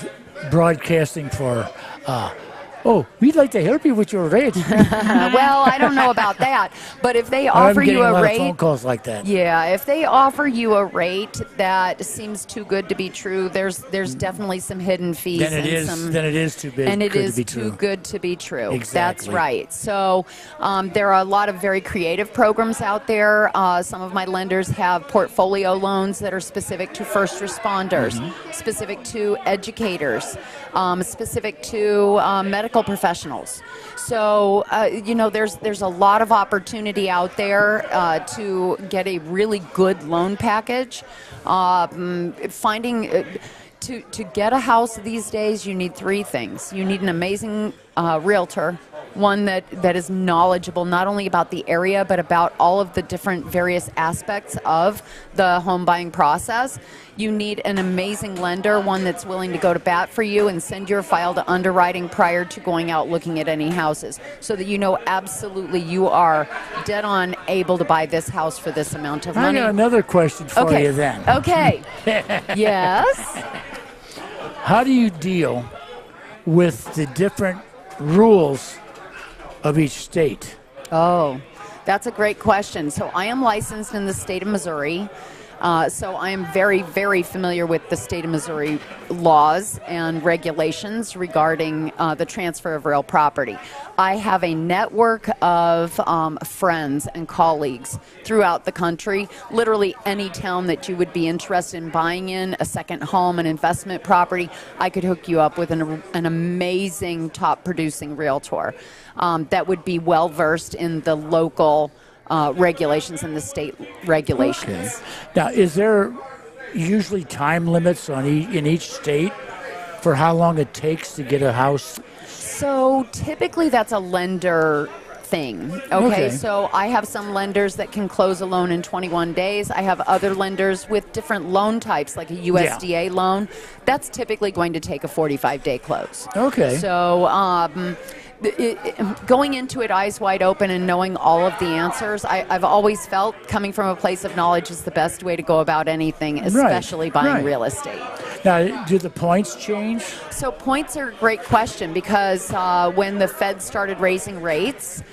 broadcasting for, we'd like to help you with your rate. Well, I don't know about that, but if they offer you a rate, phone calls like that. Yeah, if they offer you a rate that seems too good to be true, there's definitely some hidden fees. Then it is too big. And it good is to be too true. good to be true. Exactly. That's right. So there are a lot of very creative programs out there. Some of my lenders have portfolio loans that are specific to first responders, specific to educators, specific to medical professionals. So, there's a lot of opportunity out there to get a really good loan package. To get a house these days, you need 3 things. You need an amazing realtor, one that is knowledgeable not only about the area, but about all of the different various aspects of the home buying process. You need an amazing lender, one that's willing to go to bat for you and send your file to underwriting prior to going out looking at any houses, so that you know absolutely you are dead on able to buy this house for this amount of money. I got another question for you then. Okay. Yes? How do you deal with the different rules of each state? Oh, that's a great question. So I am licensed in the state of Missouri. So I am very, very familiar with the state of Missouri laws and regulations regarding the transfer of real property. I have a network of friends and colleagues throughout the country. Literally any town that you would be interested in buying in, a second home, an investment property, I could hook you up with an amazing top-producing realtor that would be well-versed in the local regulations and the state regulations. Okay. Now, is there usually time limits in each state for how long it takes to get a house? So typically that's a lender thing. Okay, so I have some lenders that can close a loan in 21 days. I have other lenders with different loan types, like a USDA loan. That's typically going to take a 45-day close. Okay. So going into it eyes wide open and knowing all of the answers, I've always felt coming from a place of knowledge is the best way to go about anything, especially buying real estate. Now, do the points change? So points are a great question because when the Fed started raising rates,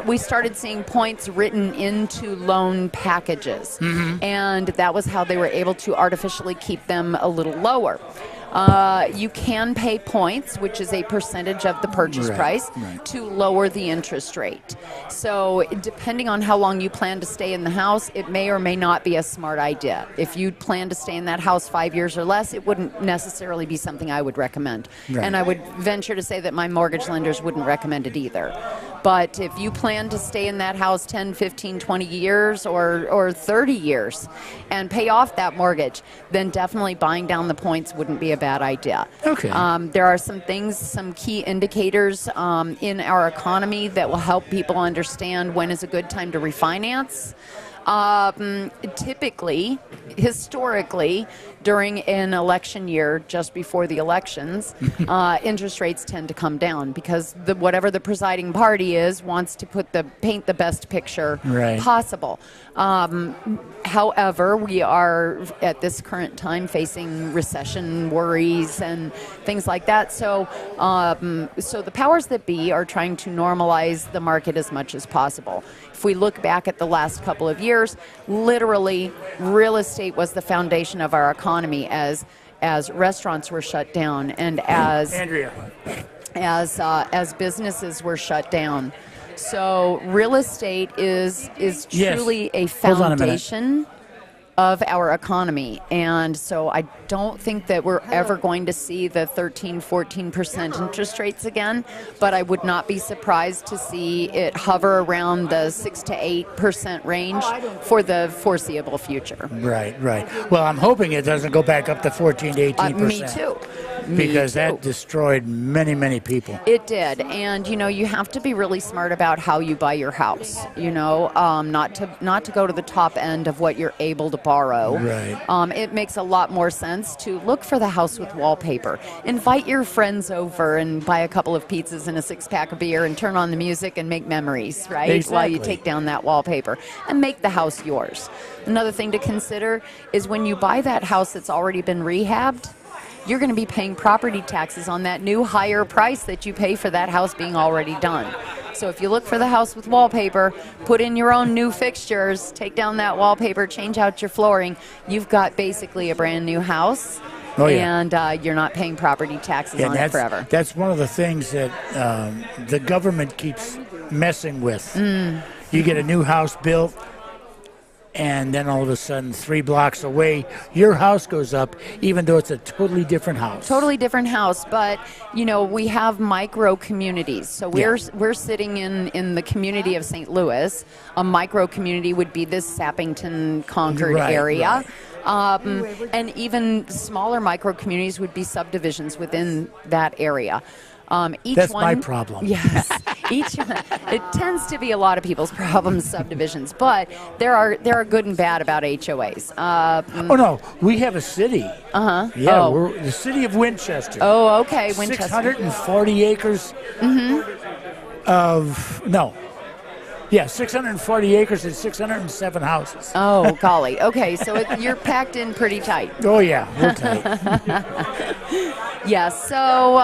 we started seeing points written into loan packages. And that was how they were able to artificially keep them a little lower. You can pay points, which is a percentage of the purchase price, to lower the interest rate. So depending on how long you plan to stay in the house, it may or may not be a smart idea. If you plan to stay in that house 5 years or less, it wouldn't necessarily be something I would recommend. And I would venture to say that my mortgage lenders wouldn't recommend it either. But if you plan to stay in that house 10, 15, 20 years or 30 years and pay off that mortgage, then definitely buying down the points wouldn't be a bad idea. Okay. There are some things, some key indicators in our economy that will help people understand when is a good time to refinance. Typically, historically, during an election year, just before the elections, interest rates tend to come down because whatever the presiding party is wants to paint the best picture possible. However, we are at this current time facing recession worries and things like that. So the powers that be are trying to normalize the market as much as possible. If we look back at the last couple of years, literally real estate was the foundation of our economy as restaurants were shut down and as businesses were shut down. So real estate is truly a foundation of our economy. And so I don't think that we're ever going to see the 13-14% interest rates again, but I would not be surprised to see it hover around the 6 to 8% range for the foreseeable future. Right. Well, I'm hoping it doesn't go back up to 14 to 18%. Me too. Because that destroyed many, many people. It did. And, you have to be really smart about how you buy your house, not to go to the top end of what you're able to borrow. Right. It makes a lot more sense to look for the house with wallpaper. Invite your friends over and buy a couple of pizzas and a 6-pack of beer and turn on the music and make memories, right? Exactly. While you take down that wallpaper and make the house yours. Another thing to consider is when you buy that house that's already been rehabbed, you're going to be paying property taxes on that new higher price that you pay for that house being already done. So if you look for the house with wallpaper, put in your own new fixtures, take down that wallpaper, change out your flooring, you've got basically a brand new house. And you're not paying property taxes on it forever. That's one of the things that the government keeps messing with. You get a new house built, and then all of a sudden, 3 blocks away, your house goes up, even though it's a totally different house. Totally different house, but we have micro communities. So we're sitting in the community of St. Louis. A micro community would be this Sappington, Concord area. And even smaller micro communities would be subdivisions within that area. That's my problem. Yes. It tends to be a lot of people's problems, subdivisions, but there are good and bad about HOAs. Oh, no. We have a city. Yeah, we're the city of Winchester. Oh, okay. Winchester. 640 acres of, no. Yeah, 640 acres and 607 houses. Oh, golly. Okay, so you're packed in pretty tight. Oh, yeah, we're tight. Yes, so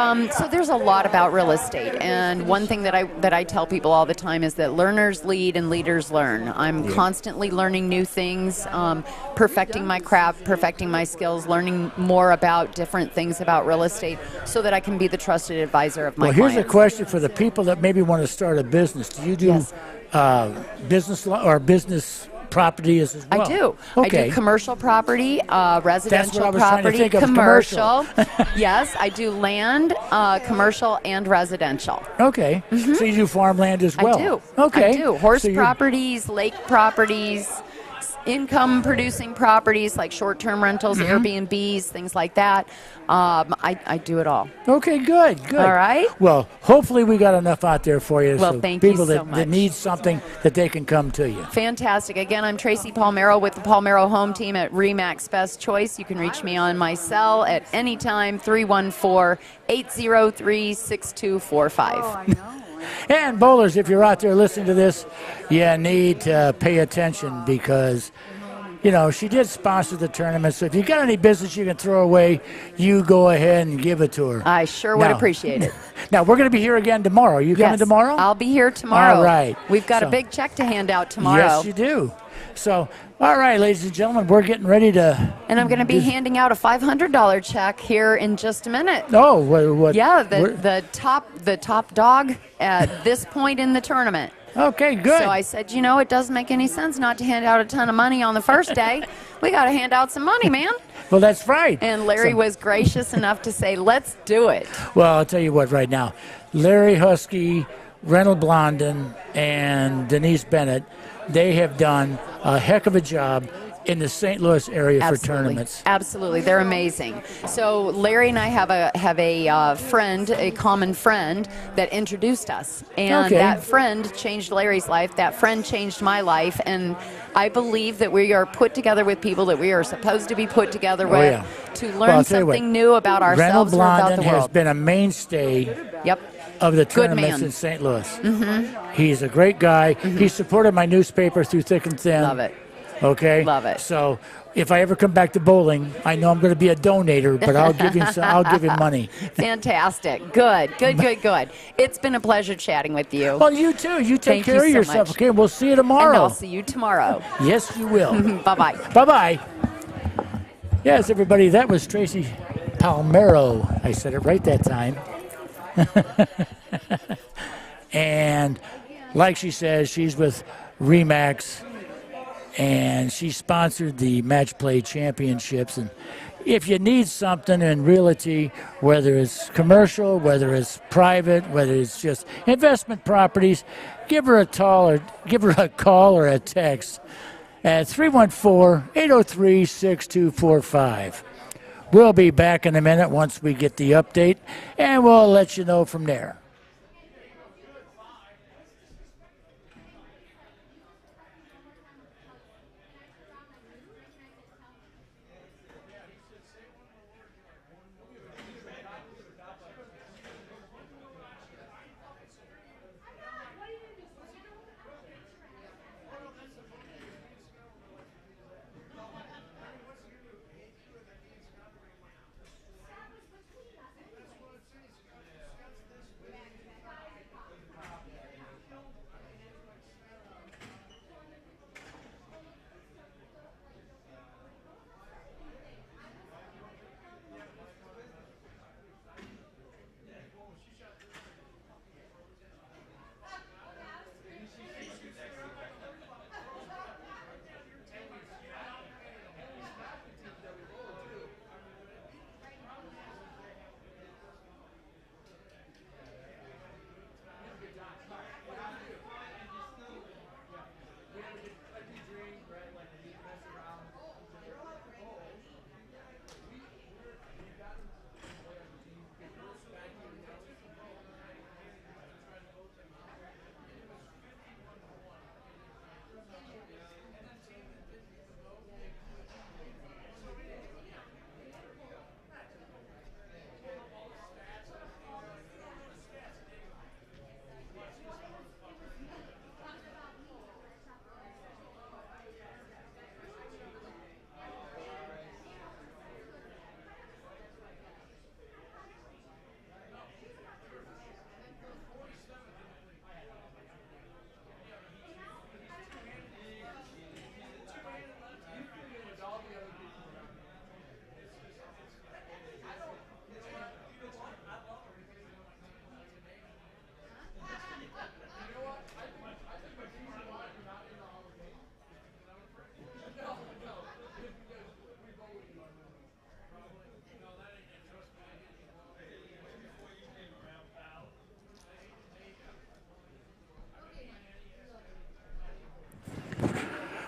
there's a lot about real estate, and one thing that I tell people all the time is that learners lead and leaders learn. I'm constantly learning new things, perfecting my craft, perfecting my skills, learning more about different things about real estate so that I can be the trusted advisor of my clients. Here's a question for the people that maybe want to start a business. Do you do business or business property as well? I do. Okay. I do commercial property, residential That's what I was property, trying to think of, commercial. Yes, I do land, commercial, and residential. Okay. So you do farmland as well? I do. Okay. I do. Horse properties, lake properties, income-producing properties like short-term rentals, Airbnbs, things like that. I do it all. Okay, good. All right. Well, hopefully we got enough out there for you. Well, so thank you people so much. that need something that they can come to you. Fantastic. Again, I'm Tracy Palmero with the Palmero Home Team at RE/MAX Best Choice. You can reach me on my cell at any time, 314-803-6245. And bowlers, if you're out there listening to this, you need to pay attention because she did sponsor the tournament. So if you got any business you can throw away, you go ahead and give it to her. I sure would appreciate it. Now, we're going to be here again tomorrow. You coming tomorrow? I'll be here tomorrow. All right. We've got a big check to hand out tomorrow. Yes, you do. So, all right, ladies and gentlemen, we're getting ready to... And I'm going to be handing out a $500 check here in just a minute. Oh, what? Yeah, the top dog at this point in the tournament. Okay, good. So I said, it doesn't make any sense not to hand out a ton of money on the first day. We got to hand out some money, man. Well, that's right. And Larry was gracious enough to say, let's do it. Well, I'll tell you what right now. Larry Husky, Reynold Blondin, and Denise Bennett, they have done a heck of a job in the St. Louis area for tournaments. Absolutely. They're amazing. So Larry and I have a friend, a common friend that introduced us. And that friend changed Larry's life. That friend changed my life. And I believe that we are put together with people that we are supposed to be put together with to learn something new about ourselves and about the world. Has been a mainstay of the tournaments in St. Louis. Mm-hmm. He's a great guy. Mm-hmm. He supported my newspaper through thick and thin. Love it. Okay. Love it. So if I ever come back to bowling, I know I'm going to be a donator, but I'll give him I'll give him money. Fantastic. Good. It's been a pleasure chatting with you. Well, you too. You take care of yourself. Much. Okay. We'll see you tomorrow. And I'll see you tomorrow. Yes, you will. Bye-bye. Bye-bye. Yes, everybody, that was Tracy Palmero. I said it right that time. And like she says, she's with Remax, and she sponsored the Match Play Championships. And if you need something in realty, whether it's commercial, whether it's private, whether it's just investment properties, give her a call or a text at 314-803-6245. We'll be back in a minute once we get the update, and we'll let you know from there.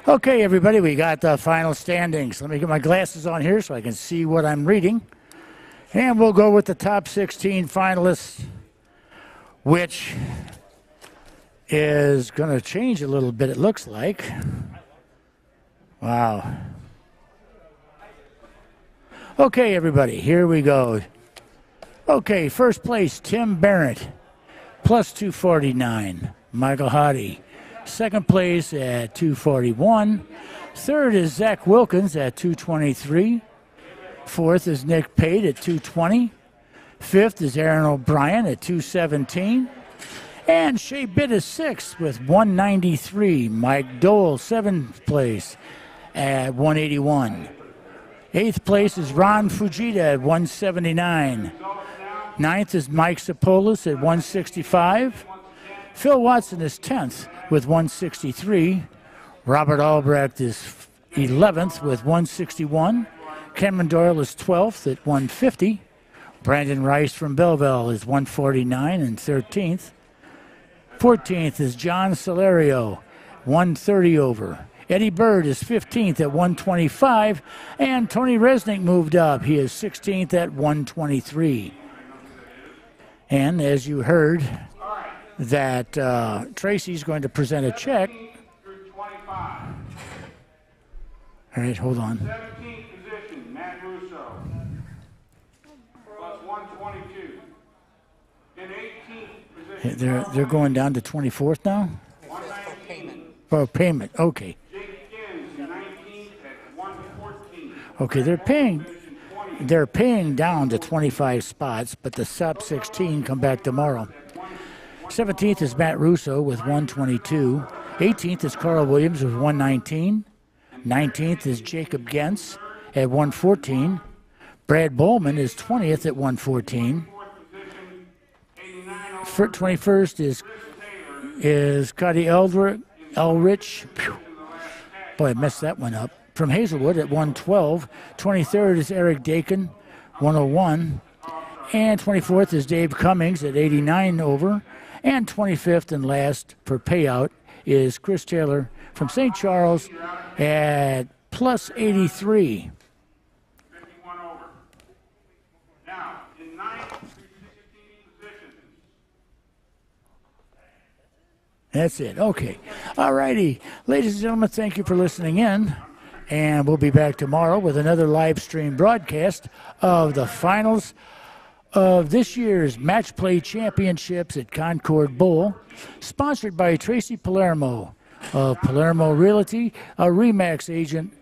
Okay, everybody, we got the final standings. Let me get my glasses on here so I can see what I'm reading. And we'll go with the top 16 finalists, which is going to change a little bit, it looks like. Wow. Okay, everybody, here we go. Okay, first place, Tim Barrett, plus 249. Michael Hottie. Second place at 241. Third is Zach Wilkins at 223. Fourth is Nick Pate at 220. Fifth is Aaron O'Brien at 217. And Shea Bitt is sixth with 193. Mike Dole, seventh place at 181. Eighth place is Ron Fujita at 179. Ninth is Mike Sapolis at 165. Phil Watson is 10th with 163. Robert Albrecht is 11th with 161. Cameron Doyle is 12th at 150. Brandon Rice from Belleville is 149 and 13th. 14th is John Solario, 130 over. Eddie Bird is 15th at 125, and Tony Resnick moved up. He is 16th at 123. And as you heard, that Tracy's going to present a check. All right, hold on. 17th position, Matt Russo, plus 122. In 18th position, They're going down to 24th now? For payment, okay. Okay, they're paying down to 25 spots, but the sub 16 come back tomorrow. 17th is Matt Russo with 122. 18th is Carl Williams with 119. 19th is Jacob Gens at 114. Brad Bowman is 20th at 114. 21st is Cody Elrich. Boy, I messed that one up. From Hazelwood at 112. 23rd is Eric Dakin, 101. And 24th is Dave Cummings at 89 over. And 25th and last for payout is Chris Taylor from St. Charles at plus 83. 51 over. Now, in 9th through 16th positions. That's it. Okay. All righty. Ladies and gentlemen, thank you for listening in. And we'll be back tomorrow with another live stream broadcast of the finals of this year's Match Play Championships at Concord Bowl, sponsored by Tracy Palermo of Palermo Realty, a RE/MAX agent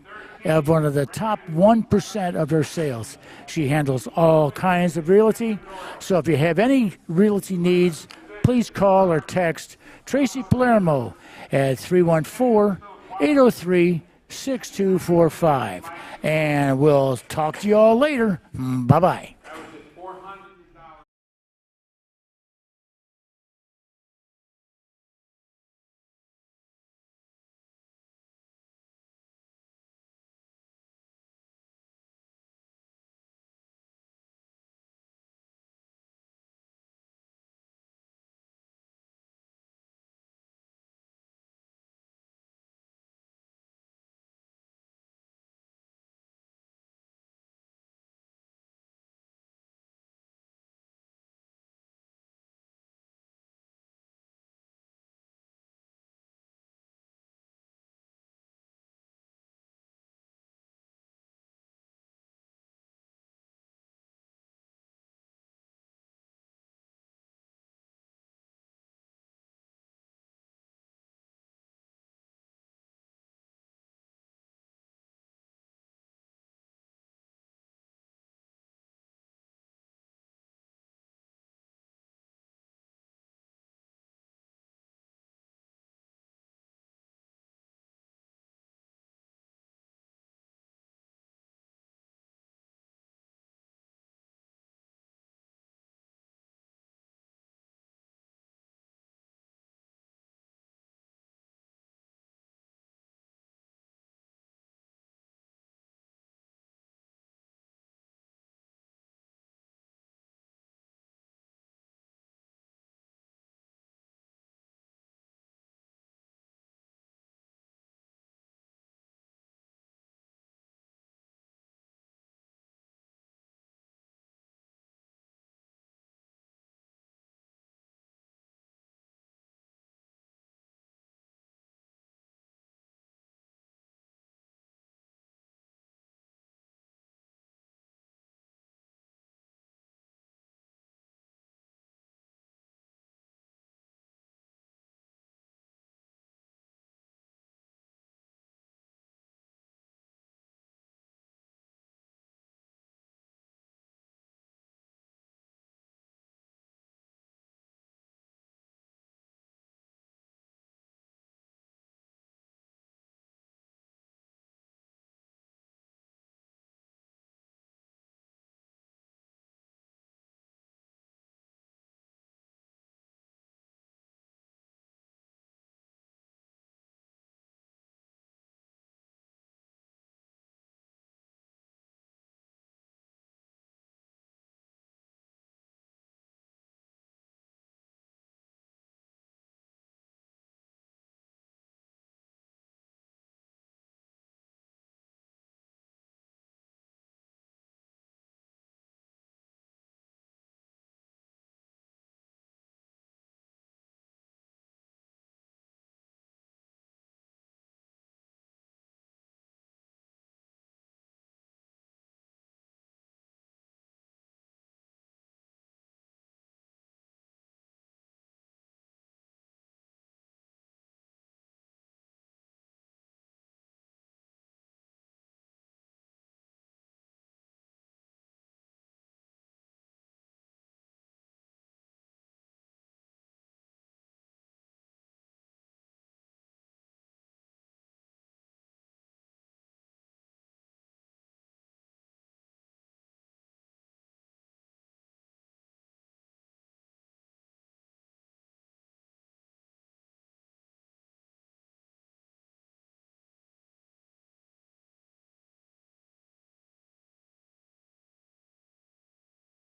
of one of the top 1% of her sales. She handles all kinds of realty. So if you have any realty needs, please call or text Tracy Palermo at 314-803-6245. And we'll talk to you all later. Bye-bye.